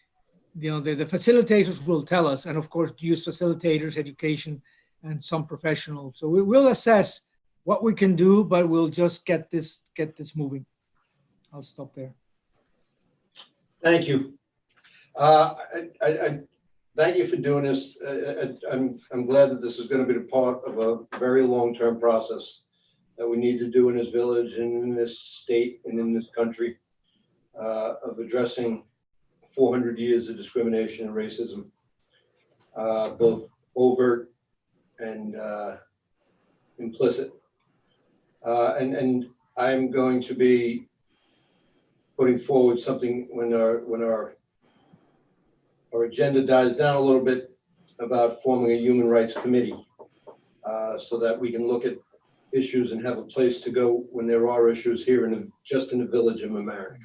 the facilitators will tell us, and of course use facilitators, education, and some professionals. So we will assess what we can do, but we'll just get this moving. I'll stop there. Thank you. I thank you for doing this. I'm glad that this is going to be a part of a very long-term process that we need to do in this village and in this state and in this country of addressing 400 years of discrimination and racism, both overt and implicit. And I'm going to be putting forward something when our agenda dies down a little bit about forming a human rights committee, so that we can look at issues and have a place to go when there are issues here just in the village of Mamaroneck.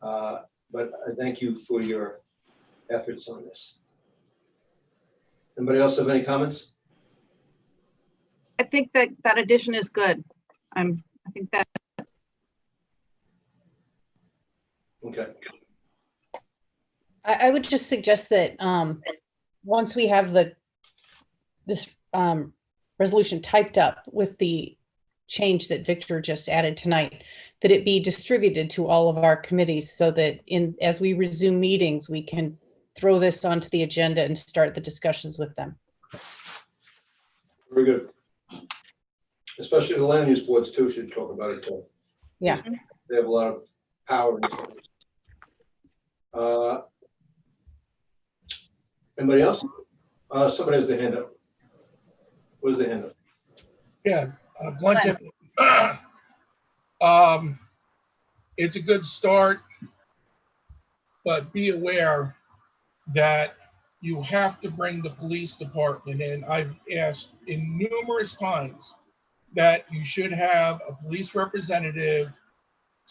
But I thank you for your efforts on this. Anybody else have any comments? I think that addition is good. I think that. Okay. I would just suggest that once we have this resolution typed up with the change that Victor just added tonight, that it be distributed to all of our committees so that as we resume meetings, we can throw this onto the agenda and start the discussions with them. Very good. Especially the land use boards too should talk about it too. Yeah. They have a lot of power in this. Anybody else? Somebody has their hand up. What is the hand up? Yeah, Glenn Tip. It's a good start, but be aware that you have to bring the police department in. I've asked in numerous times that you should have a police representative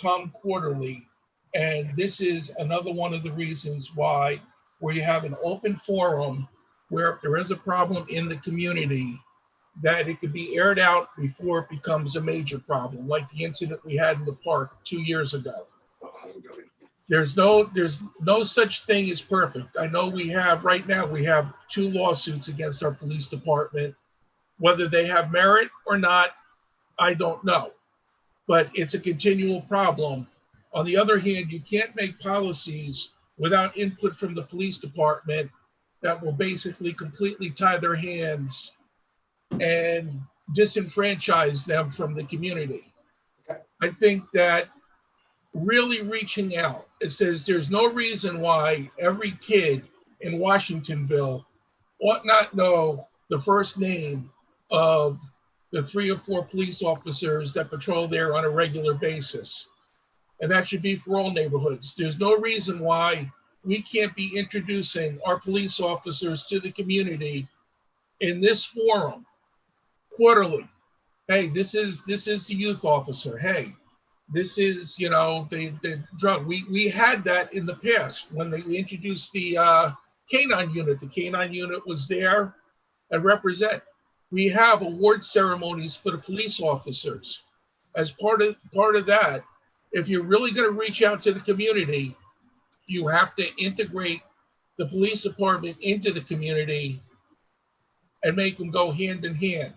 come quarterly. And this is another one of the reasons why, where you have an open forum where if there is a problem in the community, that it could be aired out before it becomes a major problem, like the incident we had in the park 2 years ago. There's no such thing as perfect. I know right now we have 2 lawsuits against our police department. Whether they have merit or not, I don't know, but it's a continual problem. On the other hand, you can't make policies without input from the police department that will basically completely tie their hands and disenfranchise them from the community. I think that really reaching out, it says there's no reason why every kid in Washingtonville ought not know the first name of the 3 or 4 police officers that patrol there on a regular basis. And that should be for all neighborhoods. There's no reason why we can't be introducing our police officers to the community in this forum quarterly. Hey, this is the youth officer. Hey, this is, the drug. We had that in the past when they introduced the canine unit. The canine unit was there and represent. We have award ceremonies for the police officers. As part of that, if you're really going to reach out to the community, you have to integrate the police department into the community and make them go hand in hand.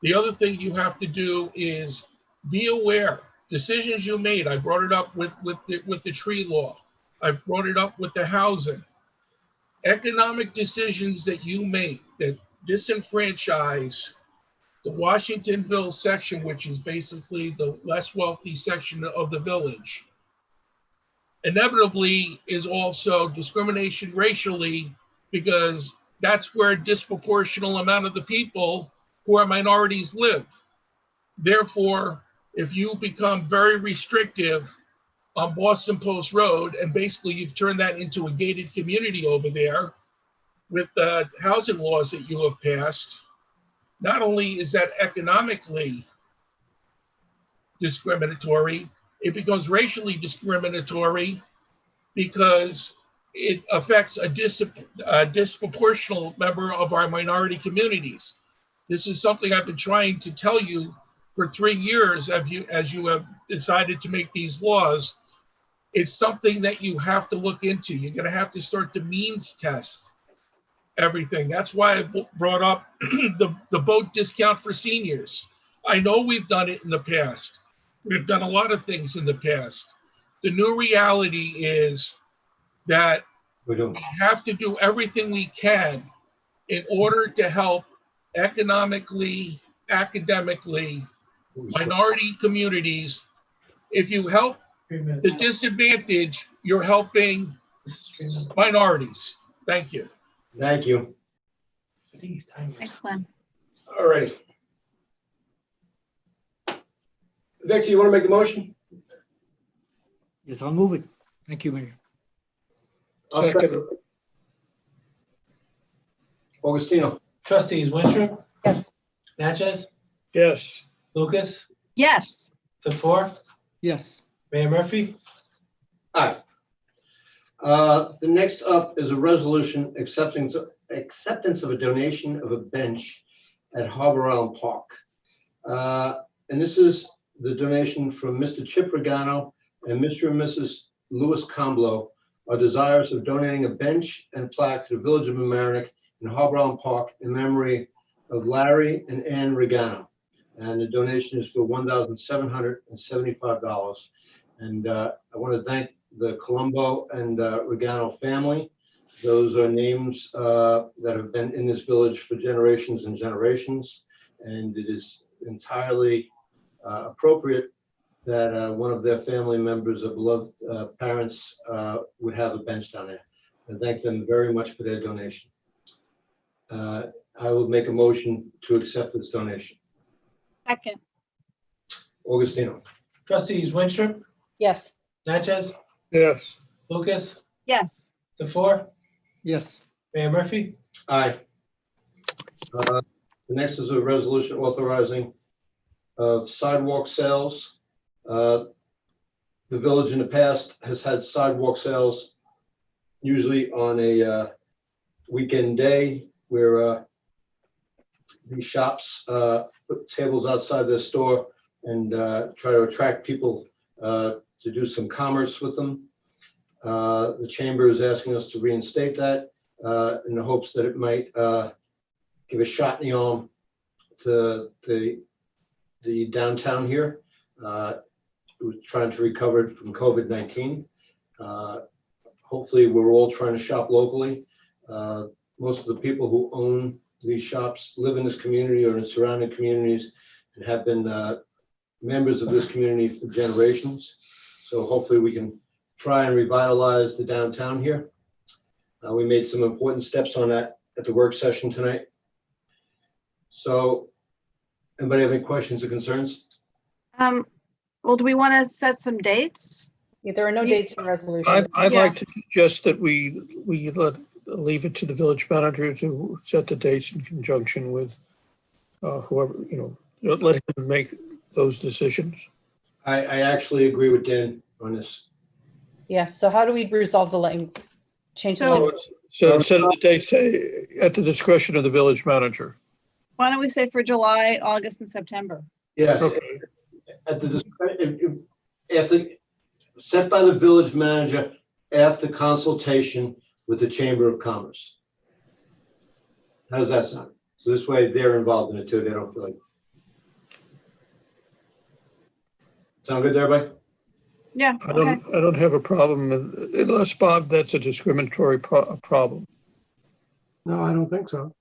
The other thing you have to do is be aware. Decisions you made, I brought it up with the tree law. I've brought it up with the housing. Economic decisions that you make that disenfranchise the Washingtonville section, which is basically the less wealthy section of the village, inevitably is also discrimination racially, because that's where a disproportional amount of the people who are minorities live. Therefore, if you become very restrictive on Boston Post Road, and basically you've turned that into a gated community over there with the housing laws that you have passed, not only is that economically discriminatory, it becomes racially discriminatory because it affects a disproportional member of our minority communities. This is something I've been trying to tell you for 3 years as you have decided to make these laws. It's something that you have to look into. You're going to have to start to means test everything. That's why I brought up the boat discount for seniors. I know we've done it in the past. We've done a lot of things in the past. The new reality is that we have to do everything we can in order to help economically, academically, minority communities. If you help the disadvantaged, you're helping minorities. Thank you. Thank you. Thanks, Glenn. All right. Victor, you want to make the motion? Yes, I'll move it. Thank you, Mayor. I'll Second. Augustino. Trustees Winstrup, Yes. Natchez, Yes. Lucas, Yes. the four, Yes. Mayor Murphy. Aye. The next up is a resolution acceptance of a donation of a bench at Harbor Island Park. And this is the donation from Mr. Chip Regano and Mr. and Mrs. Louis Comblo are desirous of donating a bench and plaque to the Village of Mamaroneck in Harbor Island Park in memory of Larry and Ann Regano. And the donation is for $1,775. And I want to thank the Colombo and Regano family. Those are names that have been in this village for generations and generations. And it is entirely appropriate that one of their family members or beloved parents would have a bench down there. And thank them very much for their donation. I will make a motion to accept this donation. Second. Augustino. Trustees Winstrup, Yes. Natchez, Yes. Lucas, Yes. the four, Yes. Mayor Murphy. Aye. The next is a resolution authorizing of sidewalk sales. The village in the past has had sidewalk sales, usually on a weekend day where these shops put tables outside their store and try to attract people to do some commerce with them. The chamber is asking us to reinstate that in the hopes that it might give a shot in the arm to the downtown here. It was trying to recover from COVID-19. Hopefully, we're all trying to shop locally. Most of the people who own these shops live in this community or in surrounding communities and have been members of this community for generations. So hopefully we can try and revitalize the downtown here. We made some important steps on that at the work session tonight. So anybody have any questions or concerns? Well, do we want to set some dates? Yeah, there are no dates in the resolution. I'd Yeah. like to suggest that we leave it to the village manager to set the dates in conjunction with whoever, let him make those decisions. I actually agree with Dan on this. Yeah, so how do we resolve the language? Change the So- language? So instead of the dates, say at the discretion of the village manager. Why don't we say for July, August, and September? Yes, Okay. at the discretion, after, set by the village manager after consultation with the Chamber of Commerce. How does that sound? So this way they're involved in it too. They don't feel like. Sound good to everybody? Yeah, I okay. don't have a problem unless, Bob, that's a discriminatory problem. No, I don't think so.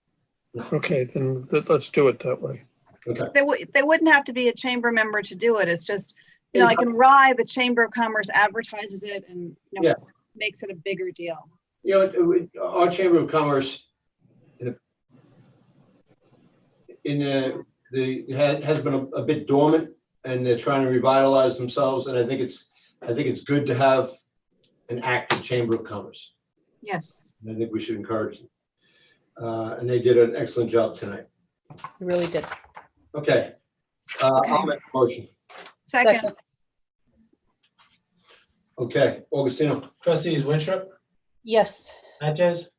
Okay, then let's do it that way. Okay. They wouldn't have to be a chamber member to do it. It's just, like in Rye, the Chamber of Commerce advertises it and, Yeah. makes it a bigger deal. Our Chamber of Commerce has been a bit dormant, and they're trying to revitalize themselves. And I think it's good to have an active Chamber of Commerce. Yes. And I think we should encourage them. And they did an excellent job tonight. We really did. Okay. I'll make a motion. Second. Okay, Augustino. Trustees Winstrup, Yes. Natchez,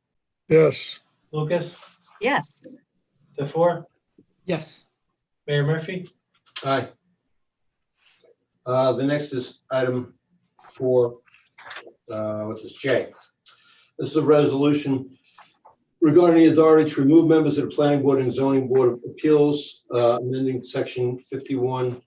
Yes. Lucas, Yes. the four, Yes. Mayor Murphy. Aye. The next is item 4, which is J. This is a resolution regarding the authority to remove members of the Planning Board and Zoning Board of Appeals, amending section 58-1,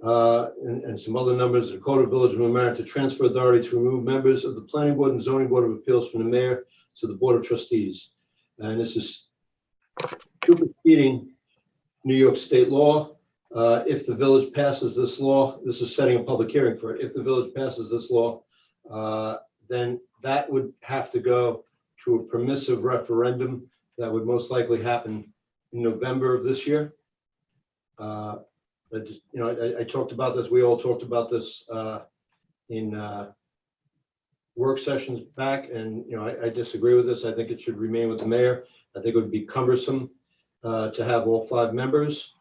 and some other numbers of the Code of Village of Mamaroneck to transfer authority to remove members of the Planning Board and Zoning Board of Appeals from the mayor to the Board of Trustees. And this is superseding New York state law. If the village passes this law, this is setting a public hearing for it. If the village passes this law, then that would have to go to a permissive referendum that would most likely happen in November of this year. I talked about this, we all talked about this in work sessions back, and, I disagree with this. I think it should remain with the mayor. I think it would be cumbersome to have all 5 members.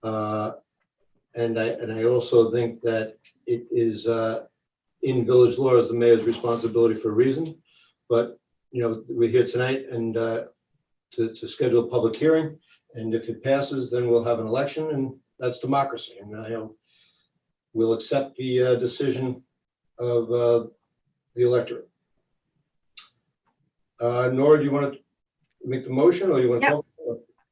And I also think that it is in village law as the mayor's responsibility for a reason. But, we're here tonight and to schedule a public hearing. And if it passes, then we'll have an election, and that's democracy. And we'll accept the decision of the electorate. Nora, do you want to make the motion, or you want to talk?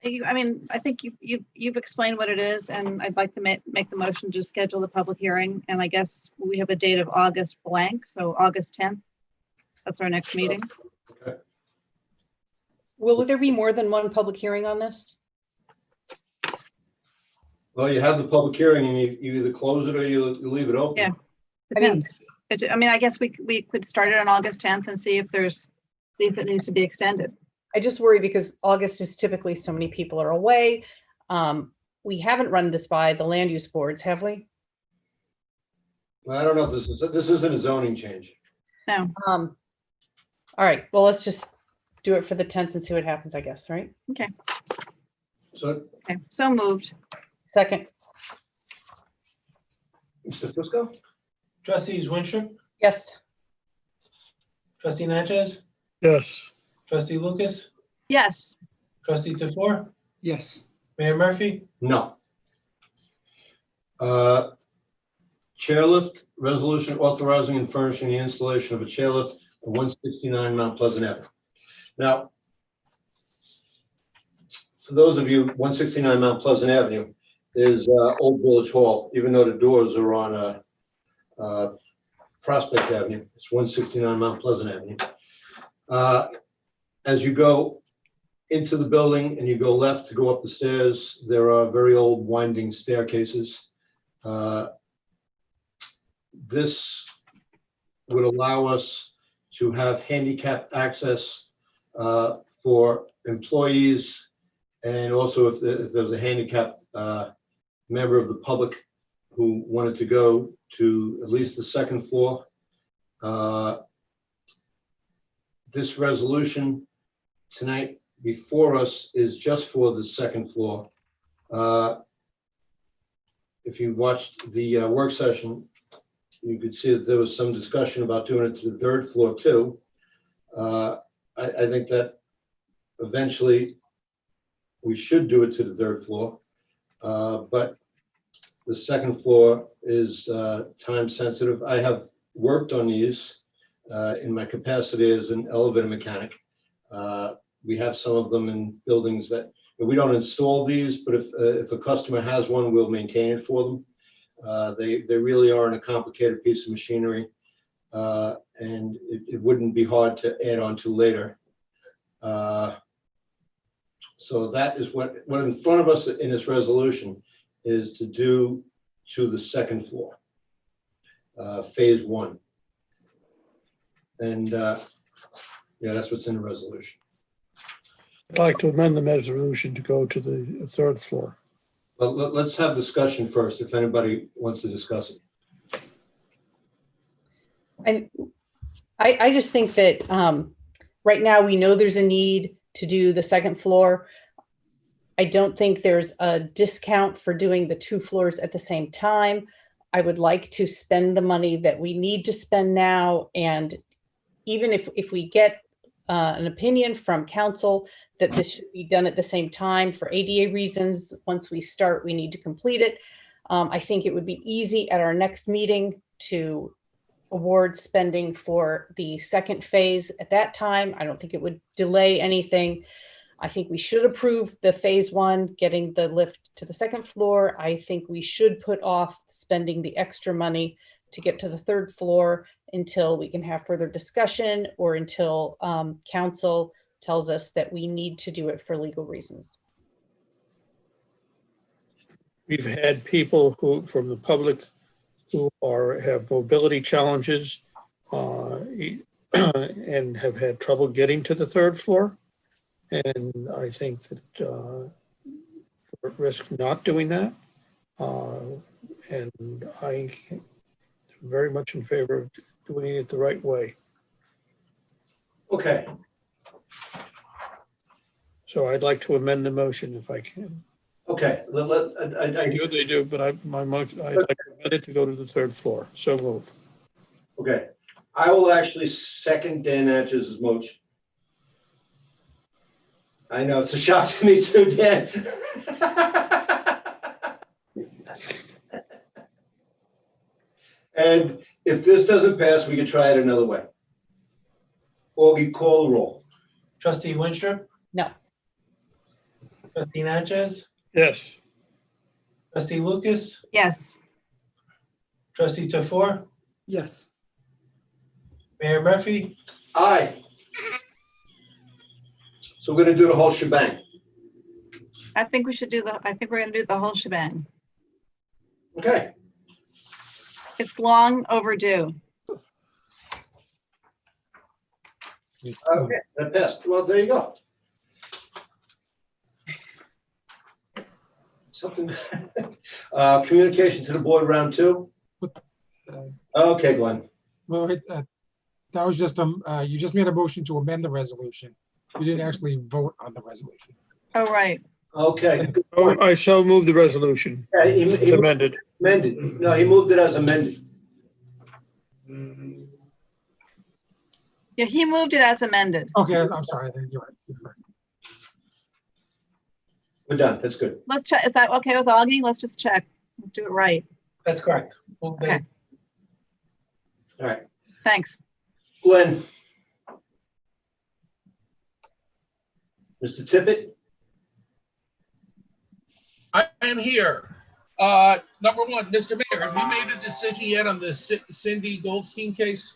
I think you've explained what it is, and I'd like to make the motion to schedule the public hearing. And I guess we have a date of August blank, so August 10th. That's our next meeting. Okay. Will there be more than one public hearing on this? Well, you have the public hearing, and you either close it or you leave it open. Yeah, depends. I guess we could start it on August 10th and see if it needs to be extended. I just worry because August is typically so many people are away. We haven't run this by the land use boards, have we? Well, I don't know if this isn't a zoning change. No. All right, well, let's just do it for the 10th and see what happens, I guess, right? Okay. So moved. Second. Mr. Fusco? Trustees Winstrup, Yes. trustee Natchez, Yes. trustee Lucas, Yes. trustee Tofor, Yes. Mayor Murphy. No. Chairlift resolution authorizing and furnishing the installation of a chairlift at 169 Mount Pleasant Avenue. Now, for those of you, 169 Mount Pleasant Avenue is Old Village Hall, even though the doors are on Prospect Avenue. It's 169 Mount Pleasant Avenue. As you go into the building and you go left to go up the stairs, there are very old winding staircases. This would allow us to have handicapped access for employees, and also if there's a handicapped member of the public who wanted to go to at least the second floor. This resolution tonight before us is just for the second floor. If you watched the work session, you could see that there was some discussion about doing it to the third floor too. I think that eventually we should do it to the third floor, but the second floor is time sensitive. I have worked on these in my capacity as an elevator mechanic. We have some of them in buildings that we don't install these, but if a customer has one, we'll maintain it for them. They really aren't a complicated piece of machinery, and it wouldn't be hard to add on to later. So that is what in front of us in this resolution is to do to the second floor, phase 1. And that's what's in the resolution. I'd like to amend the resolution to go to the third floor. But let's have discussion first, if anybody wants to discuss it. And I just think that right now we know there's a need to do the second floor. I don't think there's a discount for doing the 2 floors at the same time. I would like to spend the money that we need to spend now. And even if we get an opinion from council that this should be done at the same time for ADA reasons, once we start, we need to complete it. I think it would be easy at our next meeting to award spending for the second phase at that time. I don't think it would delay anything. I think we should approve the phase 1, getting the lift to the second floor. I think we should put off spending the extra money to get to the third floor until we can have further discussion, or until council tells us that we need to do it for legal reasons. We've had people from the public who have mobility challenges and have had trouble getting to the third floor. And I think that we're at risk not doing that. And I am very much in favor of doing it the right way. Okay, So I'd like to amend the motion if I can. okay. I usually do, but my motion, I'd like to amend it to go to the third floor. So move. Okay, I will actually second Dan Natchez' motion. I know, it's a shock to me too, Dan. And if this doesn't pass, we can try it another way. Augie, call the roll. Trustee Winstrup, No. trustee Natchez, Yes. trustee Lucas, Yes. trustee Tofor, Yes. Mayor Murphy. Aye. So we're gonna do the whole shebang. I think we should I think we're gonna do the whole shebang. Okay. It's long overdue. Okay, that passed. Well, there you go. Something. Communication to the board, round two. Okay, Glenn. Well, that was just, you just made a motion to amend the resolution. You didn't actually vote on the resolution. Oh, right. Okay. Oh, I so move the resolution. Yeah, It's amended. Amended. No, he moved it as amended. Yeah, he moved it as amended. Okay, I'm sorry. I think you're right. You're right. We're done. That's good. Let's check. Is that okay with Augie? Let's just check. Let's do it right. That's correct. Okay. All right. Thanks. Glenn. Mr. Tippett? I am here. Number one, Mr. Mayor, have you made a decision yet on the Cindy Goldstein case?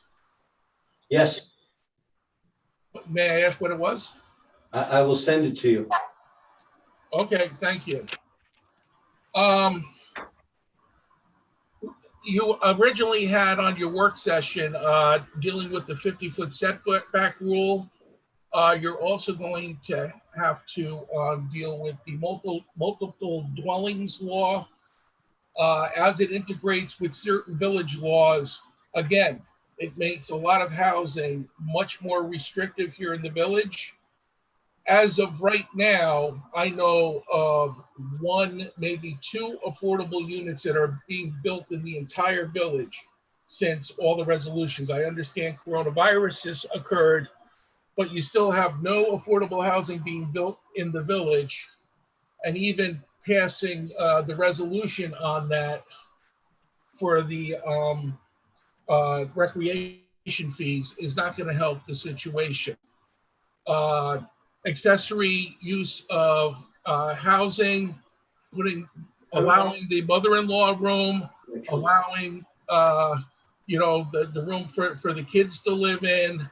Yes. May I ask what it was? I will send it to you. Okay, thank you. You originally had on your work session dealing with the 50-foot setback rule. You're also going to have to deal with the multiple dwellings law as it integrates with certain village laws. Again, it makes a lot of housing much more restrictive here in the village. As of right now, I know of one, maybe two affordable units that are being built in the entire village since all the resolutions. I understand coronavirus has occurred, but you still have no affordable housing being built in the village. And even passing the resolution on that for the recreation fees is not going to help the situation. Accessory use of housing, allowing the mother-in-law room, allowing the room for the kids to live in,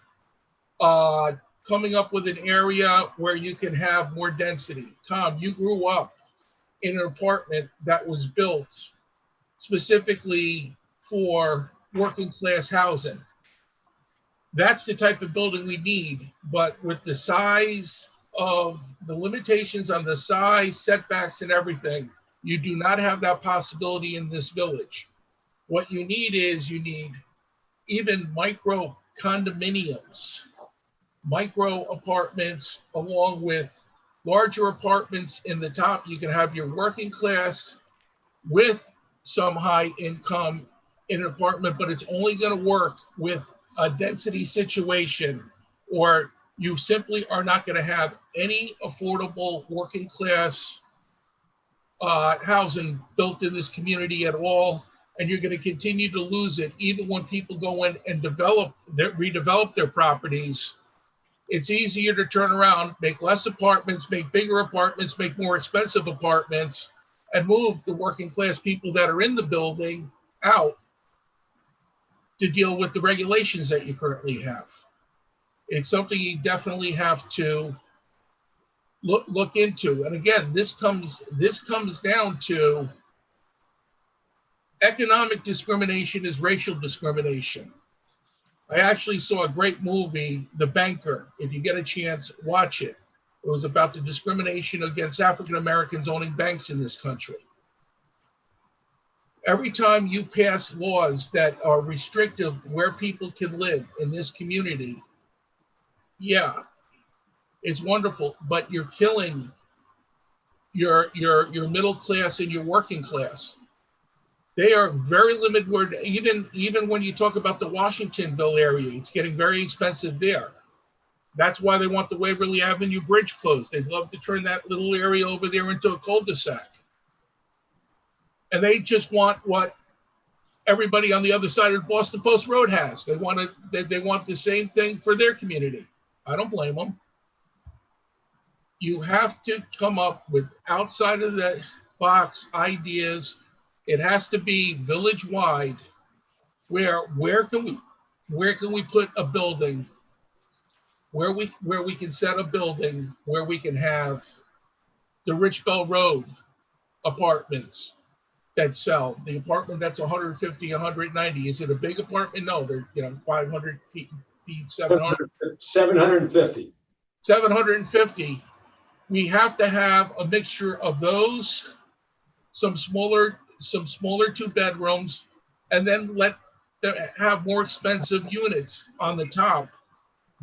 coming up with an area where you can have more density. Tom, you grew up in an apartment that was built specifically for working class housing. That's the type of building we need, but with the size of the limitations on the size, setbacks and everything, you do not have that possibility in this village. What you need is even micro condominiums, micro apartments, along with larger apartments in the top. You can have your working class with some high income in an apartment, but it's only going to work with a density situation, or you simply are not going to have any affordable working class housing built in this community at all. And you're going to continue to lose it even when people go in and redevelop their properties. It's easier to turn around, make less apartments, make bigger apartments, make more expensive apartments, and move the working class people that are in the building out to deal with the regulations that you currently have. It's something you definitely have to look into. And again, this comes down to economic discrimination is racial discrimination. I actually saw a great movie, The Banker. If you get a chance, watch it. It was about the discrimination against African Americans owning banks in this country. Every time you pass laws that are restrictive where people can live in this community, yeah, it's wonderful, but you're killing your middle class and your working class. They are very limited. Where even when you talk about the Washingtonville area, it's getting very expensive there. That's why they want the Waverly Avenue Bridge closed. They'd love to turn that little area over there into a cul-de-sac. And they just want what everybody on the other side of Boston Post Road has. They want the same thing for their community. I don't blame them. You have to come up with outside of the box ideas. It has to be village wide. Where can we put a building where we can set a building where we can have the Rich Bell Road apartments that sell. The apartment that's 150, 190. Is it a big apartment? No, they're 500 feet, 700. 750. 750. We have to have a mixture of those, some smaller 2 bedrooms, and then let them have more expensive units on the top.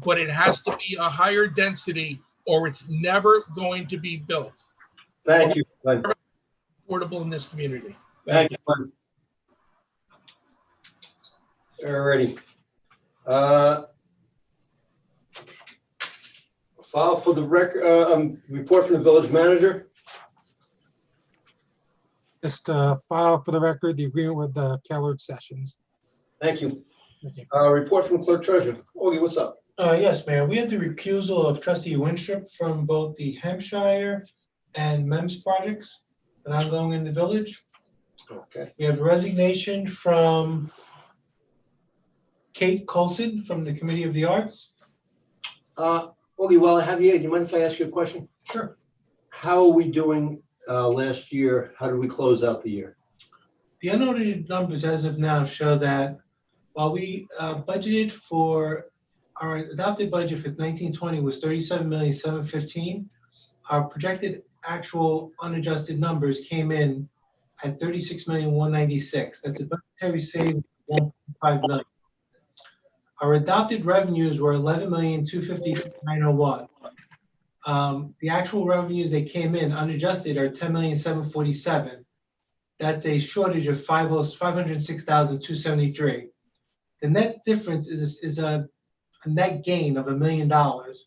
But it has to be a higher density or it's never going to be built. Thank you. Affordable in this community. Thank you. Alrighty. File for the record, report from the village manager. Just file for the record the agreement with the Kellard Sessions. Thank you. Thank you. Report from clerk treasurer. Augie, what's up? Yes, Mayor. We had the recusal of Trustee Winstrup from both the Hampshire and MEMS projects that are ongoing in the village. Okay. We have a resignation from Kate Colson from the Committee of the Arts. Augie, while I have you, do you mind if I ask you a question? Sure. How are we doing last year? How did we close out the year? The unaudited numbers as of now show that while we budgeted for our adopted budget for 1920 was 37,715,000, our projected actual unadjusted numbers came in at 36,196,000. That's a budgetary save of 1.5 million. Our adopted revenues were 11,250,901. The actual revenues that came in unadjusted are 10,747,000. That's a shortage of 506,273. The net difference is a net gain of $1 million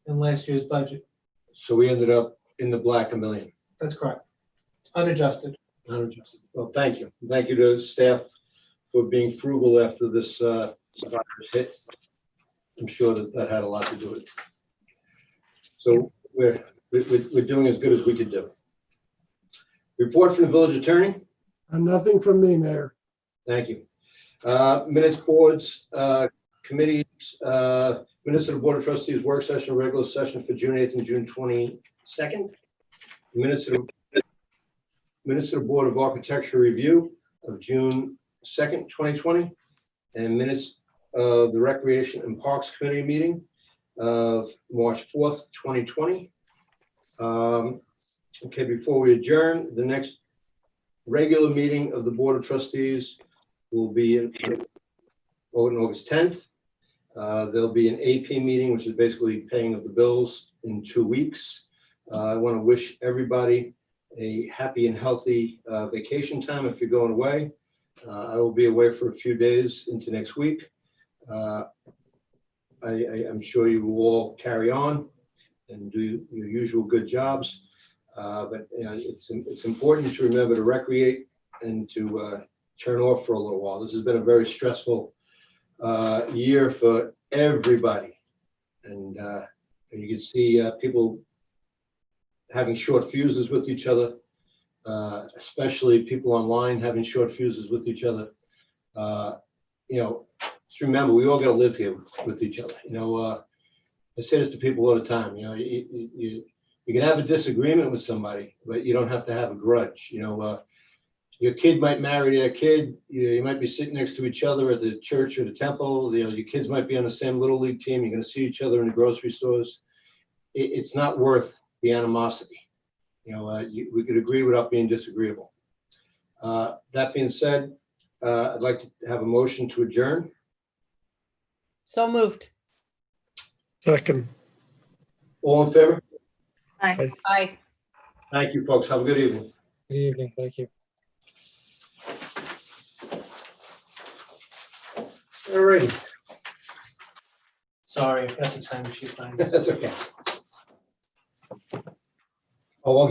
in last year's budget. So we ended up in the black $1 million. That's correct. Unadjusted. Unadjusted. Well, thank you. Thank you to staff for being frugal after this virus hit. I'm sure that had a lot to do with it. So we're doing as good as we could do. Report from the village attorney. Nothing from me, Mayor. Thank you. Minutes, boards, committees, minutes of the Board of Trustees work session, regular session for June 8th and June 22nd. Minutes of the Board of Architecture review of June 2nd, 2020, and minutes of the Recreation and Parks Committee meeting of March 4th, 2020. Okay, before we adjourn, the next regular meeting of the Board of Trustees will be on August 10th. There'll be an AP meeting, which is basically paying of the bills in 2 weeks. I want to wish everybody a happy and healthy vacation time if you're going away. I will be away for a few days into next week. I'm sure you will all carry on and do your usual good jobs. But it's important to remember to recreate and to turn off for a little while. This has been a very stressful year for everybody. And you can see people having short fuses with each other, especially people online having short fuses with each other. Just remember, we all got to live here with each other. I say this to people all the time. You can have a disagreement with somebody, but you don't have to have a grudge. Your kid might marry their kid. You might be sitting next to each other at the church or the temple. Your kids might be on the same little league team. You're going to see each other in the grocery stores. It's not worth the animosity. We could agree without being disagreeable. That being said, I'd like to have a motion to adjourn. So moved. Second. All in favor? Aye. Aye. Thank you, folks. Have a good evening. Good evening. Thank you. All righty. Sorry, I've got the time a few times. That's okay. Oh, well,